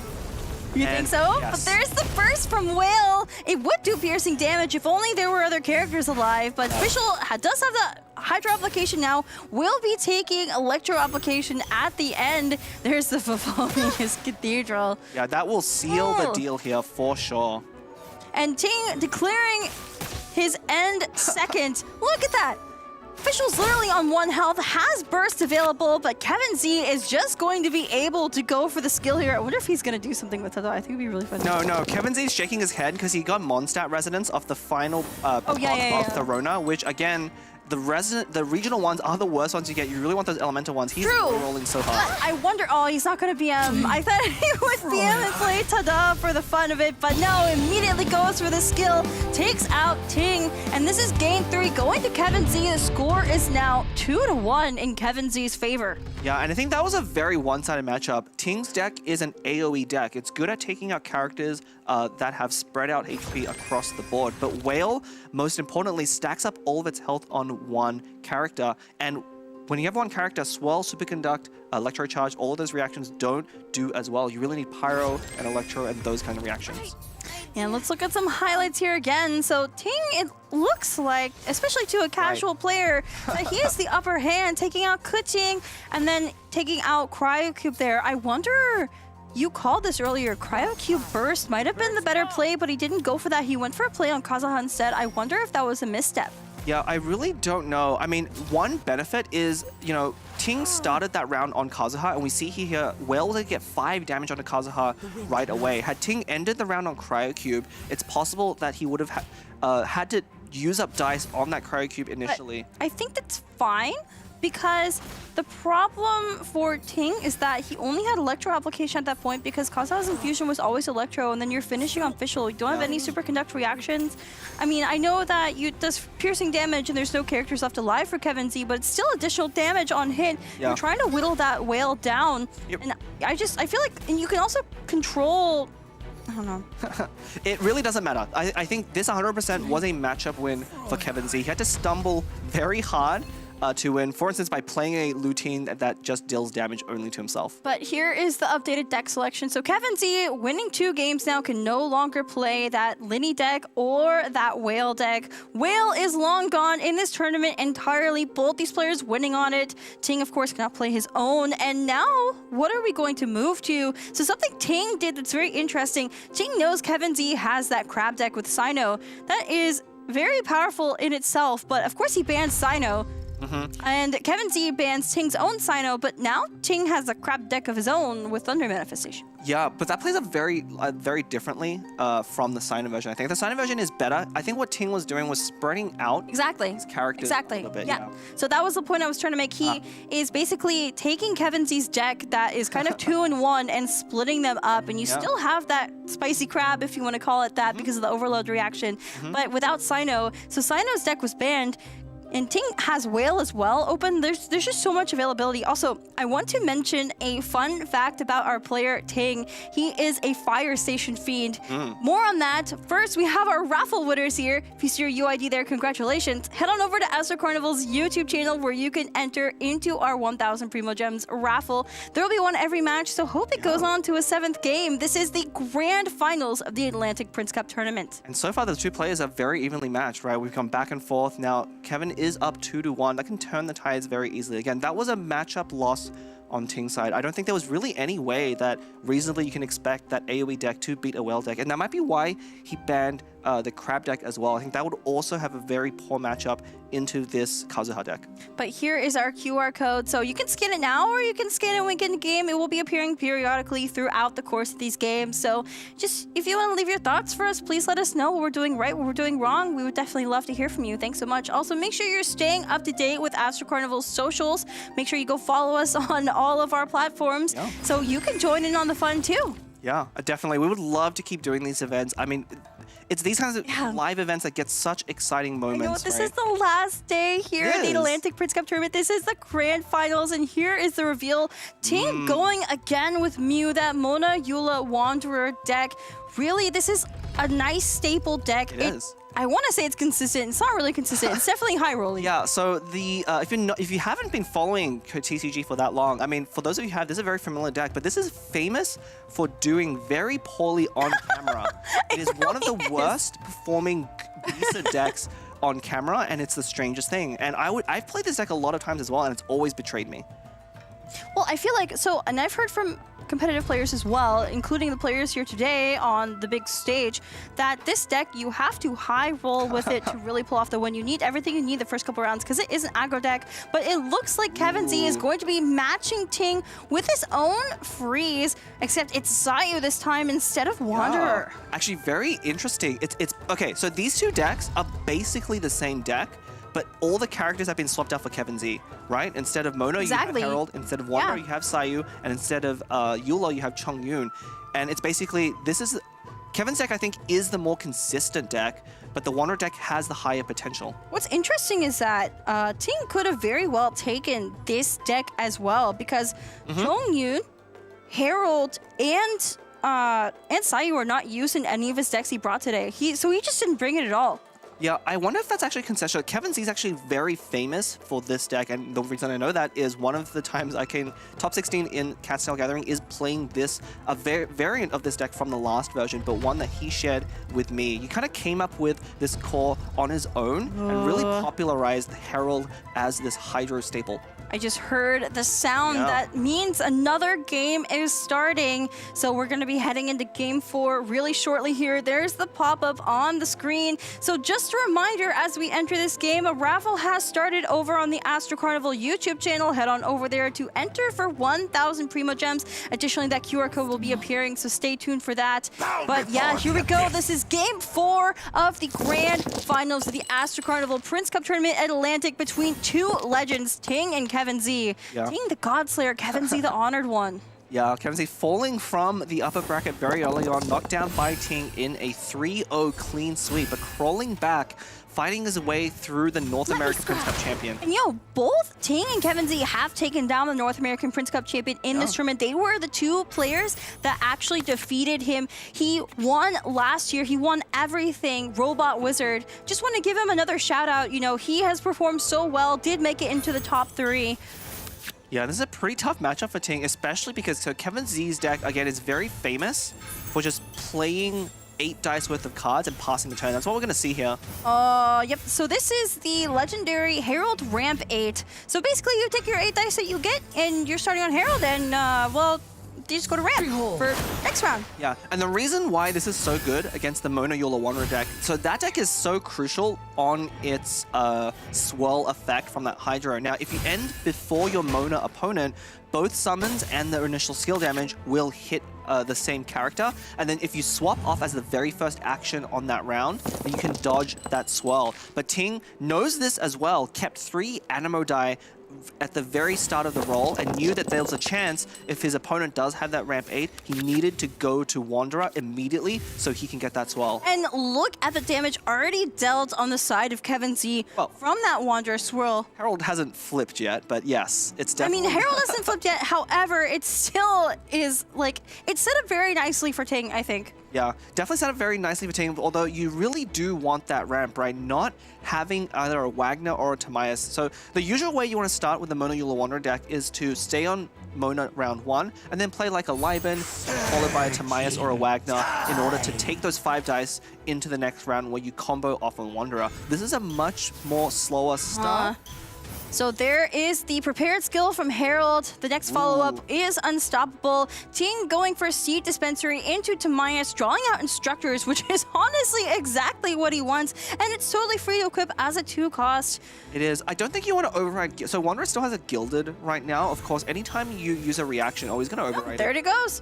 You think so? Yes. But there's the burst from Whale. It would do piercing damage if only there were other characters alive. But Fischl does have the Hydro application now. Will be taking Electro application at the end. There's the Favonius Cathedral. Yeah, that will seal the deal here for sure. And Ting declaring his end second. Look at that. Fischl's literally on 1 health, has burst available, but Kevin Z is just going to be able to go for the skill here. I wonder if he's going to do something with it, though. I think it'd be really fun. No, Kevin Z is shaking his head because he got Mondstadt resonance off the final of Therona, which again, the regional ones are the worst ones you get. You really want those elemental ones. He's rolling so hard. I wonder, he's not going to BM. I thought he would BM and play Tada for the fun of it, but no, immediately goes for the skill, takes out Ting, and this is game 3 going to Kevin Z. The score is now 2-1 in Kevin Z's favor. Yeah, and I think that was a very one-sided matchup. Ting's deck is an AoE deck. It's good at taking out characters that have spread out HP across the board, but Whale, most importantly, stacks up all of its health on one character, and when you have one character, Swirl, Superconduct, Electro Charge, all of those reactions don't do as well. You really need Pyro and Electro and those kind of reactions. And let's look at some highlights here again. So Ting, it looks like, especially to a casual player, that he has the upper hand, taking out Kuching and then taking out Cryocube there. I wonder, you called this earlier, Cryocube Burst might have been the better play, but he didn't go for that. He went for a play on Kazuha instead. I wonder if that was a misstep. Yeah, I really don't know. I mean, one benefit is, you know, Ting started that round on Kazuha, and we see here, Whale to get 5 damage onto Kazuha right away. Had Ting ended the round on Cryocube, it's possible that he would have had to use up dice on that Cryocube initially. But I think that's fine, because the problem for Ting is that he only had Electro application at that point because Kazuha's infusion was always Electro, and then you're finishing on Fischl. You don't have any Superconduct reactions. I mean, I know that it does piercing damage and there's no characters left alive for Kevin Z, but it's still additional damage on hit. Yeah. You're trying to whittle that Whale down. And I feel like, and you can also control, I don't know. It really doesn't matter. I think this 100% was a matchup win for Kevin Z. He had to stumble very hard to win, for instance, by playing a Lutine that just deals damage only to himself. But here is the updated deck selection. So Kevin Z, winning 2 games now, can no longer play that Linny deck or that Whale deck. Whale is long gone in this tournament entirely. Both these players winning on it. Ting, of course, cannot play his own. And now, what are we going to move to? So something Ting did that's very interesting. Ting knows Kevin Z has that Crab deck with Sino. That is very powerful in itself, but of course he bans Sino. And Kevin Z bans Ting's own Sino, but now Ting has a crap deck of his own with Thunder Manifestation. Yeah, but that plays up very differently from the Sino version. I think the Sino version is better. I think what Ting was doing was spreading out his characters a little bit. Yeah. So that was the point I was trying to make. He is basically taking Kevin Z's deck that is kind of 2-in-1 and splitting them up, and you still have that spicy crab, if you want to call it that, because of the overload reaction, but without Sino. So Sino's deck was banned. And Ting has Whale as well open. There's just so much availability. Also, I want to mention a fun fact about our player Ting. He is a Fire Station fiend. More on that. First, we have our raffle winners here. If you see your UID there, congratulations. Head on over to Astro Carnival's YouTube channel where you can enter into our 1,000 Primo Gems raffle. There will be one every match, so hope it goes on to a 7th game. This is the grand finals of the Atlantic Prince Cup tournament. And so far, the two players are very evenly matched, right? We've gone back and forth. Now, Kevin is up 2-1. That can turn the tides very easily. Again, that was a matchup loss on Ting's side. I don't think there was really any way that reasonably you can expect that AoE deck to beat a Whale deck. And that might be why he banned the Crab deck as well. I think that would also have a very poor matchup into this Kazuha deck. But here is our QR code. So you can scan it now or you can scan it when in the game. It will be appearing periodically throughout the course of these games. So just if you want to leave your thoughts for us, please let us know what we're doing right, what we're doing wrong. We would definitely love to hear from you. Thanks so much. Also, make sure you're staying up to date with Astro Carnival's socials. Make sure you go follow us on all of our platforms so you can join in on the fun too. Yeah, definitely. We would love to keep doing these events. I mean, it's these kinds of live events that get such exciting moments. This is the last day here at the Atlantic Prince Cup tournament. This is the grand finals, and here is the reveal. Ting going again with Mew, that Mona Eula Wanderer deck. Really, this is a nice staple deck. It is. I want to say it's consistent. It's not really consistent. It's definitely high rolling. Yeah. So the if you haven't been following TCG for that long, I mean, for those of you who have, this is a very familiar deck, but this is famous for doing very poorly on camera. It is one of the worst performing Bisa decks on camera, and it's the strangest thing. And I've played this deck a lot of times as well, and it's always betrayed me. Well, I feel like, and I've heard from competitive players as well, including the players here today on the big stage, that this deck, you have to high roll with it to really pull off the win. You need everything you need the first couple rounds because it is an aggro deck, but it looks like Kevin Z is going to be matching Ting with his own freeze, except it's Zayu this time instead of Wanderer. Yeah. Actually, very interesting. It's okay, so these two decks are basically the same deck, but all the characters have been swapped out for Kevin Z, right? Instead of Mono, you have Herald. Instead of Wanderer, you have Zayu. And instead of Eula, you have Chung Yun. And it's basically, Kevin's deck, I think, is the more consistent deck, but the Wanderer deck has the higher potential. What's interesting is that Ting could have very well taken this deck as well, because Chung Yun, Herald, and Zayu are not used in any of his decks he brought today. So he just didn't bring it at all. Yeah, I wonder if that's actually consensual. Kevin Z is actually very famous for this deck, and the reason I know that is one of the times I came top 16 in Cat's Tail Gathering is playing this, a variant of this deck from the last version, but one that he shared with me. He kind of came up with this core on his own and really popularized Herald as this Hydro staple. I just heard the sound. That means another game is starting. So we're going to be heading into game 4 really shortly here. There's the pop-up on the screen. So just a reminder, as we enter this game, a raffle has started over on the Astro Carnival YouTube channel. Head on over there to enter for 1,000 Primo Gems. Additionally, that QR code will be appearing, so stay tuned for that. But yeah, here we go. This is game 4 of the grand finals of the Astro Carnival Prince Cup tournament at Atlantic between two legends, Ting and Kevin Z. Ting the Godslayer, Kevin Z the Honored One. Yeah, Kevin Z falling from the upper bracket very early on, knocked down by Ting in a 3-0 clean sweep, but crawling back, fighting his way through the North American Prince Cup champion. And both Ting and Kevin Z have taken down the North American Prince Cup champion in this tournament. They were the two players that actually defeated him. He won last year. He won everything, Robot Wizard. Just want to give him another shout out. He has performed so well, did make it into the top 3. Yeah, this is a pretty tough matchup for Ting, especially because Kevin Z's deck, again, is very famous for just playing 8 dice worth of cards and passing the turn. That's what we're going to see here. Yep. So this is the legendary Herald Ramp 8. So basically, you take your 8 dice that you get, and you're starting on Herald, and, well, they just go to ramp for next round. Yeah, and the reason why this is so good against the Mona Eula Wanderer deck, so that deck is so crucial on its swirl effect from that Hydro. Now, if you end before your Mona opponent, both summons and the initial skill damage will hit the same character, and then if you swap off as the very first action on that round, then you can dodge that swirl. But Ting knows this as well, kept 3 Animo die at the very start of the roll and knew that there was a chance if his opponent does have that ramp 8, he needed to go to Wanderer immediately so he can get that swirl. And look at the damage already dealt on the side of Kevin Z from that Wanderer swirl. Herald hasn't flipped yet, but yes, it's definitely... I mean, Herald hasn't flipped yet, however, it still is, like, it's set up very nicely for Ting, I think. Yeah, definitely set up very nicely for Ting, although you really do want that ramp, right? Not having either a Wagner or a Timaeus. So the usual way you want to start with the Mona Eula Wanderer deck is to stay on Mona round 1 and then play like a Liben followed by a Timaeus or a Wagner in order to take those 5 dice into the next round where you combo off on Wanderer. This is a much more slower start. So there is the prepared skill from Herald. The next follow-up is Unstoppable. Ting going for Seed Dispensary into Timaeus, drawing out Instructors, which is honestly exactly what he wants. And it's totally free to equip as a 2-cost. It is. I don't think you want to override... So Wanderer still has a Gilded right now. Of course, anytime you use a reaction, he's going to override There it goes.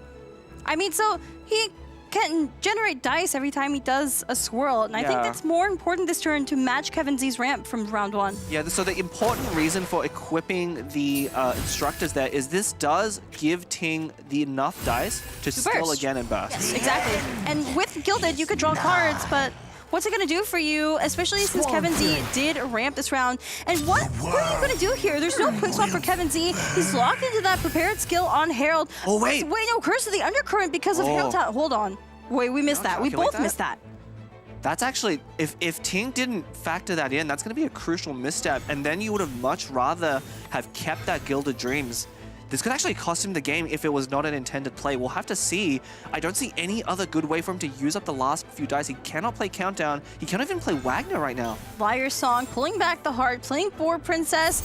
I mean, so he can generate dice every time he does a swirl. And I think that's more important this turn to match Kevin Z's ramp from round 1. Yeah, so the important reason for equipping the Instructors there is this does give Ting the enough dice to skill again and burst. Yes, exactly. And with Gilded, you could draw cards, but what's it going to do for you, especially since Kevin Z did ramp this round? And what are you going to do here? There's no quick swap for Kevin Z. He's locked into that prepared skill on Herald. Oh, wait. Wait, no, Curse of the Undercurrent because of Herald. Hold on. Wait, we missed that. We both missed that. That's actually, if Ting didn't factor that in, that's going to be a crucial misstep. And then you would have much rather have kept that Gilded Dreams. This could actually cost him the game if it was not an intended play. We'll have to see. I don't see any other good way for him to use up the last few dice. He cannot play Countdown. He cannot even play Wagner right now. Liar Song, pulling back the heart, playing for Princess,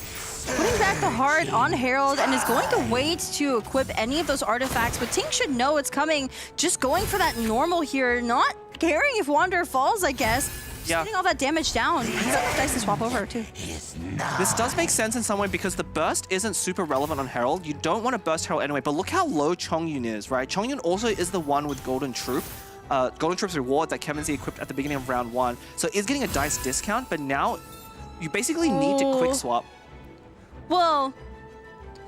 putting back the heart on Herald, and is going to wait to equip any of those artifacts. But Ting should know it's coming. Just going for that normal here, not caring if Wanderer falls, I guess. Just getting all that damage down. He's enough dice to swap over, too. This does make sense in some way because the burst isn't super relevant on Herald. You don't want to burst Herald anyway, but look how low Chongyun is, right? Chongyun also is the one with Golden Troop. Golden Troop's reward that Kevin Z equipped at the beginning of round 1. So it's getting a dice discount, but now you basically need to quick swap. Well,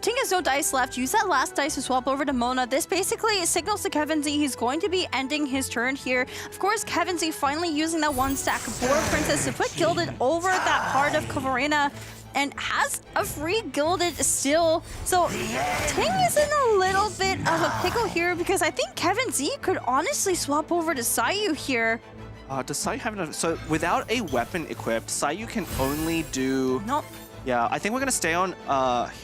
Ting has no dice left. Use that last dice to swap over to Mona. This basically signals to Kevin Z he's going to be ending his turn here. Of course, Kevin Z finally using that 1 stack of Boar Princess to put Gilded over that heart of Kavarina and has a free Gilded still. So Ting is in a little bit of a pickle here because I think Kevin Z could honestly swap over to Sayu here. Does Sayu have enough? So without a weapon equipped, Sayu can only do... Nope. Yeah, I think we're going to stay on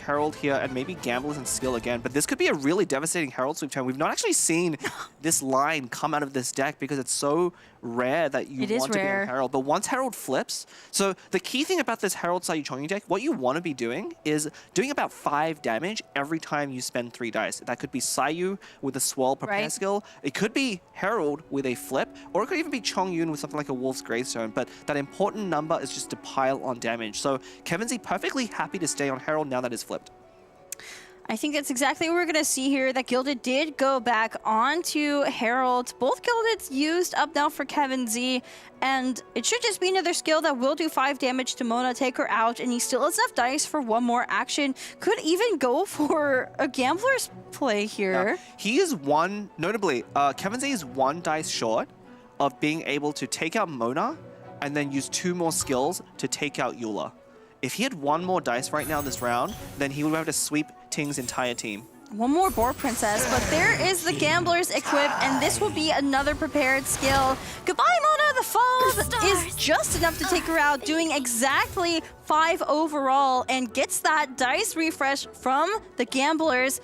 Herald here and maybe Gamblers and Skill again. But this could be a really devastating Herald sweep turn. We've not actually seen this line come out of this deck because it's so rare that you want to be on Herald. But once Herald flips, so the key thing about this Herald Sayu Chongyun deck, what you want to be doing is doing about 5 damage every time you spend 3 dice. That could be Sayu with a Swirl Prepare skill. It could be Herald with a flip, or it could even be Chongyun with something like a Wolf's Gravestone. But that important number is just to pile on damage. So Kevin Z perfectly happy to stay on Herald now that it's flipped. I think that's exactly what we're going to see here, that Gilded did go back onto Herald. Both Gildeds used up now for Kevin Z, and it should just be another skill that will do 5 damage to Mona, take her out, and he still has enough dice for 1 more action. Could even go for a Gambler's play here. He is notably, Kevin Z is 1 dice short of being able to take out Mona and then use 2 more skills to take out Eula. If he had 1 more dice right now this round, then he would have to sweep Ting's entire team. 1 more Boar Princess, but there is the Gambler's equip, and this will be another prepared skill. Goodbye, Mona! The fob is just enough to take her out, doing exactly 5 overall, and gets that dice refresh from the Gamblers.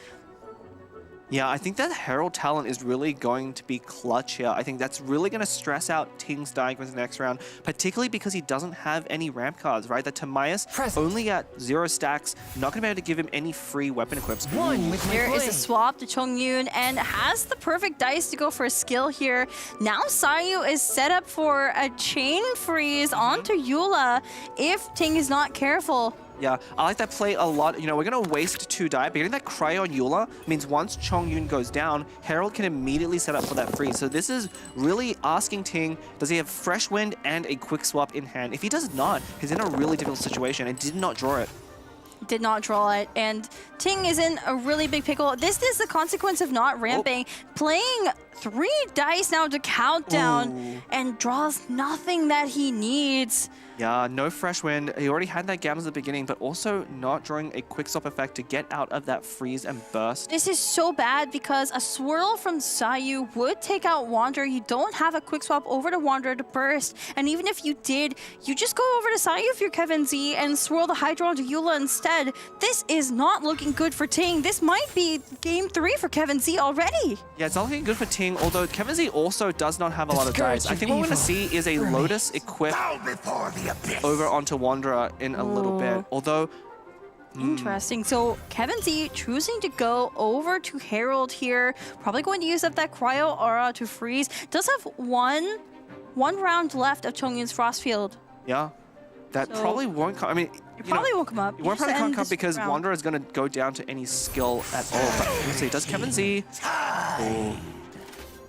Yeah, I think that Herald talent is really going to be clutch here. I think that's really going to stress out Ting's diagrams in the next round, particularly because he doesn't have any ramp cards, right? That Timaeus only at 0 stacks, not going to be able to give him any free weapon equips. There is a swap to Chongyun and has the perfect dice to go for a skill here. Now Sayu is set up for a chain freeze onto Eula if Ting is not careful. Yeah, I like that play a lot. You know, we're going to waste 2 die, but getting that cryo on Eula means once Chongyun goes down, Herald can immediately set up for that freeze. So this is really asking Ting, does he have Fresh Wind and a quick swap in hand? If he does not, he's in a really difficult situation and did not draw it. Did not draw it, and Ting is in a really big pickle. This is the consequence of not ramping. Playing 3 dice now to countdown and draws nothing that he needs. Yeah, no Fresh Wind. He already had that Gambles at the beginning, but also not drawing a quick stop effect to get out of that freeze and burst. This is so bad because a swirl from Sayu would take out Wanderer. You don't have a quick swap over to Wanderer to burst. And even if you did, you just go over to Sayu if you're Kevin Z and swirl the Hydra onto Eula instead. This is not looking good for Ting. This might be game 3 for Kevin Z already. Yeah, it's not looking good for Ting, although Kevin Z also does not have a lot of dice. I think what we're going to see is a Lotus equip over onto Wanderer in a little bit, although... Interesting. So Kevin Z choosing to go over to Herald here, probably going to use up that Cryo Aura to freeze. Does have one round left of Chongyun's Frostfield. Yeah, that probably won't come. I mean, it probably won't come up. It won't probably can't come because Wanderer is going to go down to any skill at all. But let's see, does Kevin Z...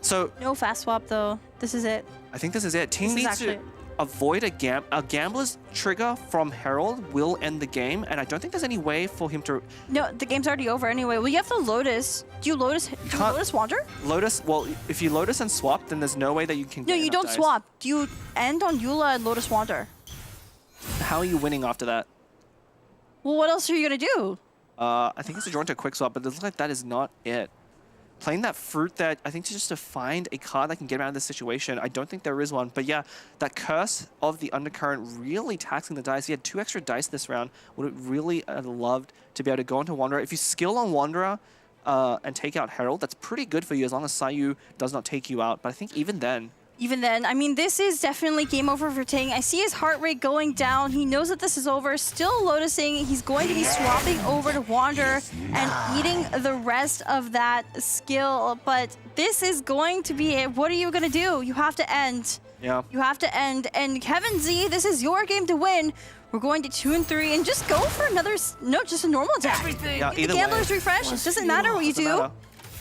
So... No fast swap though. This is it. I think this is it. Ting needs to avoid a Gambler's trigger from Herald will end the game, and I don't think there's any way for him to... No, the game's already over anyway. Well, you have to Lotus. Do you Lotus Wander? Lotus, well, if you Lotus and swap, then there's no way that you can No, you don't swap. Do you end on Eula and Lotus Wander? How are you winning after that? Well, what else are you going to do? I think it's a draw into a quick swap, but it looks like that is not it. Playing that fruit that I think just to find a card that can get him out of this situation. I don't think there is one, but yeah, that curse of the undercurrent really taxing the dice. He had 2 extra dice this round. Would have really loved to be able to go into Wanderer. If you skill on Wanderer and take out Herald, that's pretty good for you as long as Sayu does not take you out. But I think even then, I mean, this is definitely game over for Ting. I see his heart rate going down. He knows that this is over. Still Lotusing. He's going to be swapping over to Wander and eating the rest of that skill. But this is going to be it. What are you going to do? You have to end. Yeah. You have to end. And Kevin Z, this is your game to win. We're going to 2 and 3 and just go for another, just a normal attack. Yeah, the Gambler's refresh. It doesn't matter what you do.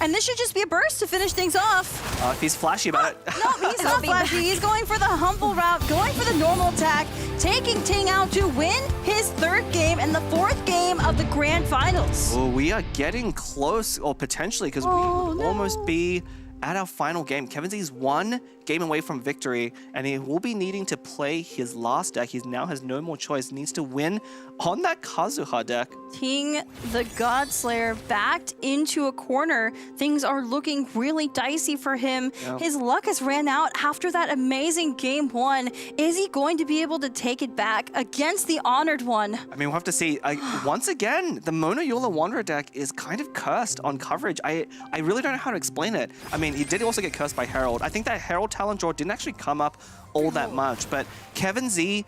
And this should just be a burst to finish things off. If he's flashy about it. No, he's not flashy. He's going for the humble route, going for the normal attack, taking Ting out to win his 3rd game and the 4th game of the Grand Finals. Well, we are getting close, or potentially, because we will almost be at our final game. Kevin Z's 1 game away from victory, and he will be needing to play his last deck. He now has no more choice. Needs to win on that Kazuha deck. Ting, the Godslayer, backed into a corner. Things are looking really dicey for him. Yeah. His luck has ran out after that amazing game 1. Is he going to be able to take it back against the Honored One? I mean, we'll have to see. Once again, the Mono Eula Wanderer deck is kind of cursed on coverage. I really don't know how to explain it. I mean, he did also get cursed by Herald. I think that Herald talent draw didn't actually come up all that much, but Kevin Z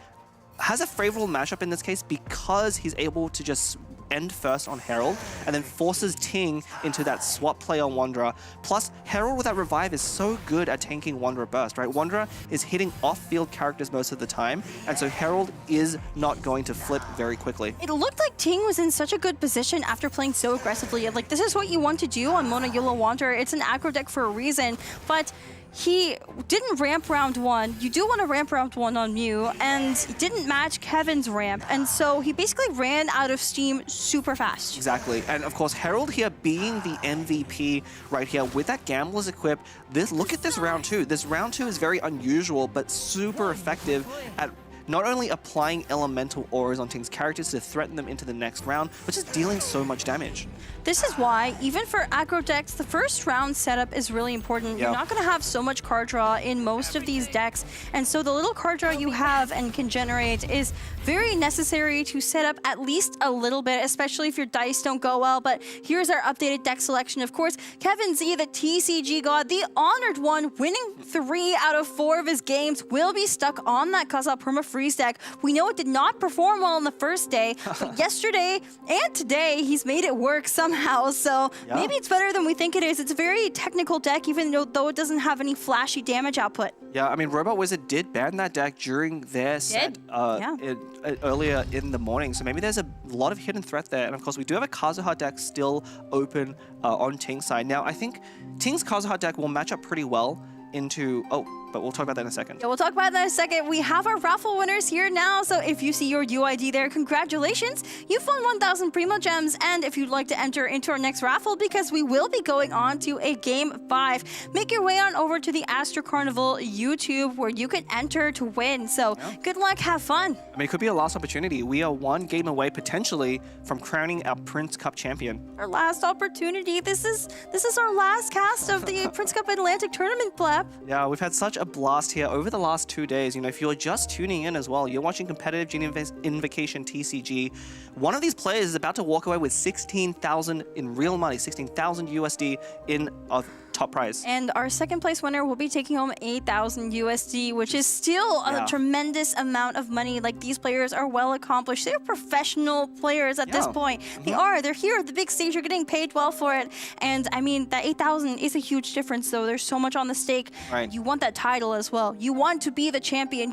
has a favorable matchup in this case because he's able to just end first on Herald and then forces Ting into that swap play on Wanderer. Plus, Herald with that revive is so good at tanking Wanderer burst, right? Wanderer is hitting off-field characters most of the time, and so Herald is not going to flip very quickly. It looked like Ting was in such a good position after playing so aggressively. Like, this is what you want to do on Mono Eula Wanderer. It's an aggro deck for a reason, but he didn't ramp round 1. You do want to ramp round 1 on Mew, and he didn't match Kevin's ramp, and so he basically ran out of steam super fast. Exactly, and of course Herald here being the MVP right here with that Gambler's equip. Look at this round 2. This round 2 is very unusual, but super effective at not only applying elemental auras on Ting's characters to threaten them into the next round, but just dealing so much damage. This is why, even for aggro decks, the first round setup is really important. You're not going to have so much card draw in most of these decks, and so the little card draw you have and can generate is very necessary to set up at least a little bit, especially if your dice don't go well. But here's our updated deck selection. Of course, Kevin Z, the TCG god, the honored one, winning 3 out of 4 of his games, will be stuck on that Kaza Perma Freeze deck. We know it did not perform well on the first day, but yesterday and today, he's made it work somehow. So maybe it's better than we think it is. It's a very technical deck, even though it doesn't have any flashy damage output. Yeah, I mean, Robot Wizard did ban that deck during their set earlier in the morning, so maybe there's a lot of hidden threat there. And of course, we do have a Kazuha deck still open on Ting's side. Now, I think Ting's Kazuha deck will match up pretty well into... but we'll talk about that in a second. Yeah, we'll talk about that in a second. We have our raffle winners here now, so if you see your UID there, congratulations. You've won 1,000 Primo Gems, and if you'd like to enter into our next raffle, because we will be going on to a Game 5, make your way on over to the Astro Carnival YouTube, where you can enter to win. So good luck, have fun. I mean, it could be a last opportunity. We are one game away, potentially, from crowning our Prince Cup champion. Our last opportunity. This is our last cast of the Prince Cup Atlantic Tournament, Pleb. Yeah, we've had such a blast here over the last 2 days. You know, if you're just tuning in as well, you're watching competitive Genie Invocation TCG. One of these players is about to walk away with 16,000 in real money, 16,000 USD in top prize. And our second place winner will be taking home 8,000 USD, which is still a tremendous amount of money. Like, these players are well accomplished. They're professional players at this point. They're here at the big stage. They're getting paid well for it. And I mean, that 8,000 is a huge difference, though. There's so much on the stake. You want that title as well. You want to be the champion.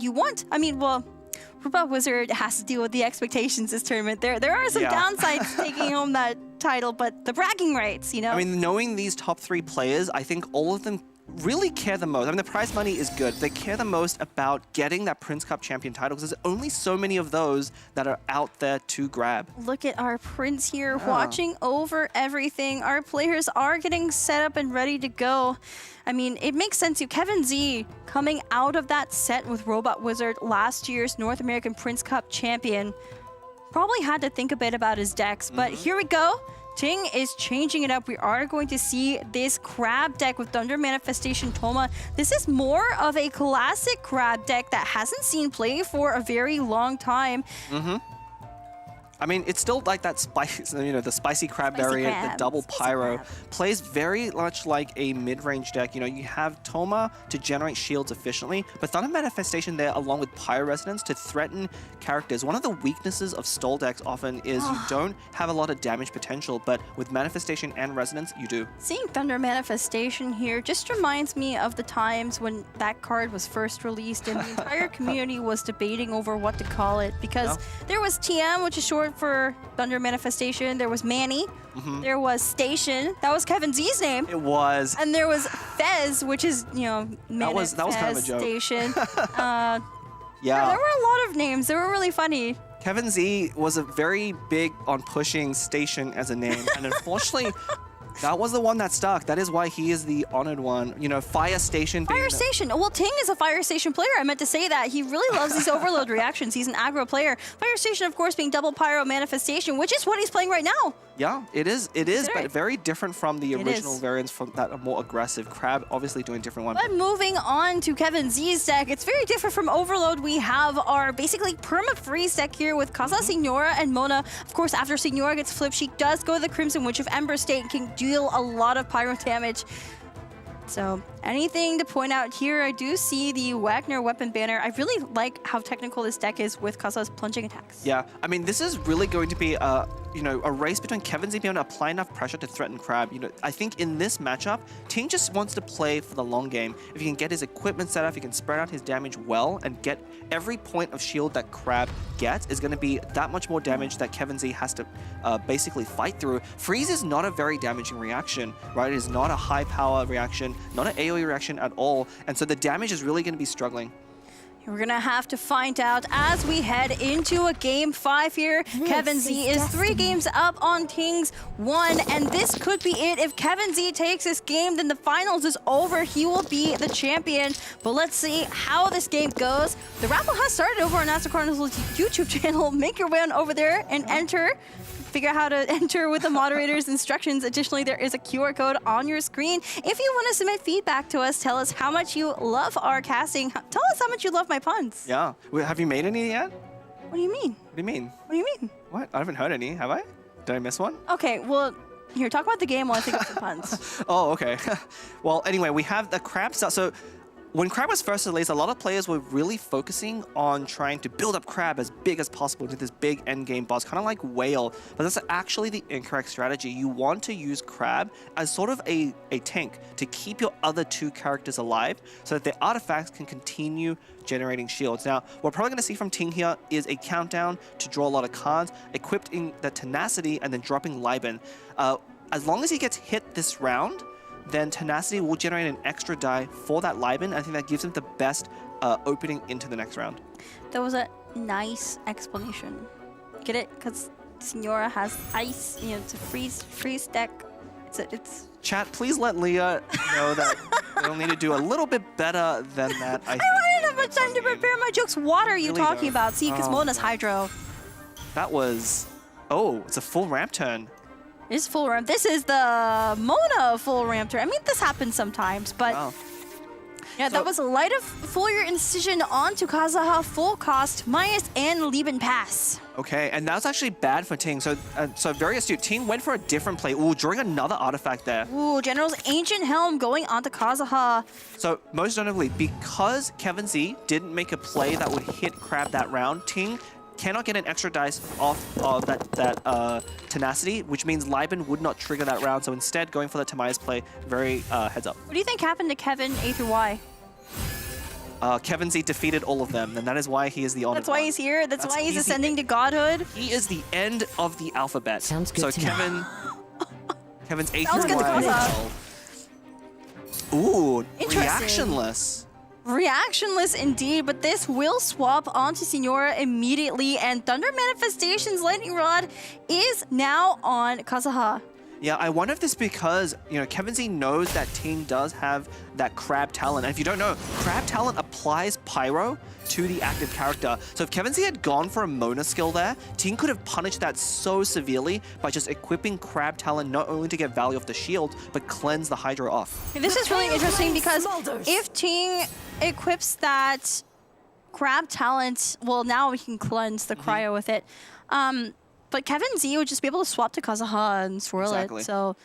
Robot Wizard has to deal with the expectations this tournament. There are some downsides taking home that title, but the bragging rights, you know? I mean, knowing these top 3 players, I think all of them really care the most. I mean, the prize money is good. They care the most about getting that Prince Cup champion title, because there's only so many of those that are out there to grab. Look at our Prince here watching over everything. Our players are getting set up and ready to go. I mean, it makes sense. Kevin Z coming out of that set with Robot Wizard, last year's North American Prince Cup champion, probably had to think a bit about his decks, but here we go. Ting is changing it up. We are going to see this crab deck with Thunder Manifestation Toma. This is more of a classic crab deck that hasn't seen play for a very long time. I mean, it's still like that spice, you know, the spicy crab variant, the double pyro, plays very much like a mid-range deck. You know, you have Toma to generate shields efficiently, but Thunder Manifestation there along with Pyro Resonance to threaten characters. One of the weaknesses of stall decks often is you don't have a lot of damage potential, but with Manifestation and Resonance, you do. Seeing Thunder Manifestation here just reminds me of the times when that card was first released and the entire community was debating over what to call it, because there was TM, which is short for Thunder Manifestation. There was Manny. There was Station. That was Kevin Z's name. It was. And there was Fez, which is, you know, that was kind of a joke. Station. Yeah. There were a lot of names. They were really funny. Kevin Z was a very big on pushing Station as a name, and unfortunately, that was the one that stuck. That is why he is the honored one. You know, Fire Station. Fire Station. Well, Ting is a Fire Station player. I meant to say that. He really loves these overload reactions. He's an aggro player. Fire Station, of course, being double Pyro Manifestation, which is what he's playing right now. Yeah, it is, but very different from the original variants from that are more aggressive. Crab obviously doing a different one. But moving on to Kevin Z's deck, it's very different from Overload. We have our basically perma-freeze deck here with Kaza, Signora, and Mona. Of course, after Signora gets flipped, she does go to the Crimson Witch of Ember State and can deal a lot of pyro damage. So anything to point out here, I do see the Wagner weapon banner. I really like how technical this deck is with Kaza's plunging attacks. Yeah, I mean, this is really going to be a race between Kevin Z being able to apply enough pressure to threaten Crab. You know, I think in this matchup, Ting just wants to play for the long game. If he can get his equipment set up, he can spread out his damage well and get every point of shield that Crab gets is going to be that much more damage that Kevin Z has to basically fight through. Freeze is not a very damaging reaction, right? It is not a high power reaction, not an AoE reaction at all. And so the damage is really going to be struggling. We're gonna have to find out as we head into a game 5 here. Kevin Z is 3 games up on Ting's 1, and this could be it. If Kevin Z takes this game, then the finals is over. He will be the champion. But let's see how this game goes. The raffle has started over on Astro Chronicles YouTube channel. Make your way on over there and enter. Figure out how to enter with the moderator's instructions. Additionally, there is a QR code on your screen. If you want to submit feedback to us, tell us how much you love our casting. Tell us how much you love my puns. Yeah. Wait, have you made any yet? What do you mean? What do you mean? What do you mean? What? I haven't heard any, have I? Did I miss one? Okay, well, here, talk about the game while I think of some puns. Oh, okay. Well, anyway, we have the crab stuff. So when Crab was first released, a lot of players were really focusing on trying to build up Crab as big as possible into this big endgame boss, kind of like Whale, but that's actually the incorrect strategy. You want to use Crab as sort of a tank to keep your other 2 characters alive so that the artifacts can continue generating shields. Now, what we're probably going to see from Ting here is a countdown to draw a lot of cards, equipped in the Tenacity, and then dropping Liben. As long as he gets hit this round, then Tenacity will generate an extra die for that Liben. I think that gives him the best opening into the next round. That was a nice explanation. Get it? Because Signora has ice, you know, it's a freeze deck. It's Chat, please let Leah know that they'll need to do a little bit better than that. I didn't have much time to prepare my jokes. What are you Really talking don't. about? See, because Mona's Hydro. That was... Oh, it's a full ramp turn. It's full ramp. This is the Mona full ramp turn. I mean, this happens sometimes, but... Wow. Yeah, that was a Light of Foliar Incision onto Kazuha, full cost, minus and Lieben Pass. Okay, and that was actually bad for Ting. So very astute. Ting went for a different play. Ooh, drawing another artifact there. Ooh, General's Ancient Helm going onto Kazuha. So most notably, because Kevin Z didn't make a play that would hit Crab that round, Ting cannot get an extra dice off of that Tenacity, which means Liben would not trigger that round. So instead, going for the Tamiya's play, very heads up. What do you think happened to Kevin A through Y? Kevin Z defeated all of them, and that is why he is the only. That's why he's here. That's why he's ascending to godhood. He is the end of the alphabet. Sounds good So to Kevin, Kevin's A Sounds through good to Y. Ooh, Interesting. reactionless. Reactionless indeed, but this will swap onto Signora immediately, and Thunder Manifestation's Lightning Rod is now on Kazuha. Yeah, I wonder if this is because, you know, Kevin Z knows that Ting does have that Crab talent. And if you don't know, Crab talent applies Pyro to the active character. So if Kevin Z had gone for a Mona skill there, Ting could have punished that so severely by just equipping Crab talent not only to get value off the shield, but cleanse the Hydra off. This is really interesting because if Ting equips that Crab talent, well, now we can cleanse the cryo with it. But Kevin Z would just be able to swap to Kazuha and swirl it. So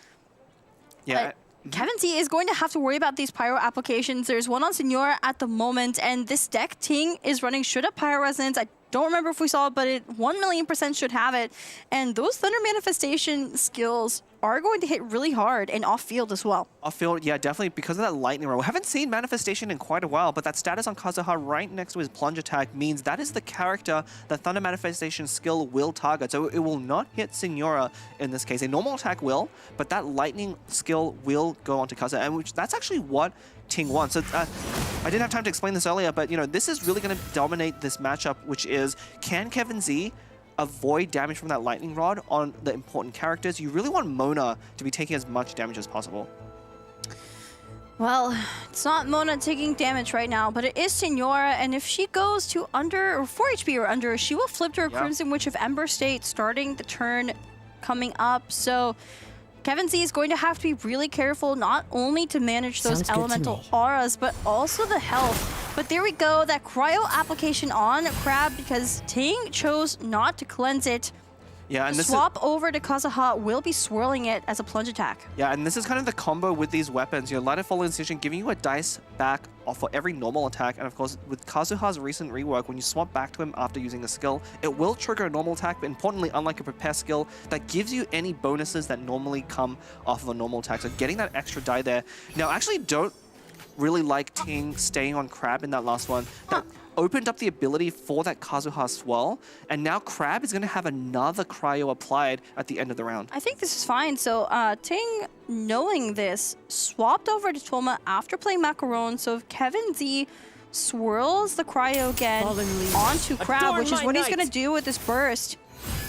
yeah. Kevin Z is going to have to worry about these pyro applications. There's one on Signora at the moment, and this deck Ting is running should have pyro resonance. I don't remember if we saw it, but it 1,000,000% should have it. And those Thunder Manifestation skills are going to hit really hard and off field as well. Off field, yeah, definitely because of that lightning roll. We haven't seen Manifestation in quite a while, but that status on Kazuha right next to his plunge attack means that is the character that Thunder Manifestation skill will target. So it will not hit Signora in this case. A normal attack will, but that lightning skill will go onto Kazuha, and that's actually what Ting wants. So, I didn't have time to explain this earlier, but you know, this is really going to dominate this matchup, which is, can Kevin Z avoid damage from that lightning rod on the important characters? You really want Mona to be taking as much damage as possible. Well, it's not Mona taking damage right now, but it is Signora, and if she goes to under, or 4 HP or under, she will flip to her Crimson Witch of Ember state, starting the turn coming up. So Kevin Z is going to have to be really careful, not only to manage those elemental auras, but also the health. But there we go, that cryo application on Crab, because Ting chose not to cleanse it. Yeah, and the swap over to Kazuha will be swirling it as a plunge attack. Yeah, and this is kind of the combo with these weapons. You know, Light of Fallen Incision giving you a dice back for every normal attack, and of course, with Kazuha's recent rework, when you swap back to him after using a skill, it will trigger a normal attack, but importantly, unlike a prepare skill, that gives you any bonuses that normally come off of a normal attack. So getting that extra die there. Now, I actually don't really like Ting staying on Crab in that last one. That opened up the ability for that Kazuha swirl, and now Crab is going to have another cryo applied at the end of the round. I think this is fine. So Ting, knowing this, swapped over to Toma after playing Macaron. So if Kevin Z swirls the cryo again onto Crab, which is what he's going to do with this burst.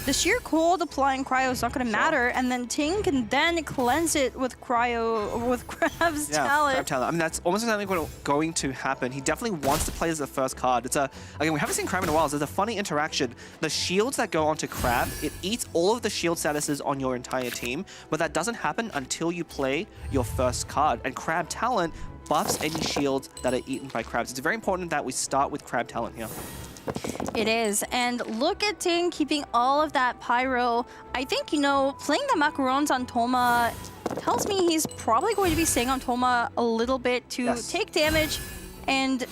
The sheer cold applying cryo is not going to matter, and then Ting can then cleanse it with cryo, with Crab's talent. Crab talent. I mean, that's almost exactly what's going to happen. He definitely wants to play as the first card. It's again, we haven't seen Crab in a while, so there's a funny interaction. The shields that go onto Crab, it eats all of the shield statuses on your entire team, but that doesn't happen until you play your first card. And Crab talent buffs any shields that are eaten by crabs. It's very important that we start with Crab talent here. It is, and look at Ting keeping all of that pyro. I think, you know, playing the macarons on Thoma tells me he's probably going to be staying on Thoma a little bit to take damage and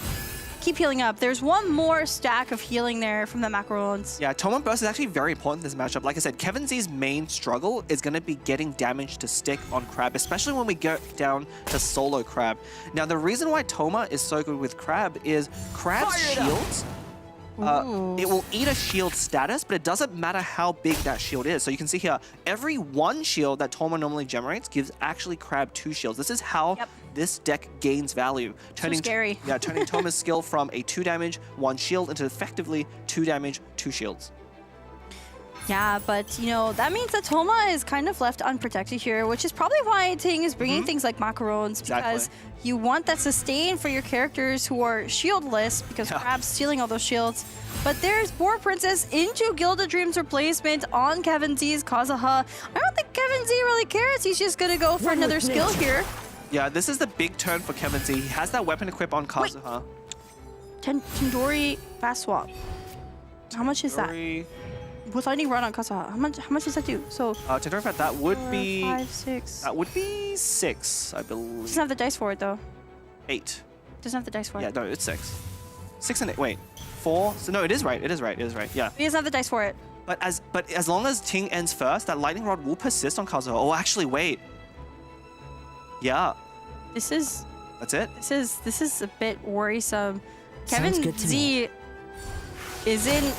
keep healing up. There's one more stack of healing there from the macarons. Yeah, Thoma burst is actually very important in this matchup. Like I said, Kevin Z's main struggle is going to be getting damage to stick on Crab, especially when we get down to solo Crab. Now, the reason why Thoma is so good with Crab is Crab's shields. It will eat a shield status, but it doesn't matter how big that shield is. So you can see here, every one shield that Thoma normally generates gives actually Crab 2 shields. This is how this deck gains value. Turning, so scary. Yeah, turning Thoma's skill from a 2 damage, 1 shield into effectively 2 damage, 2 shields. Yeah, but, you know, that means that Thoma is kind of left unprotected here, which is probably why Ting is bringing things like macarons, because you want that sustain for your characters who are shieldless, because Crab's stealing all those shields. But there's Boar Princess into Gilded Dream's replacement on Kevin Z's Kazuha. I don't think Kevin Z really cares. He's just going to go for another skill here. Yeah, this is the big turn for Kevin Z. He has that weapon equip on Kazuha. Tandori fast swap. How much is that? With lightning run on Kazuha, how much does that do? So Tandori fat, that would 4, be 5, 6. That would be 6, I believe. Doesn't have the dice for it though. 8. Doesn't have the dice for it. Yeah, no, it's 6. 6 and 8. Wait, 4. So no, it is right. It is right. It is right. Yeah. He doesn't have the dice for it. But as long as Ting ends first, that lightning rod will persist on Kazuha. Oh, actually, wait. Yeah. This is. That's it. This is a bit worrisome. Kevin Z is in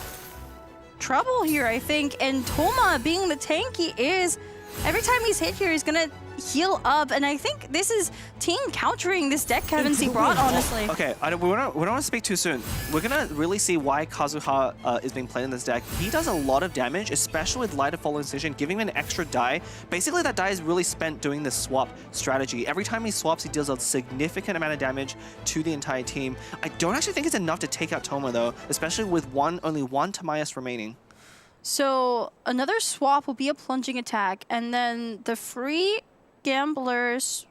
trouble here, I think, and Thoma, being the tank he is, every time he's hit here, he's gonna heal up, and I think this is Ting countering this deck Kevin Z brought, honestly. Okay, we don't want to speak too soon. We're gonna really see why Kazuha is being played in this deck. He does a lot of damage, especially with Light of Fallen Incision, giving him an extra die. Basically, that die is really spent doing this swap strategy. Every time he swaps, he deals a significant amount of damage to the entire team. I don't actually think it's enough to take out Thoma, though, especially with only one Timaeus remaining. So another swap will be a plunging attack, and then the free Gambler's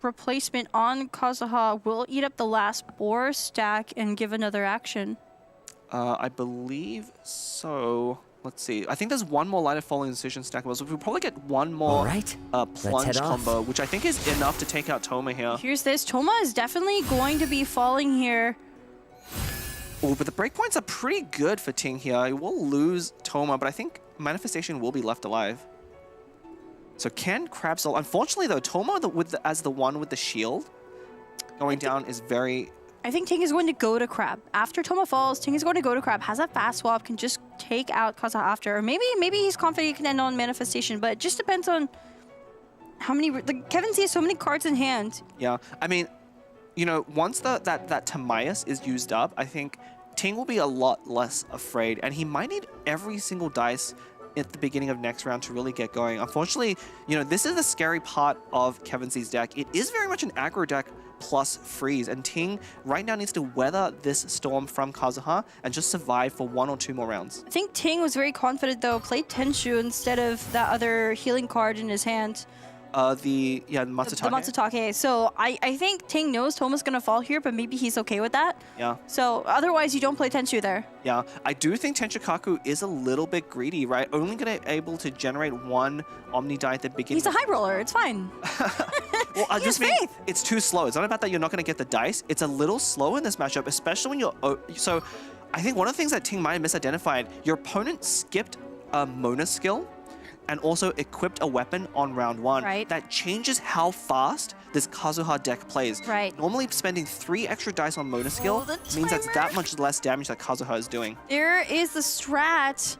replacement on Kazuha will eat up the last Boar stack and give another action. I believe so. Let's see. I think there's one more Light of Falling Incision stack. So we'll probably get one more plunge combo, which I think is enough to take out Thoma here. Here's this. Thoma is definitely going to be falling here. Oh, but the breakpoints are pretty good for Ting here. He will lose Thoma, but I think Manifestation will be left alive. So can Crab solve? Unfortunately, though, Thoma as the one with the shield going down is very... I think Ting is going to go to Crab. After Thoma falls, Ting is going to go to Crab, has a fast swap, can just take out Kazuha after. Or maybe he's confident he can end on Manifestation, but it just depends on how many... Kevin Z has so many cards in hand. Yeah, I mean, you know, once that Timaeus is used up, I think Ting will be a lot less afraid, and he might need every single dice at the beginning of next round to really get going. Unfortunately, you know, this is the scary part of Kevin Z's deck. It is very much an aggro deck plus freeze, and Ting right now needs to weather this storm from Kazuha and just survive for 1 or 2 more rounds. I think Ting was very confident though, played Tenshu instead of that other healing card in his hand. The Matsutake. The Matsutake. So I think Ting knows Thoma's gonna fall here, but maybe he's okay with that. Yeah. So otherwise you don't play Tenshu there. Yeah, I do think Tenshikaku is a little bit greedy, right? Only gonna able to generate 1 Omni die at the beginning. He's a high roller, it's fine. Well, I just mean it's too slow. It's not about that you're not gonna get the dice. It's a little slow in this matchup, especially when you're... So I think one of the things that Ting might have misidentified, your opponent skipped a Mona skill and also equipped a weapon on round 1. Right. That changes how fast this Kazuha deck plays. Right. Normally spending 3 extra dice on Mona skill means that's that much less damage that Kazuha is doing. There is the strat.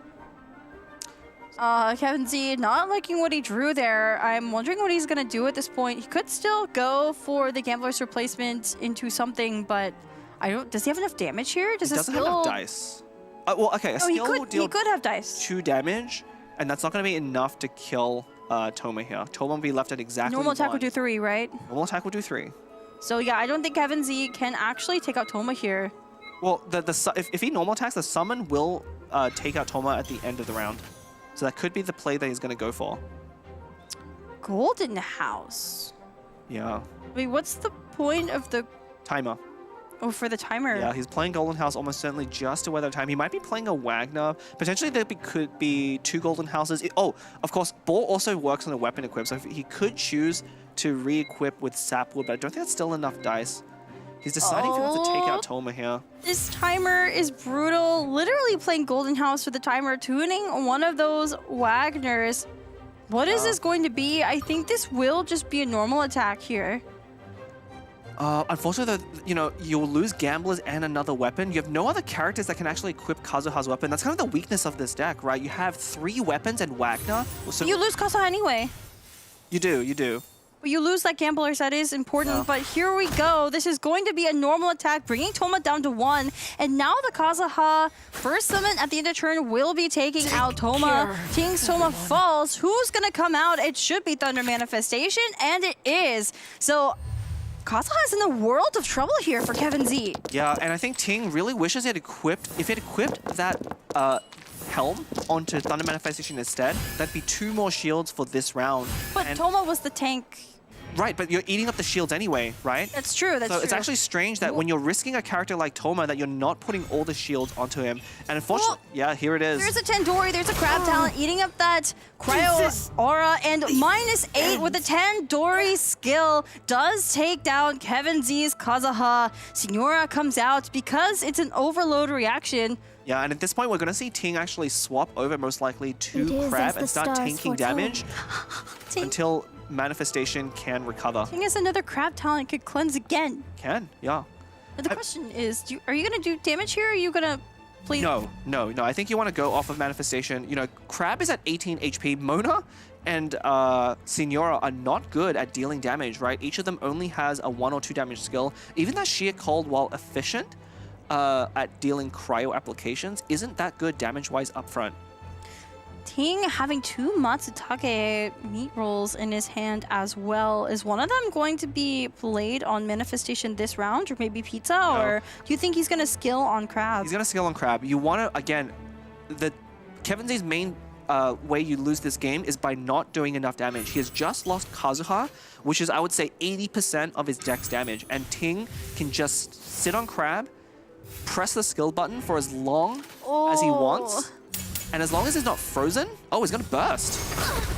Kevin Z not liking what he drew there. I'm wondering what he's gonna do at this point. He could still go for the Gambler's replacement into something, but Does he have enough damage here? Does He a doesn't skill... have enough dice. Well, okay, a skill will deal he could have dice. 2 damage, and that's not going to be enough to kill Toma here. Toma will be left at exactly Normal attack 1. would do 3, right? Normal attack will do 3. So yeah, I don't think Kevin Z can actually take out Toma here. Well, if he normal attacks, the summon will take out Toma at the end of the round. So that could be the play that he's going to go for. Golden House. Yeah. Wait, what's the point of the... Timer. Oh, for the timer. Yeah, he's playing Golden House almost certainly just to weather time. He might be playing a Wagner. Potentially there could be 2 Golden Houses. Oh, of course, Ball also works on a weapon equip, so he could choose to re-equip with Sapwood, but I don't think that's still enough dice. He's deciding if he wants to take out Toma here. This timer is brutal. Literally playing Golden House for the timer, tuning one of those Wagners. What is this going to be? I think this will just be a normal attack here. Unfortunately, you'll lose Gamblers and another weapon. You have no other characters that can actually equip Kazuha's weapon. That's kind of the weakness of this deck, right? You have 3 weapons and Wagner. So You lose Kazuha anyway. You do. You lose that Gamblers, that is important, but here we go. This is going to be a normal attack, bringing Toma down to 1. And now the Kazuha first summon at the end of turn will be taking out Toma. Ting's Toma falls. Who's going to come out? It should be Thunder Manifestation, and it is. So Kazuha is in a world of trouble here for Kevin Z. Yeah, and I think Ting really wishes he had equipped... If he had equipped that Helm onto Thunder Manifestation instead, that'd be 2 more shields for this round. But Toma was the tank. Right, but you're eating up the shields anyway, right? That's true, that's so true. It's actually strange that when you're risking a character like Toma, that you're not putting all the shields onto him. And unfortunately, yeah, here it is. There's a Tandori, there's a Crab Talent eating up that Cryo Aura, and -8 with the Tandori skill does take down Kevin Z's Kazuha. Signora comes out because it's an overload reaction. Yeah, and at this point, we're going to see Ting actually swap over most likely to Crab and start tanking damage until Manifestation can recover. Ting is another Crab Talent, could cleanse again. Can, yeah. But the question is, are you going to do damage here, or are you going to play... No. I think you want to go off of Manifestation. Crab is at 18 HP. Mona and Signora are not good at dealing damage, right? Each of them only has a 1 or 2 damage skill. Even that Sheer Cold, while efficient at dealing cryo applications, isn't that good damage-wise up front. Ting having 2 Matsutake meat rolls in his hand as well. Is one of them going to be played on Manifestation this round, or maybe Pizza? No. Or do you think he's going to skill on Crab? He's going to skill on Crab. You want to, again, Kevin Z's main way you lose this game is by not doing enough damage. He has just lost Kazuha, which is, I would say, 80% of his deck's damage. And Ting can just sit on Crab, press the skill button for as long as he wants. And as long as it's not frozen, he's going to burst.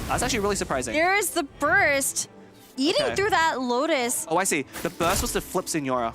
That's actually really surprising. There's the burst. Eating through that Lotus. Oh, I see. The burst was to flip Signora.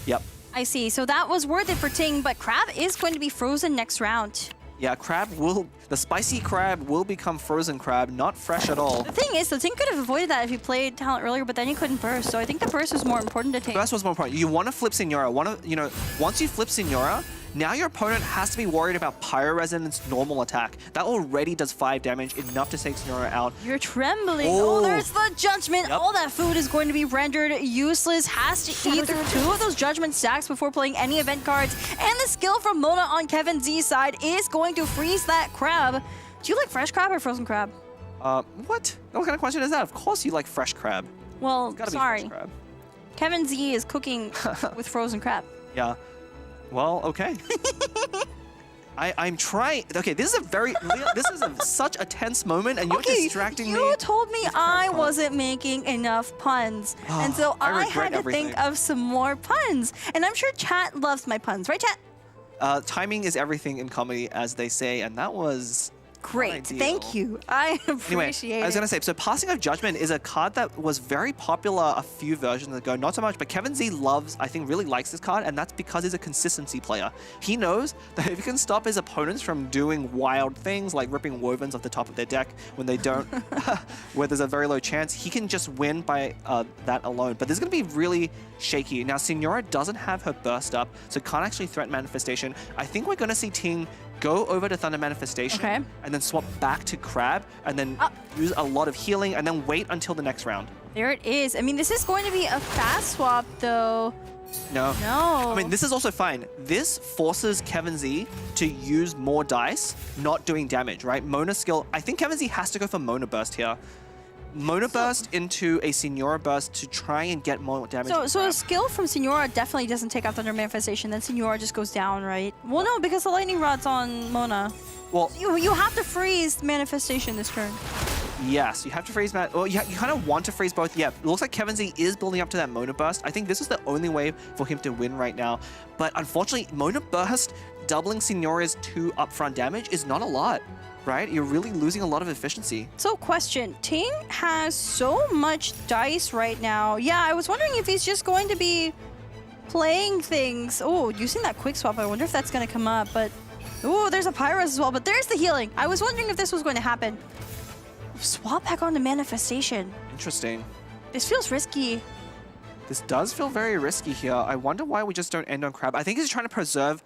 Yep. I see. So that was worth it for Ting, but Crab is going to be frozen next round. Yeah, the spicy Crab will become frozen Crab, not fresh at all. The thing is, Ting could have avoided that if he played Talent earlier, but then he couldn't burst. So I think the burst was more important to Ting. The burst was more important. You want to flip Signora. Once you flip Signora, now your opponent has to be worried about Pyro Resonance normal attack. That already does 5 damage, enough to take Signora out. You're trembling. Oh, there's the Judgment. Yep. All that food is going to be rendered useless. Has to eat through 2 of those Judgment stacks before playing any event cards. And the skill from Mona on Kevin Z's side is going to freeze that Crab. Do you like fresh Crab or frozen Crab? What? What kind of question is that? Of course you like fresh Crab. Well, sorry. Be fresh crab. Kevin Z is cooking with frozen Crab. Yeah. Well, okay. I'm trying. Okay, this is such a tense moment, and you're distracting me. You told me I wasn't making enough puns, and so I had to think of some more puns. And I'm sure chat loves my puns, right, chat? Timing is everything in comedy, as they say, and that was great. Thank you. I appreciate it. I was going to say, so Passing of Judgment is a card that was very popular a few versions ago. Not so much, but Kevin Z really likes this card, and that's because he's a consistency player. He knows that if he can stop his opponents from doing wild things like ripping Wovens off the top of their deck when they don't, where there's a very low chance, he can just win by that alone. But this is going to be really shaky. Now, Signora doesn't have her burst up, so can't actually threaten Manifestation. I think we're going to see Ting go over to Thunder Manifestation and then swap back to Crab and then use a lot of healing and then wait until the next round. There it is. I mean, this is going to be a fast swap, though. No. No. I mean, this is also fine. This forces Kevin Z to use more dice, not doing damage, right? Mona skill. I think Kevin Z has to go for Mona Burst here. Mona Burst into a Signora Burst to try and get more damage. So a skill from Signora definitely doesn't take out Thunder Manifestation. Then Signora just goes down, right? Well, no, because the Lightning Rod's on Mona. Well, you have to freeze Manifestation this turn. Yes, you have to freeze Well, you kind of want to freeze both. Yeah, it looks like Kevin Z is building up to that Mona Burst. I think this is the only way for him to win right now. But unfortunately, Mona Burst doubling Signora's 2 upfront damage is not a lot, right? You're really losing a lot of efficiency. So question, Ting has so much dice right now. Yeah, I was wondering if he's just going to be playing things. Oh, using that quick swap, I wonder if that's going to come up. But, oh, there's a Pyros as well, but there's the healing. I was wondering if this was going to happen. Swap back on the Manifestation. Interesting. This feels risky. This does feel very risky here. I wonder why we just don't end on Crab. I think he's trying to preserve...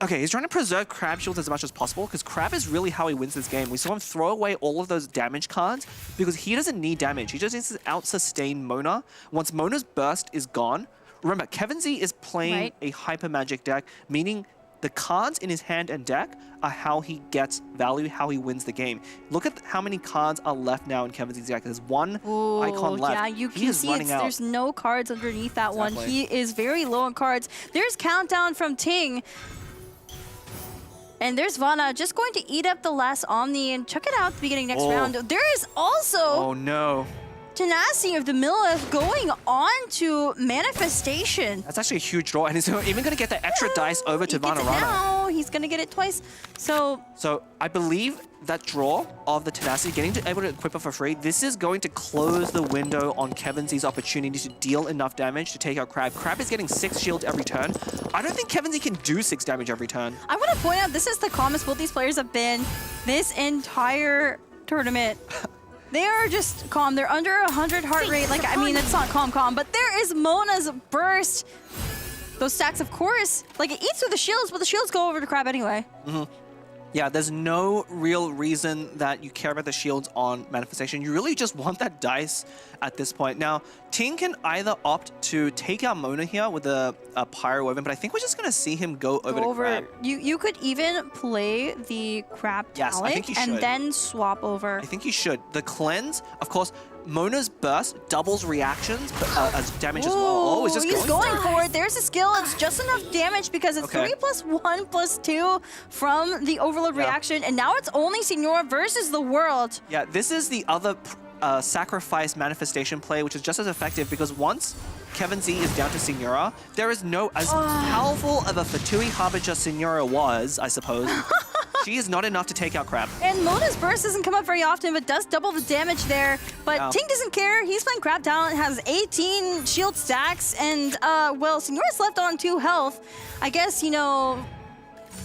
Okay, he's trying to preserve Crab shields as much as possible because Crab is really how he wins this game. We saw him throw away all of those damage cards because he doesn't need damage. He just needs to out-sustain Mona. Once Mona's burst is gone... Remember, Kevin Z is playing a Hyper Magic deck, meaning the cards in his hand and deck are how he gets value, how he wins the game. Look at how many cards are left now in Kevin Z's deck. There's one icon left. Yeah, you can see there's no cards underneath that one. He is very low on cards. There's Countdown from Ting. And there's Vana just going to eat up the last Omni and check it out at the beginning next round. There is also... Oh, no. Tenacity of the Millith going on to Manifestation. That's actually a huge draw, and he's even going to get the extra dice over to Vanarana. Now he's going to get it twice. So I believe that draw of the Tenacity, able to equip it for free, this is going to close the window on Kevin Z's opportunity to deal enough damage to take out Crab. Crab is getting 6 shields every turn. I don't think Kevin Z can do 6 damage every turn. I want to point out, this is the calmest both these players have been this entire tournament. They are just calm. They're under 100 heart rate. Like, I mean, it's not calm, but there is Mona's burst. Those stacks, of course, like it eats through the shields, but the shields go over to Crab anyway. Yeah, there's no real reason that you care about the shields on Manifestation. You really just want that dice at this point. Now, Ting can either opt to take out Mona here with a Pyro Oven, but I think we're just going to see him go over to Crab. You could even play the Crab talent I think you should. And then swap over. I think you should. The Cleanse, of course, Mona's burst doubles reactions as damage as well. Oh, he's just going for it. There's a skill. It's just enough damage because it's 3+1+2 from the Overload reaction, and now it's only Signora versus the world. Yeah, this is the other sacrifice Manifestation play, which is just as effective because once Kevin Z is down to Signora, there is no... As powerful of a Fatui Harbinger Signora was, I suppose, she is not enough to take out Crab. And Mona's burst doesn't come up very often, but does double the damage there. But Ting doesn't care. He's playing Crab talent, has 18 shield stacks, and, well, Signora's left on 2 health. I guess, you know,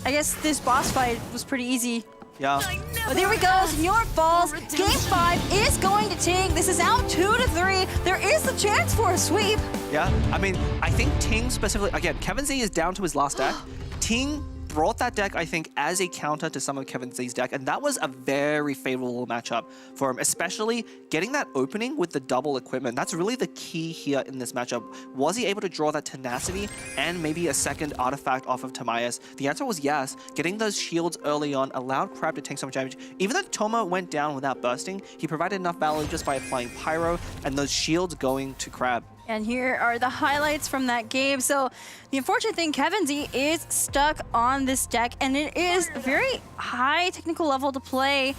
this boss fight was pretty easy. Yeah. But there we go. Signora falls. Game 5 is going to Ting. This is out 2-3. There is the chance for a sweep. Yeah, I mean, I think Ting specifically, again, Kevin Z is down to his last deck. Ting brought that deck, I think, as a counter to some of Kevin Z's deck, and that was a very favorable matchup for him, especially getting that opening with the double equipment. That's really the key here in this matchup. Was he able to draw that Tenacity and maybe a second artifact off of Tamias? The answer was yes. Getting those shields early on allowed Crab to take some damage. Even though Toma went down without bursting, he provided enough value just by applying Pyro and those shields going to Crab. And here are the highlights from that game. So the unfortunate thing, Kevin Z is stuck on this deck, and it is a very high technical level to play.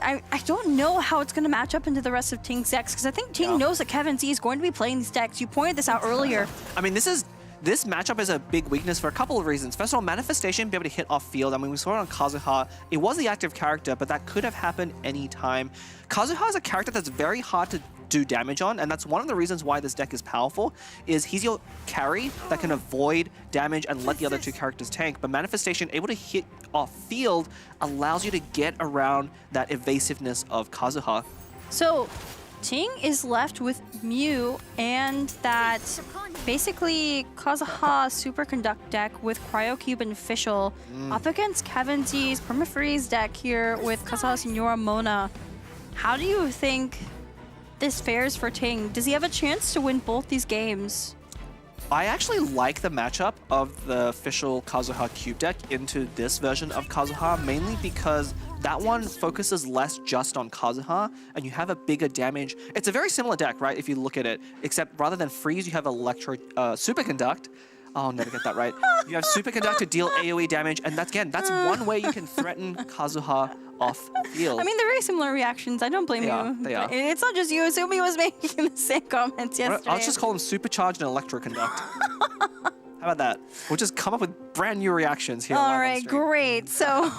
I don't know how it's going to match up into the rest of Ting's decks, because I think Ting knows that Kevin Z is going to be playing these decks. You pointed this out earlier. I mean, this matchup is a big weakness for a couple of reasons. First of all, Manifestation be able to hit off field. I mean, we saw it on Kazuha. It was the active character, but that could have happened any time. Kazuha is a character that's very hard to do damage on, and that's one of the reasons why this deck is powerful, is he's your carry that can avoid damage and let the other 2 characters tank, but Manifestation able to hit off field allows you to get around that evasiveness of Kazuha. So Ting is left with Mew and that basically Kazuha Superconduct deck with Cryocube and Fischl up against Kevin Z's Permafreeze deck here with Kazuha Signora Mona. How do you think this fares for Ting? Does he have a chance to win both these games? I actually like the matchup of the official Kazuha Cube deck into this version of Kazuha, mainly because that one focuses less just on Kazuha, and you have a bigger damage. It's a very similar deck, right, if you look at it, except rather than freeze, you have Superconduct. I'll never get that right. You have Superconduct to deal AoE damage, and that's one way you can threaten Kazuha off field. I mean, they're very similar reactions. I don't blame you. They are. It's not just you. Asumi was making the same comments yesterday. I'll just call them Supercharged and Electroconduct. How about that? We'll just come up with brand new reactions here. All right, great. So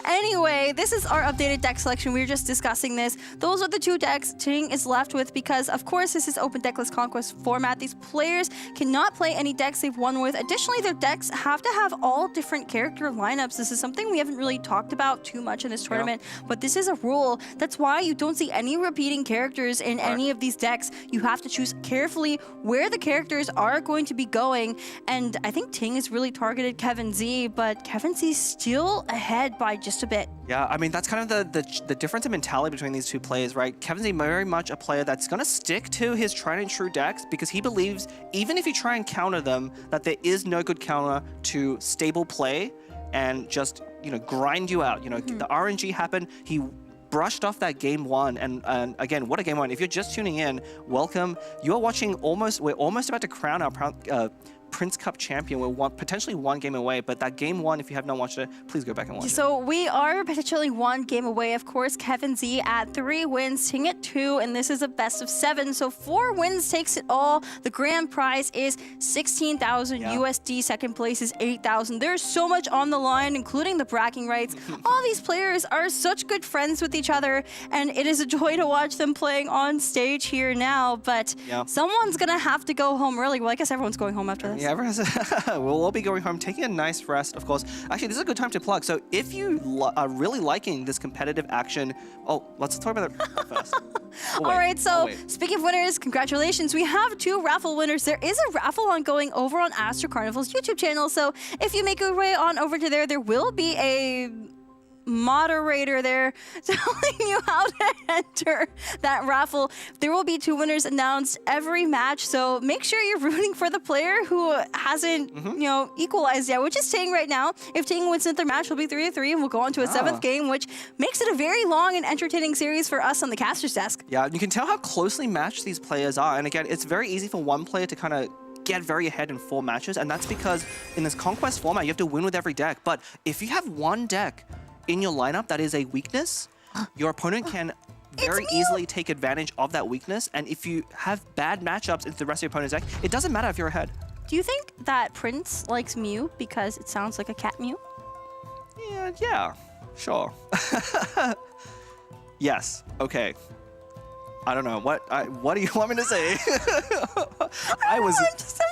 anyway, this is our updated deck selection. We were just discussing this. Those are the two decks Ting is left with because, of course, this is open decklist conquest format. These players cannot play any decks they've won with. Additionally, their decks have to have all different character lineups. This is something we haven't really talked about too much in this tournament, but this is a rule. That's why you don't see any repeating characters in any of these decks. You have to choose carefully where the characters are going to be going. And I think Ting has really targeted Kevin Z, but Kevin Z's still ahead by just a bit. Yeah, I mean, that's kind of the difference in mentality between these two players, right? Kevin Z very much a player that's going to stick to his tried and true decks because he believes even if you try and counter them, that there is no good counter to stable play and just, grind you out. The RNG happened. He brushed off that game one, and again, what a game one. If you're just tuning in, welcome. You're watching we're almost about to crown our Prince Cup champion. We're potentially one game away, but that game one, if you have not watched it, please go back and watch it. So we are potentially one game away. Of course, Kevin Z at 3 wins, Ting at 2, and this is a best of 7. So 4 wins takes it all. The grand prize is 16,000 USD. Second place is 8,000. There's so much on the line, including the bragging rights. All these players are such good friends with each other, and it is a joy to watch them playing on stage here now. But someone's gonna have to go home early. Well, I guess everyone's going home after this. Yeah, we'll all be going home, taking a nice rest, of course. Actually, this is a good time to plug. So if you are really liking this competitive action, let's talk about that first. All right, so speaking of winners, congratulations. We have 2 raffle winners. There is a raffle ongoing over on Astro Carnival's YouTube channel. So if you make your way on over to there will be a moderator there telling you how to enter that raffle. There will be 2 winners announced every match, so make sure you're rooting for the player who hasn't, equalized yet, which is Ting right now. If Ting wins their match, we'll be 3-3, and we'll go on to a 7th game, which makes it a very long and entertaining series for us on the caster's desk. Yeah, you can tell how closely matched these players are, and again, it's very easy for one player to kind of get very ahead in 4 matches, and that's because in this conquest format, you have to win with every deck. But if you have one deck in your lineup that is a weakness, your opponent can very easily take advantage of that weakness, and if you have bad matchups into the rest of your opponent's deck, it doesn't matter if you're ahead. Do you think that Prince likes Mew because it sounds like a cat mew? Yeah, sure. Yes, okay. I don't know. What do you want me to say?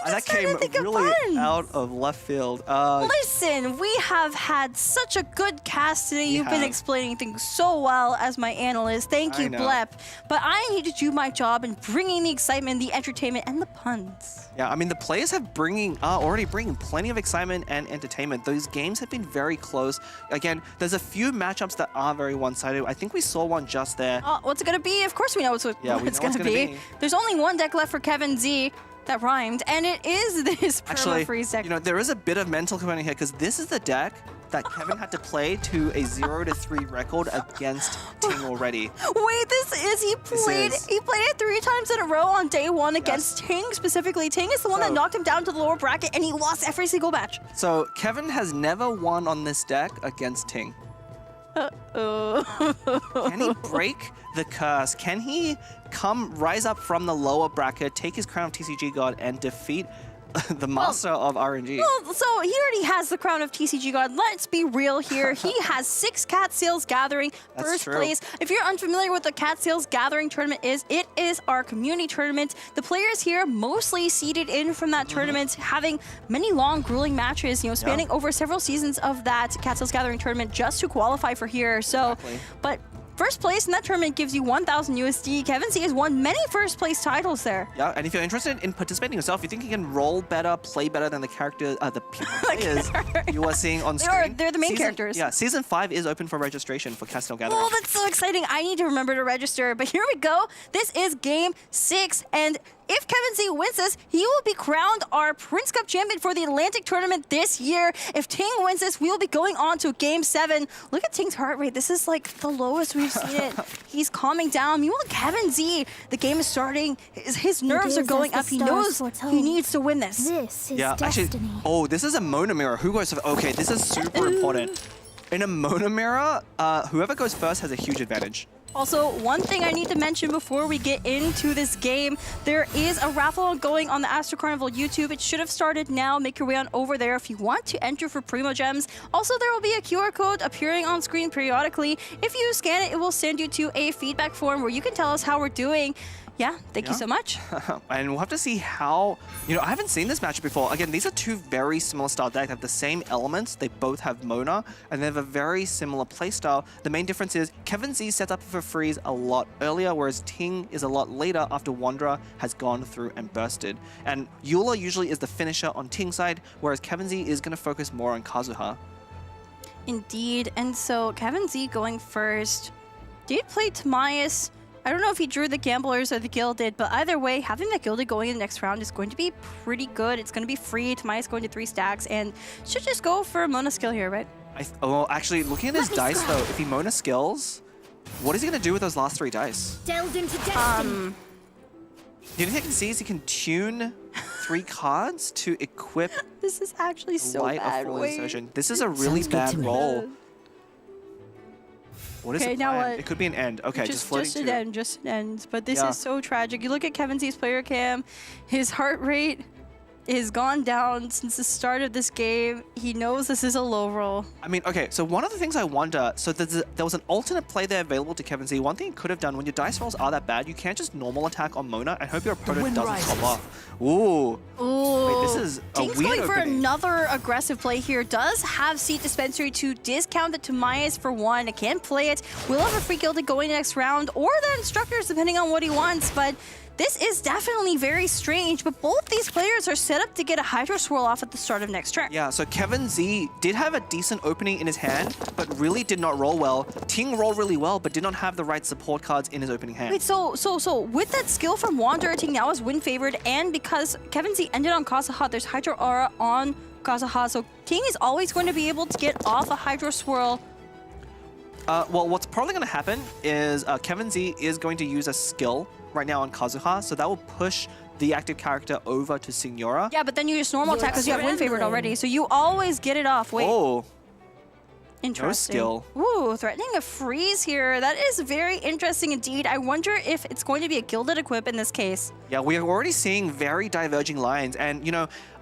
That came really out of left field. Listen, we have had such a good cast today. You've been explaining things so well as my analyst. Thank you, Blep. But I need to do my job in bringing the excitement, the entertainment, and the puns. Yeah, I mean, the players have already bringing plenty of excitement and entertainment. Those games have been very close. Again, there's a few matchups that are very one-sided. I think we saw one just there. What's it going to be? Of course we know it's going to be. There's only one deck left for Kevin Z that rhymed, and it is this perma-freeze deck. There is a bit of mental component here, because this is the deck that Kevin had to play to a 0-3 record against Ting already. Wait, he played it 3 times in a row on day 1 against Ting specifically. Ting is the one that knocked him down to the lower bracket, and he lost every single match. So Kevin has never won on this deck against Ting. Can he break the curse? Can he rise up from the lower bracket, take his crown of TCG God, and defeat the master of RNG? Well, so he already has the crown of TCG God. Let's be real here. He has 6 Cat Seals Gathering, first place. If you're unfamiliar with what the Cat Seals Gathering tournament is, it is our community tournament. The players here mostly seeded in from that tournament, having many long, grueling matches, spanning over several seasons of that Cat Seals Gathering tournament just to qualify for here. So, but first place in that tournament gives you 1,000 USD. Kevin Z has won many first place titles there. Yeah, and if you're interested in participating yourself, you think you can roll better, play better than the character, the players you are seeing on screen. They're the main characters. Yeah, Season 5 is open for registration for Castle Gathering. Oh, that's so exciting. I need to remember to register. But here we go. This is Game 6, and if Kevin Z wins this, he will be crowned our Prince Cup champion for the Atlantic tournament this year. If Ting wins this, we will be going on to Game 7. Look at Ting's heart rate. This is like the lowest we've seen it. He's calming down. Meanwhile, Kevin Z, the game is starting. His nerves are going up. He knows he needs to win this. This is Actually, destiny. oh, this is a Mona mirror. Who goes first? Okay, this is super important. In a Mona mirror, whoever goes first has a huge advantage. Also, one thing I need to mention before we get into this game, there is a raffle going on the Astro Carnival YouTube. It should have started now. Make your way on over there if you want to enter for Primo Gems. Also, there will be a QR code appearing on screen periodically. If you scan it, it will send you to a feedback form where you can tell us how we're doing. Yeah, thank you so much. And we'll have to see how, I haven't seen this matchup before. Again, these are two very similar style decks. They have the same elements. They both have Mona, and they have a very similar playstyle. The main difference is Kevin Z sets up for freeze a lot earlier, whereas Ting is a lot later after Wanderer has gone through and bursted. And Eula usually is the finisher on Ting's side, whereas Kevin Z is going to focus more on Kazuha. Indeed, and so Kevin Z going first. Did play Timaeus. I don't know if he drew the Gamblers or the Gilded, but either way, having the Gilded going in the next round is going to be pretty good. It's going to be free. Timaeus going to 3 stacks, and should just go for a Mona skill here, right? Well, actually, looking at his dice, though, if he Mona skills, what is he going to do with those last 3 dice? Delved into destiny. The only thing I can see is he can tune 3 cards to equip This is actually so Light bad. of Full Wait. Insertion. This is a really bad roll. What is Okay, the now plan? what? It could be an end. Okay, just floating just an to end, just an end. But this Yeah. is so tragic. You look at Kevin Z's player cam, his heart rate has gone down since the start of this game. He knows this is a low roll. I mean, okay, so one of the things I wonder, so there was an alternate play there available to Kevin Z. One thing he could have done, when your dice rolls are that bad, you can't just normal attack on Mona and hope your opponent doesn't top off. Ooh. Ooh. Wait, this is a Ting's weird going for opening. another aggressive play here. Does have Seat Dispensary to discount the Timaeus for 1. It can play it. Will have a free Gilded going next round, or the Instructors, depending on what he wants. But this is definitely very strange. But both these players are set up to get a Hydro Swirl off at the start of next turn. Yeah, so Kevin Z did have a decent opening in his hand, but really did not roll well. Ting rolled really well, but did not have the right support cards in his opening hand. Wait, so with that skill from Wanderer, Ting now is win favored, and because Kevin Z ended on Kazuha, there's Hydro Aura on Kazuha, so Ting is always going to be able to get off a Hydro Swirl. Well, what's probably going to happen is Kevin Z is going to use a skill right now on Kazuha, so that will push the active character over to Signora. Yeah, but then you just normal attack because you have win favored already, so you always get it off. Wait. Oh. Interesting. No skill. Ooh, threatening a freeze here. That is very interesting indeed. I wonder if it's going to be a Gilded equip in this case. Yeah, we are already seeing very diverging lines, and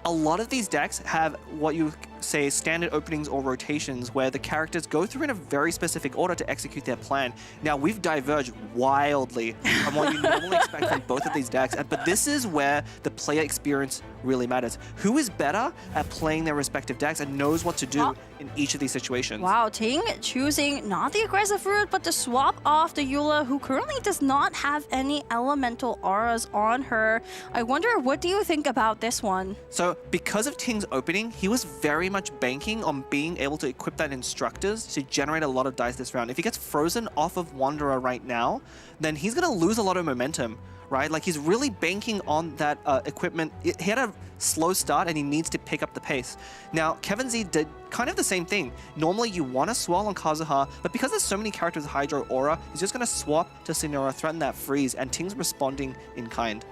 a lot of these decks have what you say standard openings or rotations where the characters go through in a very specific order to execute their plan. Now, we've diverged wildly from what you normally expect from both of these decks, but this is where the player experience really matters. Who is better at playing their respective decks and knows what to do in each of these situations? Wow, Ting choosing not the aggressive route, but to swap off the Eula, who currently does not have any elemental auras on her. I wonder, what do you think about this one? So, because of Ting's opening, he was very much banking on being able to equip that Instructors to generate a lot of dice this round. If he gets frozen off of Wanderer right now, then he's going to lose a lot of momentum, right? Like, he's really banking on that equipment. He had a slow start and he needs to pick up the pace. Now, Kevin Z did kind of the same thing. Normally, you want to swirl on Kazuha, but because there's so many characters with Hydro Aura, he's just going to swap to Signora, threaten that freeze, and Ting's responding in kind.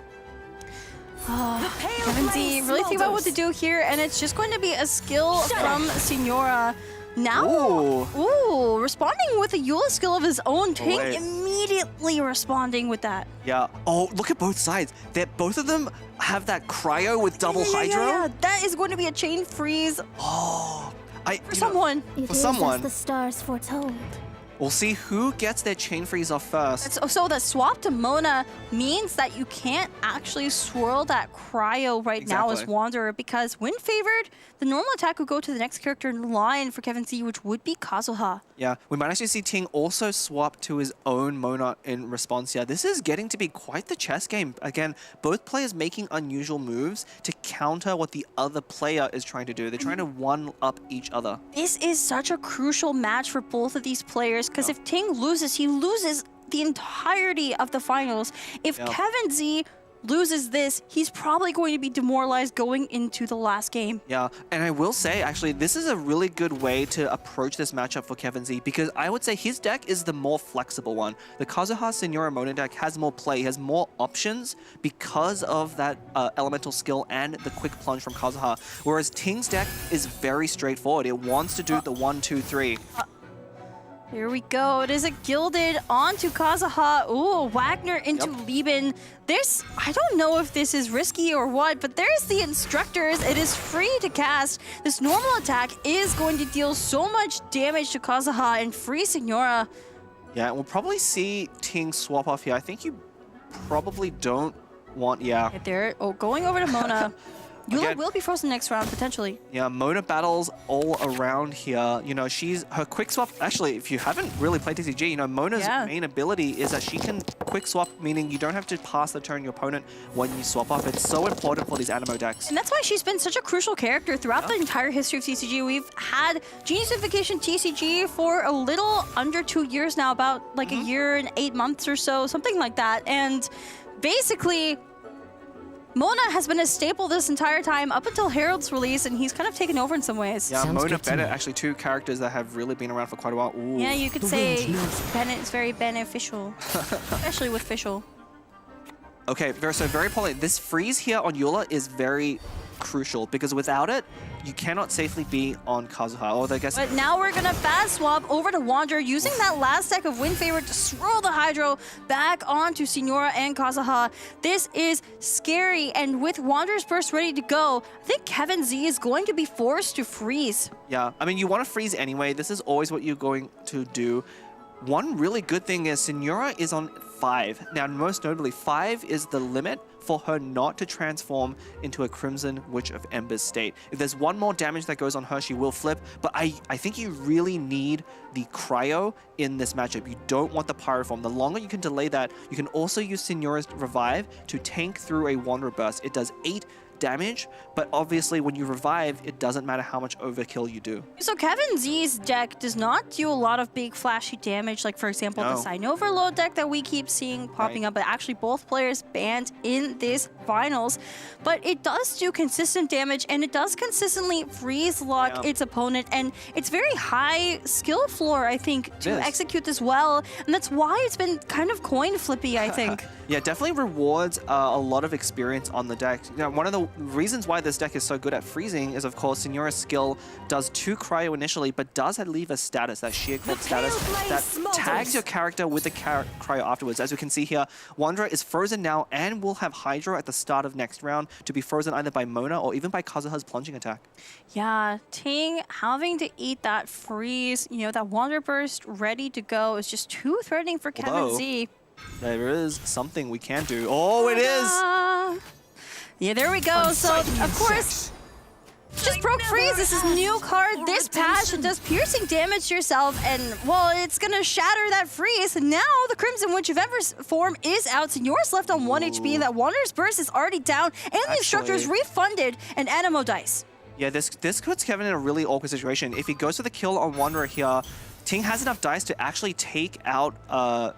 Kevin Z really think about what to do here, and it's just going to be a skill from Signora. Now, ooh, responding with a Eula skill of his own. Ting immediately responding with that. Yeah. Oh, look at both sides. Both of them have that cryo with double Hydro. Yeah, that is going to be a chain freeze. Oh, for someone. It is as the stars foretold. We'll see who gets their chain freeze off first. So the swap to Mona means that you can't actually swirl that cryo right now as Wanderer, because when favored, the normal attack would go to the next character in line for Kevin Z, which would be Kazuha. Yeah, we might actually see Ting also swap to his own Mona in response. Yeah, this is getting to be quite the chess game. Again, both players making unusual moves to counter what the other player is trying to do. They're trying to one-up each other. This is such a crucial match for both of these players, because if Ting loses, he loses the entirety of the finals. If Kevin Z loses this, he's probably going to be demoralized going into the last game. Yeah, and I will say, actually, this is a really good way to approach this matchup for Kevin Z, because I would say his deck is the more flexible one. The Kazuha Senora Mona deck has more play, has more options because of that elemental skill and the quick plunge from Kazuha, whereas Ting's deck is very straightforward. It wants to do the 1, 2, 3. Here we go. It is a Gilded onto Kazuha. Ooh, Wagner into Lieben. This, I don't know if this is risky or what, but there's the instructors. It is free to cast. This normal attack is going to deal so much damage to Kazuha and free Senora. Yeah, we'll probably see Ting swap off here. I think you probably don't want, Right there. Oh, going over to Mona. Eula Again, will be frozen next round, potentially. Yeah, Mona battles all around here. You know, her quick swap, actually, if you haven't really played TCG, you know, Mona's main ability is that she can quick swap, meaning you don't have to pass the turn your opponent when you swap off. It's so important for these Animo decks. And that's why she's been such a crucial character throughout the entire history of TCG. We've had Genius Unification TCG for a little under 2 years now, about like a year and 8 months or so, something like that. And basically, Mona has been a staple this entire time up until Herald's release, and he's kind of taken over in some ways. Yeah, Mona, Bennett, actually 2 characters that have really been around for quite a while. Ooh. Yeah, you could say Bennett is very beneficial, especially with Fischl. Okay, so very important. This freeze here on Eula is very crucial, because without it, you cannot safely be on Kazuha. Or I guess. But now we're gonna fast swap over to Wanderer, using that last deck of Wind Favorite to swirl the Hydro back onto Senora and Kazuha. This is scary, and with Wanderer's Burst ready to go, I think Kevin Z is going to be forced to freeze. Yeah, I mean, you want to freeze anyway. This is always what you're going to do. One really good thing is Senora is on 5. Now, most notably, 5 is the limit for her not to transform into a Crimson Witch of Embers state. If there's one more damage that goes on her, she will flip, but I think you really need the Cryo in this matchup. You don't want the Pyroform. The longer you can delay that, you can also use Senora's Revive to tank through a Wanderer Burst. It does 8 damage, but obviously when you revive, it doesn't matter how much overkill you do. So Kevin Z's deck does not do a lot of big flashy damage, like for example the Sign Overload deck that we keep seeing popping up, but actually both players banned in this finals. But it does do consistent damage, and it does consistently freeze lock its opponent, and it's very high skill floor, I think, to execute this well, and that's why it's been kind of coin flippy, I think. Yeah, definitely rewards a lot of experience on the deck. Now, one of the reasons why this deck is so good at freezing is, of course, Senora's skill does 2 cryo initially, but does leave a status, that sheer cold status, that tags your character with the cryo afterwards. As we can see here, Wanderer is frozen now and will have Hydro at the start of next round to be frozen either by Mona or even by Kazuha's plunging attack. Yeah, Ting having to eat that freeze, you know, that Wanderer Burst ready to go is just too threatening for Kevin Z. There is something we can do. Oh, it is! Yeah, there we go. So, of course, just broke freeze. This is new card. This patch does piercing damage to yourself, and, well, it's going to shatter that freeze. And now the Crimson Witch of Embers form is out. Senora's left on 1 HP. That Wanderer's Burst is already down, and the Instructor is refunded an Animo dice. Yeah, this puts Kevin in a really awkward situation. If he goes for the kill on Wanderer here, Ting has enough dice to actually take out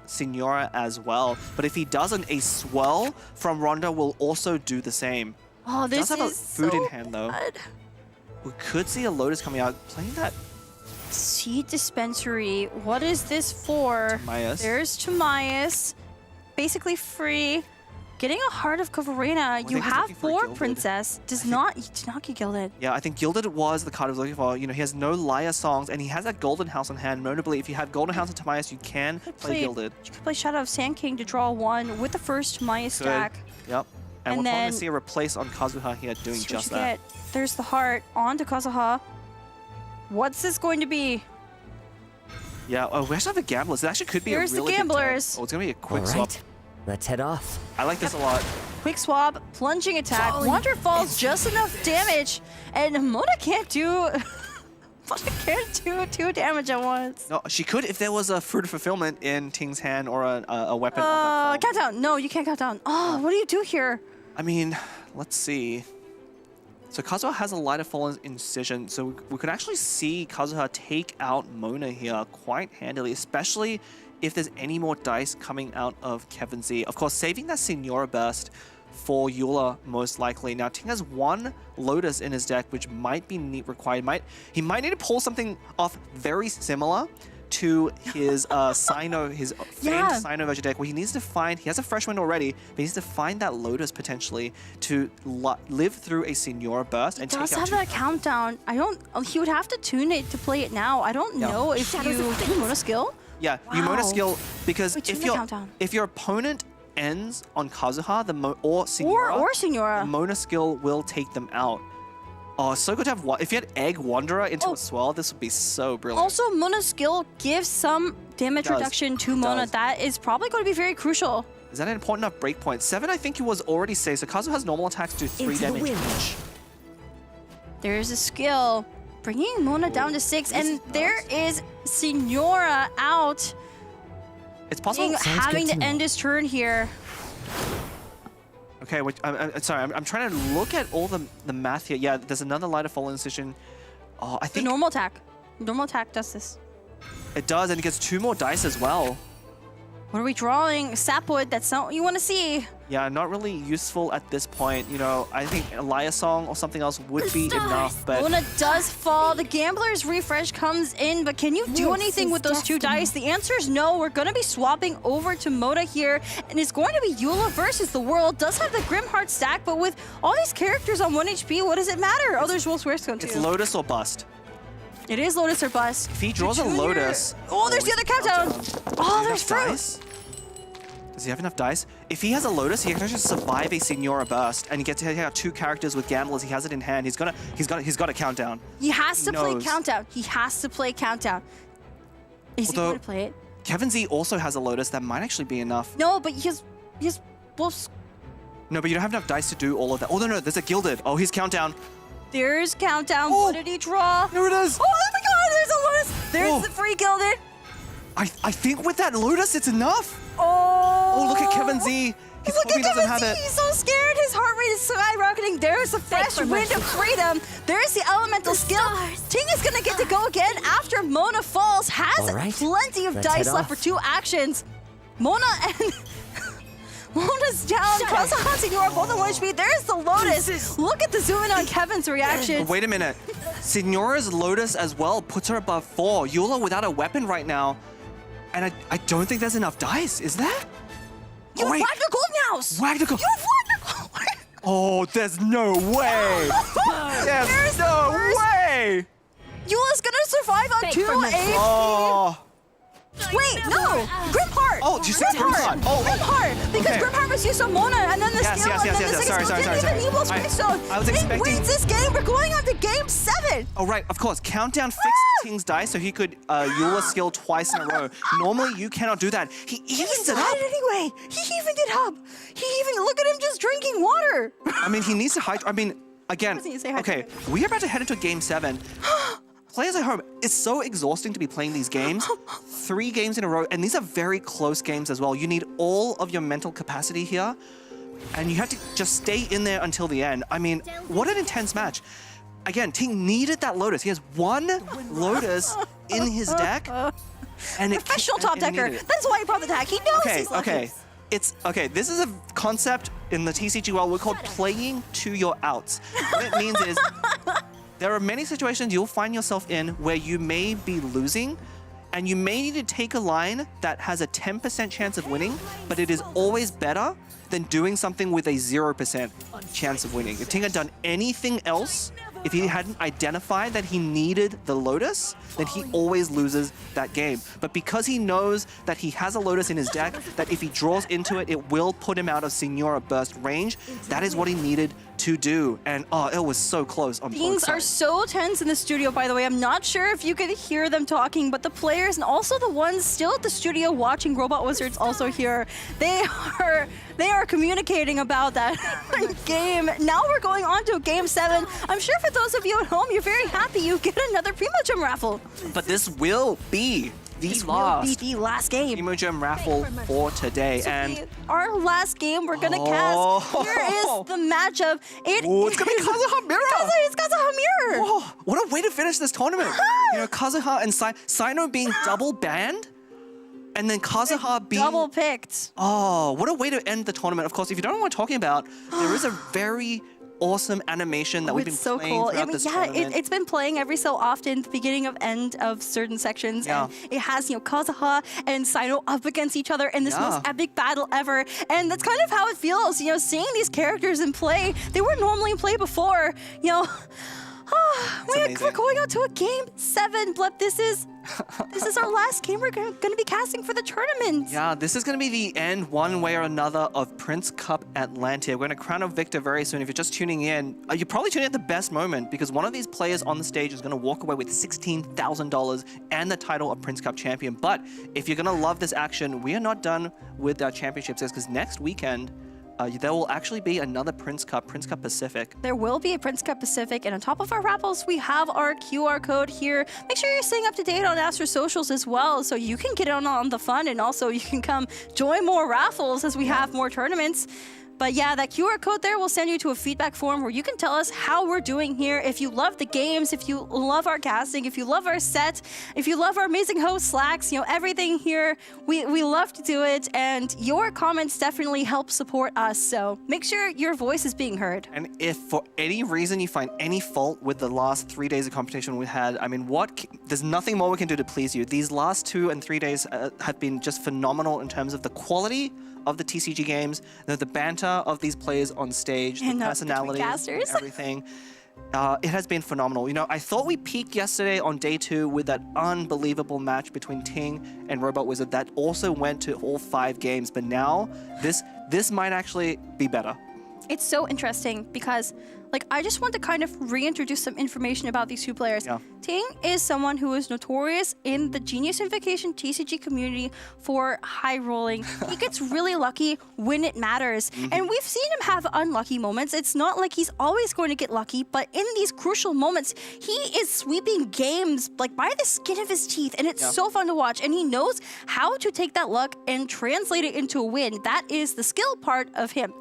Senora as well. But if he doesn't, a swell from Ronda will also do the same. Oh, this does have is a food so in hand, though. bad. We could see a Lotus coming out, playing that. Seed Dispensary. What is this for? Timaeus. There's Timaeus. Basically free. Getting a Heart of Kavarina. You have 4 Princess. He did not get gilded. Yeah, I think Gilded was the card I was looking for. You know, he has no Lyre songs, and he has that Golden House in hand. Notably, if you have Golden House and Timaeus, you can play Gilded. You could play Shadow of Sand King to draw 1 with the first Timaeus stack. Yep. And we're probably going to see a replace on Kazuha here doing just that. There's the Heart on to Kazuha. What's this going to be? Yeah, oh, we actually have a Gamblers. It actually could be Here's a really the Gamblers. Oh, it's going to be a quick swap. Let's head off. I like this a lot. Quick swap, plunging attack. Wanderer falls just enough damage, and Mona can't do 2 damage at once. No, she could if there was a Fruit of Fulfillment in Ting's hand or a weapon. Of that count down. No, you can't count down. Oh, what do you do here? I mean, let's see. So Kazuha has a Light of Fallen Incision, so we could actually see Kazuha take out Mona here quite handily, especially if there's any more dice coming out of Kevin Z. Of course, saving that Senora Burst for Eula, most likely. Now, Ting has one Lotus in his deck, which might be required. He might need to pull something off very similar to his Sino, his famed Sino version deck, where he needs to find, he has a fresh one already, but he needs to find that Lotus potentially to live through a Signora burst and take out. He does have that countdown. He would have to tune it to play it now. I don't know if you Mona skill. Yeah, you Mona skill because if your opponent ends on Kazuha or Signora, the Mona skill will take them out. Oh, so good to have. If you had Egg Wanderer into a Swell, this would be so brilliant. Also, Mona skill gives some damage reduction to Mona. That is probably going to be very crucial. Is that an important enough breakpoint? 7, I think he was already safe. So Kazu has normal attacks do 3 damage each. There's a skill bringing Mona down to 6, and there is Signora out. It's possible having to end his turn here. Okay, I'm sorry. I'm trying to look at all the math here. Yeah, there's another Light of Fallen Incision. Oh, I think the normal attack. Normal attack does this. It does, and it gets 2 more dice as well. What are we drawing? Sapwood. That's not what you want to see. Yeah, not really useful at this point. You know, I think Elias Song or something else would be enough, but Mona does fall. The Gambler's Refresh comes in, but can you do anything with those 2 dice? The answer is no. We're going to be swapping over to Mona here, and it's going to be Eula versus the world. Does have the Grimheart stack, but with all these characters on 1 HP, what does it matter? Oh, there's Wolf's Stone too. It's Lotus or Bust. It is Lotus or Bust. If he draws a Lotus... Oh, there's the other countdown. Oh, there's fruit. Dice? Does he have enough dice? If he has a Lotus, he can just survive a Signora burst and get to take out 2 characters with Gamblers. He has it in hand. He's got a countdown. He has to play countdown. He has to play countdown. Is he going to play it? Kevin Z also has a Lotus that might actually be enough. No, but he has Wolf's. No, but you don't have enough dice to do all of that. Oh, no, there's a Gilded. Oh, he's countdown. There's countdown. What did he draw? There it is. Oh my God, there's a Lotus. There's the free Gilded. I think with that Lotus, it's enough. Oh, look at Kevin Z. He probably doesn't have it. He's so scared. His heart rate is skyrocketing. There's a fresh wind of freedom. There's the elemental skill. Ting is going to get to go again after Mona falls. Has plenty of dice left for 2 actions. Mona and... Mona's down. Kazuha and Signora both on 1 HP. There's the Lotus. Look at the zoom in on Kevin's reaction. Wait a minute. Signora's Lotus as well puts her above 4. Eula without a weapon right now. And I don't think there's enough dice. Is that? You have Wagner Golden House. Wagner Golden. You have Wagner. Oh, there's no way. There's no way. Eula's gonna survive on 2 HP. Oh. Wait, no! Grimheart! Oh, did you say Grimheart? Oh, Grimheart! Because Grimheart was used on Mona, and then the skill, and then the second skill didn't even equal Springstone. I was expecting... wins this game. We're going on to game 7. Oh, right, of course. Countdown fixed Ting's dice so he could Eula skill twice in a row. Normally, you cannot do that. He evens it up. Anyway. He evened it up. Look at him just drinking water. I mean, he needs to hydrate. I mean, again, okay, we are about to head into game 7. Players at home, it's so exhausting to be playing these games. 3 games in a row, and these are very close games as well. You need all of your mental capacity here, and you have to just stay in there until the end. I mean, what an intense match. Again, Ting needed that Lotus. He has 1 Lotus in his deck. And professional top decker. That's why he brought the deck. He knows he's lucky. This is a concept in the TCG world we're called playing to your outs. What it means is there are many situations you'll find yourself in where you may be losing, and you may need to take a line that has a 10% chance of winning, but it is always better than doing something with a 0% chance of winning. If Ting had done anything else, if he hadn't identified that he needed the Lotus, then he always loses that game. But because he knows that he has a Lotus in his deck, that if he draws into it, it will put him out of Signora burst range, that is what he needed to do. And it was so close on both sides. Things are so tense in the studio, by the way. I'm not sure if you could hear them talking, but the players and also the ones still at the studio watching Robot Wizards also here, they are communicating about that game. Now we're going on to game 7. I'm sure for those of you at home, you're very happy you get another Primogem raffle. But this will be the last game. Primogem raffle for today. So and our last game we're gonna cast. Here is the matchup. It's gonna be Kazuha Mirror. It's Kazuha Mirror. Oh, what a way to finish this tournament. You know, Kazuha and Sino being double banned. And then Kazuha being... Double picked. Oh, what a way to end the tournament. Of course, if you don't know what we're talking about, there is a very awesome animation that we've been playing throughout this tournament. It's been playing every so often, the beginning of end of certain sections. Yeah. And it has, Kazuha and Sino up against each other in this most epic battle ever. And that's kind of how it feels, seeing these characters in play. They were normally in play before, we're going out to a game 7, but this is our last game we're going to be casting for the tournament. Yeah, this is going to be the end, one way or another, of Prince Cup Atlantia. We're going to crown a victor very soon. If you're just tuning in, you're probably tuning in at the best moment because one of these players on the stage is going to walk away with $16,000 and the title of Prince Cup champion. But if you're going to love this action, we are not done with our championships because next weekend, there will actually be another Prince Cup Pacific. There will be a Prince Cup Pacific, and on top of our raffles, we have our QR code here. Make sure you're staying up to date on Astro socials as well, so you can get on the fun, and also you can come join more raffles as we have more tournaments. But yeah, that QR code there will send you to a feedback form where you can tell us how we're doing here. If you love the games, if you love our casting, if you love our set, if you love our amazing host Slacks, everything here, we love to do it. And your comments definitely help support us. So make sure your voice is being heard. And if for any reason you find any fault with the last 3 days of competition we had, there's nothing more we can do to please you. These last 2 and 3 days have been just phenomenal in terms of the quality of the TCG games, the banter of these players on stage, the personality, everything. It has been phenomenal. I thought we peaked yesterday on day 2 with that unbelievable match between Ting and Robot Wizard that also went to all 5 games, but now this might actually be better. It's so interesting because I just want to kind of reintroduce some information about these two players. Yeah. Ting is someone who is notorious in the Genius Invocation TCG community for high rolling. He gets really lucky when it matters. And we've seen him have unlucky moments. It's not like he's always going to get lucky, but in these crucial moments, he is sweeping games by the skin of his teeth. And it's so fun to watch. And he knows how to take that luck and translate it into a win. That is the skill part of him.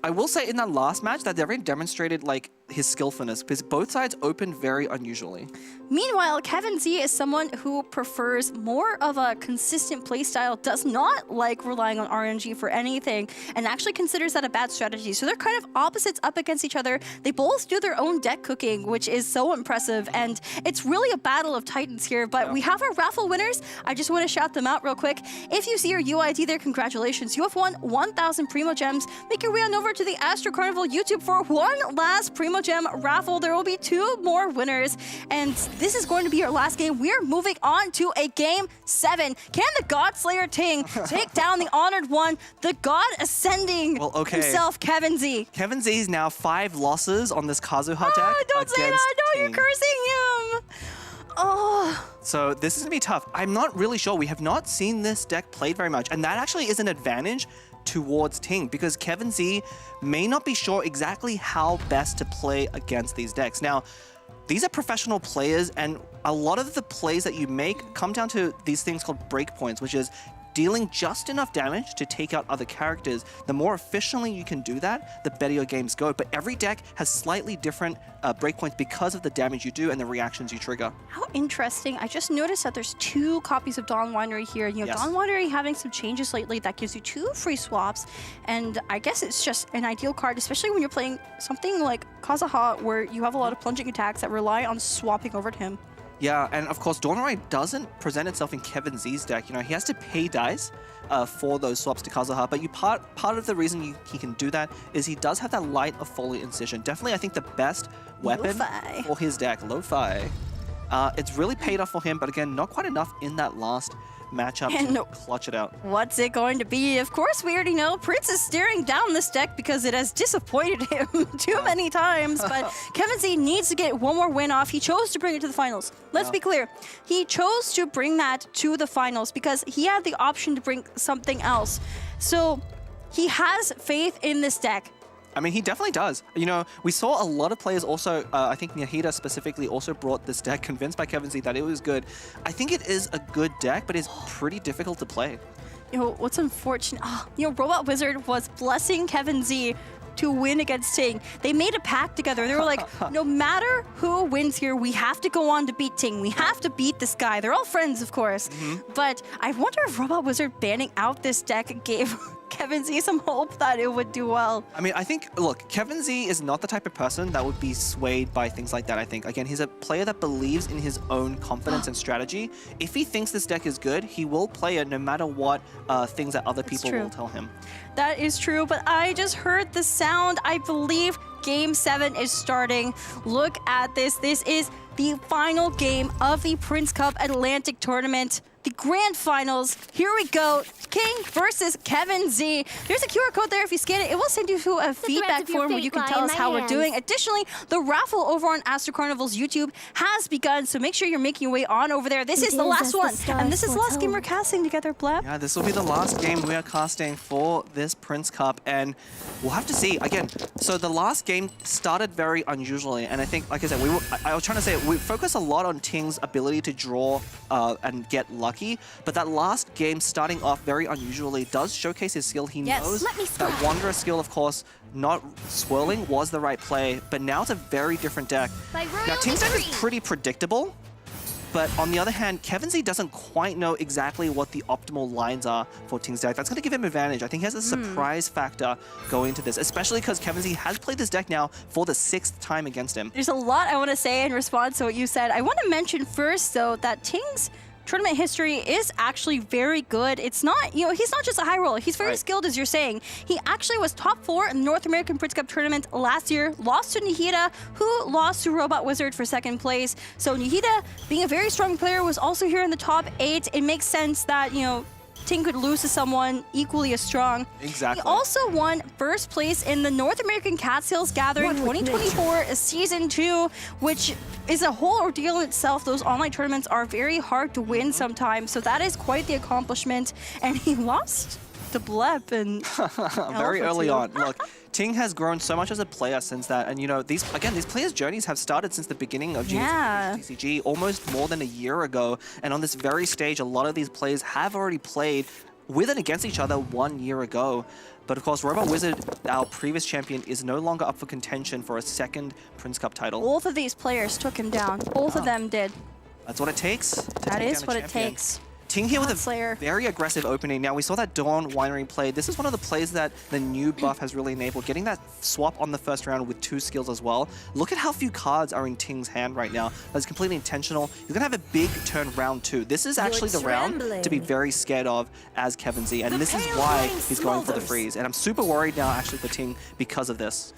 I will say in that last match that they really demonstrated his skillfulness because both sides opened very unusually. Meanwhile, Kevin Z is someone who prefers more of a consistent playstyle, does not like relying on RNG for anything, and actually considers that a bad strategy. So they're kind of opposites up against each other. They both do their own deck cooking, which is so impressive, and it's really a battle of titans here, but we have our raffle winners. I just want to shout them out real quick. If you see your UID there, congratulations. You have won 1,000 Primo Gems. Make your way on over to the Astro Carnival YouTube for one last Primo Gem raffle. There will be 2 more winners, and this is going to be our last game. We're moving on to a game 7. Can the Godslayer Ting take down the Honored One, the God Ascending himself, Kevin Z? Kevin Z is now 5 losses on this Kazuha deck. Don't say that. No, you're cursing him. Oh. So this is going to be tough. I'm not really sure. We have not seen this deck played very much, and that actually is an advantage towards Ting because Kevin Z may not be sure exactly how best to play against these decks. Now, these are professional players, and a lot of the plays that you make come down to these things called breakpoints, which is dealing just enough damage to take out other characters. The more efficiently you can do that, the better your games go. But every deck has slightly different breakpoints because of the damage you do and the reactions you trigger. How interesting. I just noticed that there's 2 copies of Dawn Winery here. Dawn Winery having some changes lately that gives you 2 free swaps. And I guess it's just an ideal card, especially when you're playing something like Kazuha, where you have a lot of plunging attacks that rely on swapping over to him. Yeah, and of course, Dawn Winery doesn't present itself in Kevin Z's deck. He has to pay dice for those swaps to Kazuha, but part of the reason he can do that is he does have that Light of Folly Incision. Definitely, I think the best weapon for his deck, Lo-Fi. It's really paid off for him, but again, not quite enough in that last matchup to clutch it out. What's it going to be? Of course, we already know Prince is staring down this deck because it has disappointed him too many times, but Kevin Z needs to get one more win off. He chose to bring it to the finals. Let's be clear. He chose to bring that to the finals because he had the option to bring something else. So he has faith in this deck. I mean, he definitely does. We saw a lot of players also, I think Nahida specifically also brought this deck, convinced by Kevin Z that it was good. I think it is a good deck, but it's pretty difficult to play. What's unfortunate, Robot Wizard was blessing Kevin Z to win against Ting. They made a pact together. They were like, no matter who wins here, we have to go on to beat Ting. We have to beat this guy. They're all friends, of course. But I wonder if Robot Wizard banning out this deck gave Kevin Z some hope that it would do well. I mean, I think, look, Kevin Z is not the type of person that would be swayed by things like that, I think. Again, he's a player that believes in his own confidence and strategy. If he thinks this deck is good, he will play it no matter what things that other people will tell him. That is true, but I just heard the sound. I believe Game 7 is starting. Look at this. This is the final game of the Prince Cup Atlantic Tournament. The grand finals. Here we go. King versus Kevin Z. There's a QR code there. If you scan it, it will send you to a feedback form where you can tell us how we're doing. Additionally, the raffle over on Astro Carnival's YouTube has begun, so make sure you're making your way on over there. This is the last one, and this is the last game we're casting together, Blab. Yeah, this will be the last game we are casting for this Prince Cup, and we'll have to see. Again, so the last game started very unusually, and I think, like I said, I was trying to say, we focus a lot on Ting's ability to draw and get lucky, but that last game starting off very unusually does showcase his skill. He knows that Wanderer skill, of course, not swirling was the right play, but now it's a very different deck. Now, Ting's deck is pretty predictable, but on the other hand, Kevin Z doesn't quite know exactly what the optimal lines are for Ting's deck. That's going to give him advantage. I think he has a surprise factor going into this, especially because Kevin Z has played this deck now for the 6th time against him. There's a lot I want to say in response to what you said. I want to mention first, though, that Ting's tournament history is actually very good. It's not, he's not just a high roller. He's very skilled, as you're saying. He actually was top 4 in the North American Prince Cup tournament last year, lost to Nihida, who lost to Robot Wizard for 2nd place. So Nihida, being a very strong player, was also here in the top 8. It makes sense that, Ting could lose to someone equally as strong. Exactly. He also won 1st place in the North American Catskills Gathering 2024 Season 2, which is a whole ordeal in itself. Those online tournaments are very hard to win sometimes, so that is quite the accomplishment. And he lost to Blep and very early on. Look, Ting has grown so much as a player since that, and these players' journeys have started since the beginning of TCG, almost more than a year ago. And on this very stage, a lot of these players have already played with and against each other 1 year ago. But of course, Robot Wizard, our previous champion, is no longer up for contention for a 2nd Prince Cup title. Both of these players took him down. Both of them did. That's what it takes. That is what it takes. Ting here with a very aggressive opening. Now, we saw that Dawn Winery play. This is one of the plays that the new buff has really enabled, getting that swap on the first round with 2 skills as well. Look at how few cards are in Ting's hand right now. That's completely intentional. He's going to have a big turn round 2. This is actually the round to be very scared of as Kevin Z, and this is why he's going for the freeze. And I'm super worried now, actually, for Ting because of this.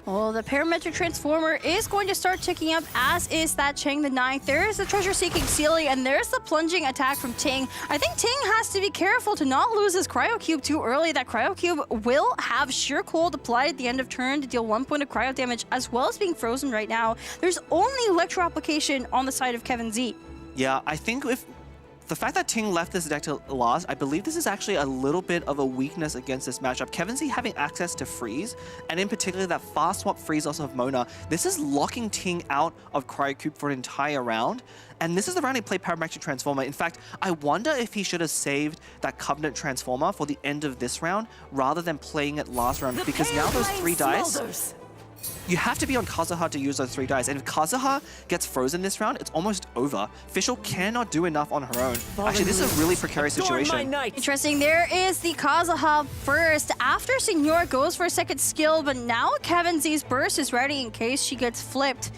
Well, the Parametric Transformer is going to start ticking up, as is that Chang the 9th. There is the Treasure-Seeking Sealy, and there's the plunging attack from Ting. I think Ting has to be careful to not lose his Cryo Cube too early. That Cryo Cube will have Sheer Cold applied at the end of turn to deal 1 point of cryo damage, as well as being frozen right now. There's only Electro application on the side of Kevin Z. Yeah, I think if the fact that Ting left this deck to last, I believe this is actually a little bit of a weakness against this matchup. Kevin Z having access to freeze, and in particular that fast swap freeze also of Mona, this is locking Ting out of Cryo Cube for an entire round. And this is the round he played Parametric Transformer. In fact, I wonder if he should have saved that Covenant Transformer for the end of this round rather than playing it last round, because now those 3 dice, you have to be on Kazuha to use those 3 dice. And if Kazuha gets frozen this round, it's almost over. Fischl cannot do enough on her own. Actually, this is a really precarious situation. Interesting. There is the Kazuha first. After Signor goes for a 2nd skill, but now Kevin Z's burst is ready in case she gets flipped.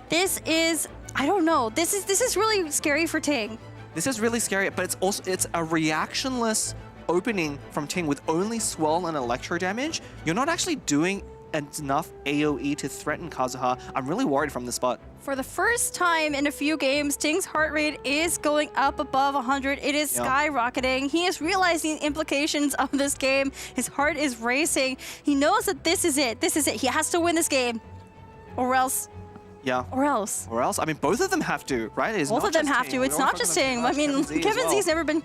This is, I don't know. This is really scary for Ting. This is really scary, but it's a reactionless opening from Ting with only Swirl and Electro damage. You're not actually doing enough AoE to threaten Kazuha. I'm really worried from this spot. For the first time in a few games, Ting's heart rate is going up above 100. It is skyrocketing. He is realizing the implications of this game. His heart is racing. He knows that this is it. This is it. He has to win this game. Or else. Yeah. Or else. Or else. I mean, both of them have to, right? Both of them have to. It's not just Ting. I mean, Kevin Z's never been...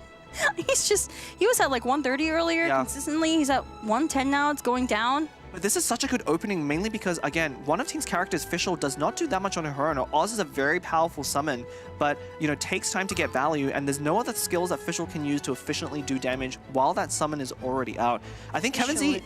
He was at like 130 earlier consistently. He's at 110 now. It's going down. But this is such a good opening, mainly because, again, one of Ting's characters, Fischl, does not do that much on her own. Oz is a very powerful summon, but, takes time to get value, and there's no other skills that Fischl can use to efficiently do damage while that summon is already out. I think Kevin Z...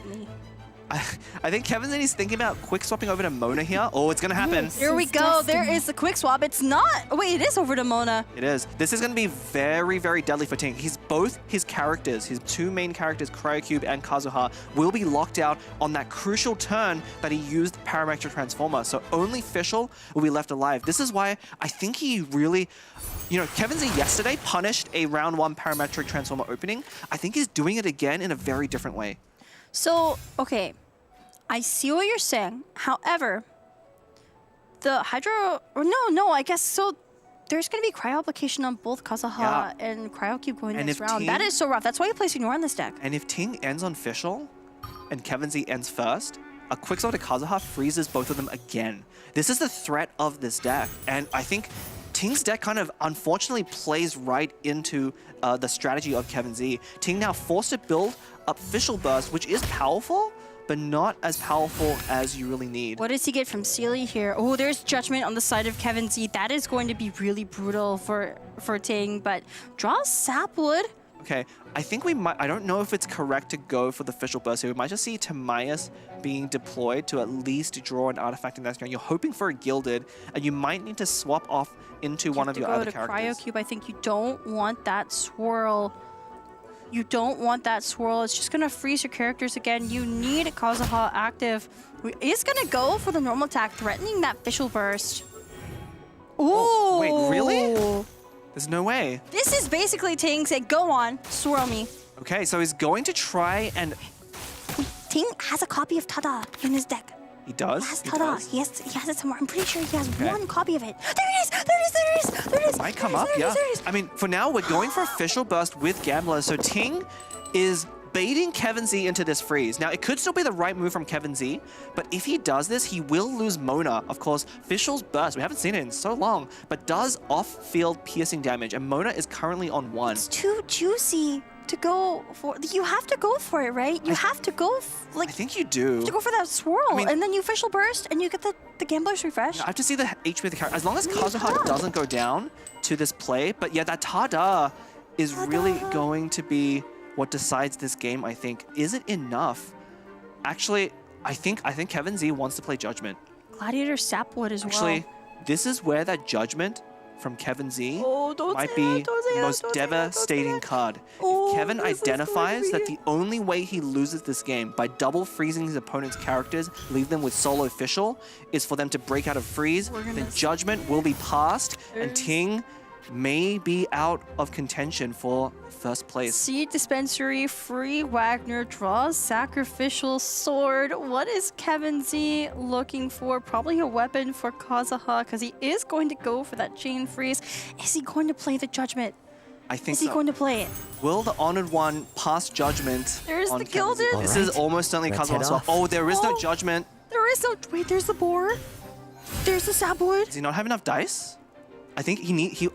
I think Kevin Z is thinking about quick swapping over to Mona here. Oh, it's gonna happen. Here we go. There is the quick swap. It's not. Wait, it is over to Mona. It is. This is gonna be very, very deadly for Ting. Both his characters, his two main characters, Cryocube and Kazuha, will be locked out on that crucial turn that he used Parametric Transformer. So only Fischl will be left alive. This is why I think he really, Kevin Z yesterday punished a round 1 Parametric Transformer opening. I think he's doing it again in a very different way. So, okay, I see what you're saying. However, the Hydro... No, I guess so. There's going to be Cryo application on both Kazuha and Cryocube going next round. That is so rough. That's why you play Signora on this deck. And if Ting ends on Fischl and Kevin Z ends first, a quick swap to Kazuha freezes both of them again. This is the threat of this deck. And I think Ting's deck kind of unfortunately plays right into the strategy of Kevin Z. Ting now forced to build up Fischl Burst, which is powerful, but not as powerful as you really need. What does he get from Sealy here? Oh, there's Judgment on the side of Kevin Z. That is going to be really brutal for Ting, but draws Sapwood. Okay, I think we might, I don't know if it's correct to go for the Fischl Burst here. We might just see Timaeus being deployed to at least draw an artifact in that turn. You're hoping for a Gilded, and you might need to swap off into one of your other characters. Cryocube, I think you don't want that swirl. You don't want that swirl. It's just going to freeze your characters again. You need Kazuha active. He's going to go for the normal attack, threatening that Fischl Burst. Ooh! Oh, wait, really? There's no way. This is basically Ting saying, go on, swirl me. Okay, so he's going to try and... Ting has a copy of Tada in his deck. He does? He has Tada. He has it somewhere. I'm pretty sure he has one copy of it. There it is! Might come up, yeah. I mean, for now, we're going for a Fischl Burst with Gambler, so Ting is baiting Kevin Z into this freeze. Now, it could still be the right move from Kevin Z, but if he does this, he will lose Mona. Of course, Fischl's Burst, we haven't seen it in so long, but does off-field piercing damage, and Mona is currently on 1. It's too juicy to go for. You have to go for it, right? You have to go, I think you do. You have to go for that swirl, and then you Fischl Burst, and you get the Gambler's Refresh. I have to see the HP of the character. As long as Kazuha doesn't go down to this play, but yeah, that Tada is really going to be what decides this game, I think. Is it enough? Actually, I think Kevin Z wants to play Judgment. Gladiator Sapwood as well. Actually, this is where that Judgment from Kevin Z might be the most devastating card. If Kevin identifies that the only way he loses this game by double freezing his opponent's characters, leave them with solo Fischl, is for them to break out of freeze, then Judgment will be passed, and Ting may be out of contention for first place. Seed Dispensary, free Wagner, draws Sacrificial Sword. What is Kevin Z looking for? Probably a weapon for Kazuha, because he is going to go for that Chain Freeze. Is he going to play the Judgment? I think so. Is he going to play it? Will the Honored One pass Judgment? There is the Gilded. This is almost certainly Kazuha. Oh, there is no Judgment. There is no... Wait, there's the Boar. There's the Sapwood. Does he not have enough dice? I think I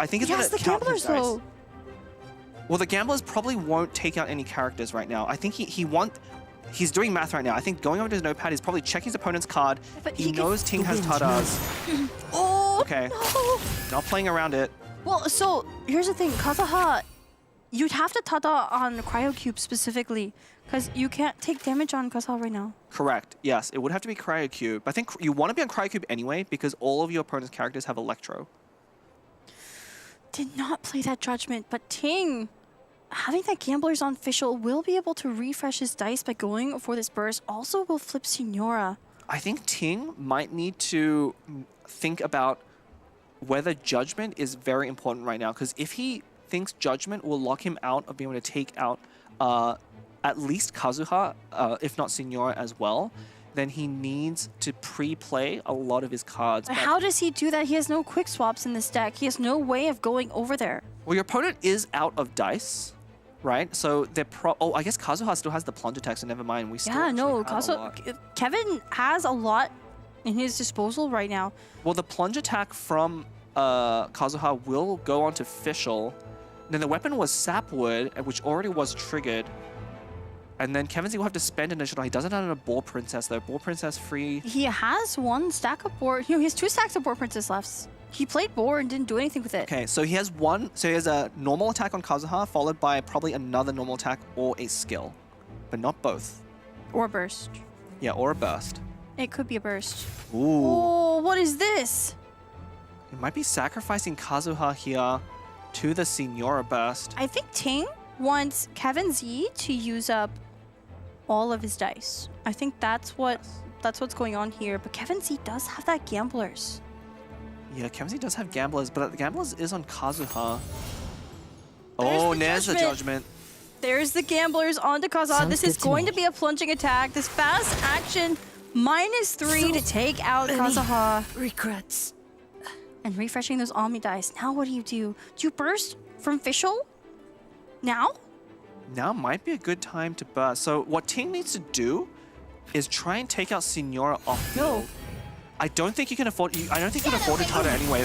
think he's gonna the count his dice. Though. Well, the Gamblers probably won't take out any characters right now. I think he's doing math right now. I think going over to his notepad, he's probably checking his opponent's card. But he knows Ting has Tadas. Oh, okay. No. Not playing around it. Well, so here's the thing, Kazuha, you'd have to Tada on Cryocube specifically, because you can't take damage on Kazuha right now. Correct. Yes, it would have to be Cryocube. I think you want to be on Cryocube anyway because all of your opponent's characters have Electro. Did not play that Judgment, but Ting, having that Gamblers on Fischl, will be able to refresh his dice by going for this burst. Also will flip Signora. I think Ting might need to think about whether Judgment is very important right now, because if he thinks Judgment will lock him out of being able to take out at least Kazuha, if not Signora as well, then he needs to pre-play a lot of his cards. But how does he do that? He has no quick swaps in this deck. He has no way of going over there. Well, your opponent is out of dice, right? So they're I guess Kazuha still has the plunge attack, so never mind. We still Kevin has a lot in his disposal right now. Well, the plunge attack from Kazuha will go onto Fischl. Then the weapon was Sapwood, which already was triggered. And then Kevin Z will have to spend an additional. He doesn't have a Boar Princess though. Boar Princess free. He has one stack of Boar. He has 2 stacks of Boar Princess left. He played Boar and didn't do anything with it. Okay, so he has one. So he has a normal attack on Kazuha, followed by probably another normal attack or a skill, but not both. Or burst. Yeah, or a burst. It could be a burst. Ooh. Oh, what is this? It might be sacrificing Kazuha here to the Signora burst. I think Ting wants Kevin Z to use up all of his dice. I think that's what's going on here. But Kevin Z does have that Gamblers. Yeah, Kevin Z does have Gamblers, but the Gamblers is on Kazuha. There's the judgment. There's the Gamblers onto Kazuha. This is going to be a plunging attack. This fast action -3 to take out Kazuha. Regrets. And refreshing those Omni dice. Now what do? Do you burst from Fischl? Now? Now might be a good time to burst. So what Ting needs to do is try and take out Signora off field. I don't think you can afford. I don't think you can afford to Tada anyway.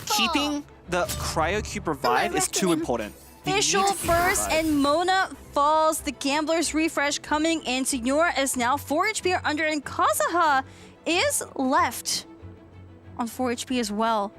Keeping the Cryo Cube revive is too important. Fischl first and Mona falls. The Gamblers refresh coming in. Signora is now 4 HP or under, and Kazuha is left on 4 HP as well.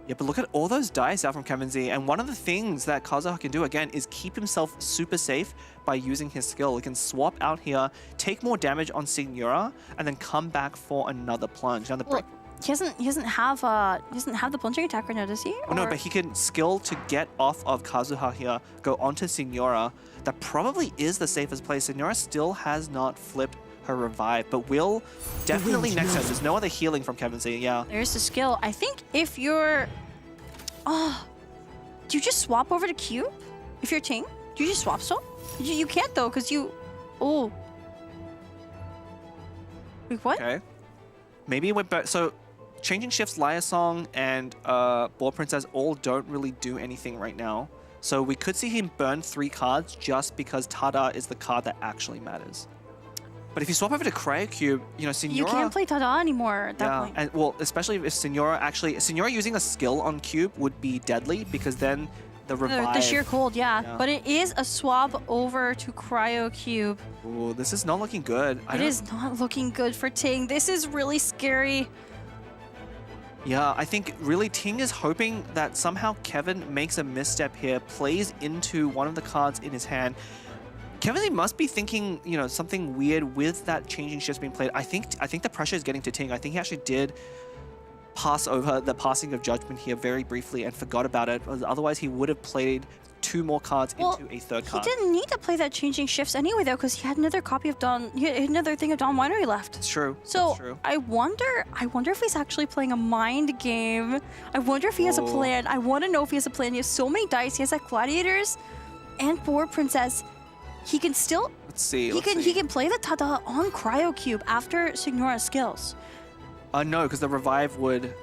Yeah, but look at all those dice out from Kevin Z. And one of the things that Kazuha can do, again, is keep himself super safe by using his skill. He can swap out here, take more damage on Signora, and then come back for another plunge. Now, he doesn't have the plunging attack right now, does he? Oh, no, but he can skill to get off of Kazuha here, go onto Signora. That probably is the safest play. Signora still has not flipped her revive, but will definitely next turn. There's no other healing from Kevin Z, yeah. There's the skill. I think if you're... do you just swap over to Cube? If you're Ting? Do you just swap still? You can't though, because you... Oh. Wait, what? Okay. Maybe with... So, Changing Shifts, Liar Song, and Ball Princess all don't really do anything right now. So we could see him burn 3 cards just because Tada is the card that actually matters. But if you swap over to Cryo Cube, you know, Signora... You can't play Tada anymore at that point. And well, especially if Signora using a skill on Cube would be deadly, because then the revive... The sheer cold, yeah. But it is a swap over to Cryo Cube. Ooh, this is not looking good. It is not looking good for Ting. This is really scary. Yeah, I think really Ting is hoping that somehow Kevin makes a misstep here, plays into one of the cards in his hand. Kevin Z must be thinking, you know, something weird with that Changing Shifts being played. I think the pressure is getting to Ting. I think he actually did pass over the Passing of Judgment here very briefly and forgot about it. Otherwise, he would have played 2 more cards into a 3rd card. He didn't need to play that Changing Shifts anyway, though, because he had another copy of Dawn. He had another thing of Dawn Winery left. It's true. So true. I wonder if he's actually playing a mind game. I wonder if he has a plan. I want to know if he has a plan. He has so many dice. He has like Gladiators and Boar Princess. He can still... Let's see. He can play the Tada on Cryo Cube after Signora's skills. No, because the revive would...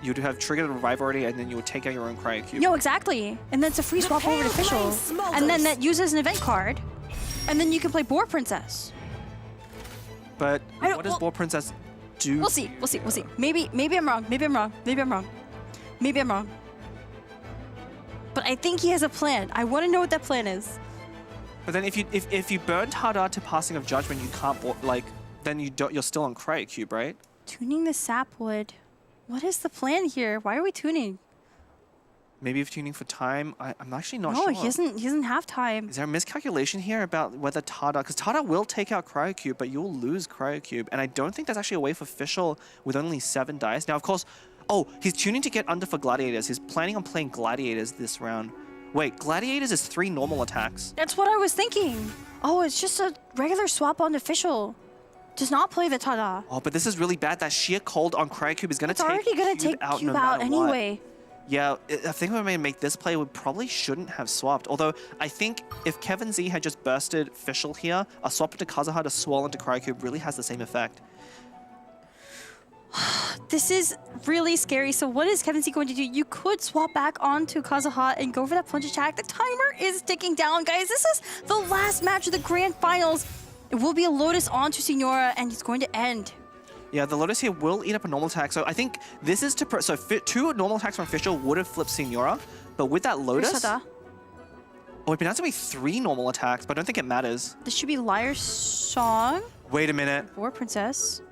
you'd have triggered the revive already, and then you would take out your own Cryo Cube. No, exactly. And then it's a free swap over to Fischl. And then that uses an event card. And then you can play Boar Princess. But what does Boar Princess do? We'll see. Maybe I'm wrong. Maybe I'm wrong. But I think he has a plan. I want to know what that plan is. But then if you burn Tada to Passing of Judgment, you can't then you're still on Cryo Cube, right? Tuning the sapwood. What is the plan here? Why are we tuning? Maybe if tuning for time. I'm actually not sure. No, he doesn't have time. Is there a miscalculation here about whether Tada... Because Tada will take out Cryo Cube, but you'll lose Cryo Cube. And I don't think there's actually a way for Fischl with only 7 dice. Now, of course... Oh, he's tuning to get under for Gladiators. He's planning on playing Gladiators this round. Wait, Gladiators is 3 normal attacks. That's what I was thinking. Oh, it's just a regular swap on Fischl. Does not play the Tada. Oh, but this is really bad. That sheer cold on Cryo Cube is going to take Cube out no matter anyway. What. Yeah, I think when we make this play, we probably shouldn't have swapped. Although, I think if Kevin Z had just bursted Fischl here, a swap into Kazuha to swirl into Cryo Cube really has the same effect. This is really scary. So what is Kevin Z going to do? You could swap back onto Kazuha and go for that plunge attack. The timer is ticking down, guys. This is the last match of the Grand Finals. It will be a Lotus onto Signora, and it's going to end. Yeah, the Lotus here will eat up a normal attack. So I think this is to... So 2 normal attacks from Fischl would have flipped Signora. But with that Lotus... Oh, it'd been to be 3 normal attacks, but I don't think it matters. This should be Liar Song. Wait a minute. Or Princess.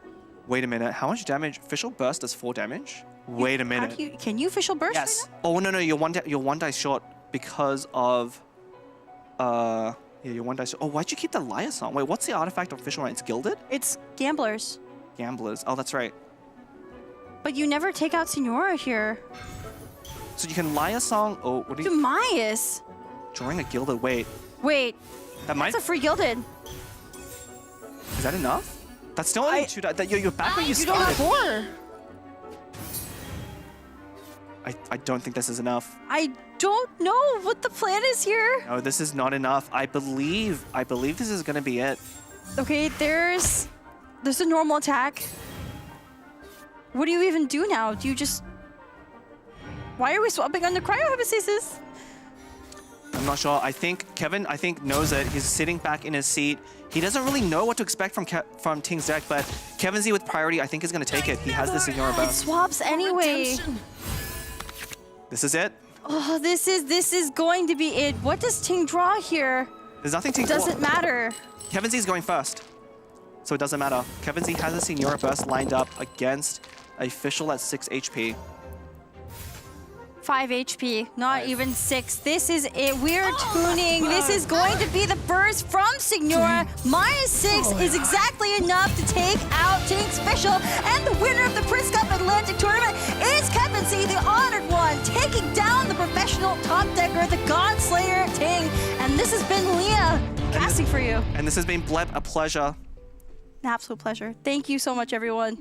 Wait a minute. How much damage? Fischl Burst does 4 damage? Wait a minute. Can you Fischl Burst? Yes. Right now? Oh, no, you're one dice short because of... Yeah, your 1 dice. Oh, why'd you keep the Liaison? Wait, what's the artifact official right? It's Gilded? It's Gamblers. Gamblers. Oh, that's right. But you never take out Signora here. So you can Liaison. Oh, what do you? Demise. Drawing a Gilded. Wait. That's a free Gilded. Is that enough? That's still only 2 dice. You're back where you You don't started. have 4. I don't think this is enough. I don't know what the plan is here. No, this is not enough. I believe this is gonna be it. Okay, there's a normal attack. What do you even do now? Do you just... Why are we swapping on the cryohypostasis? I'm not sure. I think Kevin, knows it. He's sitting back in his seat. He doesn't really know what to expect from Ting's deck, but Kevin Z with priority, I think, is gonna take it. He has the Signora It burst. swaps anyway. This is it. Oh, this is going to be it. What does Ting draw here? There's nothing Ting Doesn't matter. Kevin Z is going first, so it doesn't matter. Kevin Z has a Signora burst lined up against a Fischl at 6 HP. 5 HP, not even 6. This is it. We're tuning. This is going to be the burst from Signora. -6 is exactly enough to take out Ting's Fischl. And the winner of the Prince Cup Atlantic Tournament is Kevin Z, the honored one, taking down the professional top decker, the Godslayer Ting. And this has been Leah casting for you. And this has been Bleb, a pleasure. An absolute pleasure. Thank you so much, everyone.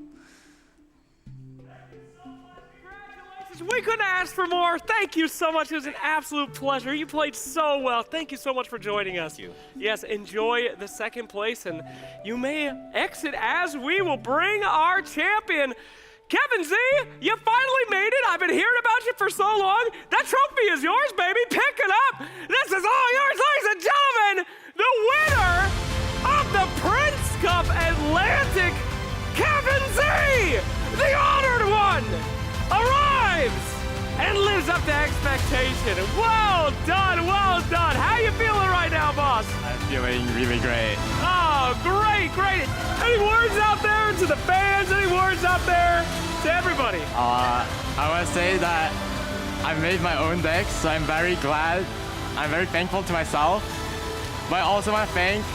We couldn't ask for more. Thank you so much. It was an absolute pleasure. You played so well. Thank you so much for joining us. Thank you. Yes, enjoy the second place, and you may exit as we will bring our champion. Kevin Z, you finally made it. I've been hearing about you for so long. That trophy is yours, baby. Pick it up. This is all yours, ladies and gentlemen. The winner of the Prince Cup Atlantic, Kevin Z, the honored one, arrives and lives up to expectation. Well done, well done. How you feeling right now, boss? I'm feeling really great. Oh, great, great. Any words out there to the fans? Any words out there to everybody? I want to say that I made my own deck, so I'm very glad. I'm very thankful to myself. But I also want to thank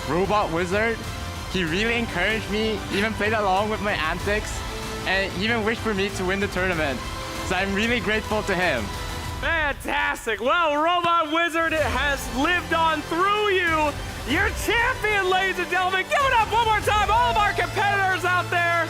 Robot Wizard. He really encouraged me, even played along with my antics, and even wished for me to win the tournament. So I'm really grateful to him. Fantastic. Well, Robot Wizard has lived on through you. Your champion, ladies and gentlemen. Give it up one more time. All of our competitors out there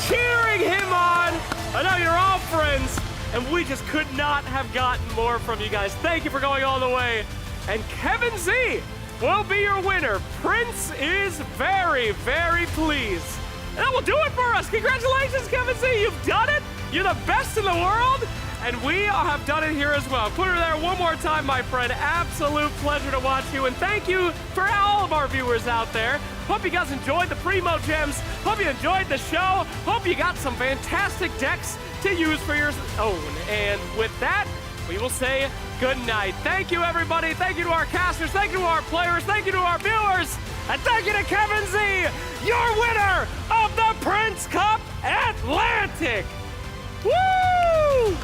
cheering him on. I know you're all friends, and we just could not have gotten more from you guys. Thank you for going all the way. And Kevin Z will be your winner. Prince is very, very pleased. And that will do it for us. Congratulations, Kevin Z. You've done it. You're the best in the world. And we have done it here as well. Put her there one more time, my friend. Absolute pleasure to watch you. And thank you for all of our viewers out there. Hope you guys enjoyed the Primo Gems. Hope you enjoyed the show. Hope you got some fantastic decks to use for your own. And with that, we will say good night. Thank you, everybody. Thank you to our casters. Thank you to our players. Thank you to our viewers. And thank you to Kevin Z, your winner of the Prince Cup Atlantic. Woo!